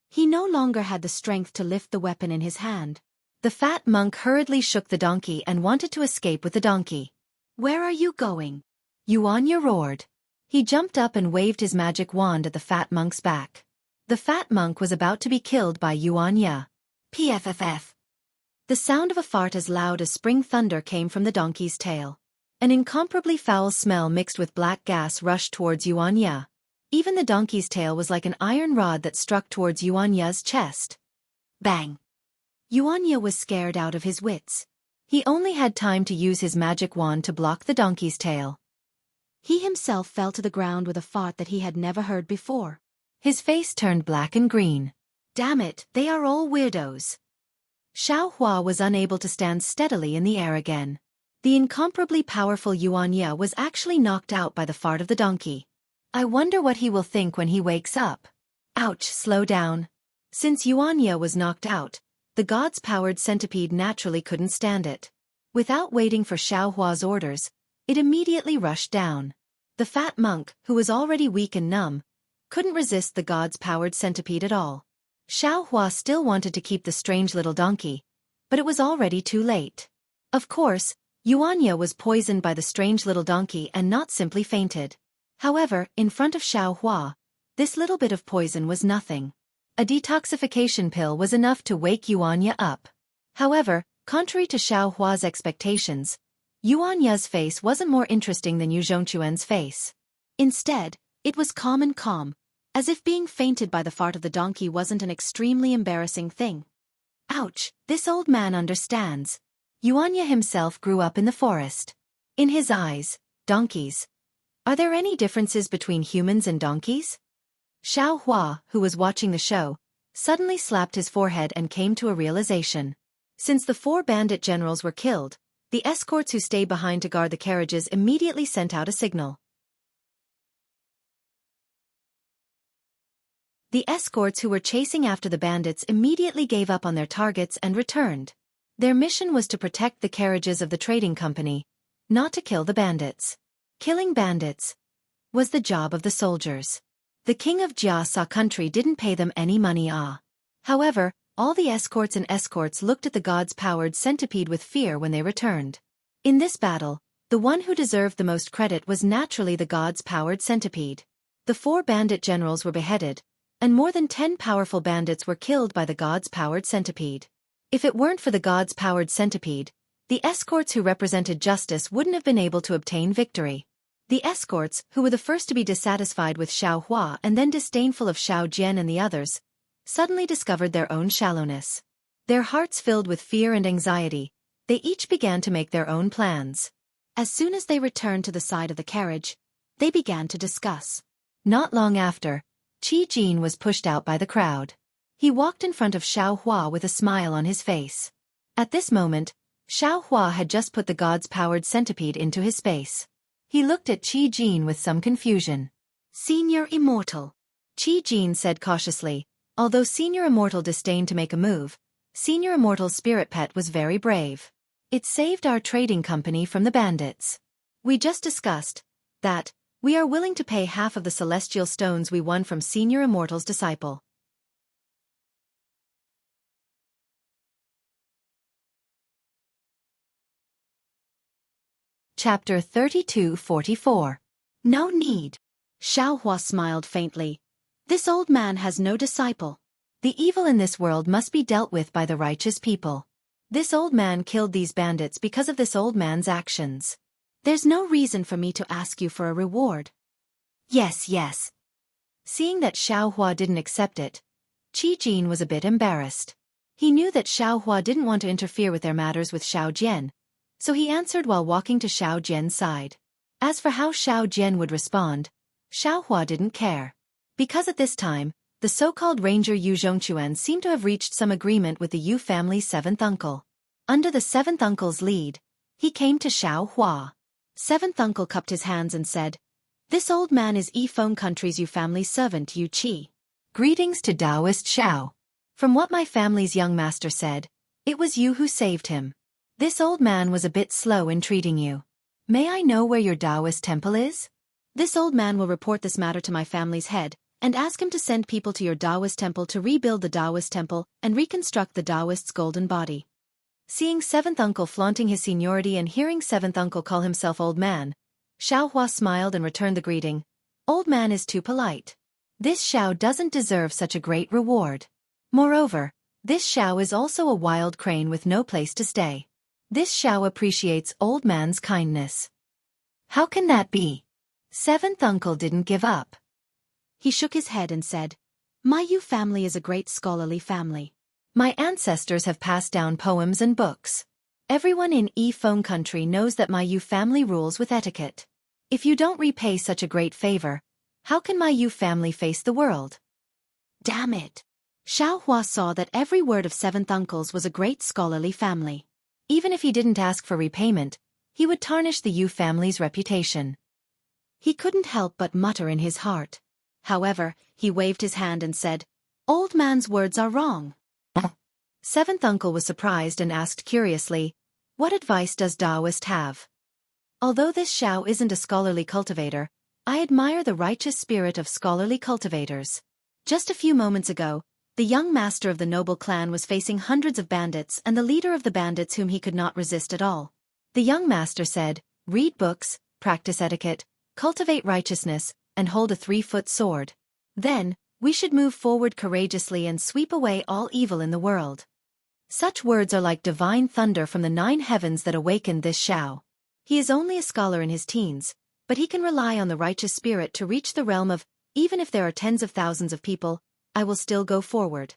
He no longer had the strength to lift the weapon in his hand. The fat monk hurriedly shook the donkey and wanted to escape with the donkey. "Where are you going?" Xianxia roared. He jumped up and waved his magic wand at the fat monk's back. The fat monk was about to be killed by Xianxia. Pfff. The sound of a fart as loud as spring thunder came from the donkey's tail. An incomparably foul smell mixed with black gas rushed towards Xianxia. Even the donkey's tail was like an iron rod that struck towards Xianxia's chest. Bang! Xianxia was scared out of his wits. He only had time to use his magic wand to block the donkey's tail. He himself fell to the ground with a fart that he had never heard before. His face turned black and green. Damn it, they are all weirdos. Xiaohua was unable to stand steadily in the air again. The incomparably powerful Xianxia was actually knocked out by the fart of the donkey. I wonder what he will think when he wakes up. Ouch, slow down. Since Xianxia was knocked out, the god's powered centipede naturally couldn't stand it. Without waiting for Xiaohua's orders, it immediately rushed down. The fat monk, who was already weak and numb, couldn't resist the god's powered centipede at all. Xiaohua still wanted to keep the strange little donkey, but it was already too late. Of course, Xianxia was poisoned by the strange little donkey and not simply fainted. However, in front of Xiaohua, this little bit of poison was nothing. A detoxification pill was enough to wake Xianxia up. However, contrary to Xiaohua's expectations, Xianxia's face wasn't more interesting than Yu Zhongquan's face. Instead, it was calm, as if being fainted by the fart of the donkey wasn't an extremely embarrassing thing. Ouch, this old man understands. Xianxia himself grew up in the forest. In his eyes, donkeys. Are there any differences between humans and donkeys? Xiaohua, who was watching the show, suddenly slapped his forehead and came to a realization. Since the 4 bandit generals were killed, the escorts who stayed behind to guard the carriages immediately sent out a signal. The escorts who were chasing after the bandits immediately gave up on their targets and returned. Their mission was to protect the carriages of the trading company, not to kill the bandits. Killing bandits was the job of the soldiers. The king of Jia country didn't pay them any money. However, all the escorts looked at the god's powered centipede with fear when they returned. In this battle, the one who deserved the most credit was naturally the god's powered centipede. The 4 bandit generals were beheaded, and more than 10 powerful bandits were killed by the god's powered centipede. If it weren't for the god's powered centipede, the escorts who represented justice wouldn't have been able to obtain victory. The escorts, who were the first to be dissatisfied with Xiaohua and then disdainful of Xiao Jian and the others, suddenly discovered their own shallowness. Their hearts filled with fear and anxiety, they each began to make their own plans. As soon as they returned to the side of the carriage, they began to discuss. Not long after, Qi Jin was pushed out by the crowd. He walked in front of Xiaohua with a smile on his face. At this moment, Xiaohua had just put the god's powered centipede into his space. He looked at Qi Jin with some confusion. Senior Immortal, Qi Jin said cautiously. Although Senior Immortal disdained to make a move, Senior Immortal's spirit pet was very brave. It saved our trading company from the bandits. We just discussed that we are willing to pay half of the celestial stones we won from Senior Immortal's disciple. Chapter 32-44. No need. Xiaohua smiled faintly. This old man has no disciple. The evil in this world must be dealt with by the righteous people. This old man killed these bandits because of this old man's actions. There's no reason for me to ask you for a reward. Yes. Seeing that Xiaohua didn't accept it, Qi Jin was a bit embarrassed. He knew that Xiaohua didn't want to interfere with their matters with Xiao Jian, so he answered while walking to Xiao Jian's side. As for how Xiao Jian would respond, Xiaohua didn't care. Because at this time, the so-called ranger Yu Zhongquan seemed to have reached some agreement with the Yu family's 7th uncle. Under the 7th uncle's lead, he came to Xiaohua. 7th uncle cupped his hands and said, "This old man is Yifeng country's Yu family's servant Yu Qi. Greetings to Taoist Xiao. From what my family's young master said, it was you who saved him. This old man was a bit slow in treating you. May I know where your Taoist temple is? This old man will report this matter to my family's head, and ask him to send people to your Taoist temple to rebuild the Taoist temple and reconstruct the Taoist's golden body." Seeing 7th uncle flaunting his seniority and hearing 7th uncle call himself old man, Xiaohua smiled and returned the greeting. Old man is too polite. This Xiao doesn't deserve such a great reward. Moreover, this Xiao is also a wild crane with no place to stay. This Xiao appreciates old man's kindness. How can that be? Seventh uncle didn't give up. He shook his head and said, My Yu family is a great scholarly family. My ancestors have passed down poems and books. Everyone in Yifeng country knows that my Yu family rules with etiquette. If you don't repay such a great favor, how can my Yu family face the world? Damn it! Xiaohua saw that every word of seventh uncle's was a great scholarly family. Even if he didn't ask for repayment, he would tarnish the Yu family's reputation. He couldn't help but mutter in his heart. However, he waved his hand and said, Old man's words are wrong. Seventh uncle was surprised and asked curiously, What advice does Taoist have? Although this Xiao isn't a scholarly cultivator, I admire the righteous spirit of scholarly cultivators. Just a few moments ago, the young master of the noble clan was facing hundreds of bandits and the leader of the bandits whom he could not resist at all. The young master said, Read books, practice etiquette, cultivate righteousness, and hold a 3-foot sword. Then, we should move forward courageously and sweep away all evil in the world. Such words are like divine thunder from the 9 heavens that awakened this Xiao. He is only a scholar in his teens, but he can rely on the righteous spirit to reach the realm of, even if there are tens of thousands of people, I will still go forward.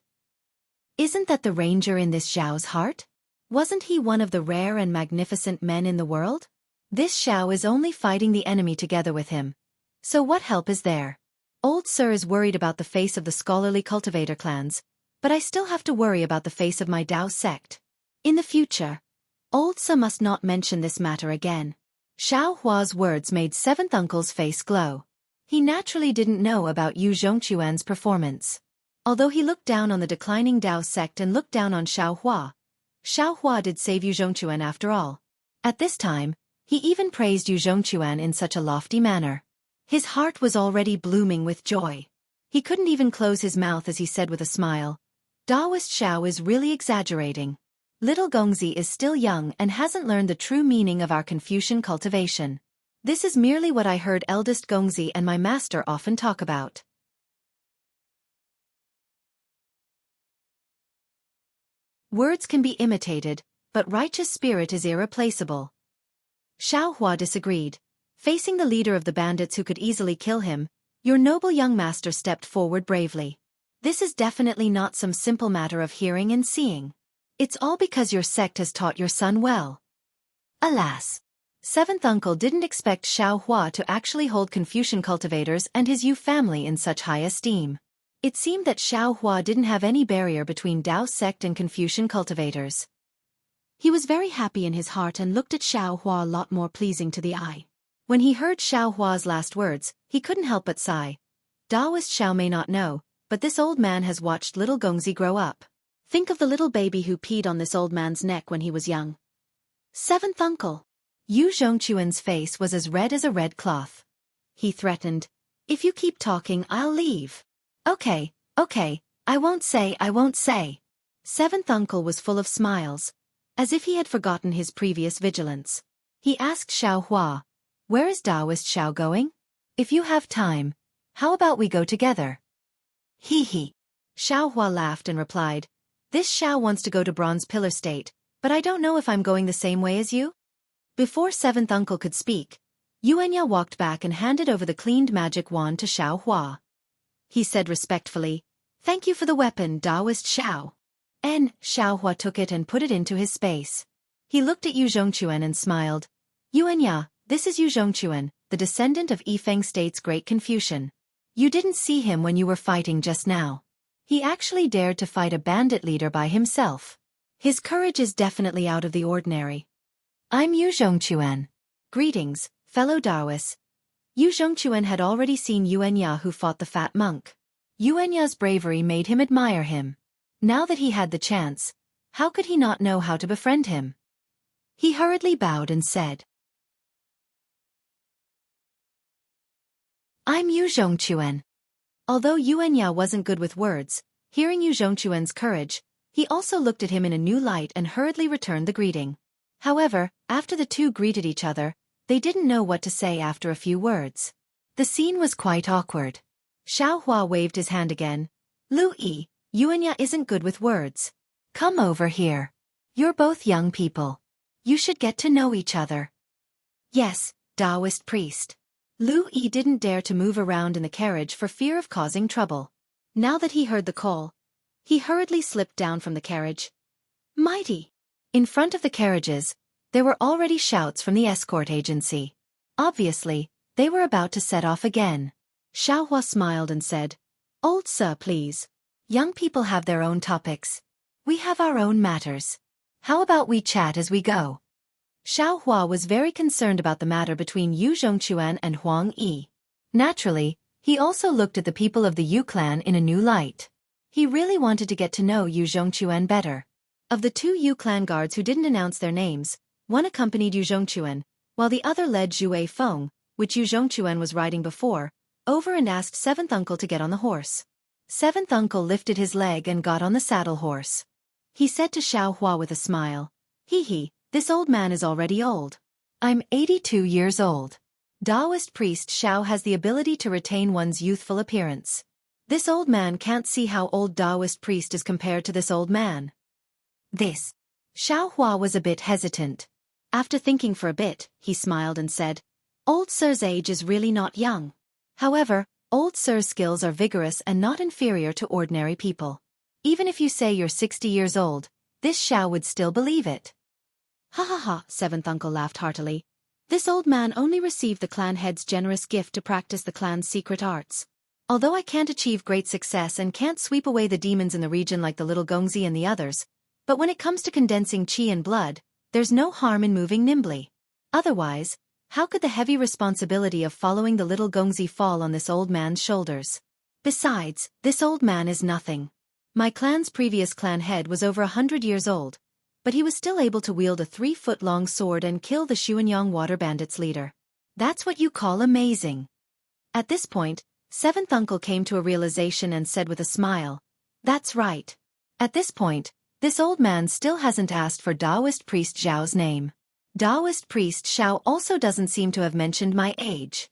Isn't that the ranger in this Xiao's heart? Wasn't he one of the rare and magnificent men in the world? This Xiao is only fighting the enemy together with him. So what help is there? Old Sir is worried about the face of the scholarly cultivator clans, but I still have to worry about the face of my Dao sect. In the future, Old Sir must not mention this matter again. Xiao Hua's words made seventh uncle's face glow. He naturally didn't know about Yu Zhongquan's performance. Although he looked down on the declining Dao sect and looked down on Xiao Hua did save Yu Zhongquan after all. At this time, he even praised Yu Zhongquan in such a lofty manner. His heart was already blooming with joy. He couldn't even close his mouth as he said with a smile, Daoist Xiao is really exaggerating. Little Gongzi is still young and hasn't learned the true meaning of our Confucian cultivation. This is merely what I heard eldest Gongzi and my master often talk about. Words can be imitated, but righteous spirit is irreplaceable. Xiao Hua disagreed. Facing the leader of the bandits who could easily kill him, your noble young master stepped forward bravely. This is definitely not some simple matter of hearing and seeing. It's all because your sect has taught your son well. Alas! Seventh uncle didn't expect Xiao Hua to actually hold Confucian cultivators and his Yu family in such high esteem. It seemed that Xiao Hua didn't have any barrier between Dao sect and Confucian cultivators. He was very happy in his heart and looked at Xiao Hua a lot more pleasing to the eye. When he heard Xiao Hua's last words, he couldn't help but sigh. Daoist Xiao may not know, but this old man has watched little Gongzi grow up. Think of the little baby who peed on this old man's neck when he was young. Seventh uncle. Yu Zhongquan's face was as red as a red cloth. He threatened, If you keep talking, I'll leave. Okay, I won't say. Seventh uncle was full of smiles, as if he had forgotten his previous vigilance. He asked Xiao Hua, Where is Daoist Xiao going? If you have time, how about we go together? Hee. Xiao Hua laughed and replied, This Xiao wants to go to Bronze Pillar State, but I don't know if I'm going the same way as you. Before seventh uncle could speak, Yuanya walked back and handed over the cleaned magic wand to Xiao Hua. He said respectfully, Thank you for the weapon, Daoist Xiao. Xiao Hua took it and put it into his space. He looked at Yu Zhongquan and smiled. Yuanya, this is Yu Zhongquan, the descendant of Yifeng State's great Confucian. You didn't see him when you were fighting just now. He actually dared to fight a bandit leader by himself. His courage is definitely out of the ordinary. I'm Yu Zhongquan. Greetings, fellow Daoists. Yu Zhongquan had already seen Yuanya who fought the fat monk. Yuanya's bravery made him admire him. Now that he had the chance, how could he not know how to befriend him? He hurriedly bowed and said, I'm Yu Zhongquan. Although Yuanya wasn't good with words, hearing Yu Zhongquan's courage, he also looked at him in a new light and hurriedly returned the greeting. However, after the two greeted each other, they didn't know what to say after a few words. The scene was quite awkward. Xiao Hua waved his hand again. Lu Yi, Yuanya isn't good with words. Come over here. You're both young people. You should get to know each other. Yes, Taoist priest. Lu Yi didn't dare to move around in the carriage for fear of causing trouble. Now that he heard the call, he hurriedly slipped down from the carriage. Mighty! In front of the carriages, there were already shouts from the escort agency. Obviously, they were about to set off again. Xiao Hua smiled and said, Old sir, please. Young people have their own topics. We have our own matters. How about we chat as we go? Xiao Hua was very concerned about the matter between Yu Zhongquan and Huang Yi. Naturally, he also looked at the people of the Yu clan in a new light. He really wanted to get to know Yu Zhongquan better. Of the 2 Yu clan guards who didn't announce their names, one accompanied Yu Zhongquan, while the other led Zhuai Feng, which Yu Zhongquan was riding before, over and asked 7th uncle to get on the horse. 7th uncle lifted his leg and got on the saddle horse. He said to Xiao Hua with a smile, Hee, this old man is already old. I'm 82 years old. Taoist priest Xiao has the ability to retain one's youthful appearance. This old man can't see how old Taoist priest is compared to this old man. Xiao Hua was a bit hesitant. After thinking for a bit, he smiled and said, Old sir's age is really not young. However, old sir's skills are vigorous and not inferior to ordinary people. Even if you say you're 60 years old, this Xiao would still believe it. Ha ha ha, 7th uncle laughed heartily. This old man only received the clan head's generous gift to practice the clan's secret arts. Although I can't achieve great success and can't sweep away the demons in the region like the little Gongzi and the others, but when it comes to condensing qi and blood, there's no harm in moving nimbly. Otherwise, how could the heavy responsibility of following the little Gongzi fall on this old man's shoulders? Besides, this old man is nothing. My clan's previous clan head was over 100 years old, but he was still able to wield a 3-foot-long sword and kill the Xuanyang water bandits leader. That's what you call amazing. At this point, 7th uncle came to a realization and said with a smile, That's right. At this point, this old man still hasn't asked for Taoist priest Zhao's name. Taoist priest Xiao also doesn't seem to have mentioned my age.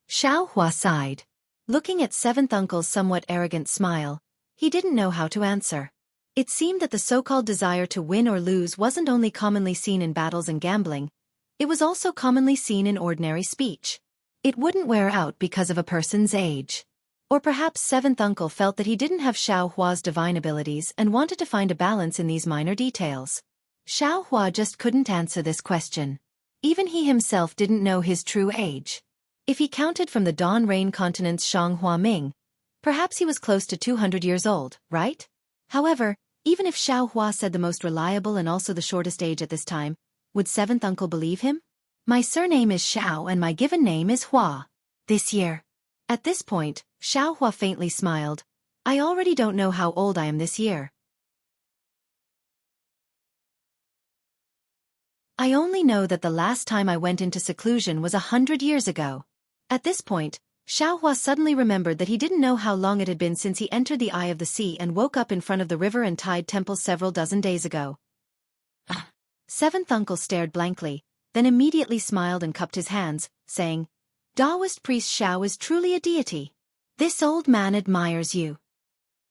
Xiao Hua sighed. Looking at 7th uncle's somewhat arrogant smile, he didn't know how to answer. It seemed that the so-called desire to win or lose wasn't only commonly seen in battles and gambling, it was also commonly seen in ordinary speech. It wouldn't wear out because of a person's age. Or perhaps 7th uncle felt that he didn't have Xiao Hua's divine abilities and wanted to find a balance in these minor details. Xiao Hua just couldn't answer this question. Even he himself didn't know his true age. If he counted from the Dawn Rain continent's Shang Hua Ming, perhaps he was close to 200 years old, right? However, even if Xiao Hua said the most reliable and also the shortest age at this time, would 7th uncle believe him? My surname is Xiao and my given name is Hua. This year. At this point, Xiao Hua faintly smiled. I already don't know how old I am this year. I only know that the last time I went into seclusion was 100 years ago. At this point, Xiao Hua suddenly remembered that he didn't know how long it had been since he entered the Eye of the Sea and woke up in front of the river and tide temple several dozen days ago. 7th uncle stared blankly, then immediately smiled and cupped his hands, saying, Taoist priest Xiao is truly a deity. This old man admires you.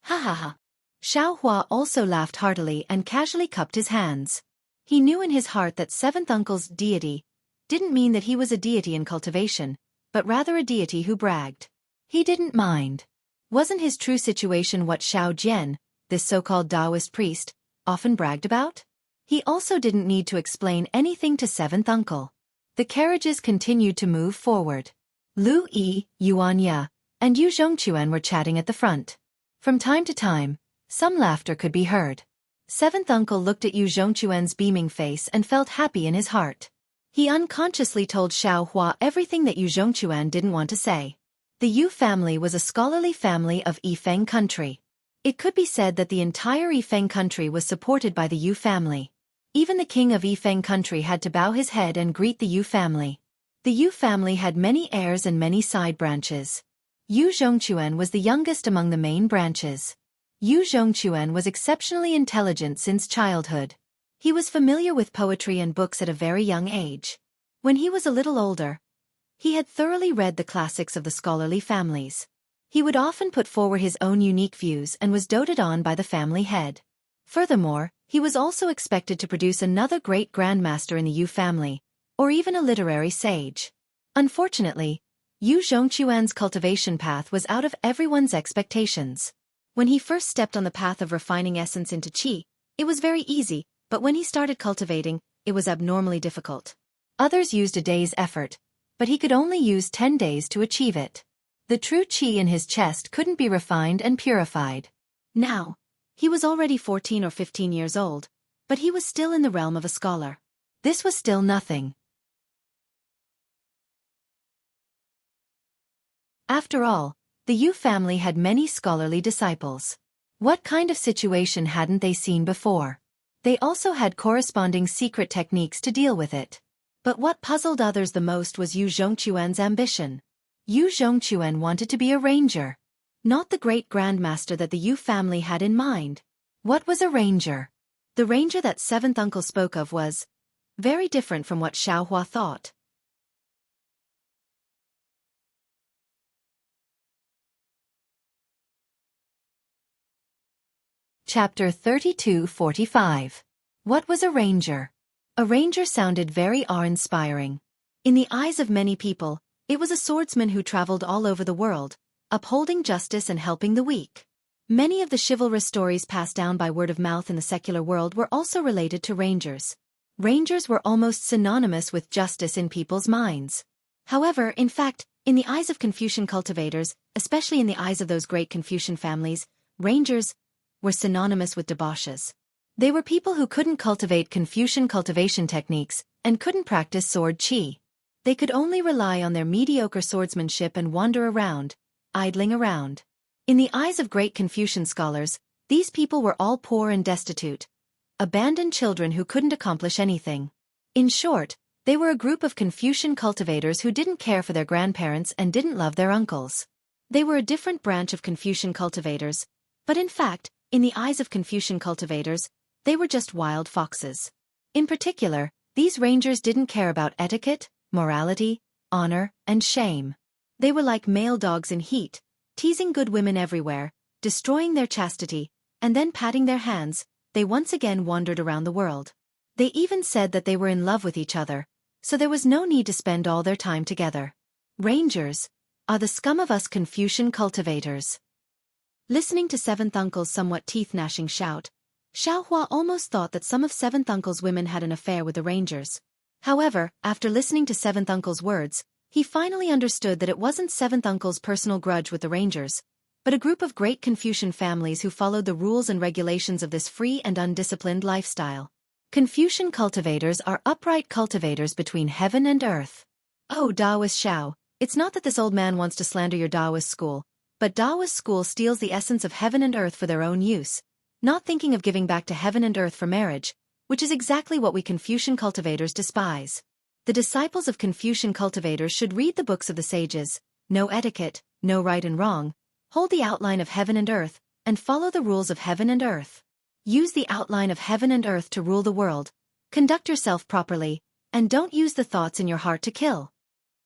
Ha ha ha. Xiao Hua also laughed heartily and casually cupped his hands. He knew in his heart that 7th uncle's deity didn't mean that he was a deity in cultivation, but rather a deity who bragged. He didn't mind. Wasn't his true situation what Xiao Jian, this so-called Taoist priest, often bragged about? He also didn't need to explain anything to 7th uncle. The carriages continued to move forward. Lu Yi, Yuanya, and Yu Zhongquan were chatting at the front. From time to time, some laughter could be heard. 7th uncle looked at Yu Zhongquan's beaming face and felt happy in his heart. He unconsciously told Xiao Hua everything that Yu Zhongquan didn't want to say. The Yu family was a scholarly family of Yifeng country. It could be said that the entire Yifeng country was supported by the Yu family. Even the king of Yifeng country had to bow his head and greet the Yu family. The Yu family had many heirs and many side branches. Yu Zhongquan was the youngest among the main branches. Yu Zhongquan was exceptionally intelligent since childhood. He was familiar with poetry and books at a very young age. When he was a little older, He had thoroughly read the classics of the scholarly families. He would often put forward his own unique views and was doted on by the family head. Furthermore, he was also expected to produce another great grandmaster in the Yu family, or even a literary sage. Unfortunately, Yu Zhongquan's cultivation path was out of everyone's expectations. When he first stepped on the path of refining essence into qi, it was very easy, but when he started cultivating, it was abnormally difficult. Others used a day's effort, but he could only use 10 days to achieve it. The true qi in his chest couldn't be refined and purified. Now, he was already 14 or 15 years old, but he was still in the realm of a scholar. This was still nothing. After all, the Yu family had many scholarly disciples. What kind of situation hadn't they seen before? They also had corresponding secret techniques to deal with it. But what puzzled others the most was Yu Zhongquan's ambition. Yu Zhongquan wanted to be a ranger. Not the great grandmaster that the Yu family had in mind. What was a ranger? The ranger that seventh uncle spoke of was very different from what Xiaohua thought. Chapter 32:45. What was a ranger? A ranger sounded very awe-inspiring. In the eyes of many people, it was a swordsman who traveled all over the world, upholding justice and helping the weak. Many of the chivalrous stories passed down by word of mouth in the secular world were also related to rangers. Rangers were almost synonymous with justice in people's minds. However, in fact, in the eyes of Confucian cultivators, especially in the eyes of those great Confucian families, rangers were synonymous with debauches. They were people who couldn't cultivate Confucian cultivation techniques and couldn't practice sword qi. They could only rely on their mediocre swordsmanship and wander around, idling around. In the eyes of great Confucian scholars, these people were all poor and destitute, abandoned children who couldn't accomplish anything. In short, they were a group of Confucian cultivators who didn't care for their grandparents and didn't love their uncles. They were a different branch of Confucian cultivators, but in fact, in the eyes of Confucian cultivators, they were just wild foxes. In particular, these rangers didn't care about etiquette, morality, honor, and shame. They were like male dogs in heat, teasing good women everywhere, destroying their chastity, and then patting their hands. They once again wandered around the world. They even said that they were in love with each other, so there was no need to spend all their time together. Rangers are the scum of us Confucian cultivators. Listening to Seventh Uncle's somewhat teeth-gnashing shout, Xiaohua almost thought that some of Seventh Uncle's women had an affair with the rangers. However, after listening to Seventh Uncle's words, he finally understood that it wasn't Seventh Uncle's personal grudge with the rangers, but a group of great Confucian families who followed the rules and regulations of this free and undisciplined lifestyle. Confucian cultivators are upright cultivators between heaven and earth. Oh, Taoist Xiao, it's not that this old man wants to slander your Taoist school, but Taoist school steals the essence of heaven and earth for their own use, not thinking of giving back to heaven and earth for marriage, which is exactly what we Confucian cultivators despise. The disciples of Confucian cultivators should read the books of the sages, know etiquette, know right and wrong, hold the outline of heaven and earth, and follow the rules of heaven and earth. Use the outline of heaven and earth to rule the world, conduct yourself properly, and don't use the thoughts in your heart to kill.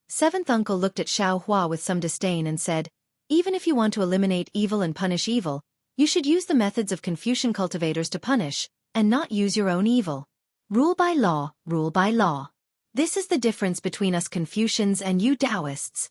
Seventh Uncle looked at Xiaohua with some disdain and said, even if you want to eliminate evil and punish evil, you should use the methods of Confucian cultivators to punish, and not use your own evil. Rule by law, rule by law. This is the difference between us Confucians and you Taoists.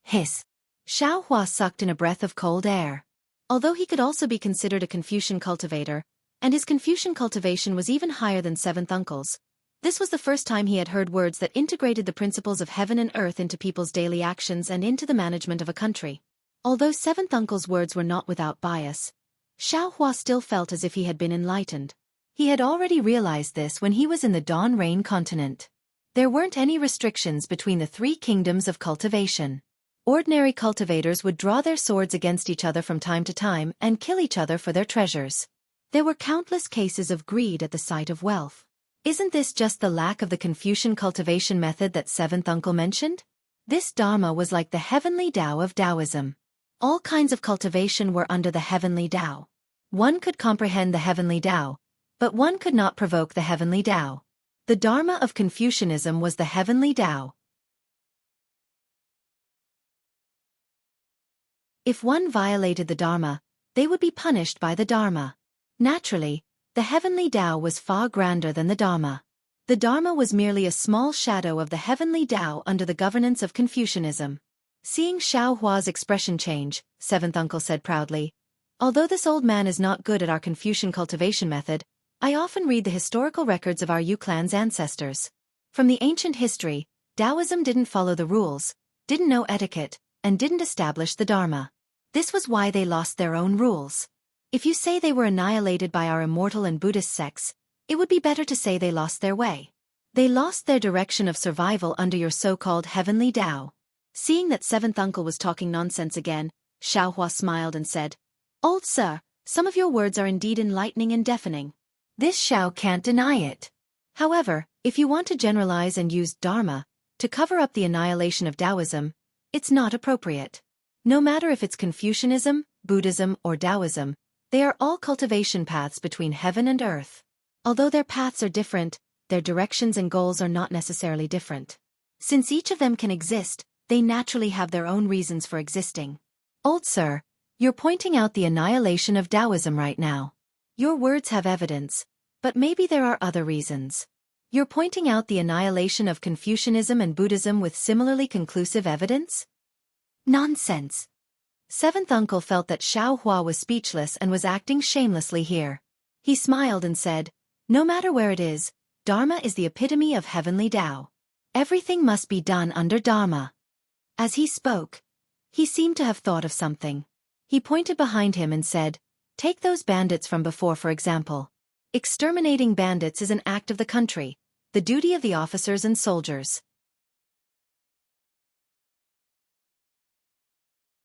Hiss. Xiaohua sucked in a breath of cold air. Although he could also be considered a Confucian cultivator, and his Confucian cultivation was even higher than Seventh Uncle's, this was the first time he had heard words that integrated the principles of heaven and earth into people's daily actions and into the management of a country. Although Seventh Uncle's words were not without bias, Xiaohua still felt as if he had been enlightened. He had already realized this when he was in the Dawn Rain continent. There weren't any restrictions between the three kingdoms of cultivation. Ordinary cultivators would draw their swords against each other from time to time and kill each other for their treasures. There were countless cases of greed at the sight of wealth. Isn't this just the lack of the Confucian cultivation method that Seventh Uncle mentioned? This Dharma was like the heavenly Tao of Taoism. All kinds of cultivation were under the heavenly Tao. One could comprehend the heavenly Tao, but one could not provoke the heavenly Tao. The Dharma of Confucianism was the heavenly Tao. If one violated the Dharma, they would be punished by the Dharma. Naturally, the heavenly Tao was far grander than the Dharma. The Dharma was merely a small shadow of the heavenly Tao under the governance of Confucianism. Seeing Xiao Hua's expression change, seventh uncle said proudly, "Although this old man is not good at our Confucian cultivation method, I often read the historical records of our Yu clan's ancestors. From the ancient history, Taoism didn't follow the rules, didn't know etiquette, and didn't establish the Dharma. This was why they lost their own rules. If you say they were annihilated by our Immortal and Buddhist sects, it would be better to say they lost their way. They lost their direction of survival under your so-called heavenly Tao." Seeing that seventh uncle was talking nonsense again, Xiao Hua smiled and said, "Old sir, some of your words are indeed enlightening and deafening. This Xiao can't deny it. However, if you want to generalize and use Dharma to cover up the annihilation of Taoism, it's not appropriate. No matter if it's Confucianism, Buddhism, or Taoism, they are all cultivation paths between heaven and earth. Although their paths are different, their directions and goals are not necessarily different. Since each of them can exist, they naturally have their own reasons for existing. Old sir, you're pointing out the annihilation of Taoism right now. Your words have evidence, but maybe there are other reasons. You're pointing out the annihilation of Confucianism and Buddhism with similarly conclusive evidence? Nonsense." Seventh uncle felt that Xiao Hua was speechless and was acting shamelessly here. He smiled and said, "No matter where it is, Dharma is the epitome of heavenly Tao. Everything must be done under Dharma." As he spoke, he seemed to have thought of something. He pointed behind him and said, "Take those bandits from before for example. Exterminating bandits is an act of the country, the duty of the officers and soldiers.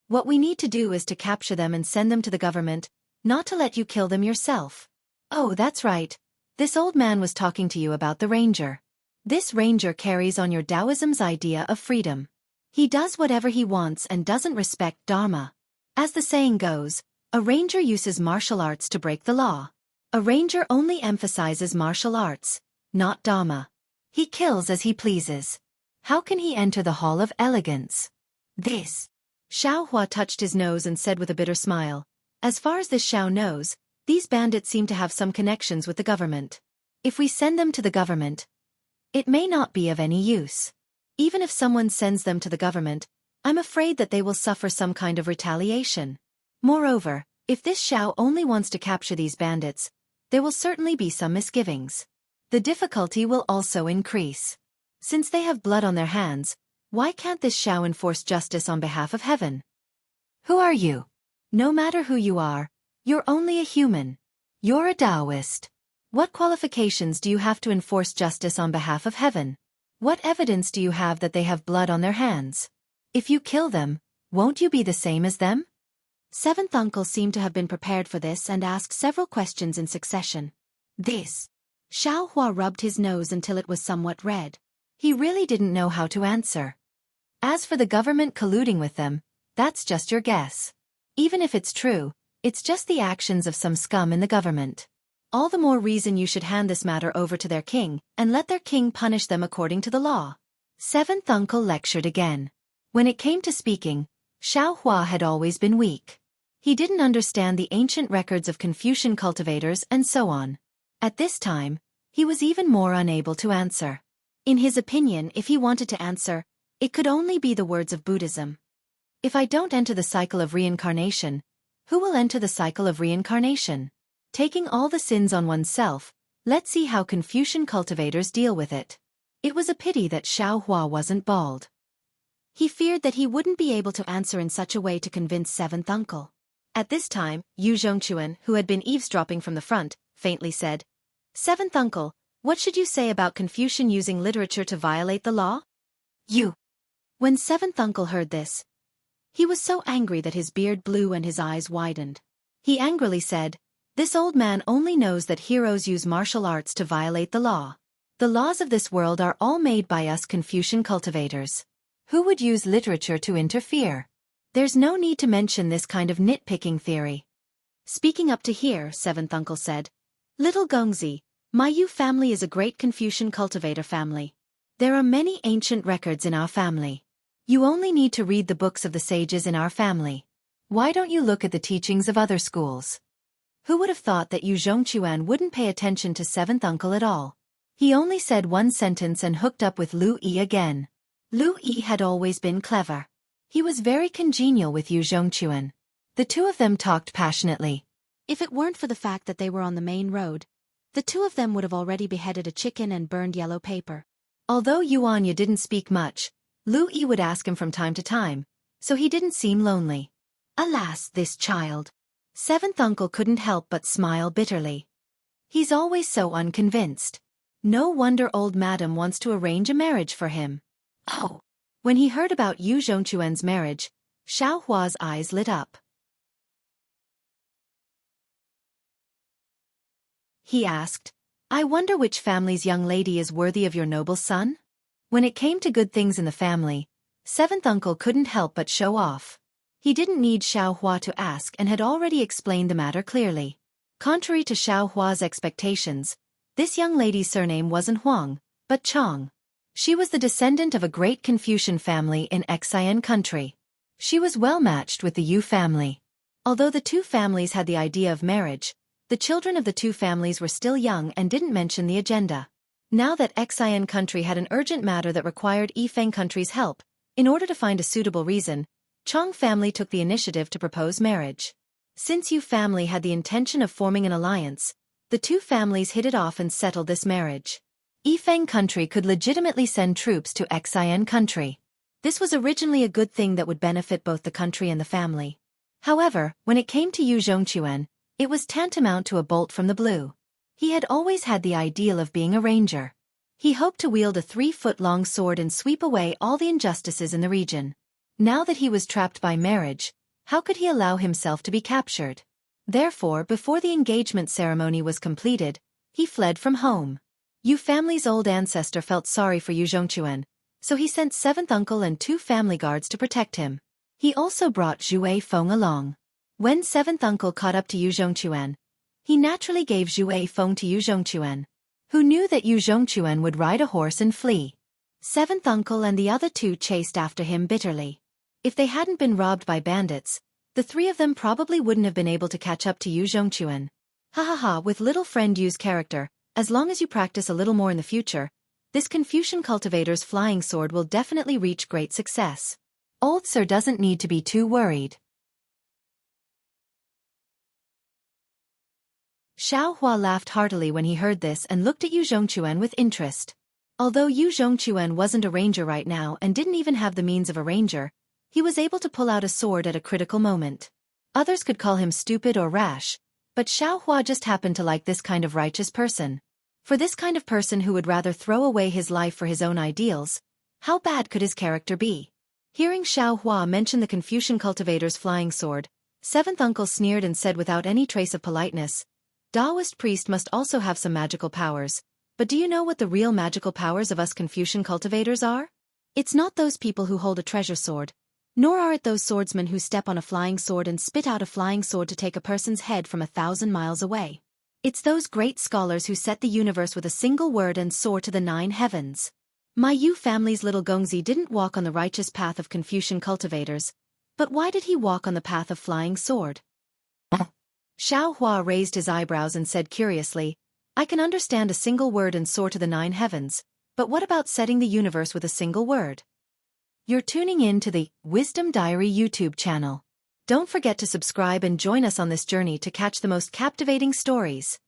What we need to do is to capture them and send them to the government, not to let you kill them yourself." "Oh, that's right. This old man was talking to you about the ranger. This ranger carries on your Taoism's idea of freedom. He does whatever he wants and doesn't respect Dharma. As the saying goes, a ranger uses martial arts to break the law. A ranger only emphasizes martial arts, not Dharma. He kills as he pleases. How can he enter the Hall of Elegance?" This. Xiao Hua touched his nose and said with a bitter smile, "As far as this Xiao knows, these bandits seem to have some connections with the government. If we send them to the government, it may not be of any use. Even if someone sends them to the government, I'm afraid that they will suffer some kind of retaliation. Moreover, if this Xiao only wants to capture these bandits, there will certainly be some misgivings. The difficulty will also increase. Since they have blood on their hands, why can't this Xiao enforce justice on behalf of heaven? Who are you? No matter who you are, you're only a human. You're a Taoist. What qualifications do you have to enforce justice on behalf of heaven? What evidence do you have that they have blood on their hands? If you kill them, won't you be the same as them?" Seventh uncle seemed to have been prepared for this and asked several questions in succession. This. Xiao Hua rubbed his nose until it was somewhat red. He really didn't know how to answer. As for the government colluding with them, that's just your guess. Even if it's true, it's just the actions of some scum in the government. All the more reason you should hand this matter over to their king and let their king punish them according to the law. Seventh uncle lectured again. When it came to speaking, Xiao Hua had always been weak. He didn't understand the ancient records of Confucian cultivators and so on. At this time, he was even more unable to answer. In his opinion, if he wanted to answer, it could only be the words of Buddhism. If I don't enter the cycle of reincarnation, who will enter the cycle of reincarnation? Taking all the sins on oneself, let's see how Confucian cultivators deal with it. It was a pity that Xiao Hua wasn't bald. He feared that he wouldn't be able to answer in such a way to convince seventh uncle. At this time, Yu Zhongquan, who had been eavesdropping from the front, faintly said, "Seventh uncle, what should you say about Confucian using literature to violate the law?" "You." When seventh uncle heard this, he was so angry that his beard blew and his eyes widened. He angrily said, "This old man only knows that heroes use martial arts to violate the law. The laws of this world are all made by us Confucian cultivators. Who would use literature to interfere? There's no need to mention this kind of nitpicking theory." Speaking up to here, seventh uncle said, "Little Gongzi, my Yu family is a great Confucian cultivator family. There are many ancient records in our family. You only need to read the books of the sages in our family. Why don't you look at the teachings of other schools? Who would have thought that Yu Zhongquan wouldn't pay attention to seventh uncle at all? He only said one sentence and hooked up with Lu Yi again. Lu Yi had always been clever. He was very congenial with Yu Zhongquan. The two of them talked passionately. If it weren't for the fact that they were on the main road, the two of them would have already beheaded a chicken and burned yellow paper. Although Yuanya didn't speak much, Lu Yi would ask him from time to time, so he didn't seem lonely. Alas, this child. Seventh uncle couldn't help but smile bitterly. He's always so unconvinced. No wonder old madam wants to arrange a marriage for him. Oh! When he heard about Yu Zhongquan's marriage, Xiao Hua's eyes lit up. He asked, I wonder which family's young lady is worthy of your noble son? When it came to good things in the family, seventh uncle couldn't help but show off. He didn't need Xiao Hua to ask and had already explained the matter clearly. Contrary to Xiao Hua's expectations, this young lady's surname wasn't Huang, but Chong. She was the descendant of a great Confucian family in Xian country. She was well matched with the Yu family. Although the two families had the idea of marriage, the children of the two families were still young and didn't mention the agenda. Now that Xian country had an urgent matter that required Yifeng country's help, in order to find a suitable reason, Chong family took the initiative to propose marriage. Since Yu family had the intention of forming an alliance, the two families hit it off and settled this marriage. Yifeng country could legitimately send troops to Xian country. This was originally a good thing that would benefit both the country and the family. However, when it came to Yu Zhongquan, it was tantamount to a bolt from the blue. He had always had the ideal of being a ranger. He hoped to wield a 3-foot-long sword and sweep away all the injustices in the region. Now that he was trapped by marriage, how could he allow himself to be captured? Therefore, before the engagement ceremony was completed, he fled from home. Yu family's old ancestor felt sorry for Yu Zhongquan, so he sent seventh uncle and 2 family guards to protect him. He also brought Zhu Feng along. When seventh uncle caught up to Yu Zhongquan, he naturally gave Zhu Feng to Yu Zhongquan, who knew that Yu Zhongquan would ride a horse and flee. Seventh uncle and the other 2 chased after him bitterly. If they hadn't been robbed by bandits, the 3 of them probably wouldn't have been able to catch up to Yu Zhongquan. Ha ha ha, with little friend Yu's character, as long as you practice a little more in the future, this Confucian cultivator's flying sword will definitely reach great success. Old sir doesn't need to be too worried. Xiao Hua laughed heartily when he heard this and looked at Yu Zhongquan with interest. Although Yu Zhongquan wasn't a ranger right now and didn't even have the means of a ranger, he was able to pull out a sword at a critical moment. Others could call him stupid or rash, but Xiao Hua just happened to like this kind of righteous person. For this kind of person who would rather throw away his life for his own ideals, how bad could his character be? Hearing Xiao Hua mention the Confucian cultivator's flying sword, seventh uncle sneered and said without any trace of politeness, Taoist priest must also have some magical powers, but do you know what the real magical powers of us Confucian cultivators are? It's not those people who hold a treasure sword, nor are it those swordsmen who step on a flying sword and spit out a flying sword to take a person's head from 1,000 miles away. It's those great scholars who set the universe with a single word and soar to the 9 heavens. My Yu family's little Gongzi didn't walk on the righteous path of Confucian cultivators, but why did he walk on the path of flying sword? Xiao Hua raised his eyebrows and said curiously, I can understand a single word and soar to the 9 heavens, but what about setting the universe with a single word? You're tuning in to the Wisdom Diary YouTube channel. Don't forget to subscribe and join us on this journey to catch the most captivating stories.